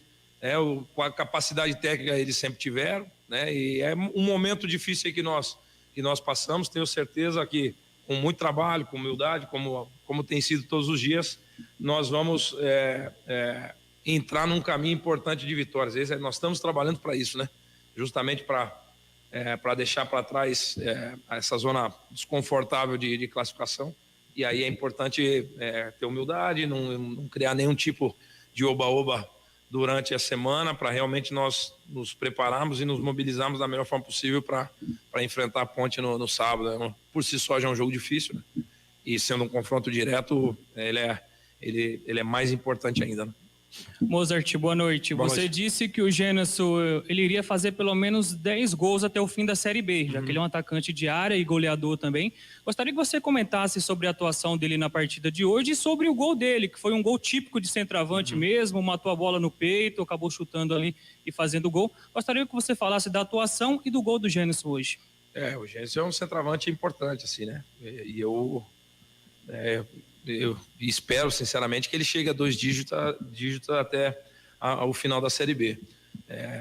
S17: a capacidade técnica eles sempre tiveram, né? E é um momento difícil aí que nós passamos. Tenho certeza que com muito trabalho, com humildade, como tem sido todos os dias, nós vamos entrar num caminho importante de vitórias. Nós estamos trabalhando para isso, né? Justamente para deixar para trás essa zona desconfortável de classificação. E aí é importante ter humildade, não criar nenhum tipo de oba-oba durante a semana, para realmente nós nos prepararmos e nos mobilizarmos da melhor forma possível para enfrentar a Ponte no sábado. Por si só já é um jogo difícil, né? E sendo um confronto direto, ele é mais importante ainda, né?
S10: Mozart, boa noite. Você disse que o Generson ele iria fazer pelo menos 10 gols até o fim da Série B, já que ele é um atacante de área e goleador também. Gostaria que você comentasse sobre a atuação dele na partida de hoje e sobre o gol dele, que foi um gol típico de centroavante mesmo, matou a bola no peito, acabou chutando ali e fazendo o gol. Gostaria que você falasse da atuação e do gol do Generson hoje. O
S17: Generson é um centroavante importante, assim, né? E eu espero, sinceramente, que ele chegue a 2 dígitos até o final da Série B.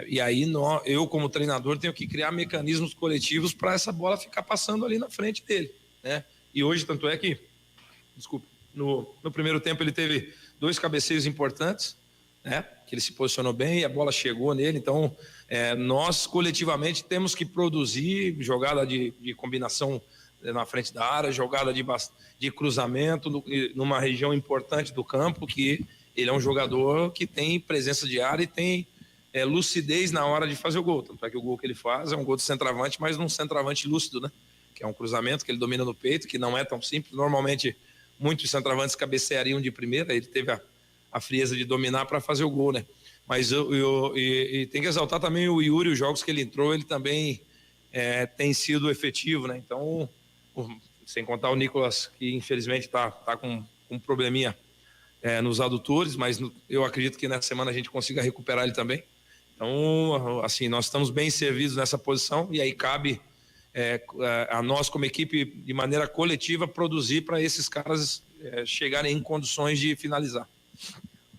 S17: E aí, eu, como treinador, tenho que criar mecanismos coletivos para essa bola ficar passando ali na frente dele, né? E hoje, tanto é que, no primeiro tempo ele teve 2 cabeceios importantes, né? Que ele se posicionou bem e a bola chegou nele. Então, nós coletivamente temos que produzir jogada de combinação na frente da área, jogada de cruzamento numa região importante do campo, que ele é um jogador que tem presença de área e tem lucidez na hora de fazer o gol. Tanto é que o gol que ele faz é um gol de centroavante, mas num centroavante lúcido, né? Que é um cruzamento que ele domina no peito, que não é tão simples. Normalmente, muitos centroavantes cabeceariam de primeira, ele teve a frieza de dominar para fazer o gol, né? Mas e tem que exaltar também o Yuri, os jogos que ele entrou, ele também tem sido efetivo, né? Então, sem contar o Nicolas, que infelizmente está com um probleminha nos adutores, mas eu acredito que nessa semana a gente consiga recuperar ele também. Então, assim, nós estamos bem servidos nessa posição e aí cabe a nós, como equipe, de maneira coletiva, produzir para esses caras chegarem em condições de finalizar.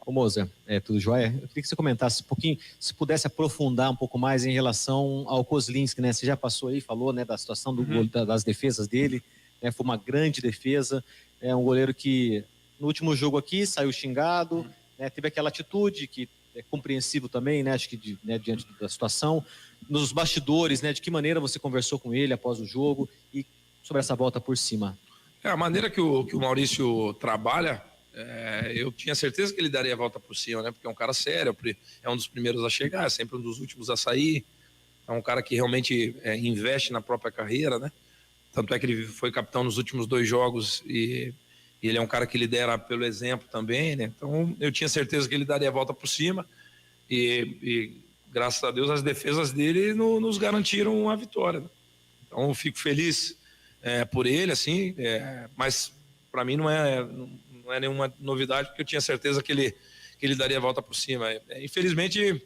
S11: Ô Moza, tudo jóia? Eu queria que você comentasse um pouquinho, se pudesse aprofundar um pouco mais em relação ao Kozlinski, né? Você já passou aí, falou, né, da situação do gol, das defesas dele, né? Foi uma grande defesa, um goleiro que no último jogo aqui saiu xingado, né? Teve aquela atitude que é compreensível também, né? Acho que diante da situação. Nos bastidores, né? De que maneira você conversou com ele após o jogo e sobre essa volta por cima?
S17: A maneira que o Maurício trabalha, eu tinha certeza que ele daria a volta por cima, né? Porque é um cara sério, é um dos primeiros a chegar, é sempre um dos últimos a sair. é um cara que realmente investe na própria carreira, né? Tanto é que ele foi capitão nos últimos 2 jogos e ele é um cara que lidera pelo exemplo também, né? Então eu tinha certeza que ele daria a volta por cima e graças a Deus as defesas dele nos garantiram a vitória, né? Então eu fico feliz por ele, assim, mas para mim não é nenhuma novidade, porque eu tinha certeza que ele daria a volta por cima. Infelizmente,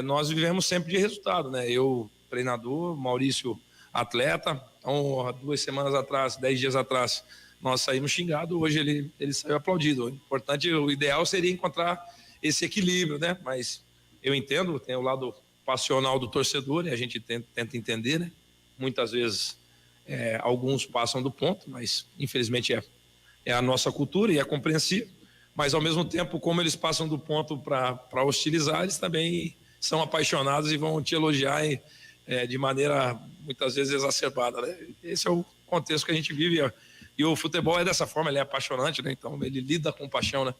S17: nós vivemos sempre de resultado, né? Eu, treinador, Maurício, atleta. Então, 2 semanas atrás, 10 dias atrás, nós saímos xingados, hoje ele saiu aplaudido. O importante, o ideal seria encontrar esse equilíbrio, né? Mas eu entendo, tem o lado passional do torcedor, e a gente tenta entender, né? Muitas vezes alguns passam do ponto, mas infelizmente é a nossa cultura e é compreensível. Mas ao mesmo tempo, como eles passam do ponto para hostilizar, eles também são apaixonados e vão te elogiar de maneira muitas vezes exacerbada, né? Esse é o contexto que a gente vive, e o futebol é dessa forma, ele é apaixonante, né? Então ele lida com paixão, né?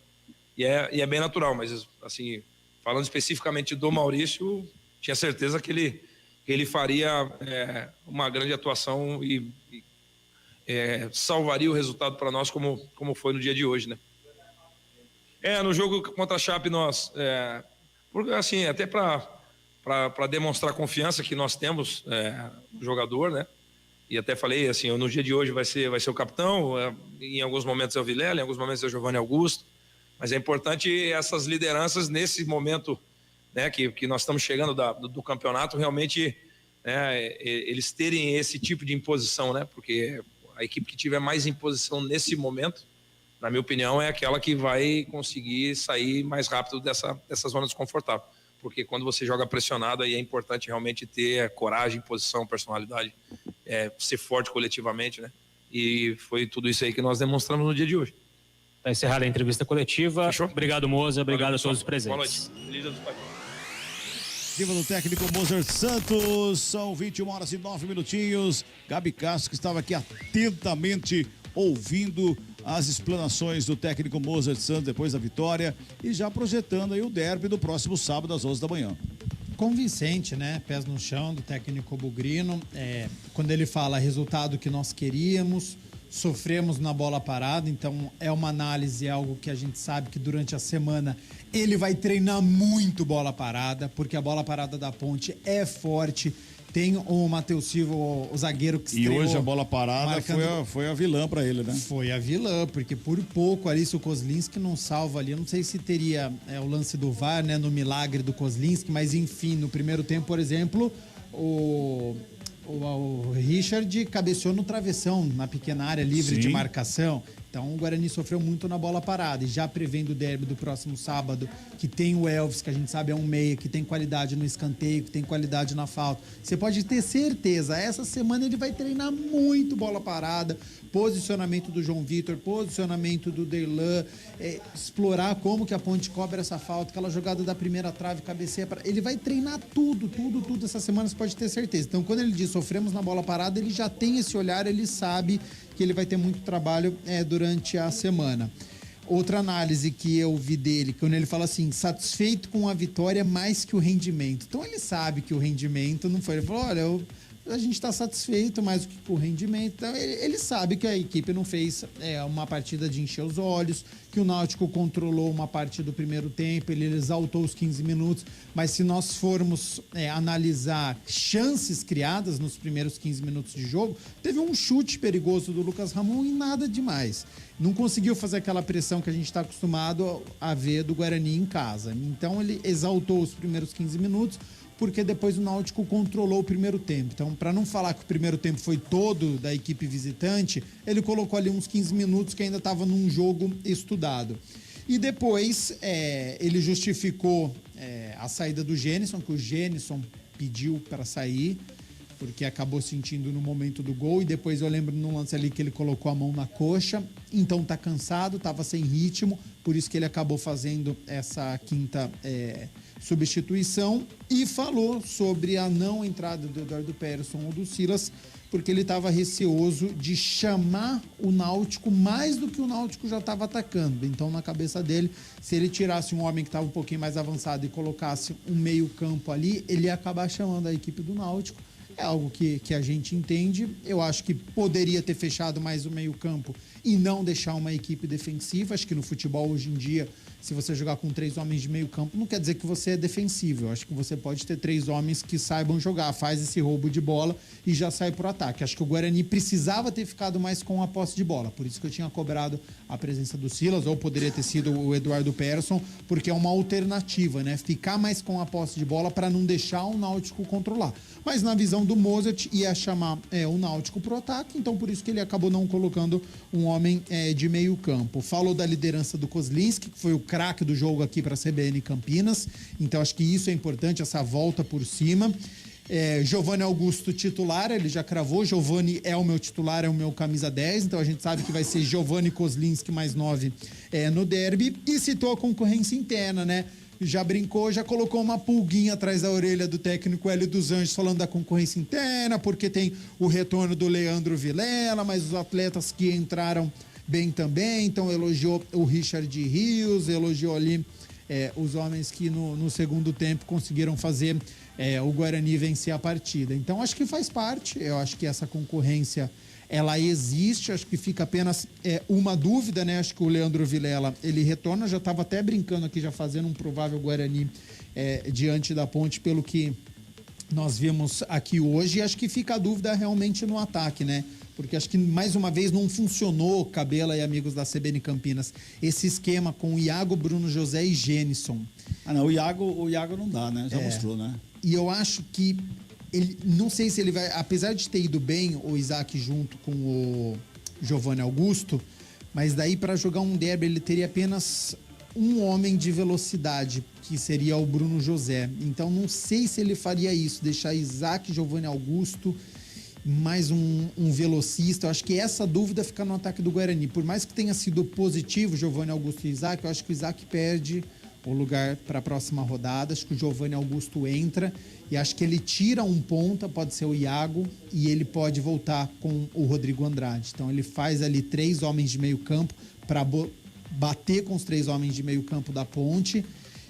S17: E é bem natural, mas assim, falando especificamente do Maurício, tinha certeza que ele faria uma grande atuação e salvaria o resultado para nós, como foi no dia de hoje, né? No jogo contra a Chape nós, porque assim, até para demonstrar a confiança que nós temos no jogador, né? E até falei assim, no dia de hoje vai ser o capitão, em alguns momentos é o Vilela, em alguns momentos é o Giovanni Augusto, mas é importante essas lideranças nesse momento, né, que nós estamos chegando do campeonato, realmente, né, eles terem esse tipo de imposição, né? Porque a equipe que tiver mais imposição nesse momento, na minha opinião, é aquela que vai conseguir sair mais rápido dessa zona desconfortável. Porque quando você joga pressionado, aí é importante realmente ter coragem, posição, personalidade, ser forte coletivamente, né? E foi tudo isso aí que nós demonstramos no dia de hoje.
S12: Está encerrada a entrevista coletiva.
S17: Fechou?
S12: Obrigado, Moza. Obrigado a todos os presentes.
S17: Boa noite. Feliz dia dos pais.
S7: Diva do técnico Mozart Santos, são 21 horas e 9 minutinhos. Gabi Castro, que estava aqui atentamente ouvindo as explanações do técnico Mozart Santos depois da vitória e já projetando aí o derby do próximo sábado às 11 da manhã.
S9: Convincente, né? Pés no chão do técnico Bugrino. Quando ele fala resultado que nós queríamos, sofremos na bola parada, então é uma análise, é algo que a gente sabe que durante a semana ele vai treinar muito bola parada, porque a bola parada da Ponte é forte. Tem o Matheus Silva, o zagueiro que estreou.
S7: E hoje a bola parada
S9: marcando...
S7: foi a vilã para ele, né?
S9: Foi a vilã, porque por pouco ali, se o Kozlinski não salva ali, eu não sei se teria o lance do VAR, né, no milagre do Kozlinski, mas enfim, no primeiro tempo, por exemplo, o Richard cabeceou no travessão, na pequena área livre de marcação. Então o Guarani sofreu muito na bola parada. E já prevendo o derby do próximo sábado, que tem o Elvis, que a gente sabe é um meia, que tem qualidade no escanteio, que tem qualidade na falta. Você pode ter certeza, essa semana ele vai treinar muito bola parada, posicionamento do João Vitor, posicionamento do Derlan, explorar como que a Ponte cobra essa falta, aquela jogada da primeira trave, cabeceia. Ele vai treinar tudo essa semana, você pode ter certeza. Então quando ele diz sofremos na bola parada, ele já tem esse olhar, ele sabe que ele vai ter muito trabalho durante a semana. Outra análise que eu vi dele, quando ele fala assim, satisfeito com a vitória mais que o rendimento. Então ele sabe que o rendimento não foi. Ele falou, olha, a gente está satisfeito mais do que com o rendimento. Então ele sabe que a equipe não fez uma partida de encher os olhos, que o Náutico controlou uma parte do primeiro tempo, ele exaltou os 15 minutos, mas se nós formos analisar chances criadas nos primeiros 15 minutos de jogo, teve um chute perigoso do Lucas Ramon e nada demais. Não conseguiu fazer aquela pressão que a gente está acostumado a ver do Guarani em casa. Então ele exaltou os primeiros 15 minutos, porque depois o Náutico controlou o primeiro tempo. Então, para não falar que o primeiro tempo foi todo da equipe visitante, ele colocou ali uns 15 minutos que ainda estava num jogo estudado. E depois ele justificou a saída do Gênison, que o Gênison pediu para sair. porque acabou sentindo no momento do gol e depois eu lembro num lance ali que ele colocou a mão na coxa, então tá cansado, tava sem ritmo, por isso que ele acabou fazendo essa quinta substituição e falou sobre a não entrada do Eduardo Persson ou do Silas, porque ele estava receoso de chamar o Náutico mais do que o Náutico já estava atacando. Então, na cabeça dele, se ele tirasse um homem que estava um pouquinho mais avançado e colocasse um meio-campo ali, ele ia acabar chamando a equipe do Náutico. É algo que a gente entende. Eu acho que poderia ter fechado mais o meio-campo e não deixar uma equipe defensiva. Acho que no futebol, hoje em dia, se você jogar com 3 homens de meio campo, não quer dizer que você é defensivo. Eu acho que você pode ter 3 homens que saibam jogar, faz esse roubo de bola e já sai pro ataque. Acho que o Guarani precisava ter ficado mais com a posse de bola. Por isso que eu tinha cobrado a presença do Silas, ou poderia ter sido o Eduardo Persson, porque é uma alternativa, né? Ficar mais com a posse de bola para não deixar o Náutico controlar. Mas na visão do Mozart, ia chamar o Náutico pro ataque, então por isso que ele acabou não colocando um homem de meio campo. Falou da liderança do Kozlinski, que foi o craque do jogo aqui para a CBN Campinas, então acho que isso é importante, essa volta por cima. Giovanni Augusto titular, ele já cravou, Giovanni é o meu titular, é o meu camisa 10, então a gente sabe que vai ser Giovanni Kozlinski mais 9 no derby, e citou a concorrência interna, né? Já brincou, já colocou uma pulguinha atrás da orelha do técnico Hélio dos Anjos falando da concorrência interna, porque tem o retorno do Leandro Vilela, mas os atletas que entraram bem também, então elogiou o Richard Rios, elogiou ali os homens que no segundo tempo conseguiram fazer o Guarani vencer a partida. Então acho que faz parte, eu acho que essa concorrência ela existe, acho que fica apenas uma dúvida, né? Acho que o Leandro Vilela, ele retorna, já estava até brincando aqui, já fazendo um provável Guarani diante da Ponte, pelo que nós vimos aqui hoje, e acho que fica a dúvida realmente no ataque, né? Porque acho que mais uma vez não funcionou, Cabela e amigos da CBN Campinas, esse esquema com o Iago, Bruno José e Gênison.
S15: Não, o Iago não dá, né? Já mostrou, né?
S9: E eu acho que ele, não sei se ele vai, apesar de ter ido bem o Isaac junto com o Giovanni Augusto, mas daí para jogar um derby ele teria apenas um homem de velocidade, que seria o Bruno José. Então não sei se ele faria isso, deixar Isaac, Giovanni Augusto, mais um velocista. Eu acho que essa dúvida fica no ataque do Guarani. Por mais que tenha sido positivo Giovanni Augusto e Isaac, eu acho que o Isaac perde o lugar para a próxima rodada. Acho que o Giovanni Augusto entra e acho que ele tira um ponta, pode ser o Iago, e ele pode voltar com o Rodrigo Andrade. Então ele faz ali 3 homens de meio campo para bater com os 3 homens de meio campo da Ponte,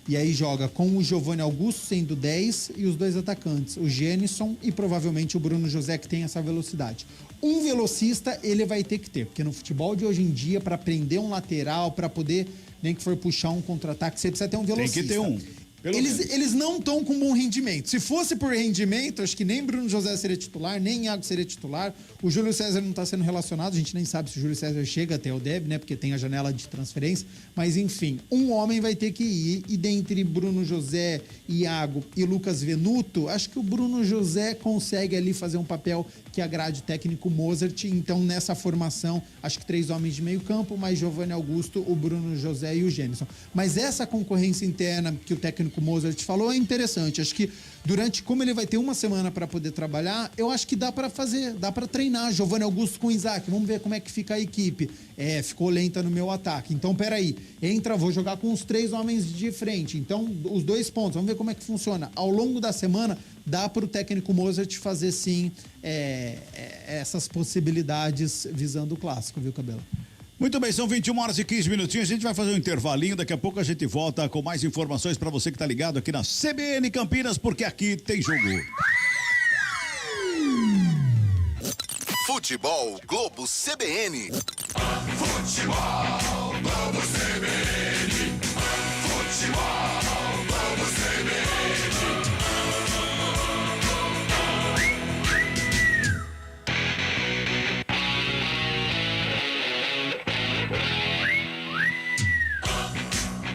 S9: e aí joga com o Giovanni Augusto sendo 10 e os 2 atacantes, o Gênison e provavelmente o Bruno José, que tem essa velocidade. Um velocista ele vai ter que ter, porque no futebol de hoje em dia, para prender um lateral, para poder, nem que for puxar um contra-ataque, você precisa ter um velocista.
S15: Tem que ter um.
S9: Eles não estão com bom rendimento. Se fosse por rendimento, acho que nem Bruno José seria titular, nem Iago seria titular. O Júlio César não está sendo relacionado, a gente nem sabe se o Júlio César chega até o DEB, né? Porque tem a janela de transferência. Mas enfim, um homem vai ter que ir. E dentre Bruno José, Iago e Lucas Venuto, acho que o Bruno José consegue ali fazer um papel que agrade o técnico Mozart. Então, nessa formação, acho que 3 homens de meio campo, mais Giovanni Augusto, o Bruno José e o Gênison. Mas essa concorrência interna que o técnico Mozart falou é interessante. Acho que como ele vai ter uma semana para poder trabalhar, eu acho que dá para fazer, dá para treinar Giovanni Augusto com Isaac. Vamos ver como é que fica a equipe. Ficou lenta no meu ataque. Então, peraí, vou jogar com os 3 homens de frente. Então, os 2 pontos, vamos ver como é que funciona. Ao longo da semana, dá para o técnico Mozart fazer sim essas possibilidades visando o clássico, viu, Cabelo?
S7: Muito bem, são 21 horas e 15 minutinhos. A gente vai fazer um intervalinho. Daqui a pouco a gente volta com mais informações para você que tá ligado aqui na CBN Campinas, porque aqui tem jogo.
S6: Futebol Globo CBN.
S14: Futebol Globo CBN. Futebol Globo CBN.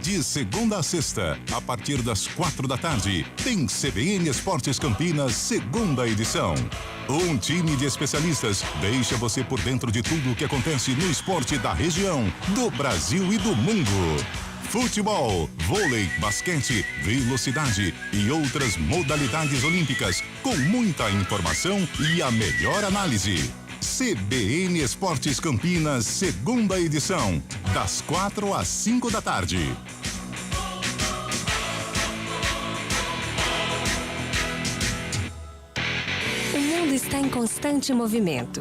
S3: De segunda a sexta, a partir das 4 da tarde, tem CBN Esportes Campinas, segunda edição. Um time de especialistas deixa você por dentro de tudo o que acontece no esporte da região, do Brasil e do mundo. futebol, vôlei, basquete, velocidade e outras modalidades olímpicas com muita informação e a melhor análise. CBN Esportes Campinas, segunda edição, das 4 às 5 da tarde.
S18: O mundo está em constante movimento.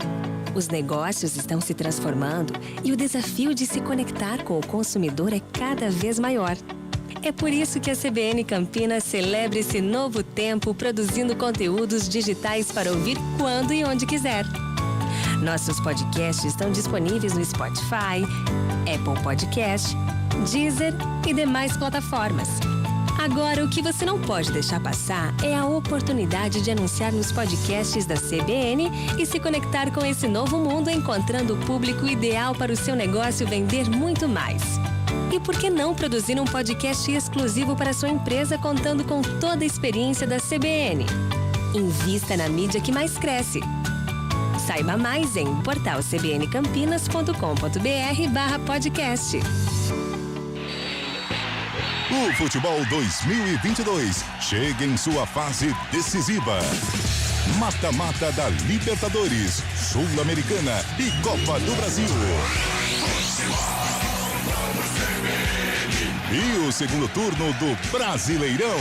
S18: Os negócios estão se transformando e o desafio de se conectar com o consumidor é cada vez maior. É por isso que a CBN Campinas celebra esse novo tempo produzindo conteúdos digitais para ouvir quando e onde quiser. Nossos podcasts estão disponíveis no Spotify, Apple Podcast, Deezer e demais plataformas. Agora, o que você não pode deixar passar é a oportunidade de anunciar nos podcasts da CBN e se conectar com esse novo mundo, encontrando o público ideal para o seu negócio vender muito mais. E por que não produzir um podcast exclusivo para a sua empresa, contando com toda a experiência da CBN? Invista na mídia que mais cresce. Saiba mais em portalcbncampinas.com.br/podcast.
S3: O futebol 2022 chega em sua fase decisiva. Mata-mata da Libertadores, Sul-Americana e Copa do Brasil. E o segundo turno do Brasileirão.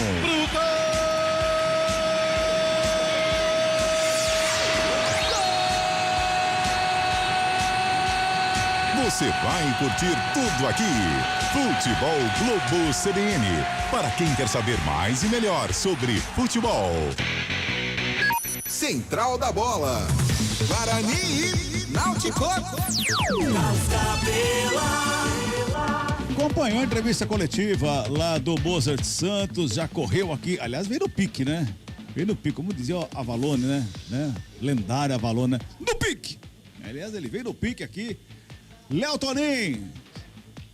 S3: Você vai curtir tudo aqui. Futebol Globo CBN. Para quem quer saber mais e melhor sobre futebol.
S6: Central da Bola. Guarani e Náutico.
S7: Acompanhou a entrevista coletiva lá do Mozart Santos, já correu aqui, aliás, veio no pique, né? Veio no pique, como dizia o Avalone, né? Lendário Avalone, né? No pique! Aliás, ele veio no pique aqui. Léo Tonin,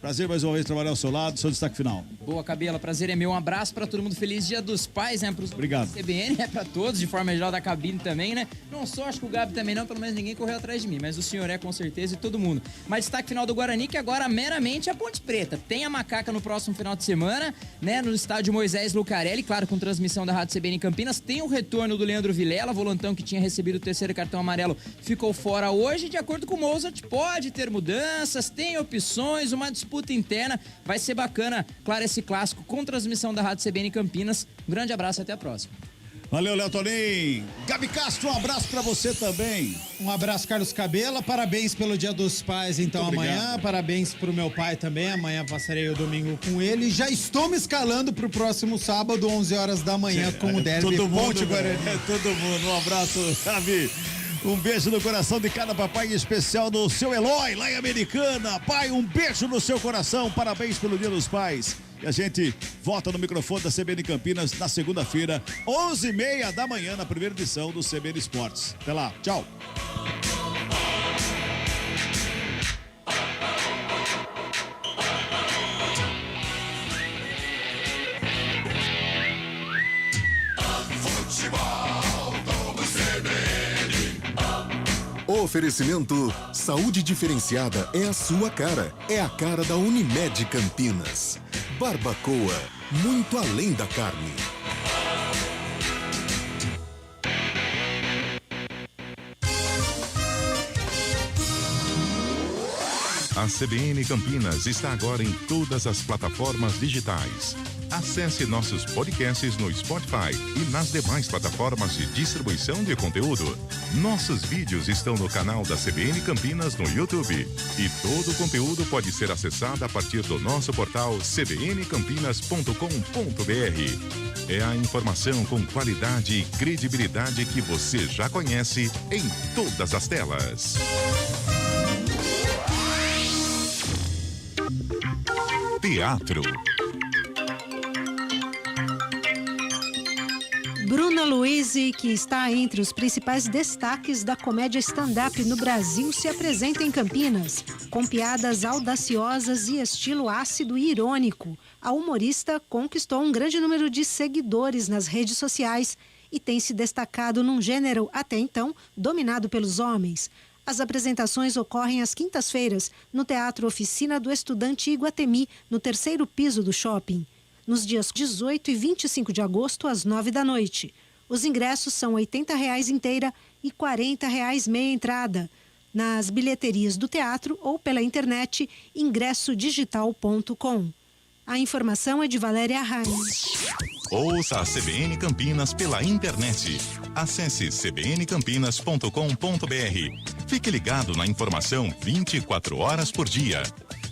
S7: prazer mais uma vez trabalhar ao seu lado, seu destaque final.
S8: Boa, Cabela, prazer é meu. Um abraço pra todo mundo, feliz Dia dos Pais, né? Pros
S7: Obrigado.
S8: CBN, né? Pra todos, de forma geral da cabine também, né? Não só, acho que o Gabi também não, pelo menos ninguém correu atrás de mim, mas o senhor é com certeza e todo mundo. Mas destaque final do Guarani, que agora meramente a Ponte Preta. Tem a Macaca no próximo final de semana, né? No estádio Moisés Lucarelli, claro, com transmissão da Rádio CBN Campinas. Tem o retorno do Leandro Vilela, volantão que tinha recebido o terceiro cartão amarelo, ficou fora hoje. De acordo com o Mozart, pode ter mudanças, tem opções, uma disputa interna. Vai ser bacana, claro, esse clássico com transmissão da Rádio CBN Campinas. Um grande abraço e até a próxima.
S7: Valeu, Léo Tonin. Gabi Castro, um abraço pra você também.
S9: Um abraço, Carlos Cabela. Parabéns pelo Dia dos Pais, então,
S7: Muito
S9: amanhã.
S7: obrigado.
S9: Parabéns pro meu pai também. Amanhã passarei o domingo com ele. Já estou me escalando pro próximo sábado, 11 horas da manhã, com o derby Ponte Guarani.
S7: Todo mundo. Um abraço, Gabi. Um beijo no coração de cada papai, em especial do seu Eloy, lá em Americana. Pai, um beijo no seu coração. Parabéns pelo Dia dos Pais. E a gente volta no microfone da CBN Campinas na segunda-feira, 11h30 da manhã, na primeira edição do CBN Esportes. Até lá. Tchau.
S5: Oferecimento Saúde Diferenciada é a sua cara. É a cara da Unimed Campinas. Barbacoa, muito além da carne.
S3: A CBN Campinas está agora em todas as plataformas digitais. Acesse nossos podcasts no Spotify e nas demais plataformas de distribuição de conteúdo. Nossos vídeos estão no canal da CBN Campinas no YouTube. E todo o conteúdo pode ser acessado a partir do nosso portal cbncampinas.com.br. É a informação com qualidade e credibilidade que você já conhece em todas as telas. Teatro.
S19: Bruna Luisi, que está entre os principais destaques da comédia stand-up no Brasil, se apresenta em Campinas. Com piadas audaciosas e estilo ácido e irônico, a humorista conquistou um grande número de seguidores nas redes sociais e tem se destacado num gênero, até então, dominado pelos homens. As apresentações ocorrem às quintas-feiras, no Teatro Oficina do Estudante Iguatemi, no 3º piso do shopping. Nos dias 18 e 25 de agosto, às 9 da noite. Os ingressos são R$ 80,00 inteira e R$ 40,00 meia entrada. Nas bilheterias do teatro ou pela internet, ingressodigital.com. A informação é de Valéria Reis.
S3: Ouça a CBN Campinas pela internet. Acesse cbncampinas.com.br. Fique ligado na informação 24 horas por dia.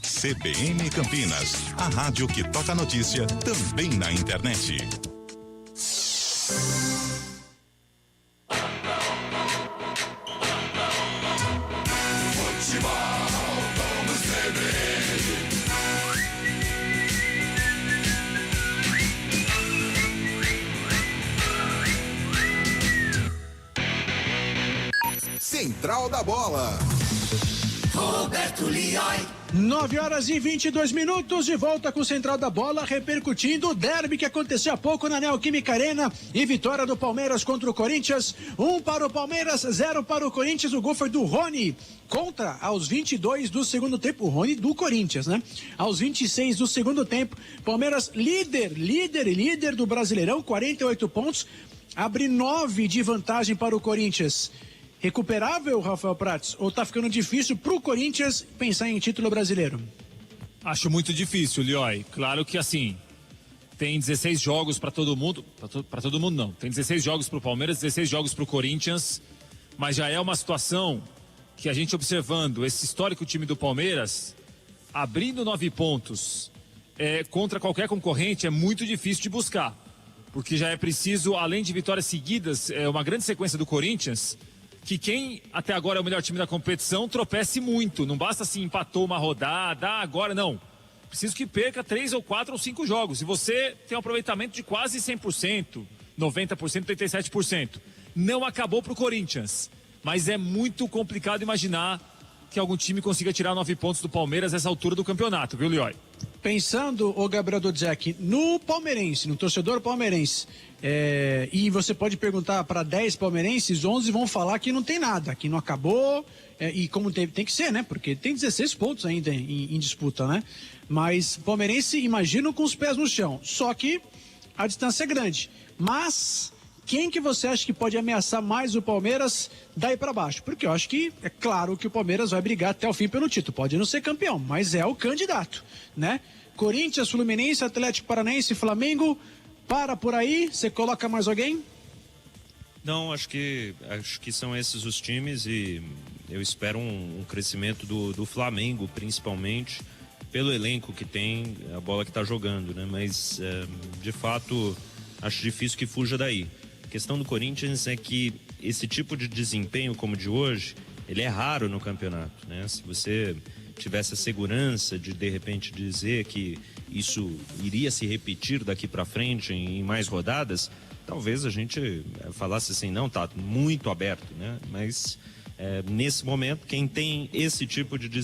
S3: CBN Campinas, a rádio que toca notícia também na internet.
S6: Central da Bola.
S14: Roberto Lioi.
S20: 9h22, de volta com o Central da Bola, repercutindo o derby que aconteceu há pouco na Neoquímica Arena e vitória do Palmeiras contra o Corinthians. 1 para o Palmeiras, 0 para o Corinthians. O gol foi do Rony, contra aos 22 do segundo tempo. O Rony do Corinthians, né? Aos 26 do segundo tempo, Palmeiras líder do Brasileirão, 48 pontos, abre 9 de vantagem para o Corinthians. Recuperável, Rafael Prats, ou tá ficando difícil pro Corinthians pensar em título brasileiro?
S21: Acho muito difícil, Lioi. Claro que assim, tem 16 jogos para todo mundo, para todo mundo não. Tem 16 jogos pro Palmeiras, 16 jogos pro Corinthians, mas já é uma situação que a gente observando esse histórico time do Palmeiras, abrindo 9 pontos contra qualquer concorrente é muito difícil de buscar, porque já é preciso, além de vitórias seguidas, uma grande sequência do Corinthians, que quem até agora é o melhor time da competição tropece muito. Não basta assim, empatou uma rodada, agora não. Preciso que perca 3 ou 4 ou 5 jogos. E você tem um aproveitamento de quase 100%, 90%, 87%. Não acabou pro Corinthians, mas é muito complicado imaginar que algum time consiga tirar 9 pontos do Palmeiras nessa altura do campeonato, viu, Lioi?
S20: Pensando, o Gabriel Dodzek, no palmeirense, no torcedor palmeirense, e você pode perguntar para 10 palmeirenses, 11 vão falar que não tem nada, que não acabou, e como tem que ser, né? Porque tem 16 pontos ainda em disputa, né? Mas palmeirense, imagino com os pés no chão, só que a distância é grande. Mas quem que você acha que pode ameaçar mais o Palmeiras daí para baixo? Porque eu acho que é claro que o Palmeiras vai brigar até o fim pelo título. Pode não ser campeão, mas é o candidato, né? Corinthians, Fluminense, Atlético Paranaense, Flamengo. Para por aí, você coloca mais alguém?
S22: Não, acho que são esses os times e eu espero um crescimento do Flamengo, principalmente pelo elenco que tem, a bola que está jogando, né? Mas de fato acho difícil que fuja daí. A questão do Corinthians é que esse tipo de desempenho como o de hoje, ele é raro no campeonato, né? Se você tivesse a segurança de repente dizer que isso iria se repetir daqui para frente em mais rodadas, talvez a gente falasse assim, não, tá muito aberto, né? Mas nesse momento, quem tem esse tipo de desempenho